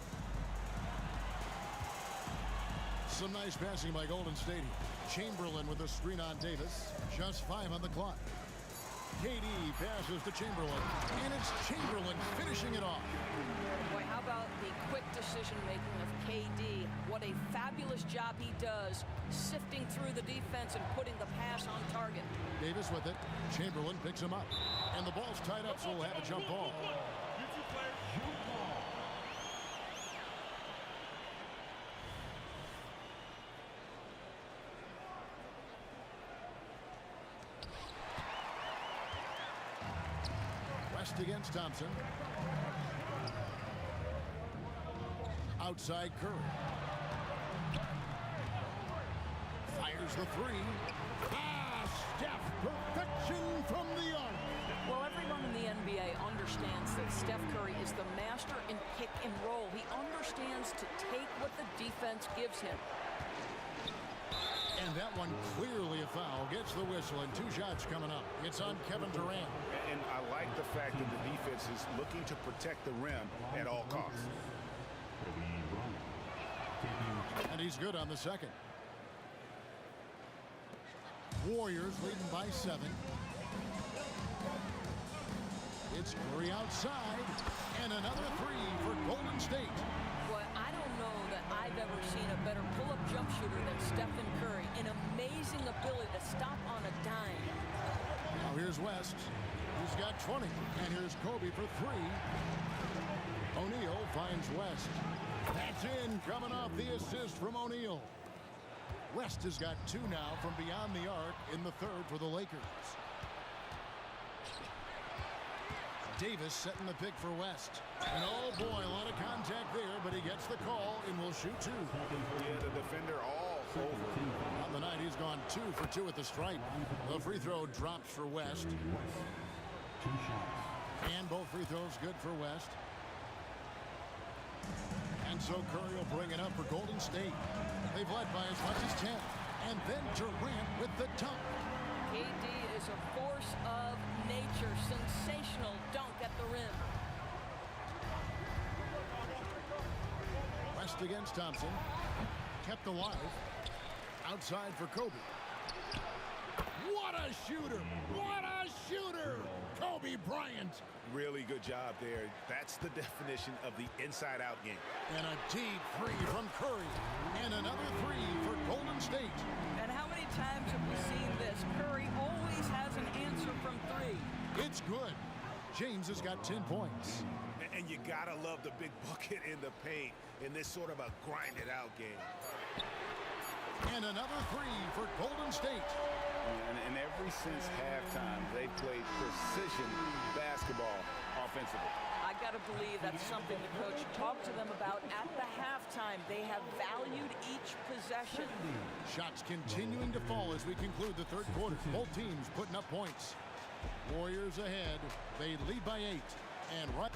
Some nice passing by Golden State. Chamberlain with a screen on Davis. Just 5 on the clock. KD passes to Chamberlain, and it's Chamberlain finishing it off. Boy, how about the quick decision-making of KD? What a fabulous job he does sifting through the defense and putting the pass on target. Davis with it. Chamberlain picks him up, and the ball's tied up, so we'll have a jump ball. West against Thompson. Outside Curry. Fires the three. Steph, perfection from the arc. Well, everyone in the NBA understands that Steph Curry is the master in pick and roll. He understands to take what the defense gives him. And that one clearly a foul. Gets the whistle, and 2 shots coming up. It's on Kevin Durant. And I like the fact that the defense is looking to protect the rim at all costs. And he's good on the second. Warriors leading by 7. It's Curry outside, and another three for Golden State. Boy, I don't know that I've ever seen a better pull-up jump shooter than Stephen Curry. An amazing ability to stop on a dime. Now here's West. He's got 20. And here's Kobe for 3. O'Neal finds West. That's in, coming off the assist from O'Neal. West has got 2 now from beyond the arc in the third for the Lakers. Davis setting the pick for West. And oh boy, a lot of contact there, but he gets the call and will shoot 2. Yeah, the defender all over. On the night, he's gone 2 for 2 at the stripe. The free throw drops for West. And both free throws good for West. And so Curry will bring it up for Golden State. They've led by as much as 10. And then Durant with the dunk. KD is a force of nature. Sensational dunk at the rim. West against Thompson. Kept alive. Outside for Kobe. What a shooter! What a shooter! Kobe Bryant. Really good job there. That's the definition of the inside-out game. And a deep three from Curry. And another three for Golden State. And how many times have we seen this? Curry always has an answer from three. It's good. James has got 10 points. And you gotta love the big bucket in the paint in this sort of a grinded-out game. And another three for Golden State. And ever since halftime, they played precision basketball offensively. I got to believe that's something the coach talked to them about at the halftime. They have valued each possession. Shots continuing to fall as we conclude the third quarter. Both teams putting up points. Warriors ahead. They lead by 8. And right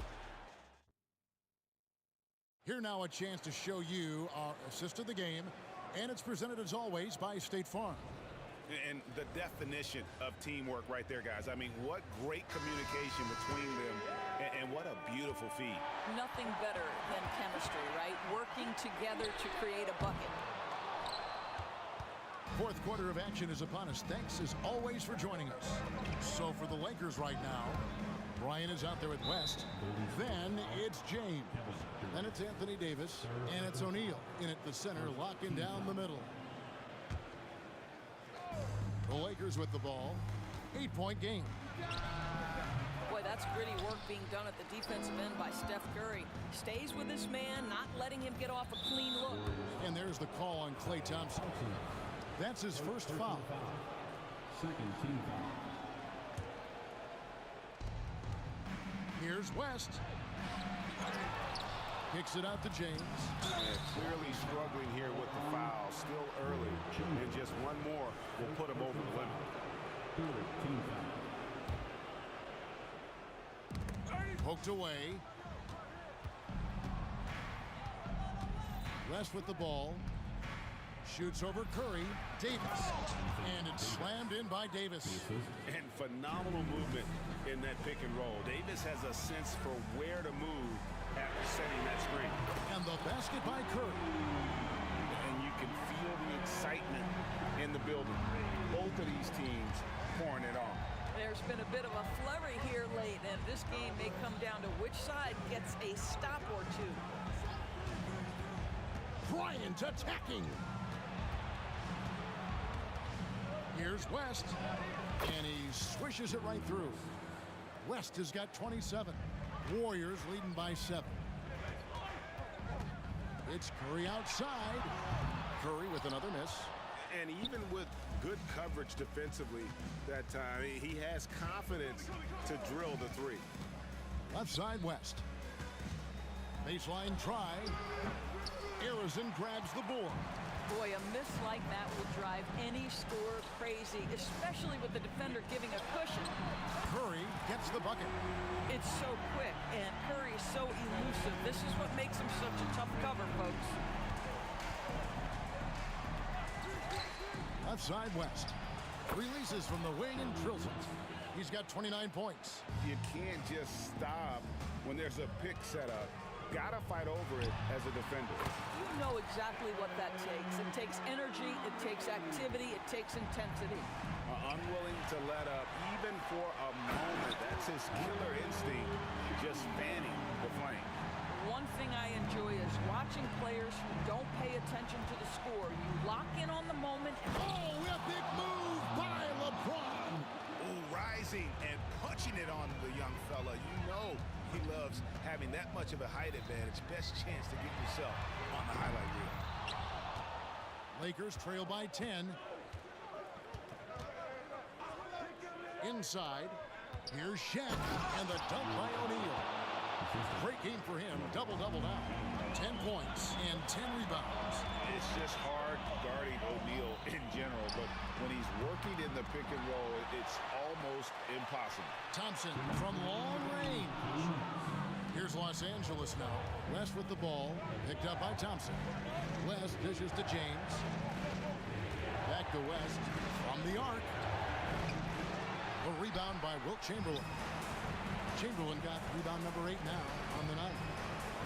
here now a chance to show you our assist of the game. And it's presented as always by State Farm. And the definition of teamwork right there, guys. I mean, what great communication between them, and what a beautiful feed. Nothing better than chemistry, right? Working together to create a bucket. Fourth quarter of action is upon us. Thanks as always for joining us. So for the Lakers right now, Brian is out there with West. Then it's James. Then it's Anthony Davis. And it's O'Neal in at the center, locking down the middle. The Lakers with the ball. 8-point game. Boy, that's gritty work being done at the defensive end by Steph Curry. Stays with this man, not letting him get off a clean look. And there's the call on Klay Thompson. That's his first foul. Second team foul. Here's West. Kicks it out to James. Clearly struggling here with the foul. Still early. And just one more will put him over the limit. Team foul. Poked away. West with the ball. Shoots over Curry. Davis. And it's slammed in by Davis. And phenomenal movement in that pick and roll. Davis has a sense for where to move after setting that screen. And the basket by Curry. And you can feel the excitement in the building. Both of these teams pouring it on. There's been a bit of a flurry here late, and this game may come down to which side gets a stop or two. Bryant attacking. Here's West. And he swishes it right through. West has got 27. Warriors leading by 7. It's Curry outside. Curry with another miss. And even with good coverage defensively that time, he has confidence to drill the three. Left side West. Baseline try. Arizon grabs the board. Boy, a miss like that will drive any scorer crazy, especially with the defender giving a cushion. Curry gets the bucket. It's so quick, and Curry is so elusive. This is what makes him such a tough cover, folks. Left side West. Releases from the wing and drills it. He's got 29 points. You can't just stop when there's a pick set up. Gotta fight over it as a defender. You know exactly what that takes. It takes energy, it takes activity, it takes intensity. Unwilling to let up even for a moment. That's his killer instinct, just fanning the flame. One thing I enjoy is watching players who don't pay attention to the score. You lock in on the moment. Oh, epic move by LeBron. Oh, rising and punching it on the young fella. You know he loves having that much of a height advantage. Best chance to get yourself on the highlight reel. Lakers trail by 10. Inside. Here's Shaq and the dunk by O'Neal. Great game for him. Double-double now. 10 points and 10 rebounds. It's just hard guarding O'Neal in general, but when he's working in the pick and roll, it's almost impossible. Thompson from long range. Here's Los Angeles now. West with the ball. Picked up by Thompson. West dishes to James. Back to West from the arc. A rebound by Wilt Chamberlain. Chamberlain got rebound number 8 now on the night.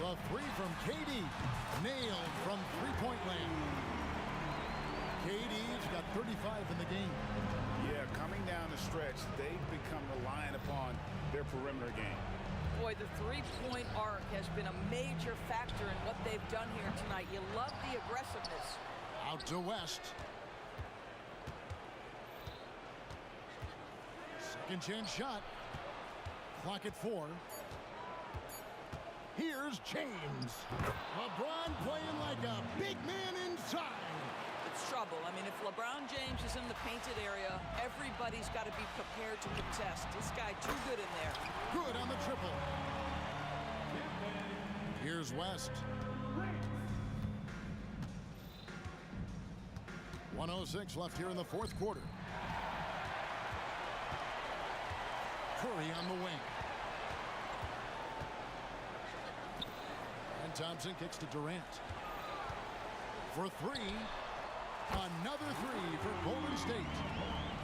The three from KD. Nailed from three-point land. KD's got 35 in the game. Yeah, stretch, they've become reliant upon their perimeter game. Boy, the three-point arc has been a major factor in what they've done here tonight. You love the aggressiveness. Out to West. Second chance shot. Clock at 4. Here's James. LeBron playing like a big man inside. It's trouble. I mean, if LeBron James is in the painted area, everybody's got to be prepared to contest. This guy too good in there. Good on the triple. Here's West. 1:06 left here in the fourth quarter. Curry on the wing. And Thompson kicks to Durant. For 3. Another 3 for Golden State.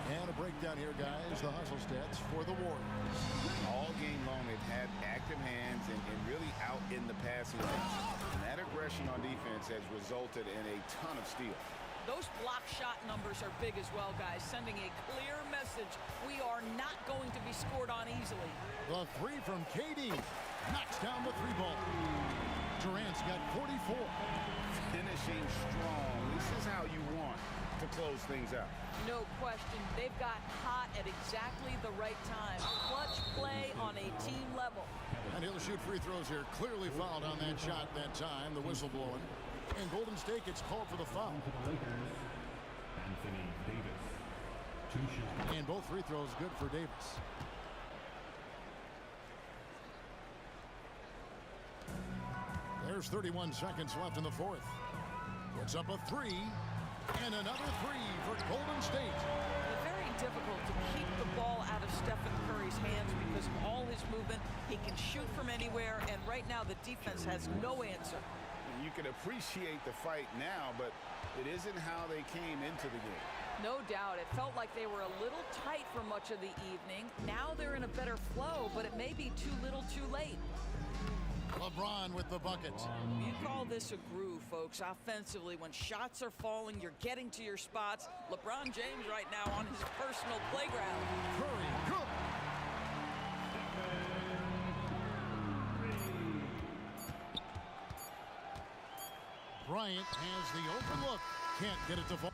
And a breakdown here, guys. The hustle stats for the Warriors. All game long, they've had active hands and really out in the passing lanes. And that aggression on defense has resulted in a ton of steals. Those block shot numbers are big as well, guys, sending a clear message. We are not going to be scored on easily. The 3 from KD. Knocks down the 3-ball. Durant's got 44. Finishing strong. This is how you want to close things out. No question. They've got hot at exactly the right time. Clutch play on a team level. And he'll shoot free throws here. Clearly fouled on that shot that time. The whistle blowing. And Golden State gets called for the foul. Anthony Davis. 2 shots. And both free throws good for Davis. There's 31 seconds left in the fourth. Puts up a 3. And another 3 for Golden State. It's very difficult to keep the ball out of Stephen Curry's hands because of all his movement. He can shoot from anywhere, and right now the defense has no answer. You can appreciate the fight now, but it isn't how they came into the game. No doubt. It felt like they were a little tight for much of the evening. Now they're in a better flow, but it may be too little too late. LeBron with the bucket. You call this a groove, folks. Offensively, when shots are falling, you're getting to your spots. LeBron James right now on his personal playground. Curry, good. Bryant has the open look. Can't get it to fall.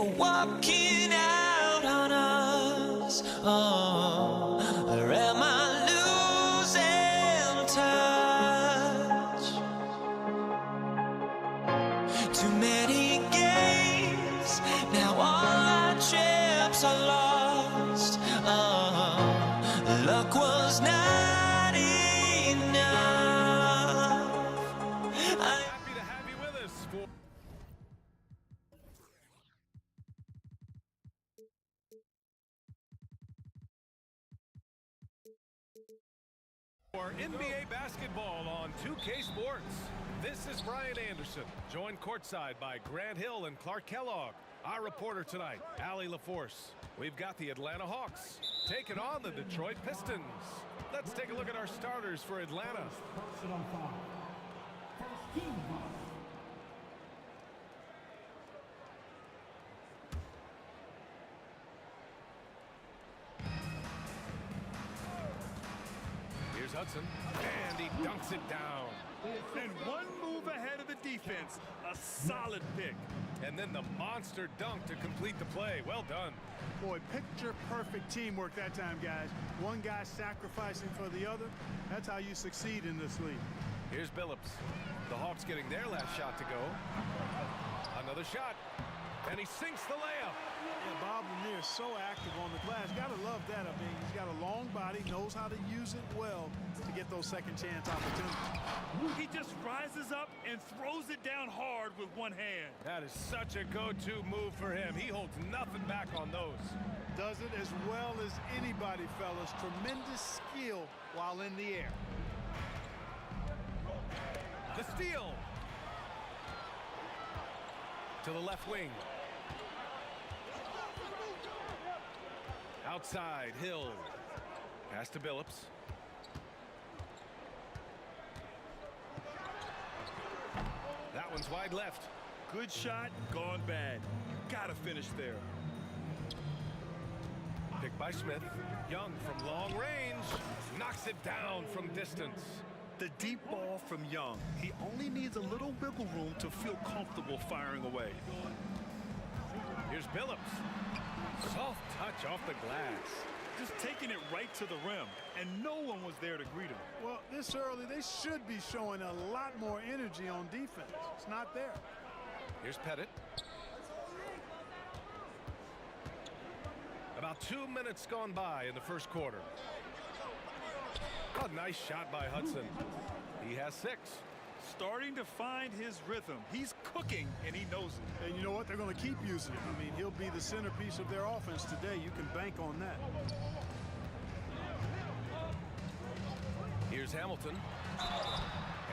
are walking out on us. Oh, or am I losing touch? Too many games, now all our chips are lost. Oh, luck was not enough. Happy to have you with us for NBA basketball on 2K Sports. This is Brian Anderson, joined courtside by Grant Hill and Clark Kellogg. Our reporter tonight, Allie LaForce. We've got the Atlanta Hawks taking on the Detroit Pistons. Let's take a look at our starters for Atlanta. Person on foul. First team foul. Here's Hudson, and he dunks it down. And one move ahead of the defense. A solid pick. And then the monster dunk to complete the play. Well done. Boy, picture perfect teamwork that time, guys. One guy sacrificing for the other. That's how you succeed in this league. Here's Billups. The Hawks getting their last shot to go. Another shot. And he sinks the layup. Yeah, Bob Lanier is so active on the glass. Gotta love that. I mean, he's got a long body, knows how to use it well to get those second chance opportunities. He just rises up and throws it down hard with one hand. That is such a go-to move for him. He holds nothing back on those. Does it as well as anybody, fellas. Tremendous skill while in the air. The steal. To the left wing. Outside, Hill. Pass to Billups. That one's wide left. Good shot, gone bad. Gotta finish there. Picked by Smith. Young from long range. Knocks it down from distance. The deep ball from Young. He only needs a little wiggle room to feel comfortable firing away. Here's Billups. Soft touch off the glass. Just taking it right to the rim, and no one was there to greet him. Well, this early, they should be showing a lot more energy on defense. It's not there. Here's Pettit. About 2 minutes gone by in the first quarter. A nice shot by Hudson. He has 6. Starting to find his rhythm. He's cooking, and he knows it. And you know what? They're going to keep using him. I mean, he'll be the centerpiece of their offense today. You can bank on that. Here's Hamilton.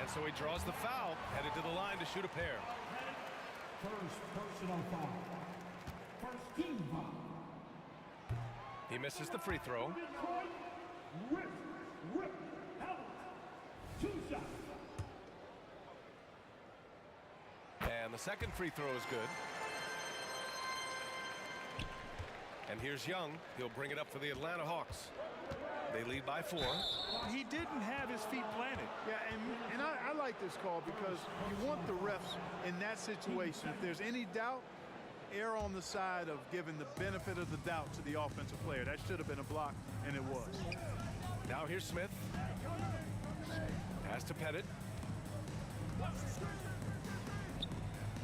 And so he draws the foul, headed to the line to shoot a pair. First person on foul. First team foul. He misses the free throw. Rip, Hamilton. 2 shots. And the second free throw is good. And here's Young. He'll bring it up for the Atlanta Hawks. They lead by 4. He didn't have his feet planted. Yeah, and I like this call because you want the refs in that situation. If there's any doubt, err on the side of giving the benefit of the doubt to the offensive player. That should have been a block, and it was. Now here's Smith. Pass to Pettit.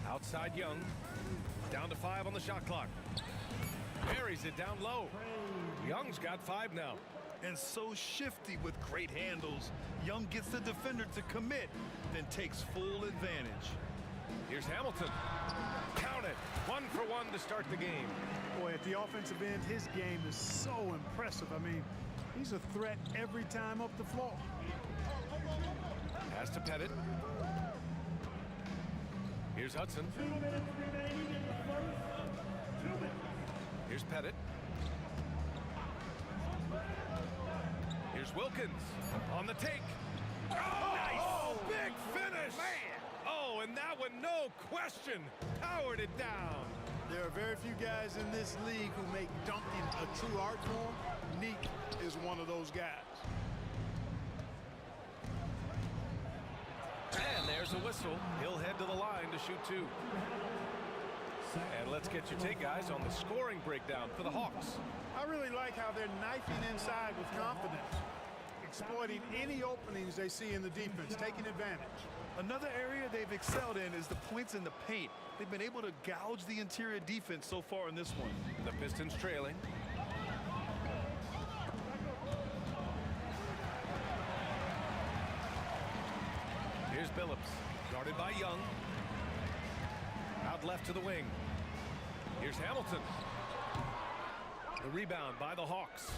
Outside Young. Down to 5 on the shot clock. Buries it down low. Young's got 5 now. And so shifty with great handles. Young gets the defender to commit, then takes full advantage. Here's Hamilton. Count it. 1 for 1 to start the game. Boy, at the offensive end, his game is so impressive. I mean, he's a threat every time up the floor. Pass to Pettit. Here's Hudson. 2 minutes remaining in the first. 2 minutes. Here's Pettit. Here's Wilkins on the take. Oh, nice. Big finish. Man. Oh, and that one, no question, powered it down. There are very few guys in this league who make dunking a true art form. Neek is one of those guys. And there's a whistle. He'll head to the line to shoot 2. And let's get your take, guys, on the scoring breakdown for the Hawks. I really like how they're knifing inside with confidence, exploiting any openings they see in the defense, taking advantage. Another area they've excelled in is the points in the paint. They've been able to gouge the interior defense so far in this one. The Pistons trailing. Here's Billups, guarded by Young. Out left to the wing. Here's Hamilton. The rebound by the Hawks.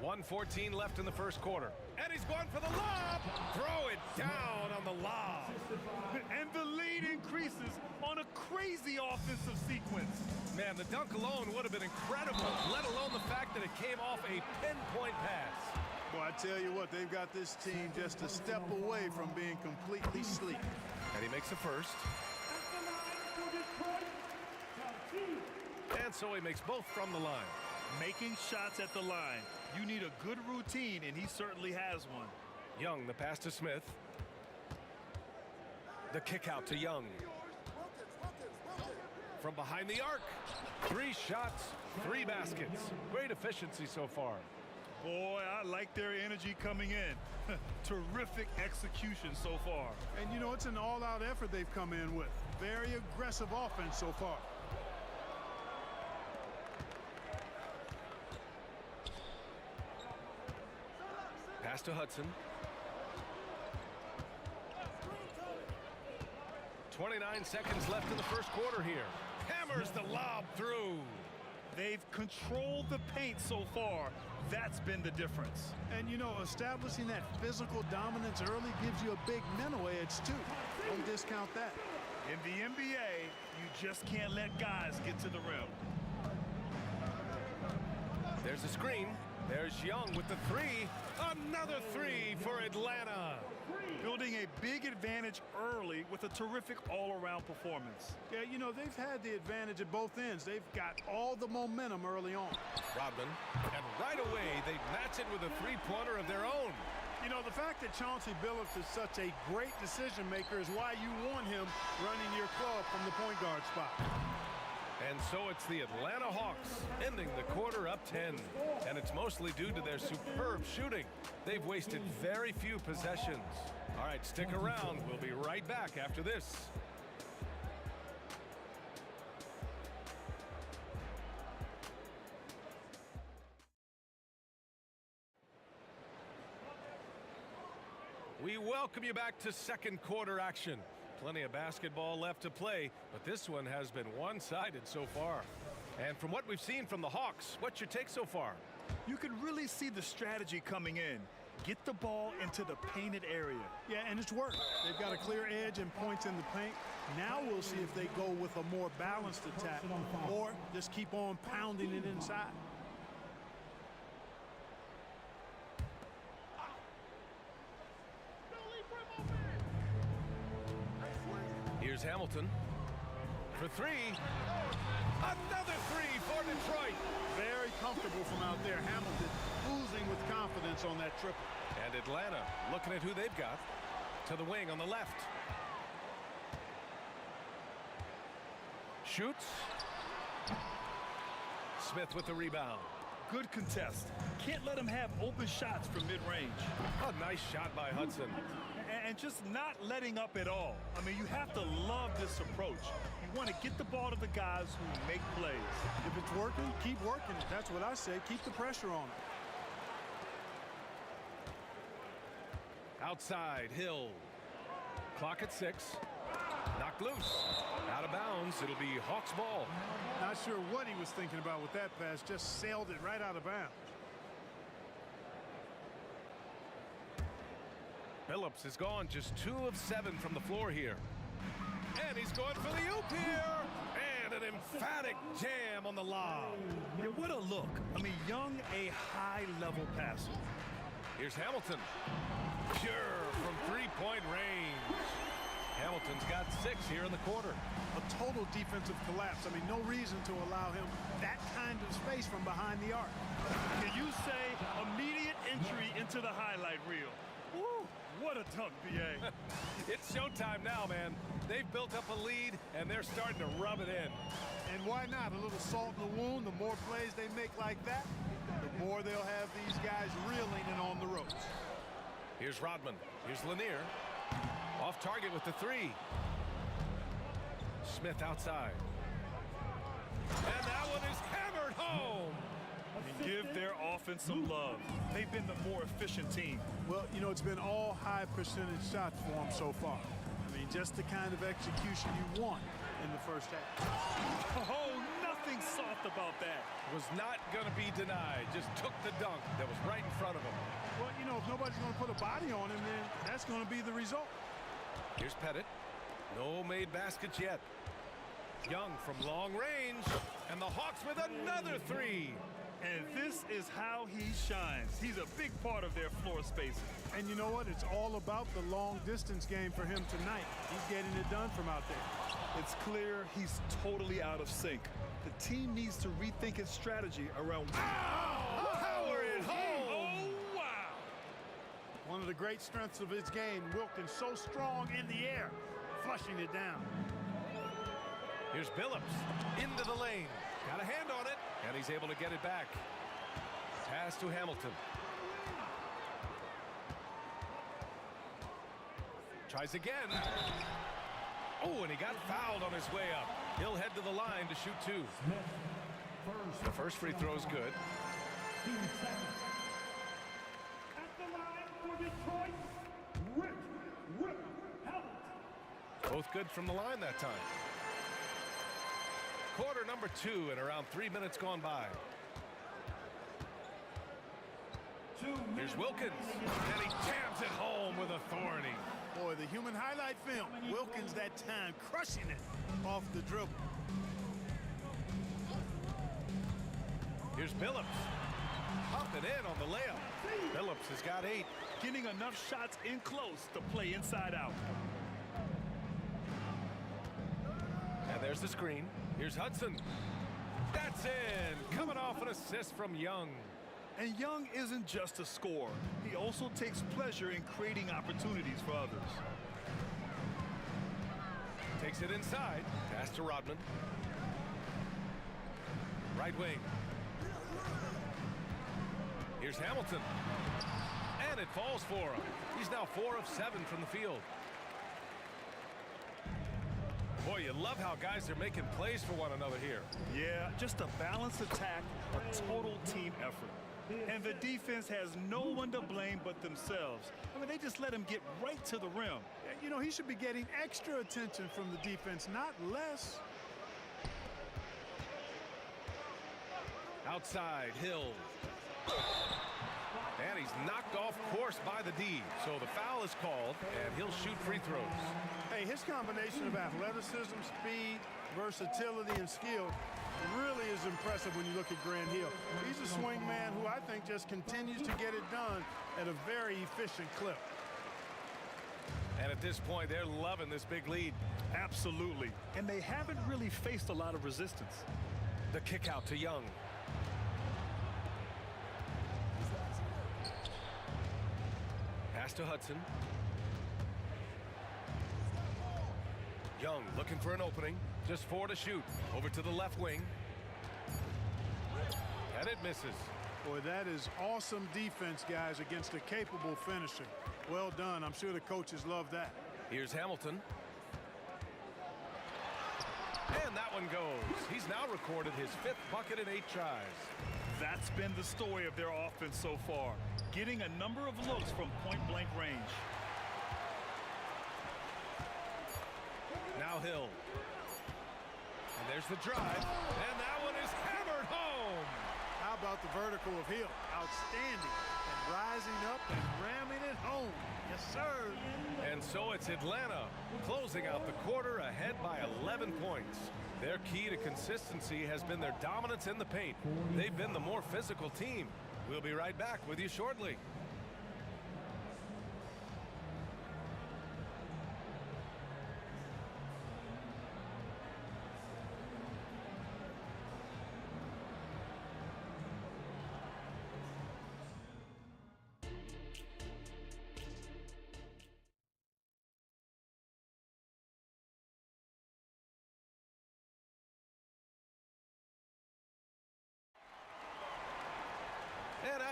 1:14 left in the first quarter. And he's going for the lob. Throw it down on the lob. And the lead increases on a crazy offensive sequence. Man, the dunk alone would have been incredible, let alone the fact that it came off a pinpoint pass. Boy, I tell you what, they've got this team just a step away from being completely sleek. And he makes a first. And so he makes both from the line. Making shots at the line. You need a good routine, and he certainly has one. Young, the pass to Smith. The kick out to Young. From behind the arc. 3 shots, 3 baskets. Great efficiency so far. Boy, I like their energy coming in. Terrific execution so far. And, you know, it's an all-out effort they've come in with. Very aggressive offense so far. Pass to Hudson. 29 seconds left in the first quarter here. Hammers the lob through. They've controlled the paint so far. That's been the difference. And, you know, establishing that physical dominance early gives you a big mental edge, too. Don't discount that. In the NBA, you just can't let guys get to the rim. There's a screen. There's Young with the 3. Another 3 for Atlanta. Building a big advantage early with a terrific all-around performance. Yeah, you know, they've had the advantage at both ends. They've got all the momentum early on. Rodman. And right away, they match it with a 3-pointer of their own. You know, the fact that Chauncey Billups is such a great decision maker is why you want him running your club from the point guard spot. And so it's the Atlanta Hawks ending the quarter up 10. And it's mostly due to their superb shooting. They've wasted very few possessions. All right, stick around. We'll be right back after this. We welcome you back to second quarter action. Plenty of basketball left to play, but this one has been one-sided so far. And from what we've seen from the Hawks, what's your take so far? You can really see the strategy coming in. Get the ball into the painted area. Yeah, and it's worked. They've got a clear edge and points in the paint. Now we'll see if they go with a more balanced attack or just keep on pounding it inside. Here's Hamilton for 3. Another 3 for Detroit. Very comfortable from out there. Hamilton oozing with confidence on that triple. And Atlanta looking at who they've got. To the wing on the left. Shoots. Smith with the rebound. Good contest. Can't let him have open shots from mid-range. A nice shot by Hudson. And just not letting up at all. I mean, you have to love this approach. You want to get the ball to the guys who make plays. If it's working, keep working it. That's what I say. Keep the pressure on it. Outside, Hill. Clock at 6. Knocked loose. Out of bounds. It'll be Hawks ball. Not sure what he was thinking about with that pass. Just sailed it right out of bounds. Billups is gone just 2 of 7 from the floor here. And he's going for the oop here. And an emphatic jam on the lob. Yeah, what a look. I mean, Young, a high-level passer. Here's Hamilton. Pure from 3-point range. Hamilton's got 6 here in the quarter. A total defensive collapse. I mean, no reason to allow him that kind of space from behind the arc. Can you say immediate entry into the highlight reel? Woo, What a dunk, B.A. It's showtime now, man. They've built up a lead, and they're starting to rub it in. And why not? A little salt in the wound. The more plays they make like that, the more they'll have these guys reeling and on the ropes. Here's Rodman. Here's Lanier. Off target with the three. Smith outside. And that one is hammered home. And give their offense some love. They've been the more efficient team. Well, you know, it's been all high percentage shots for them so far. I mean, just the kind of execution you want in the first half. Oh, nothing soft about that. Was not going to be denied. Just took the dunk that was right in front of him. Well, you know, if nobody's going to put a body on him, then that's going to be the result. Here's Pettit. No made baskets yet. Young from long range. And the Hawks with another three. And this is how he shines. He's a big part of their floor spacing. And you know what? It's all about the long distance game for him tonight. He's getting it done from out there. It's clear he's totally out of sync. The team needs to rethink its strategy around... Power it home! Oh, wow! One of the great strengths of his game, Wilkins so strong in the air, flushing it down. Here's Billups into the lane. Got a hand on it, and he's able to get it back. Pass to Hamilton. Tries again. Oh, and he got fouled on his way up. He'll head to the line to shoot two. The first free throw is good. At the line for Detroit, Rip Hamilton. Both good from the line that time. Quarter number 2 and around 3 minutes gone by. Here's Wilkins, and he jams it home with authority. Boy, the human highlight film. Wilkins that time crushing it off the dribble. Here's Billups. Up and in on the layup. Billups has got 8. Getting enough shots in close to play inside out. And there's the screen. Here's Hudson. That's in. Coming off an assist from Young. And Young isn't just a scorer. He also takes pleasure in creating opportunities for others. Takes it inside. Pass to Rodman. Right wing. Here's Hamilton. And it falls for him. He's now 4 of 7 from the field. Boy, you love how guys are making plays for one another here. Yeah, just a balanced attack, a total team effort. And the defense has no one to blame but themselves. I mean, they just let him get right to the rim. You know, he should be getting extra attention from the defense, not less. Outside, Hill. And he's knocked off course by the D. So the foul is called, and he'll shoot free throws. Hey, his combination of athleticism, speed, versatility, and skill really is impressive when you look at Grant Hill. He's a swing man who I think just continues to get it done at a very efficient clip. And at this point, they're loving this big lead. Absolutely. And they haven't really faced a lot of resistance. The kick out to Young. Pass to Hudson. Young looking for an opening. Just 4 to shoot. Over to the left wing. And it misses. Boy, that is awesome defense, guys, against a capable finisher. Well done. I'm sure the coaches love that. Here's Hamilton. And that one goes. He's now recorded his 5th bucket in 8 tries. That's been the story of their offense so far. Getting a number of looks from point-blank range. Now Hill. And there's the drive. And that one is hammered home. How about the vertical of Hill? Outstanding. And rising up and ramming it home. Yes, sir. And so it's Atlanta closing out the quarter ahead by 11 points. Their key to consistency has been their dominance in the paint. They've been the more physical team. We'll be right back with you shortly.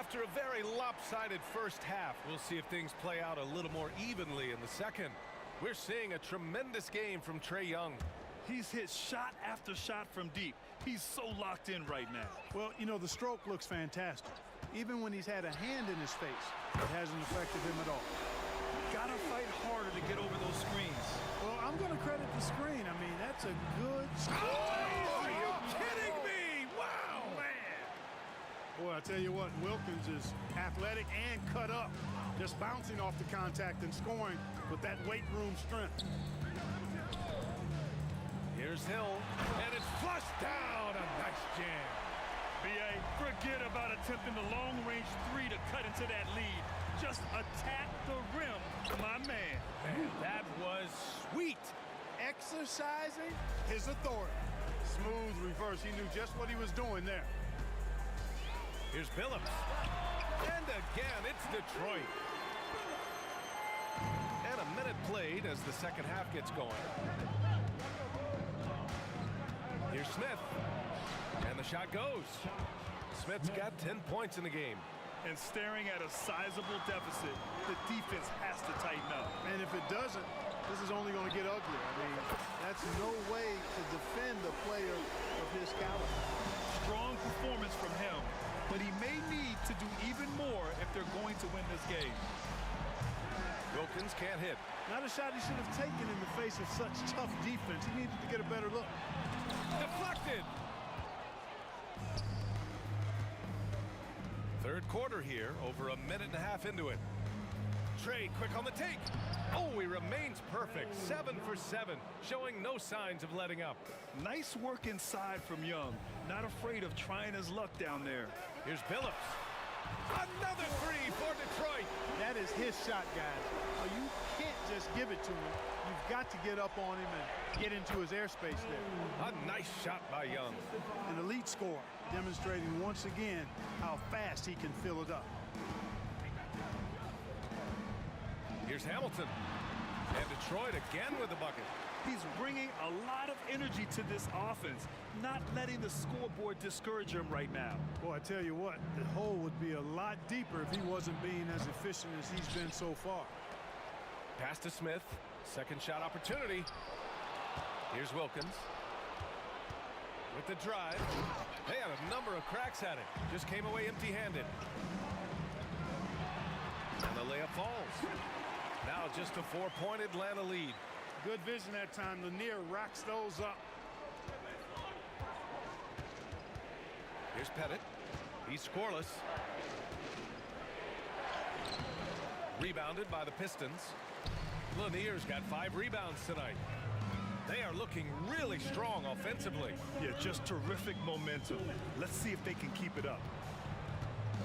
After a very lopsided first half, we'll see if things play out a little more evenly in the second. We're seeing a tremendous game from Trae Young. He's hit shot after shot from deep. He's so locked in right now. Well, you know, the stroke looks fantastic. Even when he's had a hand in his face, it hasn't affected him at all. Gotta fight harder to get over those screens. Well, I'm going to credit the screen. I mean, that's a good screen. Oh, are you kidding me? Wow, man. Boy, I tell you what, Wilkins is athletic and cut up. Just bouncing off the contact and scoring with that weight room strength. Here's Hill, and it's flushed down. A nice jam. B.A., forget about attempting the long-range three to cut into that lead. Just attack the rim, my man. Man, that was sweet. Exercising his authority. Smooth reverse. He knew just what he was doing there. Here's Billups. And again, it's Detroit. And a minute played as the second half gets going. Here's Smith. And the shot goes. Smith's got 10 points in the game. And staring at a sizable deficit, the defense has to tighten up. And if it doesn't, this is only going to get ugly. I mean, that's no way to defend a player of his caliber. Strong performance from him, but he may need to do even more if they're going to win this game. Wilkins can't hit. Not a shot he should have taken in the face of such tough defense. He needed to get a better look. Deflected. Third quarter here, over a minute and a half into it. Trae quick on the take. Oh, he remains perfect. 7 for 7, showing no signs of letting up. Nice work inside from Young. Not afraid of trying his luck down there. Here's Billups. Another three for Detroit. That is his shot, guys. You can't just give it to him. You've got to get up on him and get into his airspace there. A nice shot by Young. An elite scorer, demonstrating once again how fast he can fill it up. Here's Hamilton. And Detroit again with the bucket. He's bringing a lot of energy to this offense, not letting the scoreboard discourage him right now. Boy, I tell you what, the hole would be a lot deeper if he wasn't being as efficient as he's been so far. Pass to Smith. Second shot opportunity. Here's Wilkins. With the drive. They had a number of cracks at it. Just came away empty-handed. And the layup falls. Now just a 4-point Atlanta lead. Good vision that time. Lanier racks those up. Here's Pettit. He's scoreless. Rebounded by the Pistons. Lanier's got 5 rebounds tonight. They are looking really strong offensively. Yeah, just terrific momentum. Let's see if they can keep it up.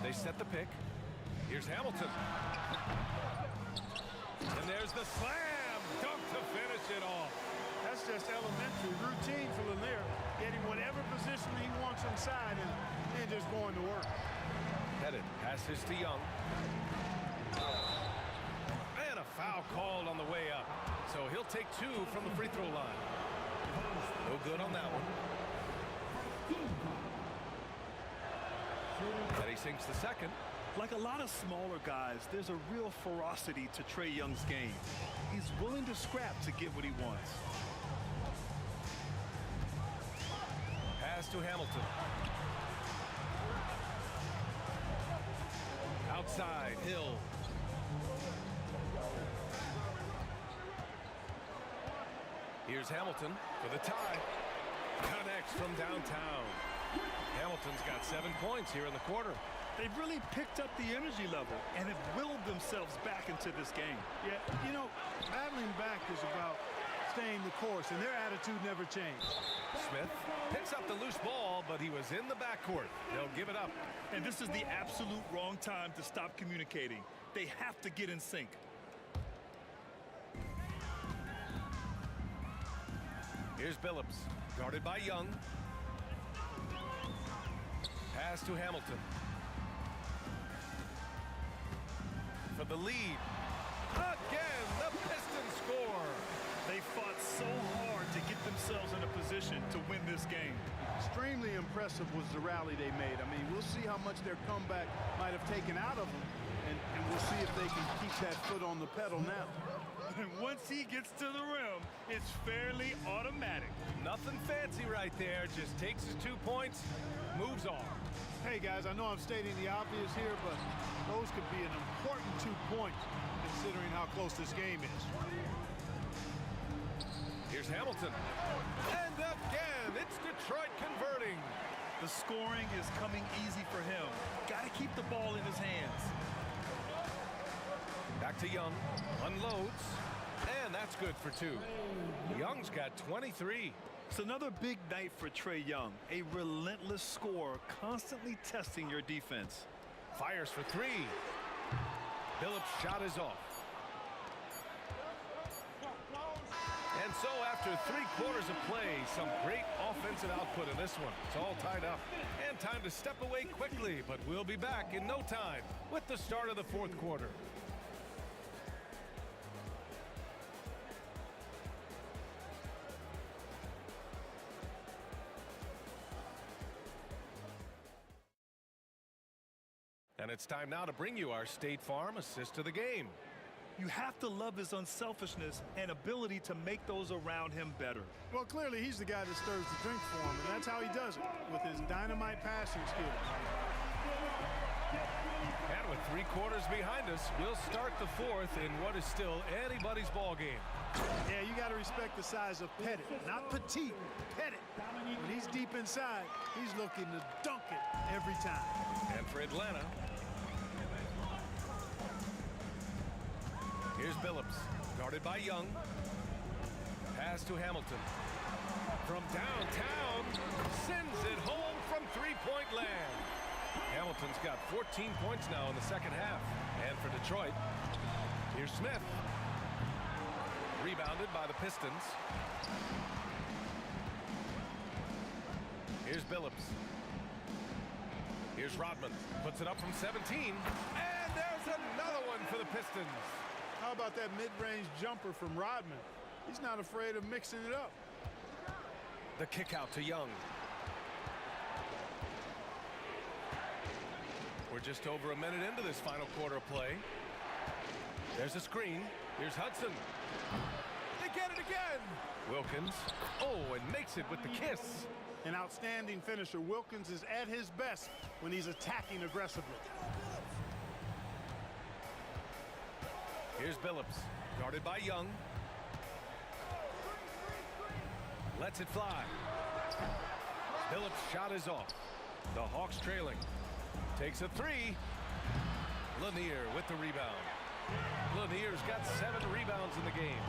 They set the pick. Here's Hamilton. And there's the slam dunk to finish it off. That's just elementary routine for Lanier. Getting whatever position he wants inside and then just going to work. Pettit passes to Young. And a foul called on the way up. So he'll take 2 from the free throw line. No good on that one. And he sinks the second. Like a lot of smaller guys, there's a real ferocity to Trae Young's game. He's willing to scrap to get what he wants. Pass to Hamilton. Outside, Hill. Here's Hamilton for the tie. Connects from downtown. Hamilton's got 7 points here in the quarter. They've really picked up the energy level and have willed themselves back into this game. Yeah, you know, battling back is about staying the course, and their attitude never changed. Smith picks up the loose ball, but he was in the backcourt. They'll give it up. And this is the absolute wrong time to stop communicating. They have to get in sync. Here's Billups, guarded by Young. Pass to Hamilton. For the lead. Again, the Pistons score. They fought so hard to get themselves in a position to win this game. Extremely impressive was the rally they made. I mean, we'll see how much their comeback might have taken out of them, and we'll see if they can keep that foot on the pedal now. And once he gets to the rim, it's fairly automatic. Nothing fancy right there. Just takes his 2 points, moves on. Hey, guys, I know I'm stating the obvious here, but those could be an important 2 points considering how close this game is. Here's Hamilton. And again, it's Detroit converting. The scoring is coming easy for him. Got to keep the ball in his hands. Back to Young. Unloads. And that's good for 2. Young's got 23. It's another big night for Trae Young. A relentless scorer, constantly testing your defense. Fires for 3. Phillips' shot is off. And so after 3/4 of play, some great offensive output in this one. It's all tied up. And time to step away quickly, but we'll be back in no time with the start of the 4th quarter. And it's time now to bring you our State Farm assist to the game. You have to love his unselfishness and ability to make those around him better. Well, clearly he's the guy that stirs the drink for him, and that's how he does it, with his dynamite passing skills. And with 3/4 behind us, we'll start the 4th in what is still anybody's ball game. Yeah, you got to respect the size of Pettit, not petite, Pettit. When he's deep inside, he's looking to dunk it every time. And for Atlanta, here's Billups, guarded by Young. Pass to Hamilton. From downtown, sends it home from 3-point land. Hamilton's got 14 points now in the 2nd half. And for Detroit, here's Smith. Rebounded by the Pistons. Here's Billups. Here's Rodman. Puts it up from 17. And there's another one for the Pistons. How about that mid-range jumper from Rodman? He's not afraid of mixing it up. The kick out to Young. We're just over a minute into this final quarter of play. There's a screen. Here's Hudson. They get it again. Wilkins. Oh, and makes it with the kiss. An outstanding finisher. Wilkins is at his best when he's attacking aggressively. Here's Billups, guarded by Young. Lets it fly. Billups' shot is off. The Hawks trailing. Takes a 3. Lanier with the rebound. Lanier's got 7 rebounds in the game.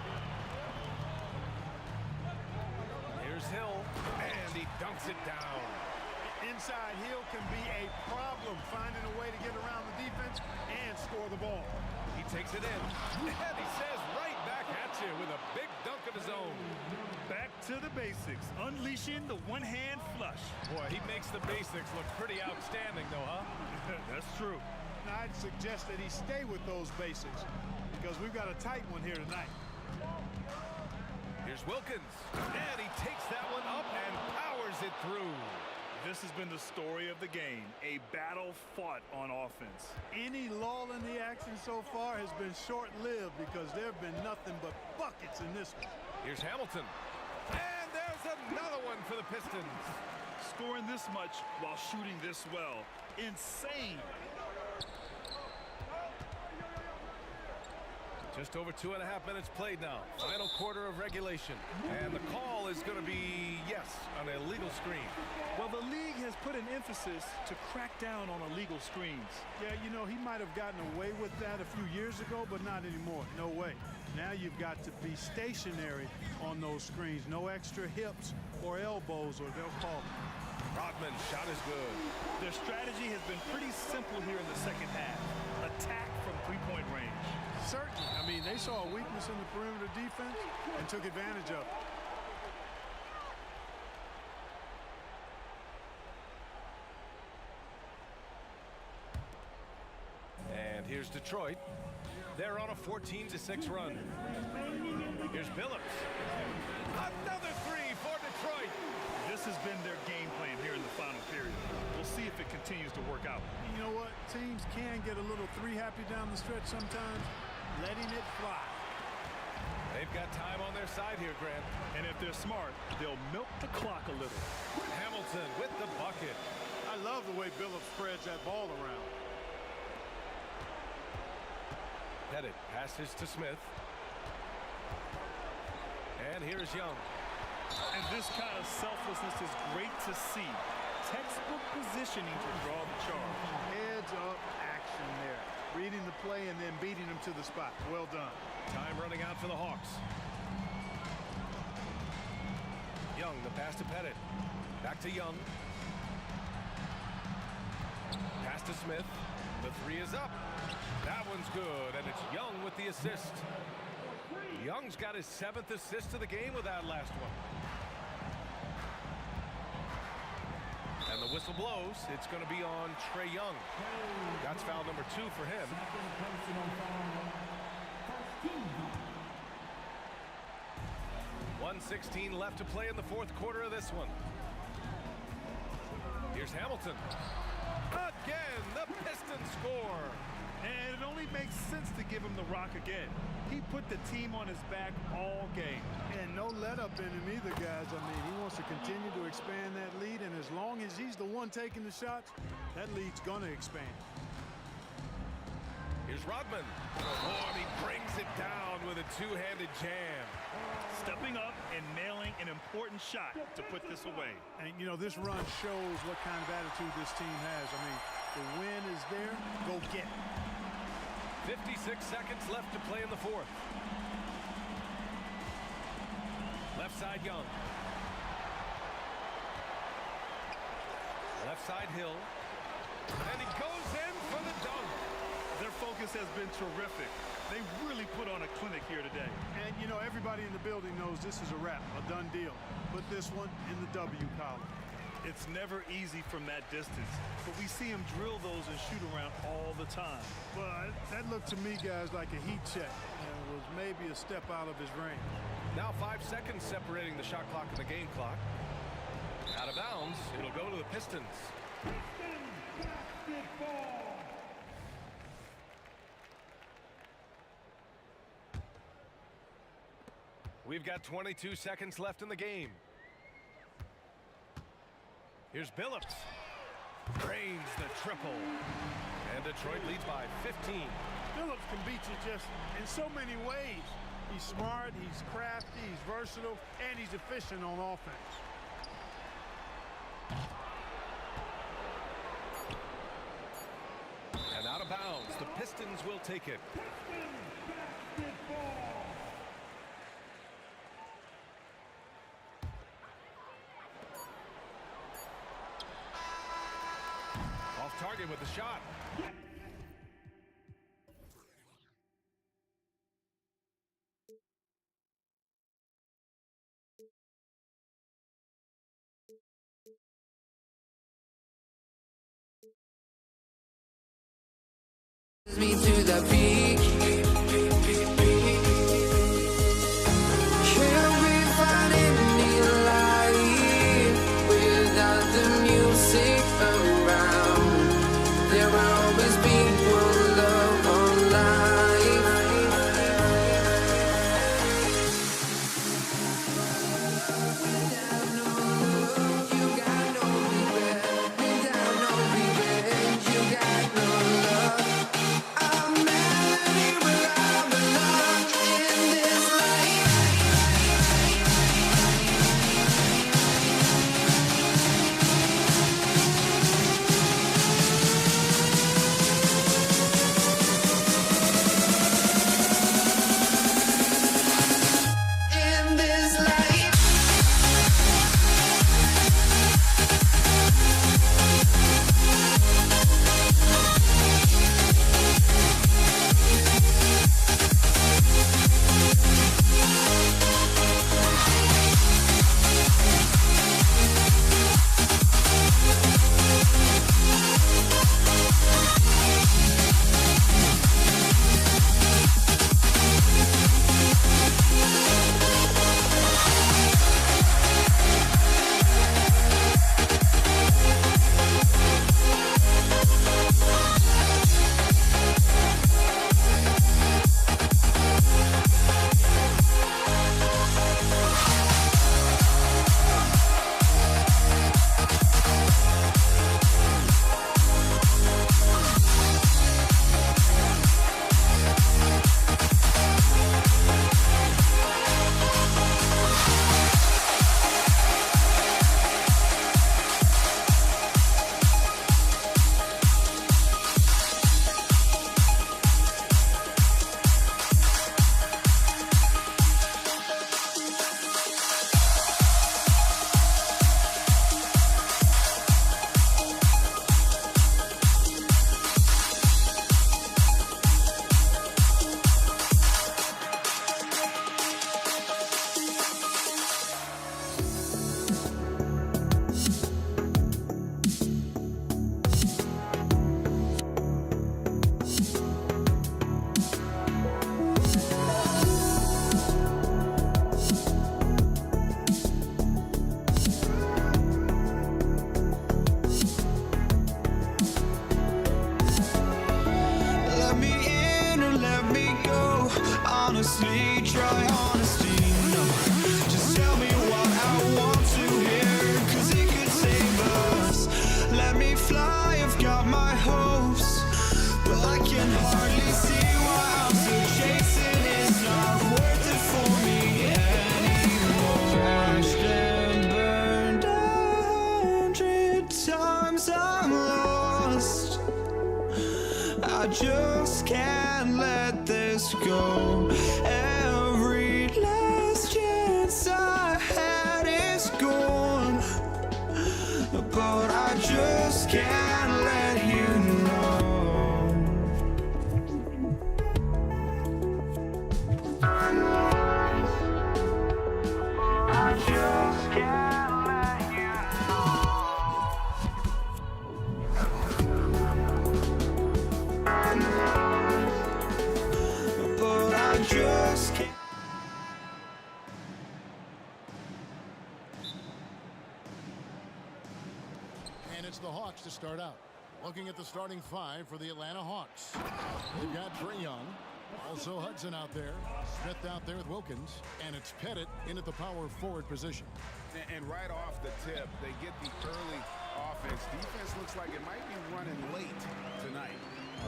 Here's Hill, and he dunks it down. Inside, Hill can be a problem, finding a way to get around the defense and score the ball. He takes it in, and he says right back at you with a big dunk of his own. Back to the basics, unleashing the one-hand flush. Boy, he makes the basics look pretty outstanding, though, huh? That's true. Now, I'd suggest that he stay with those basics because we've got a tight one here tonight. Here's Wilkins, and he takes that one up and powers it through. This has been the story of the game, a battle fought on offense. Any lull in the action so far has been short-lived because there have been nothing but buckets in this one. Here's Hamilton, and there's another one for the Pistons. Scoring this much while shooting this well. Insane. Just over 2.5 minutes played now. Final quarter of regulation. And the call is going to be, yes, an illegal screen. Well, the league has put an emphasis to crack down on illegal screens. Yeah, you know, he might have gotten away with that a few years ago, but not anymore. No way. Now you've got to be stationary on those screens. No extra hips or elbows, or they'll call it. Rodman's shot is good. Their strategy has been pretty simple here in the 2nd half. Attack from 3-point range. Certainly. I mean, they saw a weakness in the perimeter defense and took advantage of it. And here's Detroit. They're on a 14-6 run. Here's Billups. Another three for Detroit. This has been their game plan here in the final period. We'll see if it continues to work out. You know what? Teams can get a little three-happy down the stretch sometimes. Letting it fly. They've got time on their side here, Grant. And if they're smart, they'll milk the clock a little. Hamilton with the bucket. I love the way Billups spreads that ball around. Pettit passes to Smith. And here's Young. And this kind of selflessness is great to see. Textbook positioning to draw the charge. Heads up action there. Reading the play and then beating them to the spot. Well done. Time running out for the Hawks. Young, the pass to Pettit. Back to Young. Pass to Smith. The three is up. That one's good, and it's Young with the assist. Young's got his 7th assist of the game with that last one. And the whistle blows. It's going to be on Trae Young. That's foul number 2 for him. 1:16 left to play in the 4th quarter of this one. Here's Hamilton. Again, the Pistons score. And it only makes sense to give him the rock again. He put the team on his back all game. And no let up in him either, guys. I mean, he wants to continue to expand that lead, and as long as he's the one taking the shots, that lead's gonna expand. Here's Rodman. Oh, and he brings it down with a two-handed jam. Stepping up and nailing an important shot to put this away. And, you know, this run shows what kind of attitude this team has. I mean, the win is there. Go get it. 56 seconds left to play in the 4th. Left side, Young. Left side, Hill. And he goes in for the dunk. Their focus has been terrific. They really put on a clinic here today. And, you know, everybody in the building knows this is a wrap, a done deal. Put this one in the W column. It's never easy from that distance, but we see him drill those and shoot around all the time. Well, that looked to me, guys, like a heat check. And it was maybe a step out of his range. Now 5 seconds separating the shot clock and the game clock. Out of bounds, it'll go to the Pistons. Pistons basketball. We've got 22 seconds left in the game. Here's Billups. Drains the triple. And Detroit leads by 15. Billups can beat you just in so many ways. He's smart, he's crafty, he's versatile, and he's efficient on offense. And out of bounds, the Pistons will take it. Pistons basketball. Off target with the shot. Me to the peak. Can't we find any light without the music around? There will always be one love on life. Without no love, you got no regret. Without no revenge, you got no love. I'm mad. honestly, try honesty. No, just tell me what I want to hear, 'cause it could save us. Let me fly, I've got my hopes, but I can hardly see why I'm still chasing. It's not worth it for me anymore. Crashed and burned 100 times, I'm lost. I just can't let this go. Every last chance I had is gone, but I just can't let you know. I just can't let you know. But I just can't. And it's the Hawks to start out. Looking at the starting five for the Atlanta Hawks. They've got Trae Young. Also Hudson out there. Smith out there with Wilkins. And it's Pettit in at the power forward position. And right off the tip, they get the early offense. Defense looks like it might be running late tonight.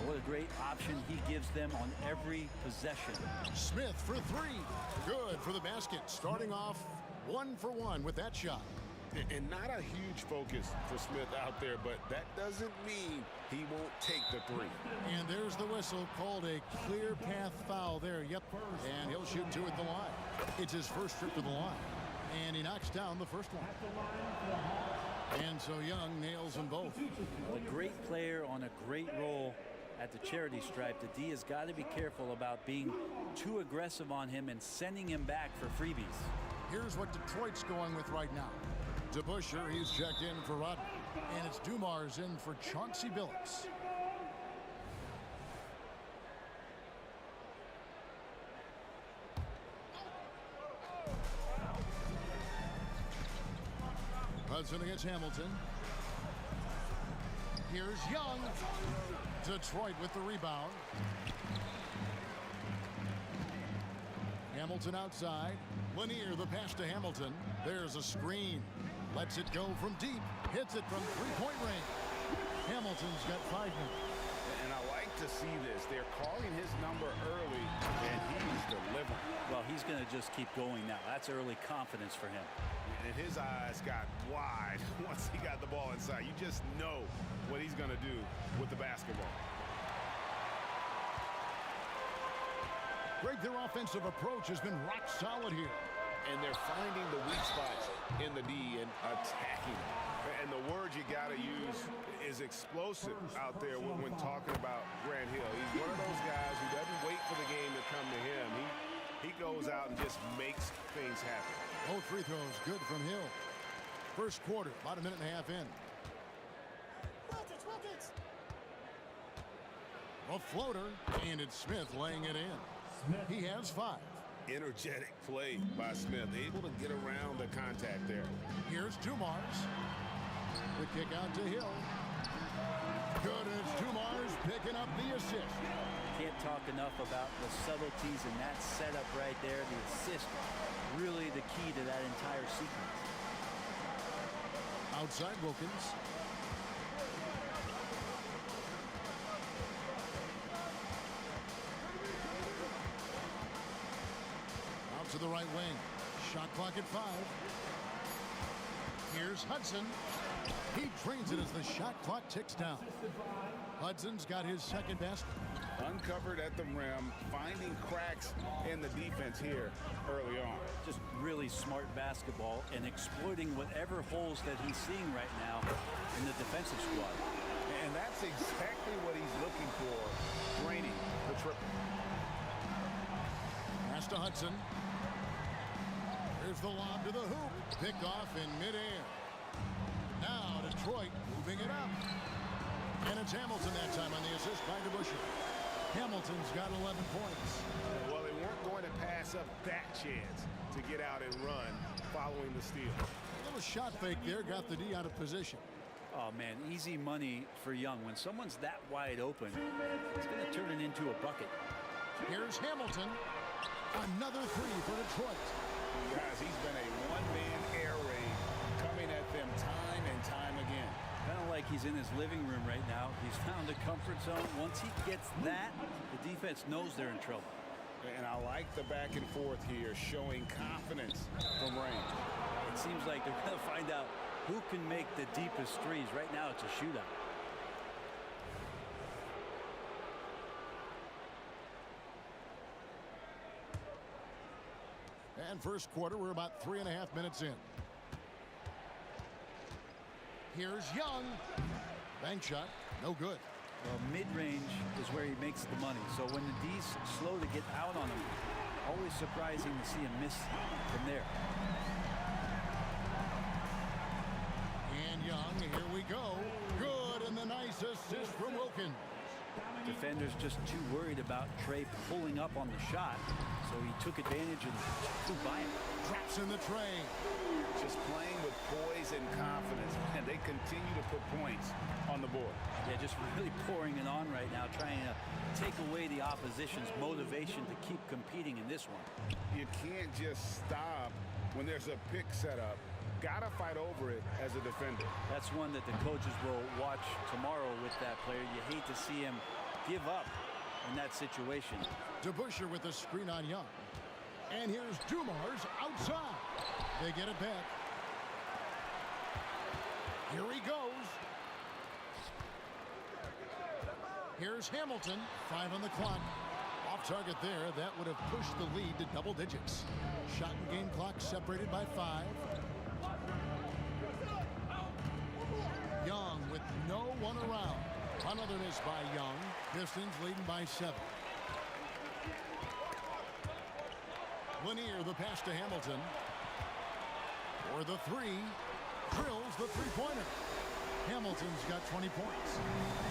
What a great option he gives them on every possession. Smith for three. Good for the basket. Starting off 1 for 1 with that shot. And not a huge focus for Smith out there, but that doesn't mean he won't take the three. And there's the whistle, called a clear path foul there. Yep, and he'll shoot two at the line. It's his first trip to the line. And he knocks down the first one. And so Young nails them both. A great player on a great role at the charity stripe. The D has got to be careful about being too aggressive on him and sending him back for freebies. Here's what Detroit's going with right now. DeBuscher, he's checked in for Rodney. And it's Dumars in for Chauncey Billups. Hudson against Hamilton. Here's Young. Detroit with the rebound. Hamilton outside. Lanier, the pass to Hamilton. There's a screen. Lets it go from deep. Hits it from three-point range. Hamilton's got 5 minutes. And I like to see this. They're calling his number early, and he's delivering. Well, he's going to just keep going now. That's early confidence for him. And his eyes got wide once he got the ball inside. You just know what he's going to do with the basketball. Greg, their offensive approach has been rock solid here. And they're finding the weak spots in the D and attacking. And the word you got to use is explosive out there when talking about Grant Hill. He's one of those guys who doesn't wait for the game to come to him. He goes out and just makes things happen. Both free throws good from Hill. First quarter, about a minute and a half in. A floater, and it's Smith laying it in. He has 5. Energetic play by Smith, able to get around the contact there. Here's Dumars. The kick out to Hill. Good, and it's Dumars picking up the assist. Can't talk enough about the subtleties in that setup right there. The assist, really the key to that entire sequence. Outside Wilkins. To the right wing. Shot clock at 5. Here's Hudson. He trains it as the shot clock ticks down. Hudson's got his second basket. Uncovered at the rim, finding cracks in the defense here early on. Just really smart basketball and exploiting whatever holes that he's seeing right now in the defensive squad. And that's exactly what he's looking for, draining the triple. Pass to Hudson. Here's the lob to the hoop. Picked off in midair. Now Detroit moving it up. And it's Hamilton that time on the assist by DeBuscher. Hamilton's got 11 points. Well, they weren't going to pass up that chance to get out and run following the steal. A little shot fake there, got the D out of position. Oh, man, easy money for Young. When someone's that wide open, it's going to turn it into a bucket. Here's Hamilton. Another three for Detroit. Guys, he's been a one-man air raid coming at them time and time again. Kind of like he's in his living room right now. He's found a comfort zone. Once he gets that, the defense knows they're in trouble. And I like the back and forth here, showing confidence from range. It seems like they're going to find out who can make the deepest threes. Right now, it's a shootout. And first quarter, we're about 3.5 minutes in. Here's Young. Bank shot, no good. Well, mid-range is where he makes the money. So when the D's slow to get out on him, always surprising to see him miss from there. And Young, here we go. Good, and the nice assist from Wilkins. Defenders just too worried about Trey pulling up on the shot, so he took advantage and flew by him. Drops in the tray. Just playing with poise and confidence, and they continue to put points on the board. Yeah, just really pouring it on right now, trying to take away the opposition's motivation to keep competing in this one. You can't just stop when there's a pick set up. Gotta fight over it as a defender. That's one that the coaches will watch tomorrow with that player. You hate to see him give up in that situation. DeBusschere with the screen on Young. And here's Dumars outside. They get it back. Here he goes. Here's Hamilton. 5 on the clock. Off target there. That would have pushed the lead to double digits. Shot and game clock separated by 5. Young with no one around. Another miss by Young. Pistons leading by 7. Lanier, the pass to Hamilton. For the 3. Drills the three-pointer. Hamilton's got 20 points.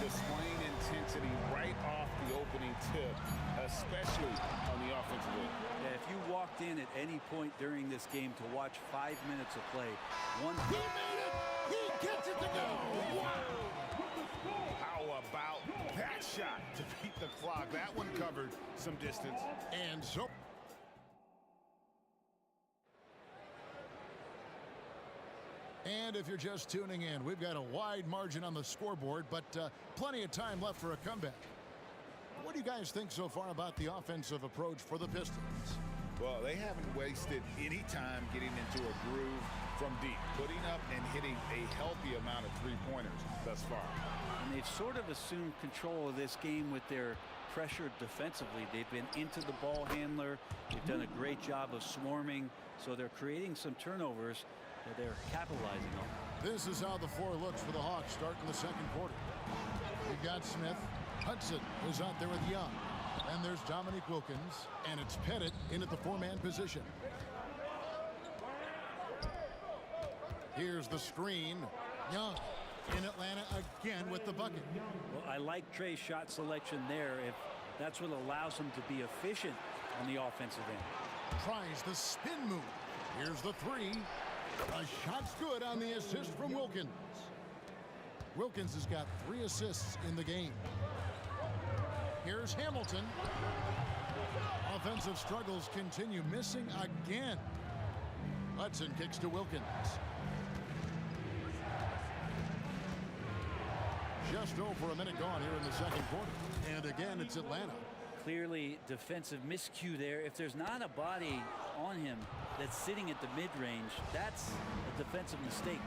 Displaying intensity right off the opening tip, especially on the offensive end. Yeah, if you walked in at any point during this game to watch 5 minutes of play, He made it! He gets it to go! Wow! How about that shot to beat the clock? That one covered some distance. And so... And if you're just tuning in, we've got a wide margin on the scoreboard, but plenty of time left for a comeback. What do you guys think so far about the offensive approach for the Pistons? Well, they haven't wasted any time getting into a groove from deep, putting up and hitting a healthy amount of three-pointers thus far. And they've sort of assumed control of this game with their pressure defensively. They've been into the ball handler. They've done a great job of swarming, so they're creating some turnovers that they're capitalizing on. This is how the floor looks for the Hawks starting the second quarter. We've got Smith. Hudson is out there with Young. And there's Dominique Wilkins. And it's Pettit in at the 4-man position. Here's the screen. Young in Atlanta again with the bucket. Well, I like Trey's shot selection there if that's what allows him to be efficient on the offensive end. Tries the spin move. Here's the 3. A shot's good on the assist from Wilkins. Wilkins has got 3 assists in the game. Here's Hamilton. Offensive struggles continue, missing again. Hudson kicks to Wilkins. Just over a minute gone here in the second quarter. And again, it's Atlanta. Clearly defensive miscue there. If there's not a body on him that's sitting at the mid-range, that's a defensive mistake.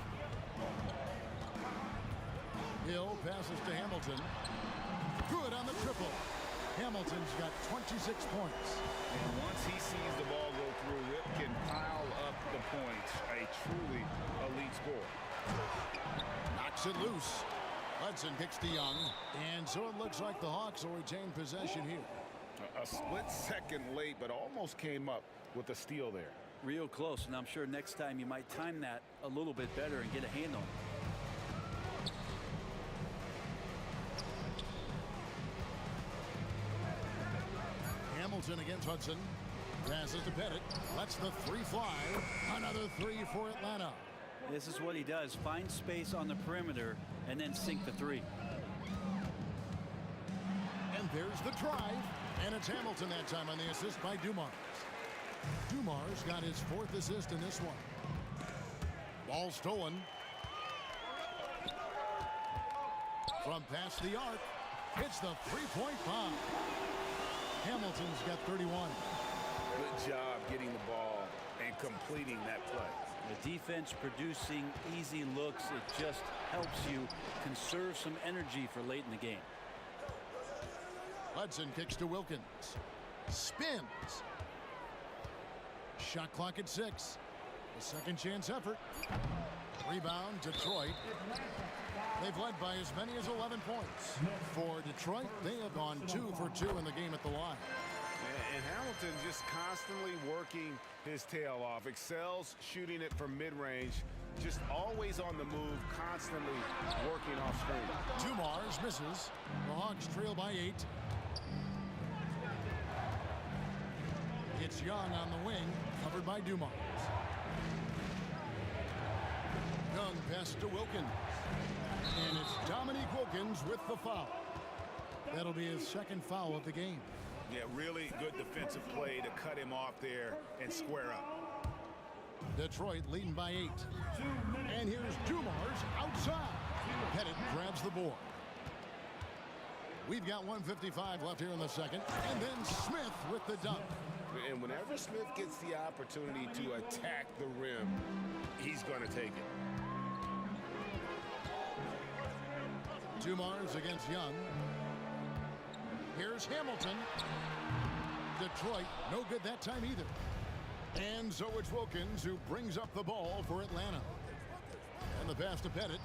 Hill passes to Hamilton. Good on the triple. Hamilton's got 26 points. And once he sees the ball go through, Rip can pile up the points. A truly elite score. Knocks it loose. Hudson kicks to Young. And so it looks like the Hawks will retain possession here. A split second late, but almost came up with a steal there. Real close, and I'm sure next time you might time that a little bit better and get a hand on it. Hamilton against Hudson. Passes to Pettit. Lets the 3 fly. Another 3 for Atlanta. This is what he does. Find space on the perimeter and then sink the 3. And there's the drive. And it's Hamilton that time on the assist by Dumars. Dumars got his 4th assist in this one. Ball stolen. From past the arc, it's the three-point bomb. Hamilton's got 31. Good job getting the ball and completing that play. The defense producing easy looks. It just helps you conserve some energy for late in the game. Hudson kicks to Wilkins. Spins. Shot clock at 6. A second chance effort. Rebound, Detroit. They've led by as many as 11 points. For Detroit, they have gone 2 for 2 in the game at the line. And Hamilton just constantly working his tail off. Excels shooting it from mid-range. Just always on the move, constantly working off screen. Dumars misses. The Hawks trail by 8. It's Young on the wing, covered by Dumars. Young pass to Wilkins. And it's Dominique Wilkins with the foul. That'll be his 2nd foul of the game. Yeah, really good defensive play to cut him off there and square up. Detroit leading by 8. And here's Dumars outside. Pettit grabs the board. We've got 1:55 left here in the second. And then Smith with the dunk. And whenever Smith gets the opportunity to attack the rim, he's going to take it. Dumars against Young. Here's Hamilton. Detroit, no good that time either. And so it's Wilkins who brings up the ball for Atlanta. And the pass to Pettit.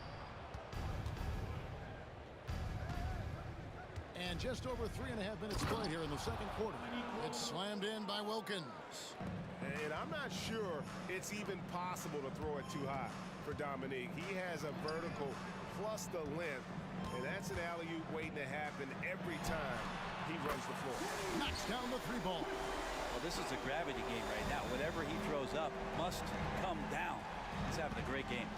And just over 3.5 minutes played here in the second quarter. It's slammed in by Wilkins. And I'm not sure it's even possible to throw it too high for Dominique. He has a vertical plus the length, and that's an alley-oop waiting to happen every time he runs the floor. Knocks down the 3-ball. Well, this is a gravity game right now. Whatever he throws up must come down. He's having a great game.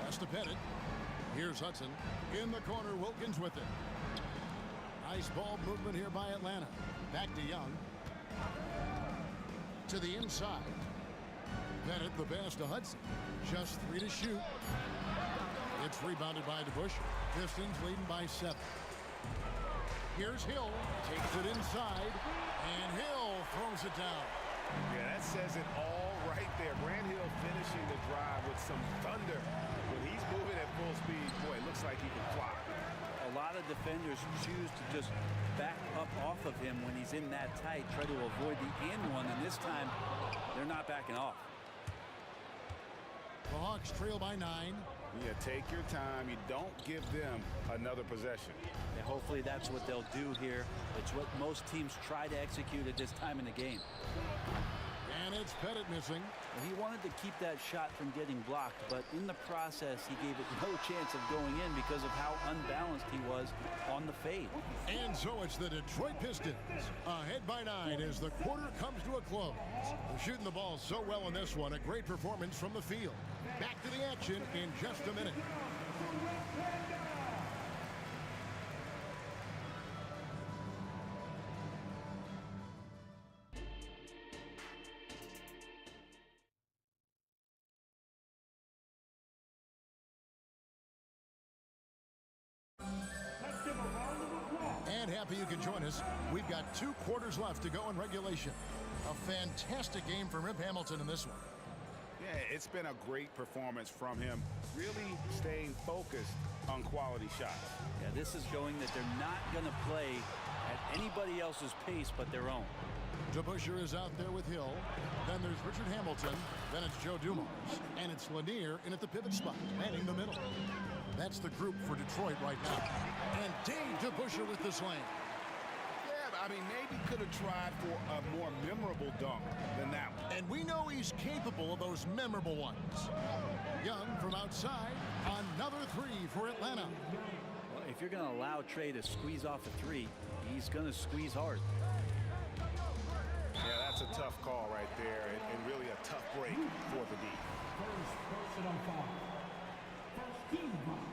Pass to Pettit. Here's Hudson. In the corner, Wilkins with it. Nice ball movement here by Atlanta. Back to Young. To the inside. Pettit, the pass to Hudson. Just 3 to shoot. It's rebounded by DeBusschere. Pistons leading by 7. Here's Hill. Takes it inside. And Hill throws it down. Yeah, that says it all right there. Grant Hill finishing the drive with some thunder. When he's moving at full speed, boy, it looks like he can fly. A lot of defenders choose to just back up off of him when he's in that tight, try to avoid the and one, and this time they're not backing off. The Hawks trail by 9. Yeah, take your time. You don't give them another possession. And hopefully that's what they'll do here. It's what most teams try to execute at this time in the game. And it's Pettit missing. Well, he wanted to keep that shot from getting blocked, but in the process, he gave it no chance of going in because of how unbalanced he was on the fade. And so it's the Detroit Pistons ahead by 9 as the quarter comes to a close. They're shooting the ball so well in this one. A great performance from the field. Back to the action in just a minute. And happy you can join us. We've got 2 quarters left to go in regulation. A fantastic game from Rip Hamilton in this one. Yeah, it's been a great performance from him, really staying focused on quality shots. Yeah, this is showing that they're not going to play at anybody else's pace but their own. DeBusschere is out there with Hill. Then there's Richard Hamilton. Then it's Joe Dumars. And it's Lanier in at the pivot spot, manning the middle. That's the group for Detroit right now. And Dave DeBusschere with the slam. Yeah, I mean, maybe could have tried for a more memorable dunk than that one. And we know he's capable of those memorable ones. Young from outside. Another 3 for Atlanta. Well, if you're going to allow Trey to squeeze off a 3, he's going to squeeze hard. Yeah, that's a tough call right there, and really a tough break for the D. First personal foul. First team foul.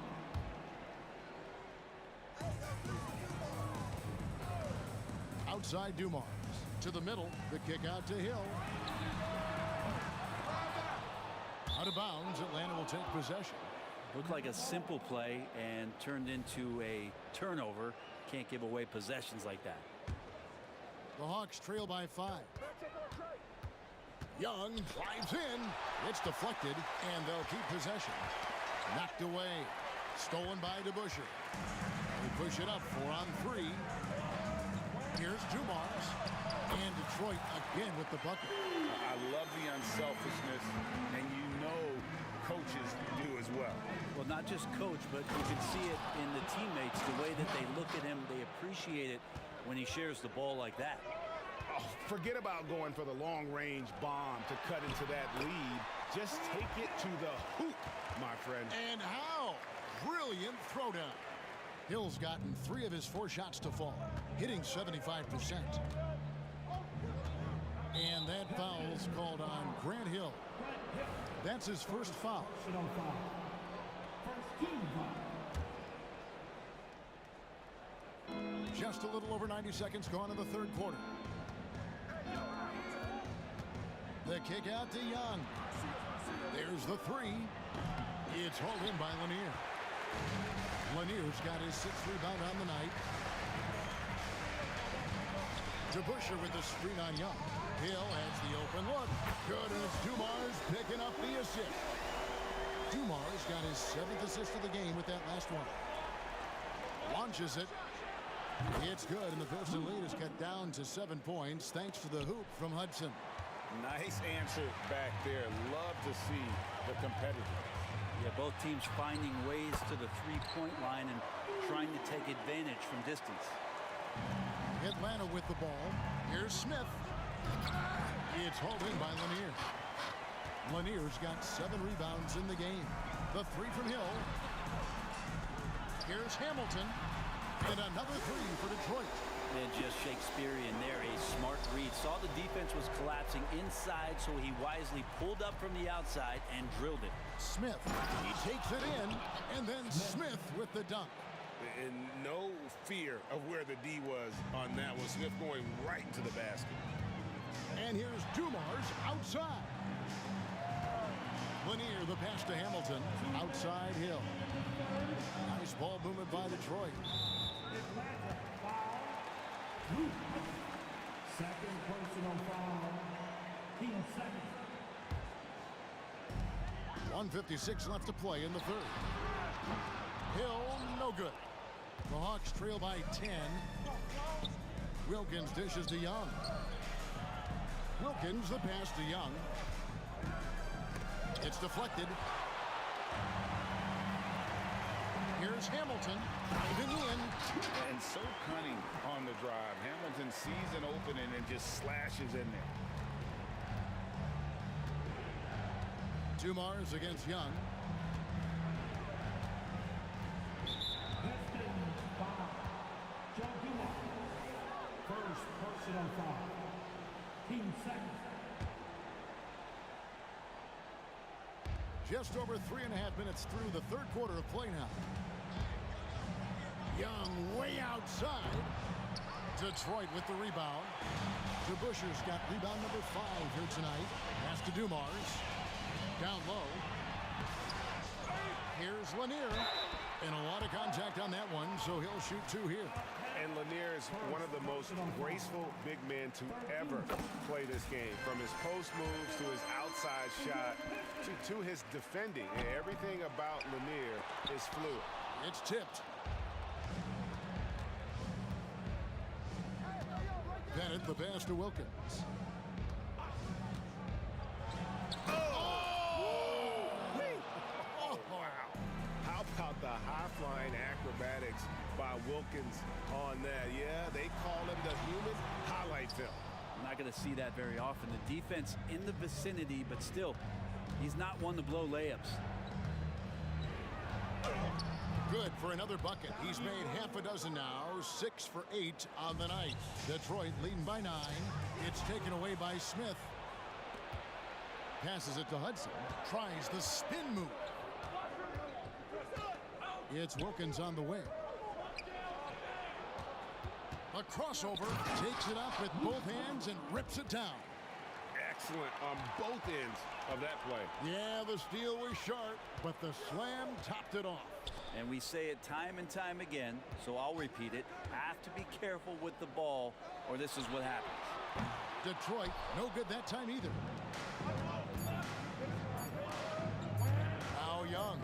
outside Dumars. To the middle, the kick out to Hill. Out of bounds, Atlanta will take possession. Looked like a simple play and turned into a turnover. Can't give away possessions like that. The Hawks trail by 5. Young drives in. It's deflected, and they'll keep possession. Knocked away. Stolen by DeBusschere. They push it up 4 on 3. Here's Dumars. And Detroit again with the bucket. I love the unselfishness, and you know coaches do as well. Well, not just coach, but you can see it in the teammates, the way that they look at him. They appreciate it when he shares the ball like that. Oh, forget about going for the long-range bomb to cut into that lead. Just take it to the hoop, my friend. And how? Brilliant throwdown. Hill's gotten 3 of his 4 shots to fall, hitting 75%. And that foul's called on Grant Hill. That's his first foul. Just a little over 90 seconds gone in the third quarter. The kick out to Young. There's the 3. It's hauled in by Lanier. Lanier's got his 6th rebound on the night. DeBusschere with the screen on Young. Hill has the open look. Good, and it's Dumars picking up the assist. Dumars got his 7th assist of the game with that last one. Launches it. It's good, and the Pistons lead is cut down to 7 points thanks to the hoop from Hudson. Nice answer back there. Love to see the competitiveness. Yeah, both teams finding ways to the three-point line and trying to take advantage from distance. Atlanta with the ball. Here's Smith. It's hauled in by Lanier. Lanier's got 7 rebounds in the game. The 3 from Hill. Here's Hamilton. And another 3 for Detroit. And just Shakespearean there. A smart read. Saw the defense was collapsing inside, so he wisely pulled up from the outside and drilled it. Smith. He takes it in. And then Smith with the dunk. And no fear of where the D was on that one. Smith going right to the basket. And here's Dumars outside. Lanier, the pass to Hamilton. Outside Hill. Nice ball movement by Detroit. Second personal foul. Team second. 1:56 left to play in the third. Hill, no good. The Hawks trail by 10. Wilkins dishes to Young. Wilkins, the pass to Young. It's deflected. Here's Hamilton diving in. And so cunning on the drive. Hamilton sees an opening and just slashes in there. Dumars against Young. First personal foul. Team second. Just over 3.5 minutes through the third quarter of play now. Young way outside. Detroit with the rebound. DeBusschere's got rebound number 5 here tonight. Pass to Dumars. Down low. Here's Lanier. And a lot of contact on that one, so he'll shoot 2 here. And Lanier is one of the most graceful big men to ever play this game. From his post moves to his outside shot to his defending. And everything about Lanier is fluid. It's tipped. Bennett, the pass to Wilkins. How about the high-flying acrobatics by Wilkins on that? Yeah, they call him the human highlight film. I'm not going to see that very often. The defense in the vicinity, but still, he's not one to blow layups. Good for another bucket. He's made half a dozen now. 6 for 8 on the night. Detroit leading by 9. It's taken away by Smith. Passes it to Hudson. Tries the spin move. It's Wilkins on the wing. A crossover, takes it up with both hands and rips it down. Excellent on both ends of that play. Yeah, the steal was sharp, but the slam topped it off. And we say it time and time again, so I'll repeat it. Have to be careful with the ball, or this is what happens. Detroit, no good that time either. Now Young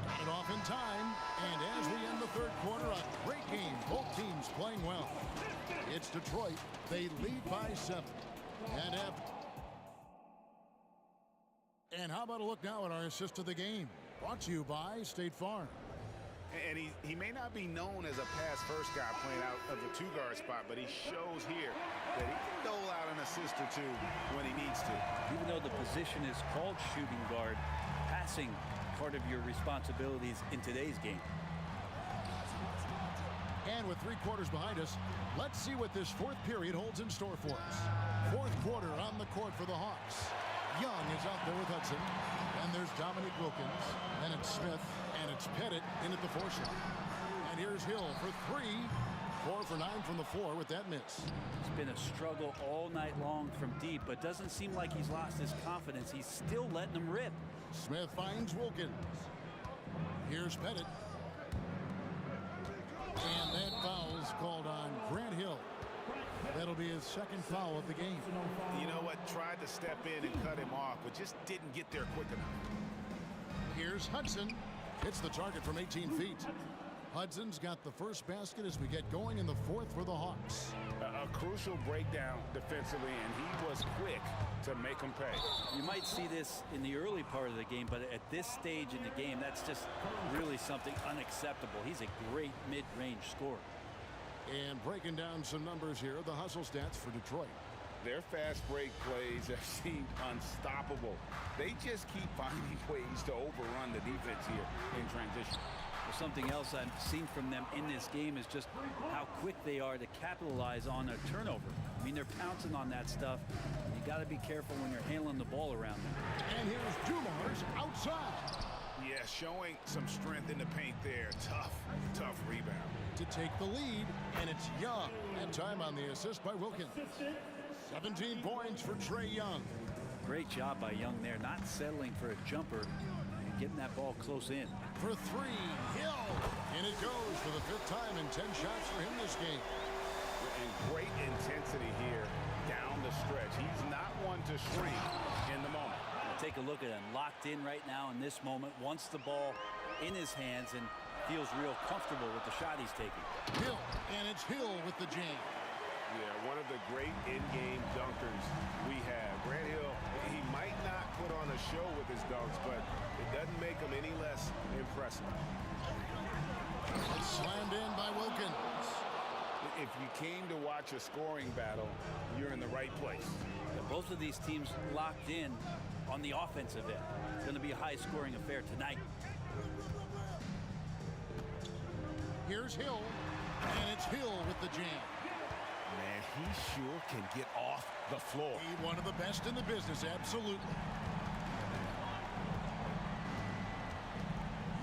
got it off in time, and as we end the third quarter, a great game. Both teams playing well. It's Detroit. They lead by 7. And how about a look now at our assist of the game? Brought to you by State Farm. And he may not be known as a pass-first guy playing out of the two-guard spot, but he shows here that he can dole out an assist or two when he needs to. Even though the position is called shooting guard, passing part of your responsibilities in today's game. And with 3 quarters behind us, let's see what this fourth period holds in store for us. Fourth quarter on the court for the Hawks. Young is out there with Hudson. And there's Dominic Wilkins. And it's Smith. And it's Pettit in at the 4 shot. And here's Hill for 3. 4 for 9 from the floor with that miss. It's been a struggle all night long from deep, but doesn't seem like he's lost his confidence. He's still letting them rip. Smith finds Wilkins. Here's Pettit. And that foul's called on Grant Hill. That'll be his second foul of the game. You know what? Tried to step in and cut him off, but just didn't get there quick enough. Here's Hudson. Hits the target from 18 feet. Hudson's got the first basket as we get going in the fourth for the Hawks. A crucial breakdown defensively, and he was quick to make them pay. You might see this in the early part of the game, but at this stage in the game, that's just really something unacceptable. He's a great mid-range scorer. And breaking down some numbers here, the hustle stats for Detroit. Their fast break plays have seemed unstoppable. They just keep finding ways to overrun the defense here in transition. Well, something else I've seen from them in this game is just how quick they are to capitalize on a turnover. I mean, they're pouncing on that stuff. You got to be careful when you're handling the ball around them. And here's Dumars outside. Yeah, showing some strength in the paint there. Tough rebound. To take the lead, and it's Young. And time on the assist by Wilkins. 17 points for Trae Young. Great job by Young there, not settling for a jumper and getting that ball close in. For 3, Hill. And it goes for the 5th time in 10 shots for him this game. And great intensity here down the stretch. He's not one to shrink in the moment. Take a look at him, locked in right now in this moment, wants the ball in his hands and feels real comfortable with the shot he's taking. Hill, and it's Hill with the jam. Yeah, one of the great in-game dunkers we have. Grant Hill, he might not put on a show with his dunks, but it doesn't make him any less impressive. It's slammed in by Wilkins. If you came to watch a scoring battle, you're in the right place. Both of these teams locked in on the offensive end. It's going to be a high-scoring affair tonight. Here's Hill, and it's Hill with the jam. Man, he sure can get off the floor. He's one of the best in the business, absolutely.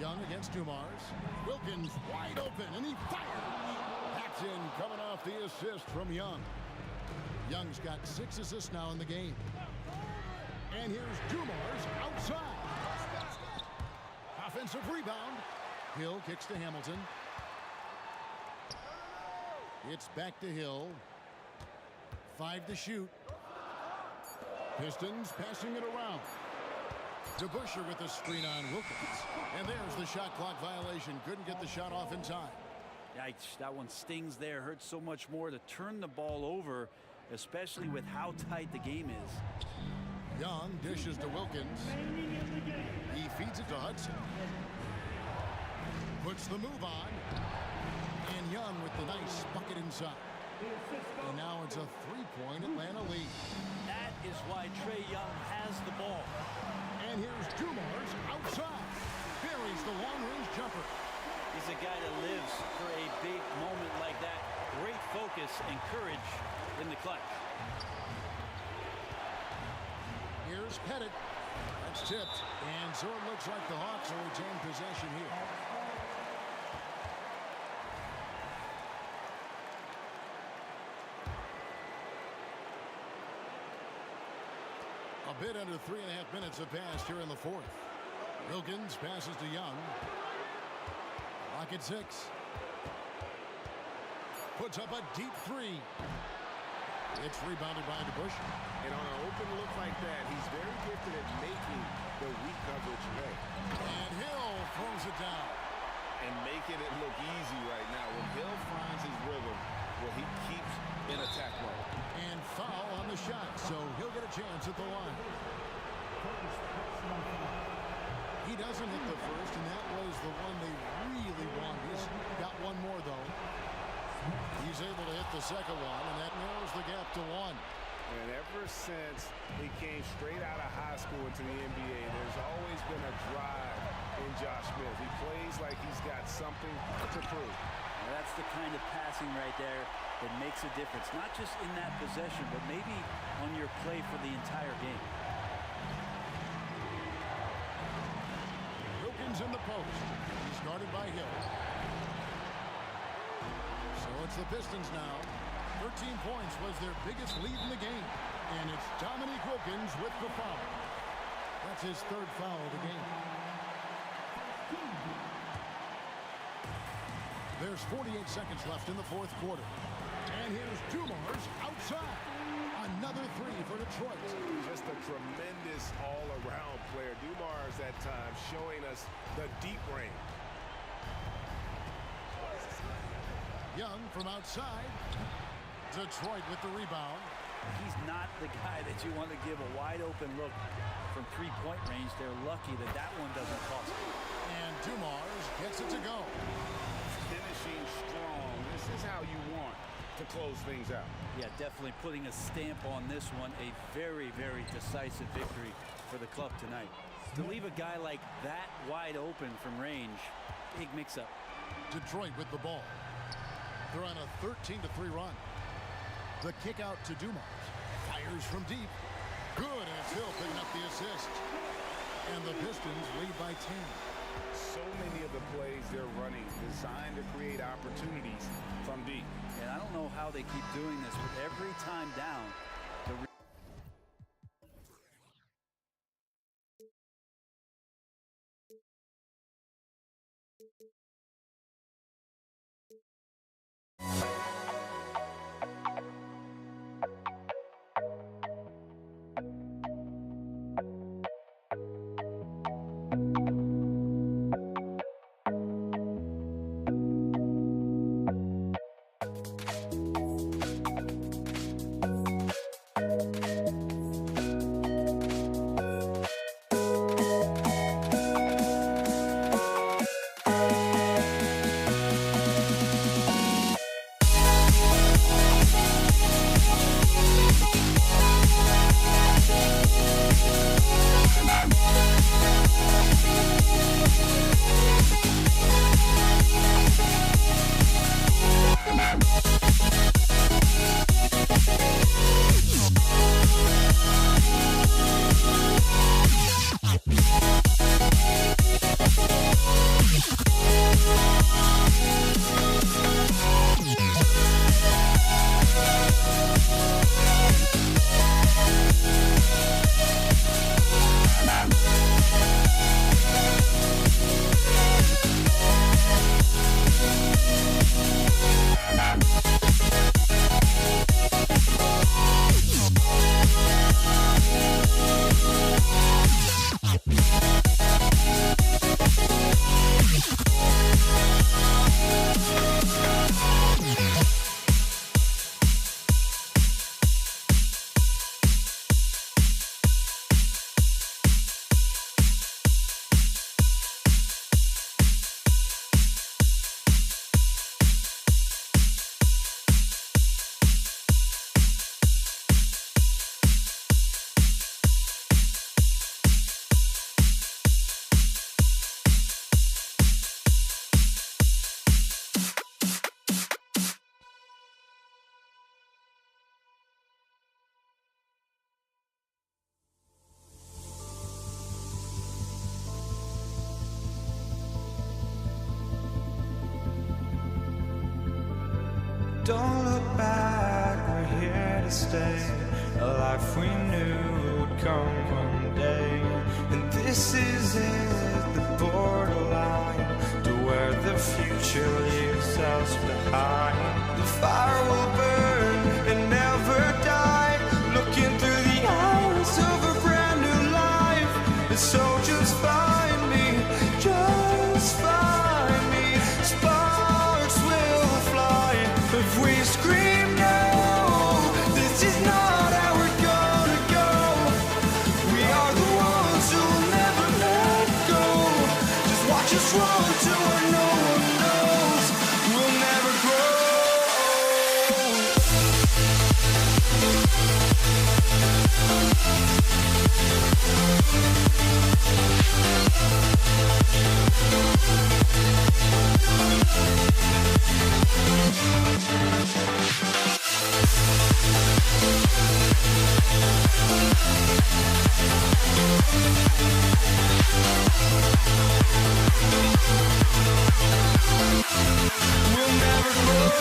Young against Dumars. Wilkins wide open, and he fires. That's in, coming off the assist from Young. Young's got 6 assists now in the game. And here's Dumars outside. Offensive rebound. Hill kicks to Hamilton. It's back to Hill. 5 to shoot. Pistons passing it around. DeBusschere with the screen on Wilkins. And there's the shot clock violation. Couldn't get the shot off in time. Yikes, that one stings there. Hurts so much more to turn the ball over, especially with how tight the game is. Young dishes to Wilkins. He feeds it to Hudson. Puts the move on. And Young with the nice bucket inside. And now it's a 3-point Atlanta lead. That is why Trae Young has the ball. And here's Dumars outside. Buries the long-range jumper. He's a guy that lives for a big moment like that. Great focus and courage in the clutch. Here's Pettit. That's tipped. And so it looks like the Hawks will retain possession here. A bit under 3.5 minutes have passed here in the fourth. Wilkins passes to Young. Rocket 6. Puts up a deep three. It's rebounded by DeBush. And on an open look like that, he's very gifted at making the weak coverage pay. And Hill throws it down. And making it look easy right now. When Hill finds his rhythm, well, he keeps in attack mode. And foul on the shot, so he'll get a chance at the line. He doesn't hit the first, and that was the one they really wanted. He's got one more, though. He's able to hit the second one, and that narrows the gap to 1. And ever since he came straight out of high school into the NBA, there's always been a drive in Josh Smith. He plays like he's got something to prove. Now that's the kind of passing right there that makes a difference, not just in that possession, but maybe on your play for the entire game. Wilkins in the post. He's guarded by Hill. So it's the Pistons now. 13 points was their biggest lead in the game. And it's Dominique Wilkins with the foul. That's his third foul of the game. There's 48 seconds left in the fourth quarter. And here's Dumars outside. Another three for Detroit. Just a tremendous all-around player. Dumars at times showing us the deep range. Young from outside. Detroit with the rebound. He's not the guy that you want to give a wide-open look from three-point range. They're lucky that that one doesn't cost them. And Dumars gets it to go. Finishing strong. This is how you want to close things out. Yeah, definitely putting a stamp on this one. A very, very decisive victory for the club tonight. To leave a guy like that wide open from range, big mix-up. Detroit with the ball. They're on a 13-3 run. The kick out to Dumars. Fires from deep. Good, and it's Hill picking up the assist. And the Pistons lead by 10. So many of the plays they're running designed to create opportunities from deep. And I don't know how they keep doing this, but every time down, Don't look back, we're here to stay. A life we knew would come one day. And this is it, the borderline, to where the future leaves us behind. The fire will burn and never die, looking through the eyes of a brand new life. And so just find me, just find me. Sparks will fly if we scream no. This is not how we're gonna go. We are the ones who will never let go. Just watch us run to where no one knows. We'll never grow. We'll never grow.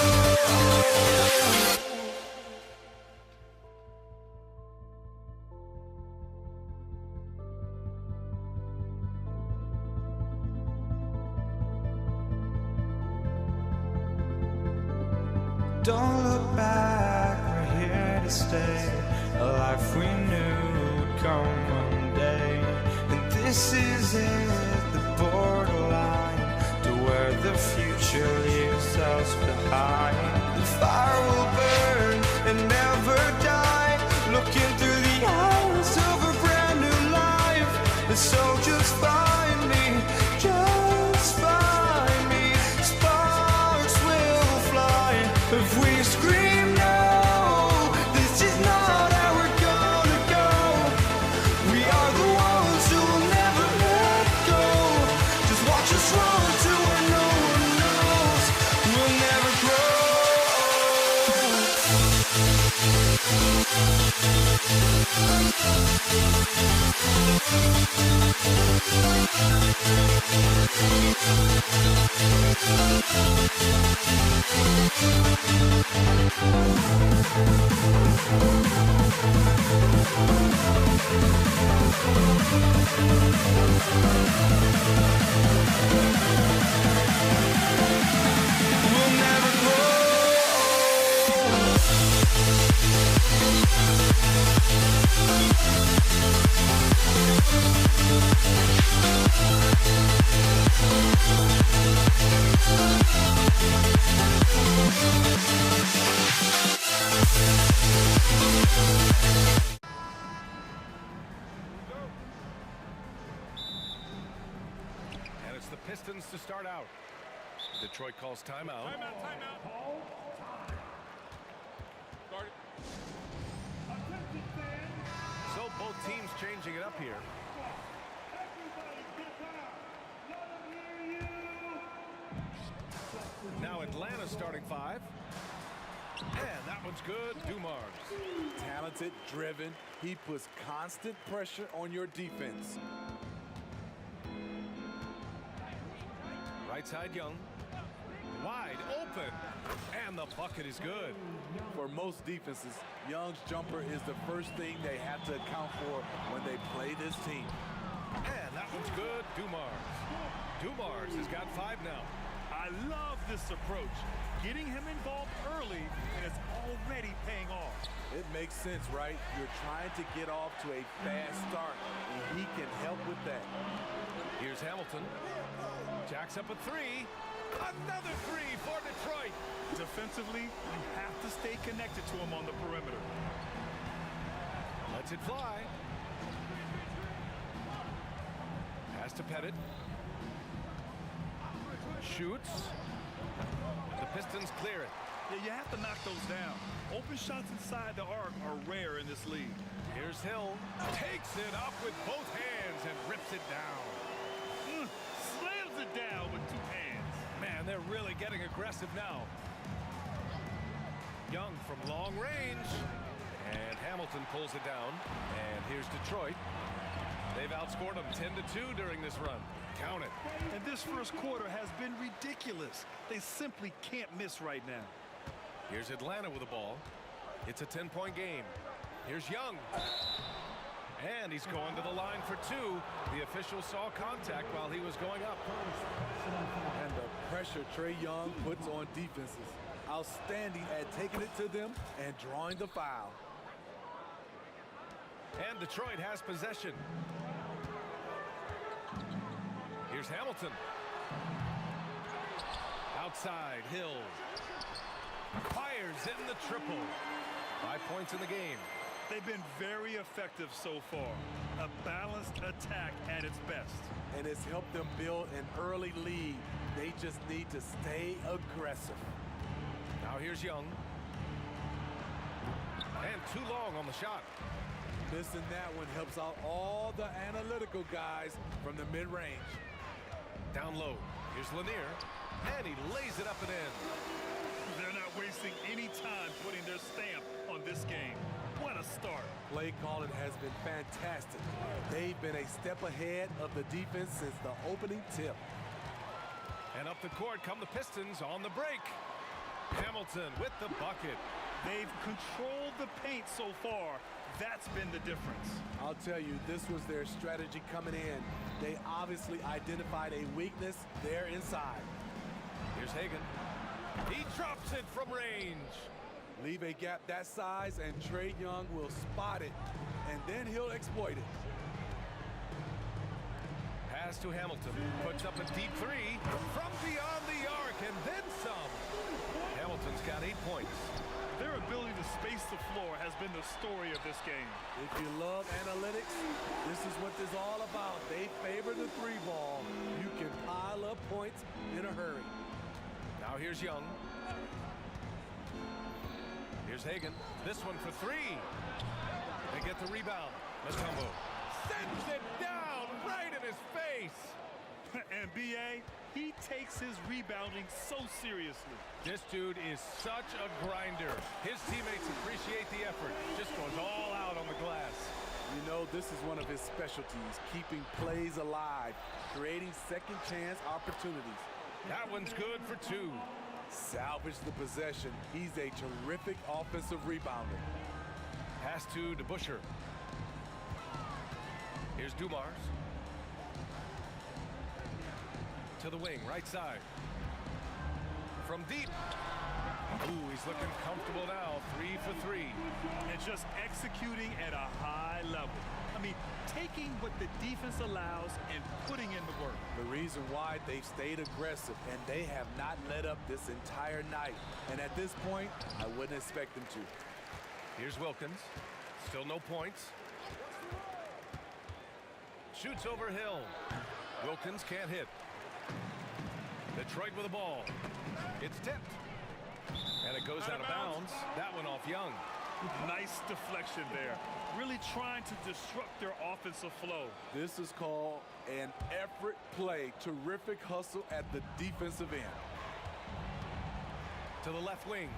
Don't look back, we're here to stay. A life we knew would come one day. And this is it, the borderline, to where the future leaves us behind. The fire will burn and never die, looking through the eyes of a brand new life. And so just find me, just find me. Sparks will fly if we scream no. This is not how we're gonna go. We are the ones who will never let go. Just watch us run to where no one knows. We'll never grow. We'll never grow. And it's the Pistons to start out. Detroit calls timeout. So both teams changing it up here. Now Atlanta starting five. And that one's good. Dumars. Talented, driven. He puts constant pressure on your defense. Right side Young. Wide open. And the bucket is good. For most defenses, Young's jumper is the first thing they have to account for when they play this team. And that one's good. Dumars. Dumars has got 5 now. I love this approach. Getting him involved early, and it's already paying off. It makes sense, right? You're trying to get off to a fast start, and he can help with that. Here's Hamilton. Jacks up a 3. Another 3 for Detroit. Defensively, you have to stay connected to him on the perimeter. Lets it fly. Pass to Pettit. Shoots. The Pistons clear it. Yeah, you have to knock those down. Open shots inside the arc are rare in this league. Here's Hill. Takes it up with both hands and rips it down. Slams it down with 2 hands. Man, they're really getting aggressive now. Young from long range. And Hamilton pulls it down. And here's Detroit. They've outscored them 10-2 during this run. Count it. And this first quarter has been ridiculous. They simply can't miss right now. Here's Atlanta with the ball. It's a 10-point game. Here's Young. And he's going to the line for two. The official saw contact while he was going up. And the pressure Trae Young puts on defenses. Outstanding at taking it to them and drawing the foul. And Detroit has possession. Here's Hamilton. Outside, Hill. Fires in the triple. 5 points in the game. They've been very effective so far. A balanced attack at its best. And it's helped them build an early lead. They just need to stay aggressive. Now here's Young. And too long on the shot. Missing that one helps out all the analytical guys from the mid-range. Down low. Here's Lanier. And he lays it up and in. They're not wasting any time putting their stamp on this game. What a start. Play calling has been fantastic. They've been a step ahead of the defense since the opening tip. And up the court come the Pistons on the break. Hamilton with the bucket. They've controlled the paint so far. That's been the difference. I'll tell you, this was their strategy coming in. They obviously identified a weakness there inside. Here's Hagan. He drops it from range. Leave a gap that size and Trae Young will spot it, and then he'll exploit it. Pass to Hamilton. Puts up a deep three from beyond the arc and then some. Hamilton's got 8 points. Their ability to space the floor has been the story of this game. If you love analytics, this is what this is all about. They favor the three ball. You can pile up points in a hurry. Now here's Young. Here's Hagan. This one for three. They get the rebound. Matumbo sends it down right in his face. And B.A., he takes his rebounding so seriously. This dude is such a grinder. His teammates appreciate the effort. Just goes all out on the glass. You know, this is one of his specialties, keeping plays alive, creating second chance opportunities. That one's good for two. Salvage the possession. He's a terrific offensive rebounder. Pass to DeBusschere. Here's Dumars. To the wing, right side. From deep. Ooh, he's looking comfortable now. 3 for 3. And just executing at a high level. I mean, taking what the defense allows and putting in the work. The reason why they've stayed aggressive, and they have not let up this entire night. And at this point, I wouldn't expect them to. Here's Wilkins. Still no points. Shoots over Hill. Wilkins can't hit. Detroit with the ball. It's tipped. And it goes out of bounds. That one off Young. Nice deflection there. Really trying to disrupt their offensive flow. This is called an effort play. Terrific hustle at the defensive end. To the left wing.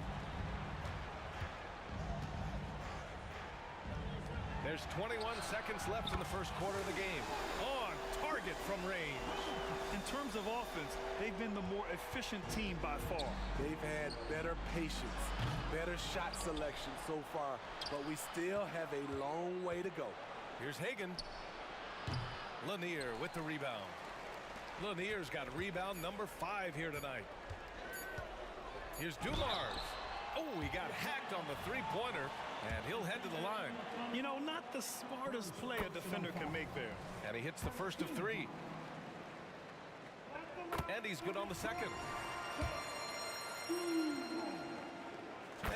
There's 21 seconds left in the first quarter of the game. On target from range. In terms of offense, they've been the more efficient team by far. They've had better patience, better shot selection so far, but we still have a long way to go. Here's Hagan. Lanier with the rebound. Lanier's got rebound number 5 here tonight. Here's Dumars. Oh, he got hacked on the three-pointer, and he'll head to the line. You know, not the smartest play a defender can make there. And he hits the first of 3. And he's good on the second.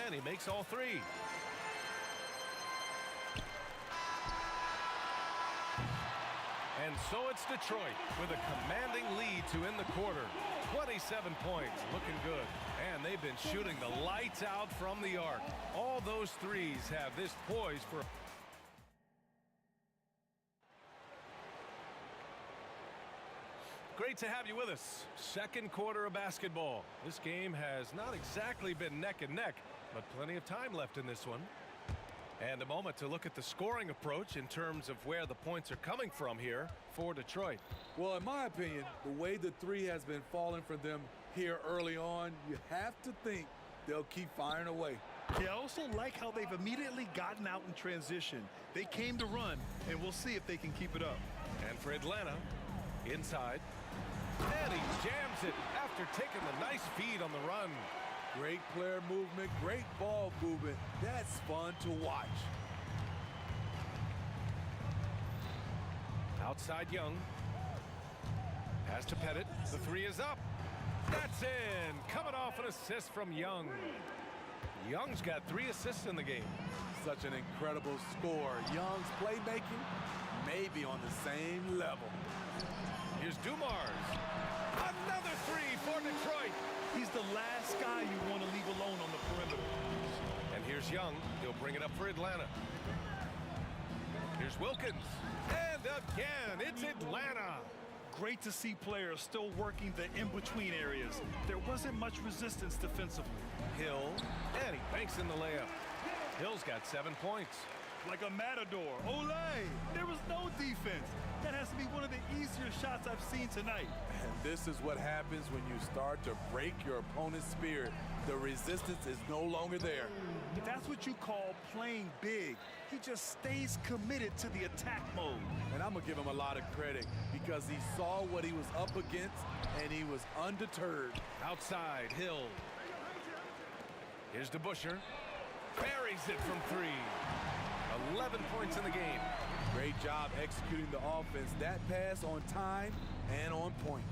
And he makes all 3. And so it's Detroit with a commanding lead to end the quarter. 27 points, looking good. And they've been shooting the lights out from the arc. All those threes have this poised for... Great to have you with us. Second quarter of basketball. This game has not exactly been neck and neck, but plenty of time left in this one. And a moment to look at the scoring approach in terms of where the points are coming from here for Detroit. Well, in my opinion, the way the three has been falling for them here early on, you have to think they'll keep firing away. Yeah, I also like how they've immediately gotten out in transition. They came to run, and we'll see if they can keep it up. And for Atlanta, inside. And he jams it after taking the nice feed on the run. Great player movement, great ball movement. That's fun to watch. Outside Young. Pass to Pettit. The three is up. That's in. Coming off an assist from Young. Young's got 3 assists in the game. Such an incredible score. Young's playmaking may be on the same level. Here's Dumars. Another 3 for Detroit. He's the last guy you want to leave alone on the perimeter. And here's Young. He'll bring it up for Atlanta. Here's Wilkins. And again, it's Atlanta. Great to see players still working the in-between areas. There wasn't much resistance defensively. Hill, and he banks in the layup. Hill's got 7 points. Like a matador. Olay! There was no defense. That has to be one of the easier shots I've seen tonight. And this is what happens when you start to break your opponent's spirit. The resistance is no longer there. That's what you call playing big. He just stays committed to the attack mode. And I'm going to give him a lot of credit because he saw what he was up against and he was undeterred. Outside, Hill. Here's DeBuscher. Buries it from 3. 11 points in the game. Great job executing the offense. That pass on time and on point.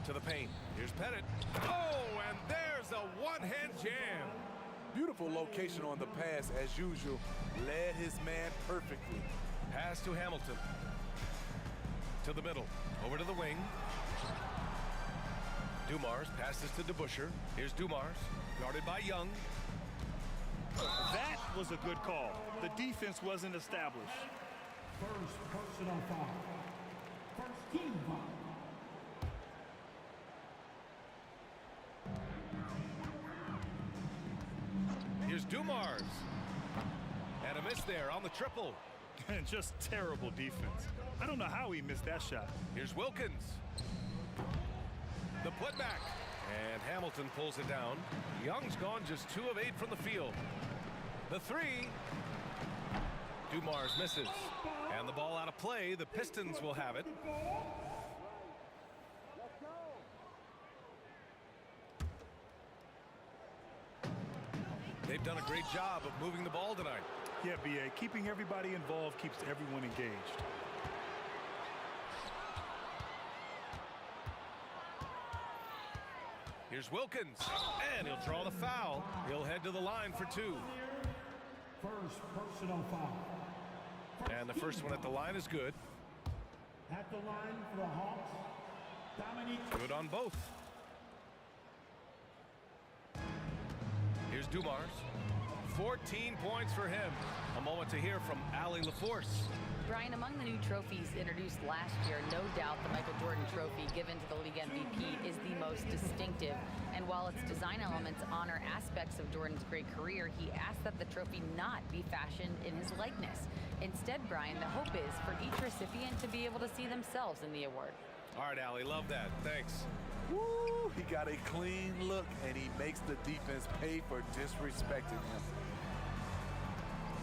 To the paint. Here's Pettit. Oh, and there's a one-hand jam. Beautiful location on the pass as usual. Led his man perfectly. Pass to Hamilton. To the middle. Over to the wing. Dumars passes to DeBuscher. Here's Dumars. Guarded by Young. That was a good call. The defense wasn't established. First personal foul. First team foul. Here's Dumars. And a miss there on the triple. And just terrible defense. I don't know how he missed that shot. Here's Wilkins. The putback. And Hamilton pulls it down. Young's gone just 2 of 8 from the field. The 3. Dumars misses. And the ball out of play. The Pistons will have it. They've done a great job of moving the ball tonight. Yeah, B.A. Keeping everybody involved keeps everyone engaged. Here's Wilkins. And he'll draw the foul. He'll head to the line for 2. First personal foul. And the first one at the line is good. At the line for the Hawks, Dominique. Good on both. Here's Dumars. 14 points for him. A moment to hear from Allie LaForce. Brian, among the new trophies introduced last year, no doubt the Michael Jordan Trophy given to the league MVP is the most distinctive. And while its design elements honor aspects of Jordan's great career, he asked that the trophy not be fashioned in his likeness. Instead, Brian, the hope is for each recipient to be able to see themselves in the award. All right, Allie, love that. Thanks. Woo! He got a clean look, and he makes the defense pay for disrespecting him.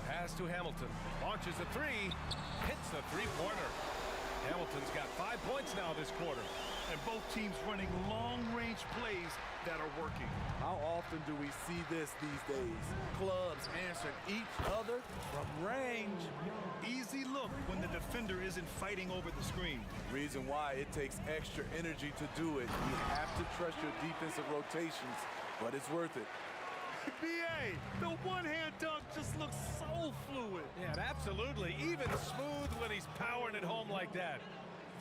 Pass to Hamilton. Launches a 3. Hits the 3-pointer. Hamilton's got 5 points now this quarter. And both teams running long-range plays that are working. How often do we see this these days? Clubs answering each other from range. Easy look when the defender isn't fighting over the screen. Reason why it takes extra energy to do it. You have to trust your defensive rotations, but it's worth it. B.A., the one-hand dunk just looks so fluid. Yeah, absolutely. Even smooth when he's powering it home like that.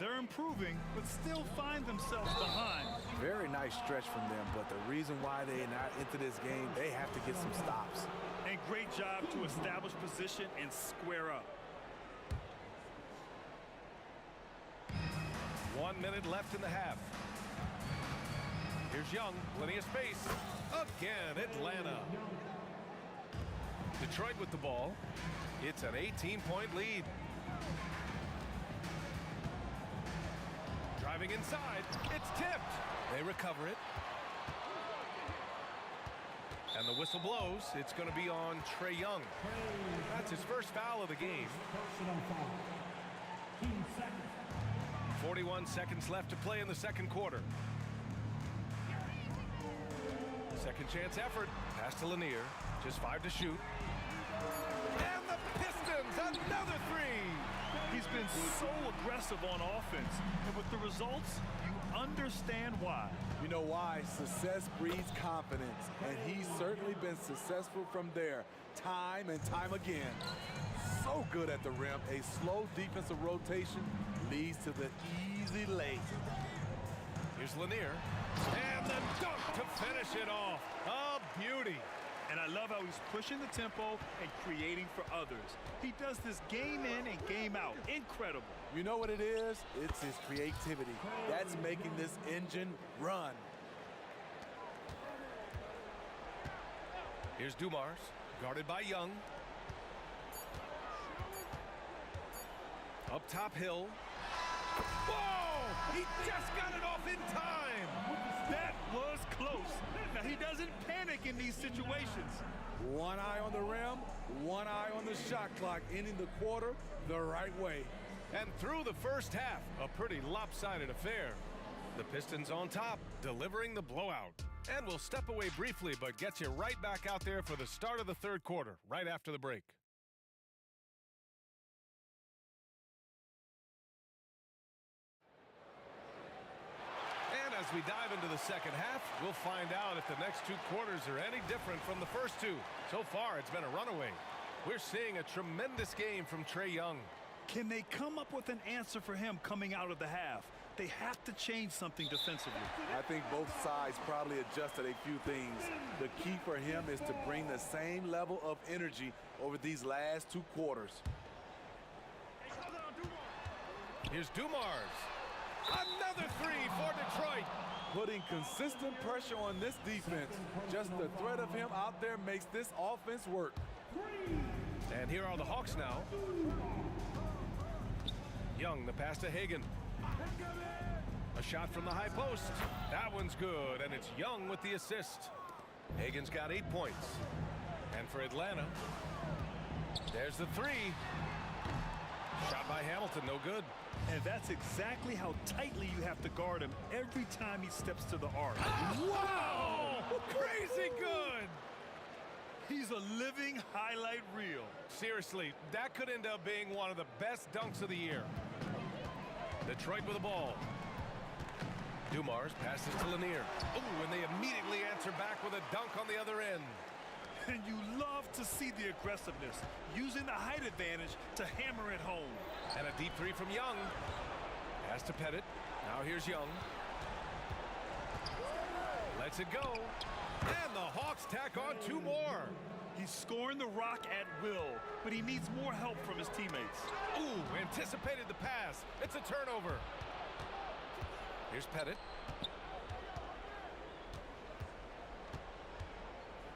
They're improving, but still find themselves behind. Very nice stretch from them, but the reason why they're not into this game, they have to get some stops. And great job to establish position and square up. 1 minute left in the half. Here's Young, plenty of space. Again, Atlanta. Detroit with the ball. It's an 18-point lead. Driving inside. It's tipped. They recover it. And the whistle blows. It's going to be on Trae Young. That's his first foul of the game. 41 seconds left to play in the second quarter. Second chance effort. Pass to Lanier. Just 5 to shoot. And the Pistons, another three. He's been so aggressive on offense. And with the results, you understand why. You know why? Success breeds confidence. And he's certainly been successful from there, time and time again. So good at the rim. A slow defensive rotation leads to the easy lay. Here's Lanier. And the dunk to finish it off. A beauty. And I love how he's pushing the tempo and creating for others. He does this game in and game out. Incredible. You know what it is? It's his creativity. That's making this engine run. Here's Dumars, guarded by Young. Up top, Hill. Whoa! He just got it off in time. That was close. Now, he doesn't panic in these situations. One eye on the rim, one eye on the shot clock, ending the quarter the right way. And through the first half, a pretty lopsided affair. The Pistons on top, delivering the blowout. And we'll step away briefly, but get you right back out there for the start of the third quarter, right after the break. And as we dive into the second half, we'll find out if the next two quarters are any different from the first two. So far, it's been a runaway. We're seeing a tremendous game from Trae Young. Can they come up with an answer for him coming out of the half? They have to change something defensively. I think both sides probably adjusted a few things. The key for him is to bring the same level of energy over these last two quarters. Here's Dumars. Another three for Detroit. Putting consistent pressure on this defense. Just the threat of him out there makes this offense work. And here are the Hawks now. Young, the pass to Hagan. A shot from the high post. That one's good, and it's Young with the assist. Hagan's got 8 points. And for Atlanta, there's the three. Shot by Hamilton, no good. And that's exactly how tightly you have to guard him every time he steps to the arc. Wow! Crazy good! He's a living highlight reel. Seriously, that could end up being one of the best dunks of the year. Detroit with the ball. Dumars passes to Lanier. Ooh, and they immediately answer back with a dunk on the other end. And you love to see the aggressiveness, using the height advantage to hammer it home. And a deep three from Young. Pass to Pettit. Now here's Young. Lets it go. And the Hawks tack on 2 more. He's scoring the rock at will, but he needs more help from his teammates. Ooh, anticipated the pass. It's a turnover. Here's Pettit.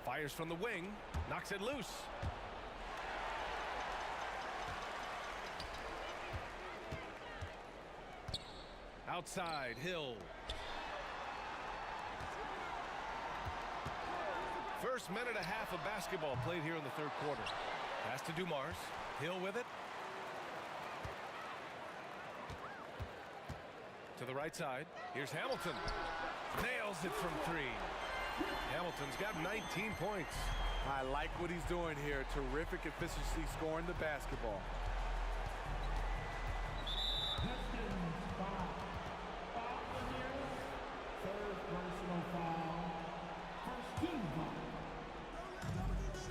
Fires from the wing. Knocks it loose. Outside, Hill. First minute and a half of basketball played here in the third quarter. Pass to Dumars. Hill with it. To the right side. Here's Hamilton. Nails it from 3. Hamilton's got 19 points. I like what he's doing here. Terrific efficiency scoring the basketball.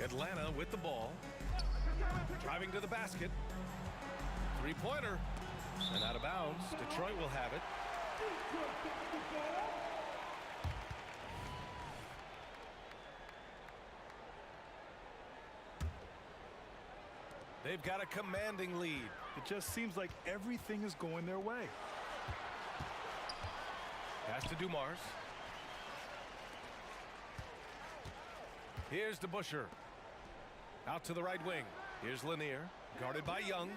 Atlanta with the ball. Driving to the basket. Three-pointer. And out of bounds. Detroit will have it. They've got a commanding lead. It just seems like everything is going their way. Pass to Dumars. Here's DeBusschere. Out to the right wing. Here's Lanier. Guarded by Young.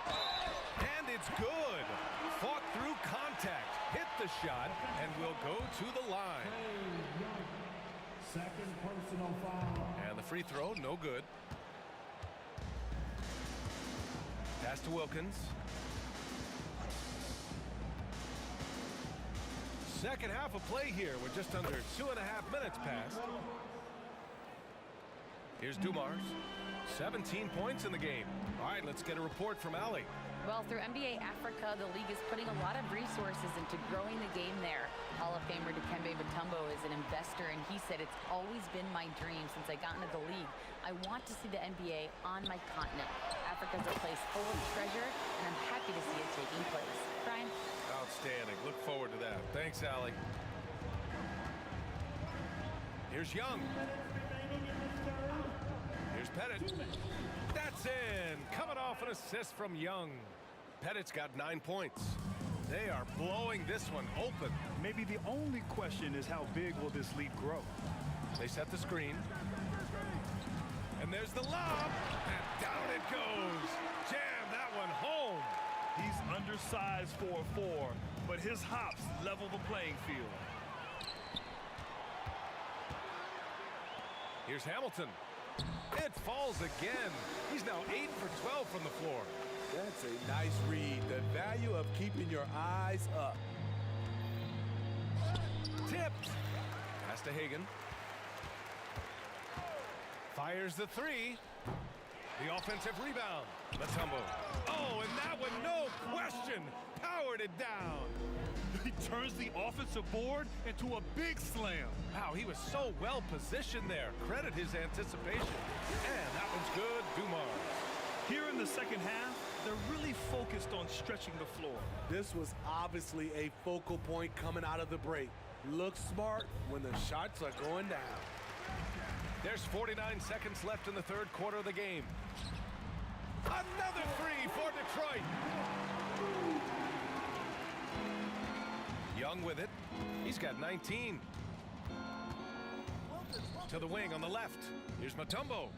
And it's good. Fought through contact. Hit the shot and will go to the line. Second personal foul. And the free throw, no good. Pass to Wilkins. Second half of play here with just under 2.5 minutes passed. Here's Dumars. 17 points in the game. All right, let's get a report from Ali. Well, through NBA Africa, the league is putting a lot of resources into growing the game there. Hall of Famer Dikembe Mutombo is an investor, and he said, "It's always been my dream since I got into the league. I want to see the NBA on my continent. Africa's a place full of treasure, and I'm happy to see it taking place." Brian? Outstanding. Look forward to that. Thanks, Ali. Here's Young. Here's Pettit. That's in. Coming off an assist from Young. Pettit's got 9 points. They are blowing this one open. Maybe the only question is how big will this lead grow? They set the screen. And there's the lob. And down it goes. Jam that one home. He's undersized for a 4, but his hops level the playing field. Here's Hamilton. It falls again. He's now 8 for 12 from the floor. That's a nice read. The value of keeping your eyes up. Tipped. Pass to Hagan. Fires the 3. The offensive rebound. Mutombo. Oh, and that one, no question, powered it down. He turns the offensive board into a big slam. Wow, he was so well positioned there. Credit his anticipation. And that one's good. Dumars. Here in the second half, they're really focused on stretching the floor. This was obviously a focal point coming out of the break. Look smart when the shots are going down. There's 49 seconds left in the third quarter of the game. Another 3 for Detroit. Young with it. He's got 19. To the wing on the left. Here's Mutombo.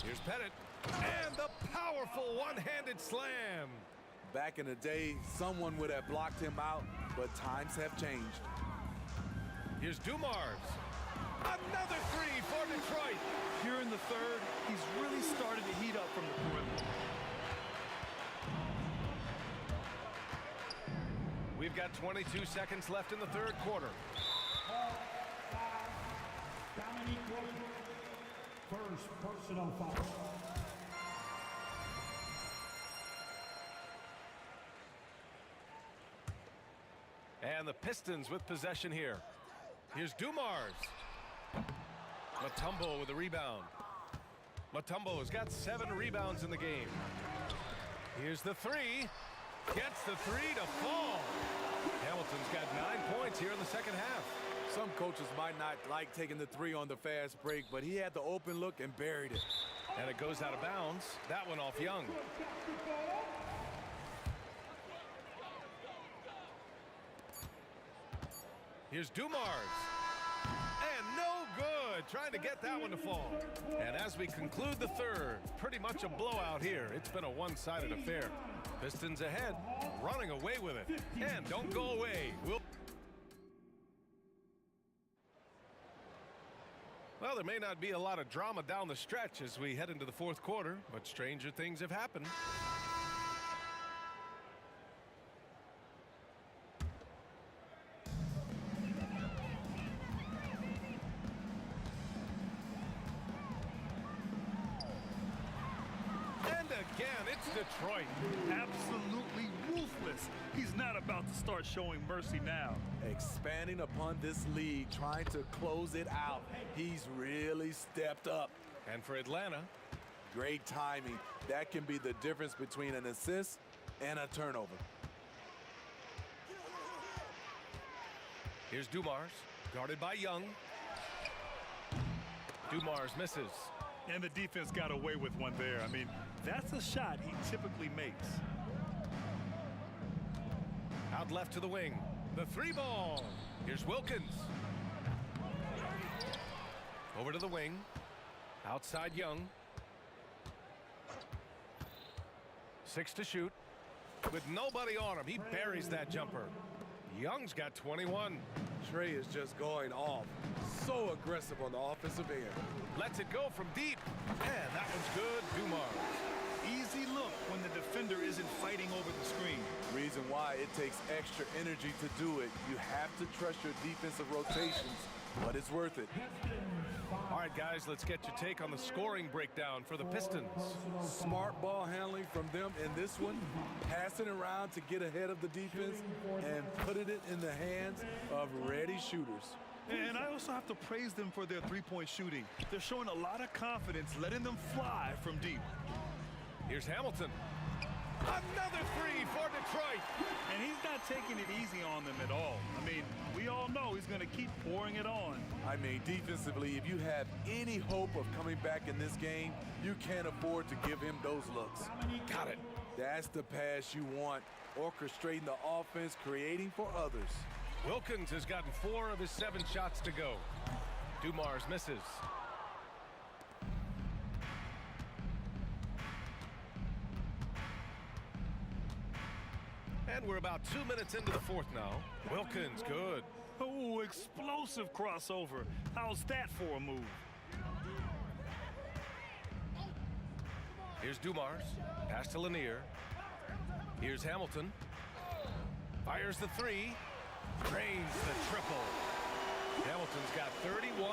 Here's Pettit. And the powerful one-handed slam. Back in the day, someone would have blocked him out, but times have changed. Here's Dumars. Another 3 for Detroit. Here in the third, he's really started to heat up from the perimeter. We've got 22 seconds left in the third quarter. First personal foul. And the Pistons with possession here. Here's Dumars. Mutombo with a rebound. Mutombo has got 7 rebounds in the game. Here's the 3. Gets the 3 to fall. Hamilton's got 9 points here in the second half. Some coaches might not like taking the 3 on the fast break, but he had the open look and buried it. And it goes out of bounds. That one off Young. Here's Dumars. And no good. Trying to get that one to fall. And as we conclude the third, pretty much a blowout here. It's been a one-sided affair. Pistons ahead, running away with it. And don't go away. Well, there may not be a lot of drama down the stretch as we head into the fourth quarter, but stranger things have happened. And again, it's Detroit. Absolutely ruthless. He's not about to start showing mercy now. Expanding upon this lead, trying to close it out. He's really stepped up. And for Atlanta, great timing. That can be the difference between an assist and a turnover. Here's Dumars, guarded by Young. Dumars misses. And the defense got away with one there. I mean, that's a shot he typically makes. Out left to the wing. The 3 ball. Here's Wilkins. Over to the wing. Outside Young. 6 to shoot. With nobody on him, he buries that jumper. Young's got 21. Trey is just going off. So aggressive on the offensive end. Lets it go from deep. And that one's good. Dumars. Easy look when the defender isn't fighting over the screen. Reason why it takes extra energy to do it. You have to trust your defensive rotations, but it's worth it. All right, guys, let's get your take on the scoring breakdown for the Pistons. Smart ball handling from them in this one, passing around to get ahead of the defense and putting it in the hands of ready shooters. And I also have to praise them for their three-point shooting. They're showing a lot of confidence, letting them fly from deep. Here's Hamilton. Another three for Detroit. And he's not taking it easy on them at all. I mean, we all know he's going to keep pouring it on. I mean, defensively, if you have any hope of coming back in this game, you can't afford to give him those looks. Got it. That's the pass you want, orchestrating the offense, creating for others. Wilkins has gotten 4 of his 7 shots to go. Dumars misses. And we're about 2 minutes into the fourth now. Wilkins, good. Oh, explosive crossover. How's that for a move? Here's Dumars. Pass to Lanier. Here's Hamilton. Fires the 3. Drains the triple. Hamilton's got 31.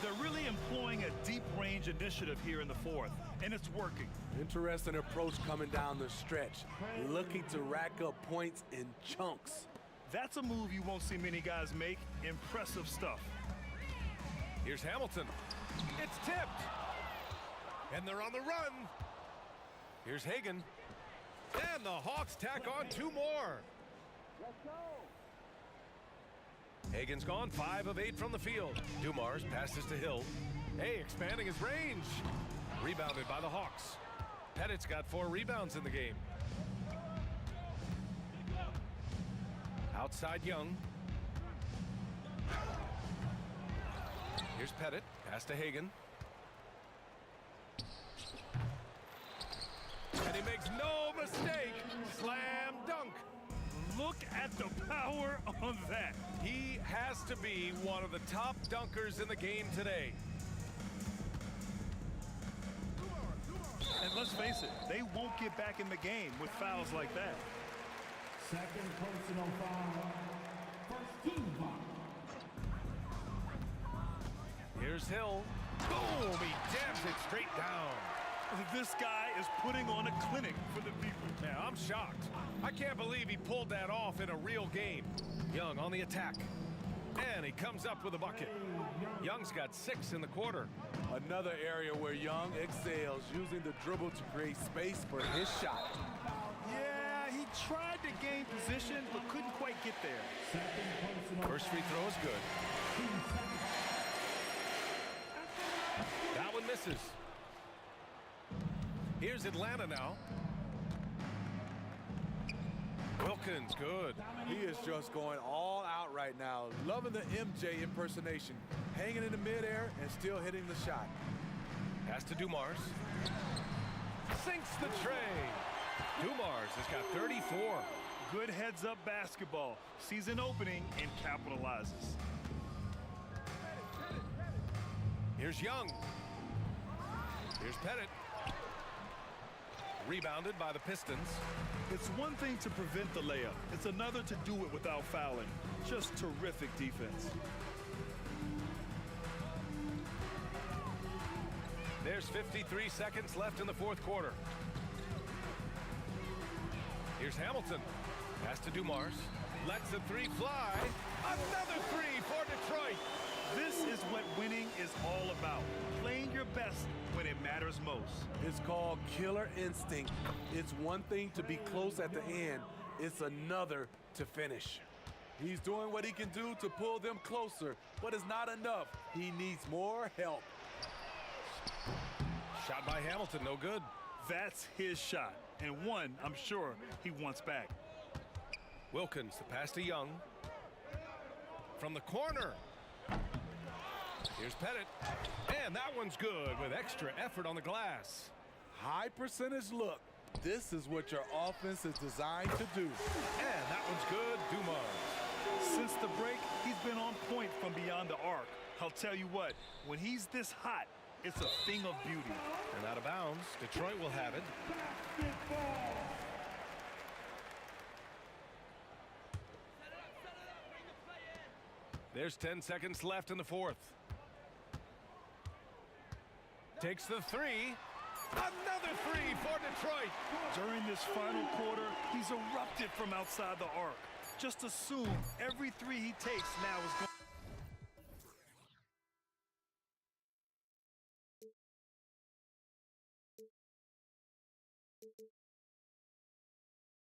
They're really employing a deep range initiative here in the fourth, and it's working. Interesting approach coming down the stretch, looking to rack up points in chunks. That's a move you won't see many guys make. Impressive stuff. Here's Hamilton. It's tipped. And they're on the run. Here's Hagan. And the Hawks tack on 2 more. Let's go. Hagan's gone 5 of 8 from the field. Dumars passes to Hill. Hey, expanding his range. Rebounded by the Hawks. Pettit's got 4 rebounds in the game. Outside Young. Here's Pettit. Pass to Hagan. And he makes no mistake. Slam dunk. Look at the power on that. He has to be one of the top dunkers in the game today. And let's face it, they won't get back in the game with fouls like that. Second personal foul. First team foul. Here's Hill. Boom! He jams it straight down. This guy is putting on a clinic for the people. Man, I'm shocked. I can't believe he pulled that off in a real game. Young on the attack. And he comes up with a bucket. Young's got 6 in the quarter. Another area where Young excels, using the dribble to create space for his shot. Yeah, he tried to gain position, but couldn't quite get there. First free throw is good. That one misses. Here's Atlanta now. Wilkins, good. He is just going all out right now. Loving the MJ impersonation. Hanging in the midair and still hitting the shot. Pass to Dumars. Sinks the tray. Dumars has got 34. Good heads-up basketball. Sees an opening and capitalizes. Here's Young. Here's Pettit. Rebounded by the Pistons. It's one thing to prevent the layup. It's another to do it without fouling. Just terrific defense. There's 53 seconds left in the fourth quarter. Here's Hamilton. Pass to Dumars. Lets the 3 fly. Another 3 for Detroit. This is what winning is all about. Playing your best when it matters most. It's called killer instinct. It's one thing to be close at the end. It's another to finish. He's doing what he can do to pull them closer, but it's not enough. He needs more help. Shot by Hamilton, no good. That's his shot, and one I'm sure he wants back. Wilkins, the pass to Young. From the corner. Here's Pettit. And that one's good with extra effort on the glass. High percentage look. This is what your offense is designed to do. And that one's good. Dumars. Since the break, he's been on point from beyond the arc. I'll tell you what, when he's this hot, it's a thing of beauty. And out of bounds, Detroit will have it. There's 10 seconds left in the fourth. Takes the three. Another three for Detroit. During this final quarter, he's erupted from outside the arc. Just assume every three he takes now is going.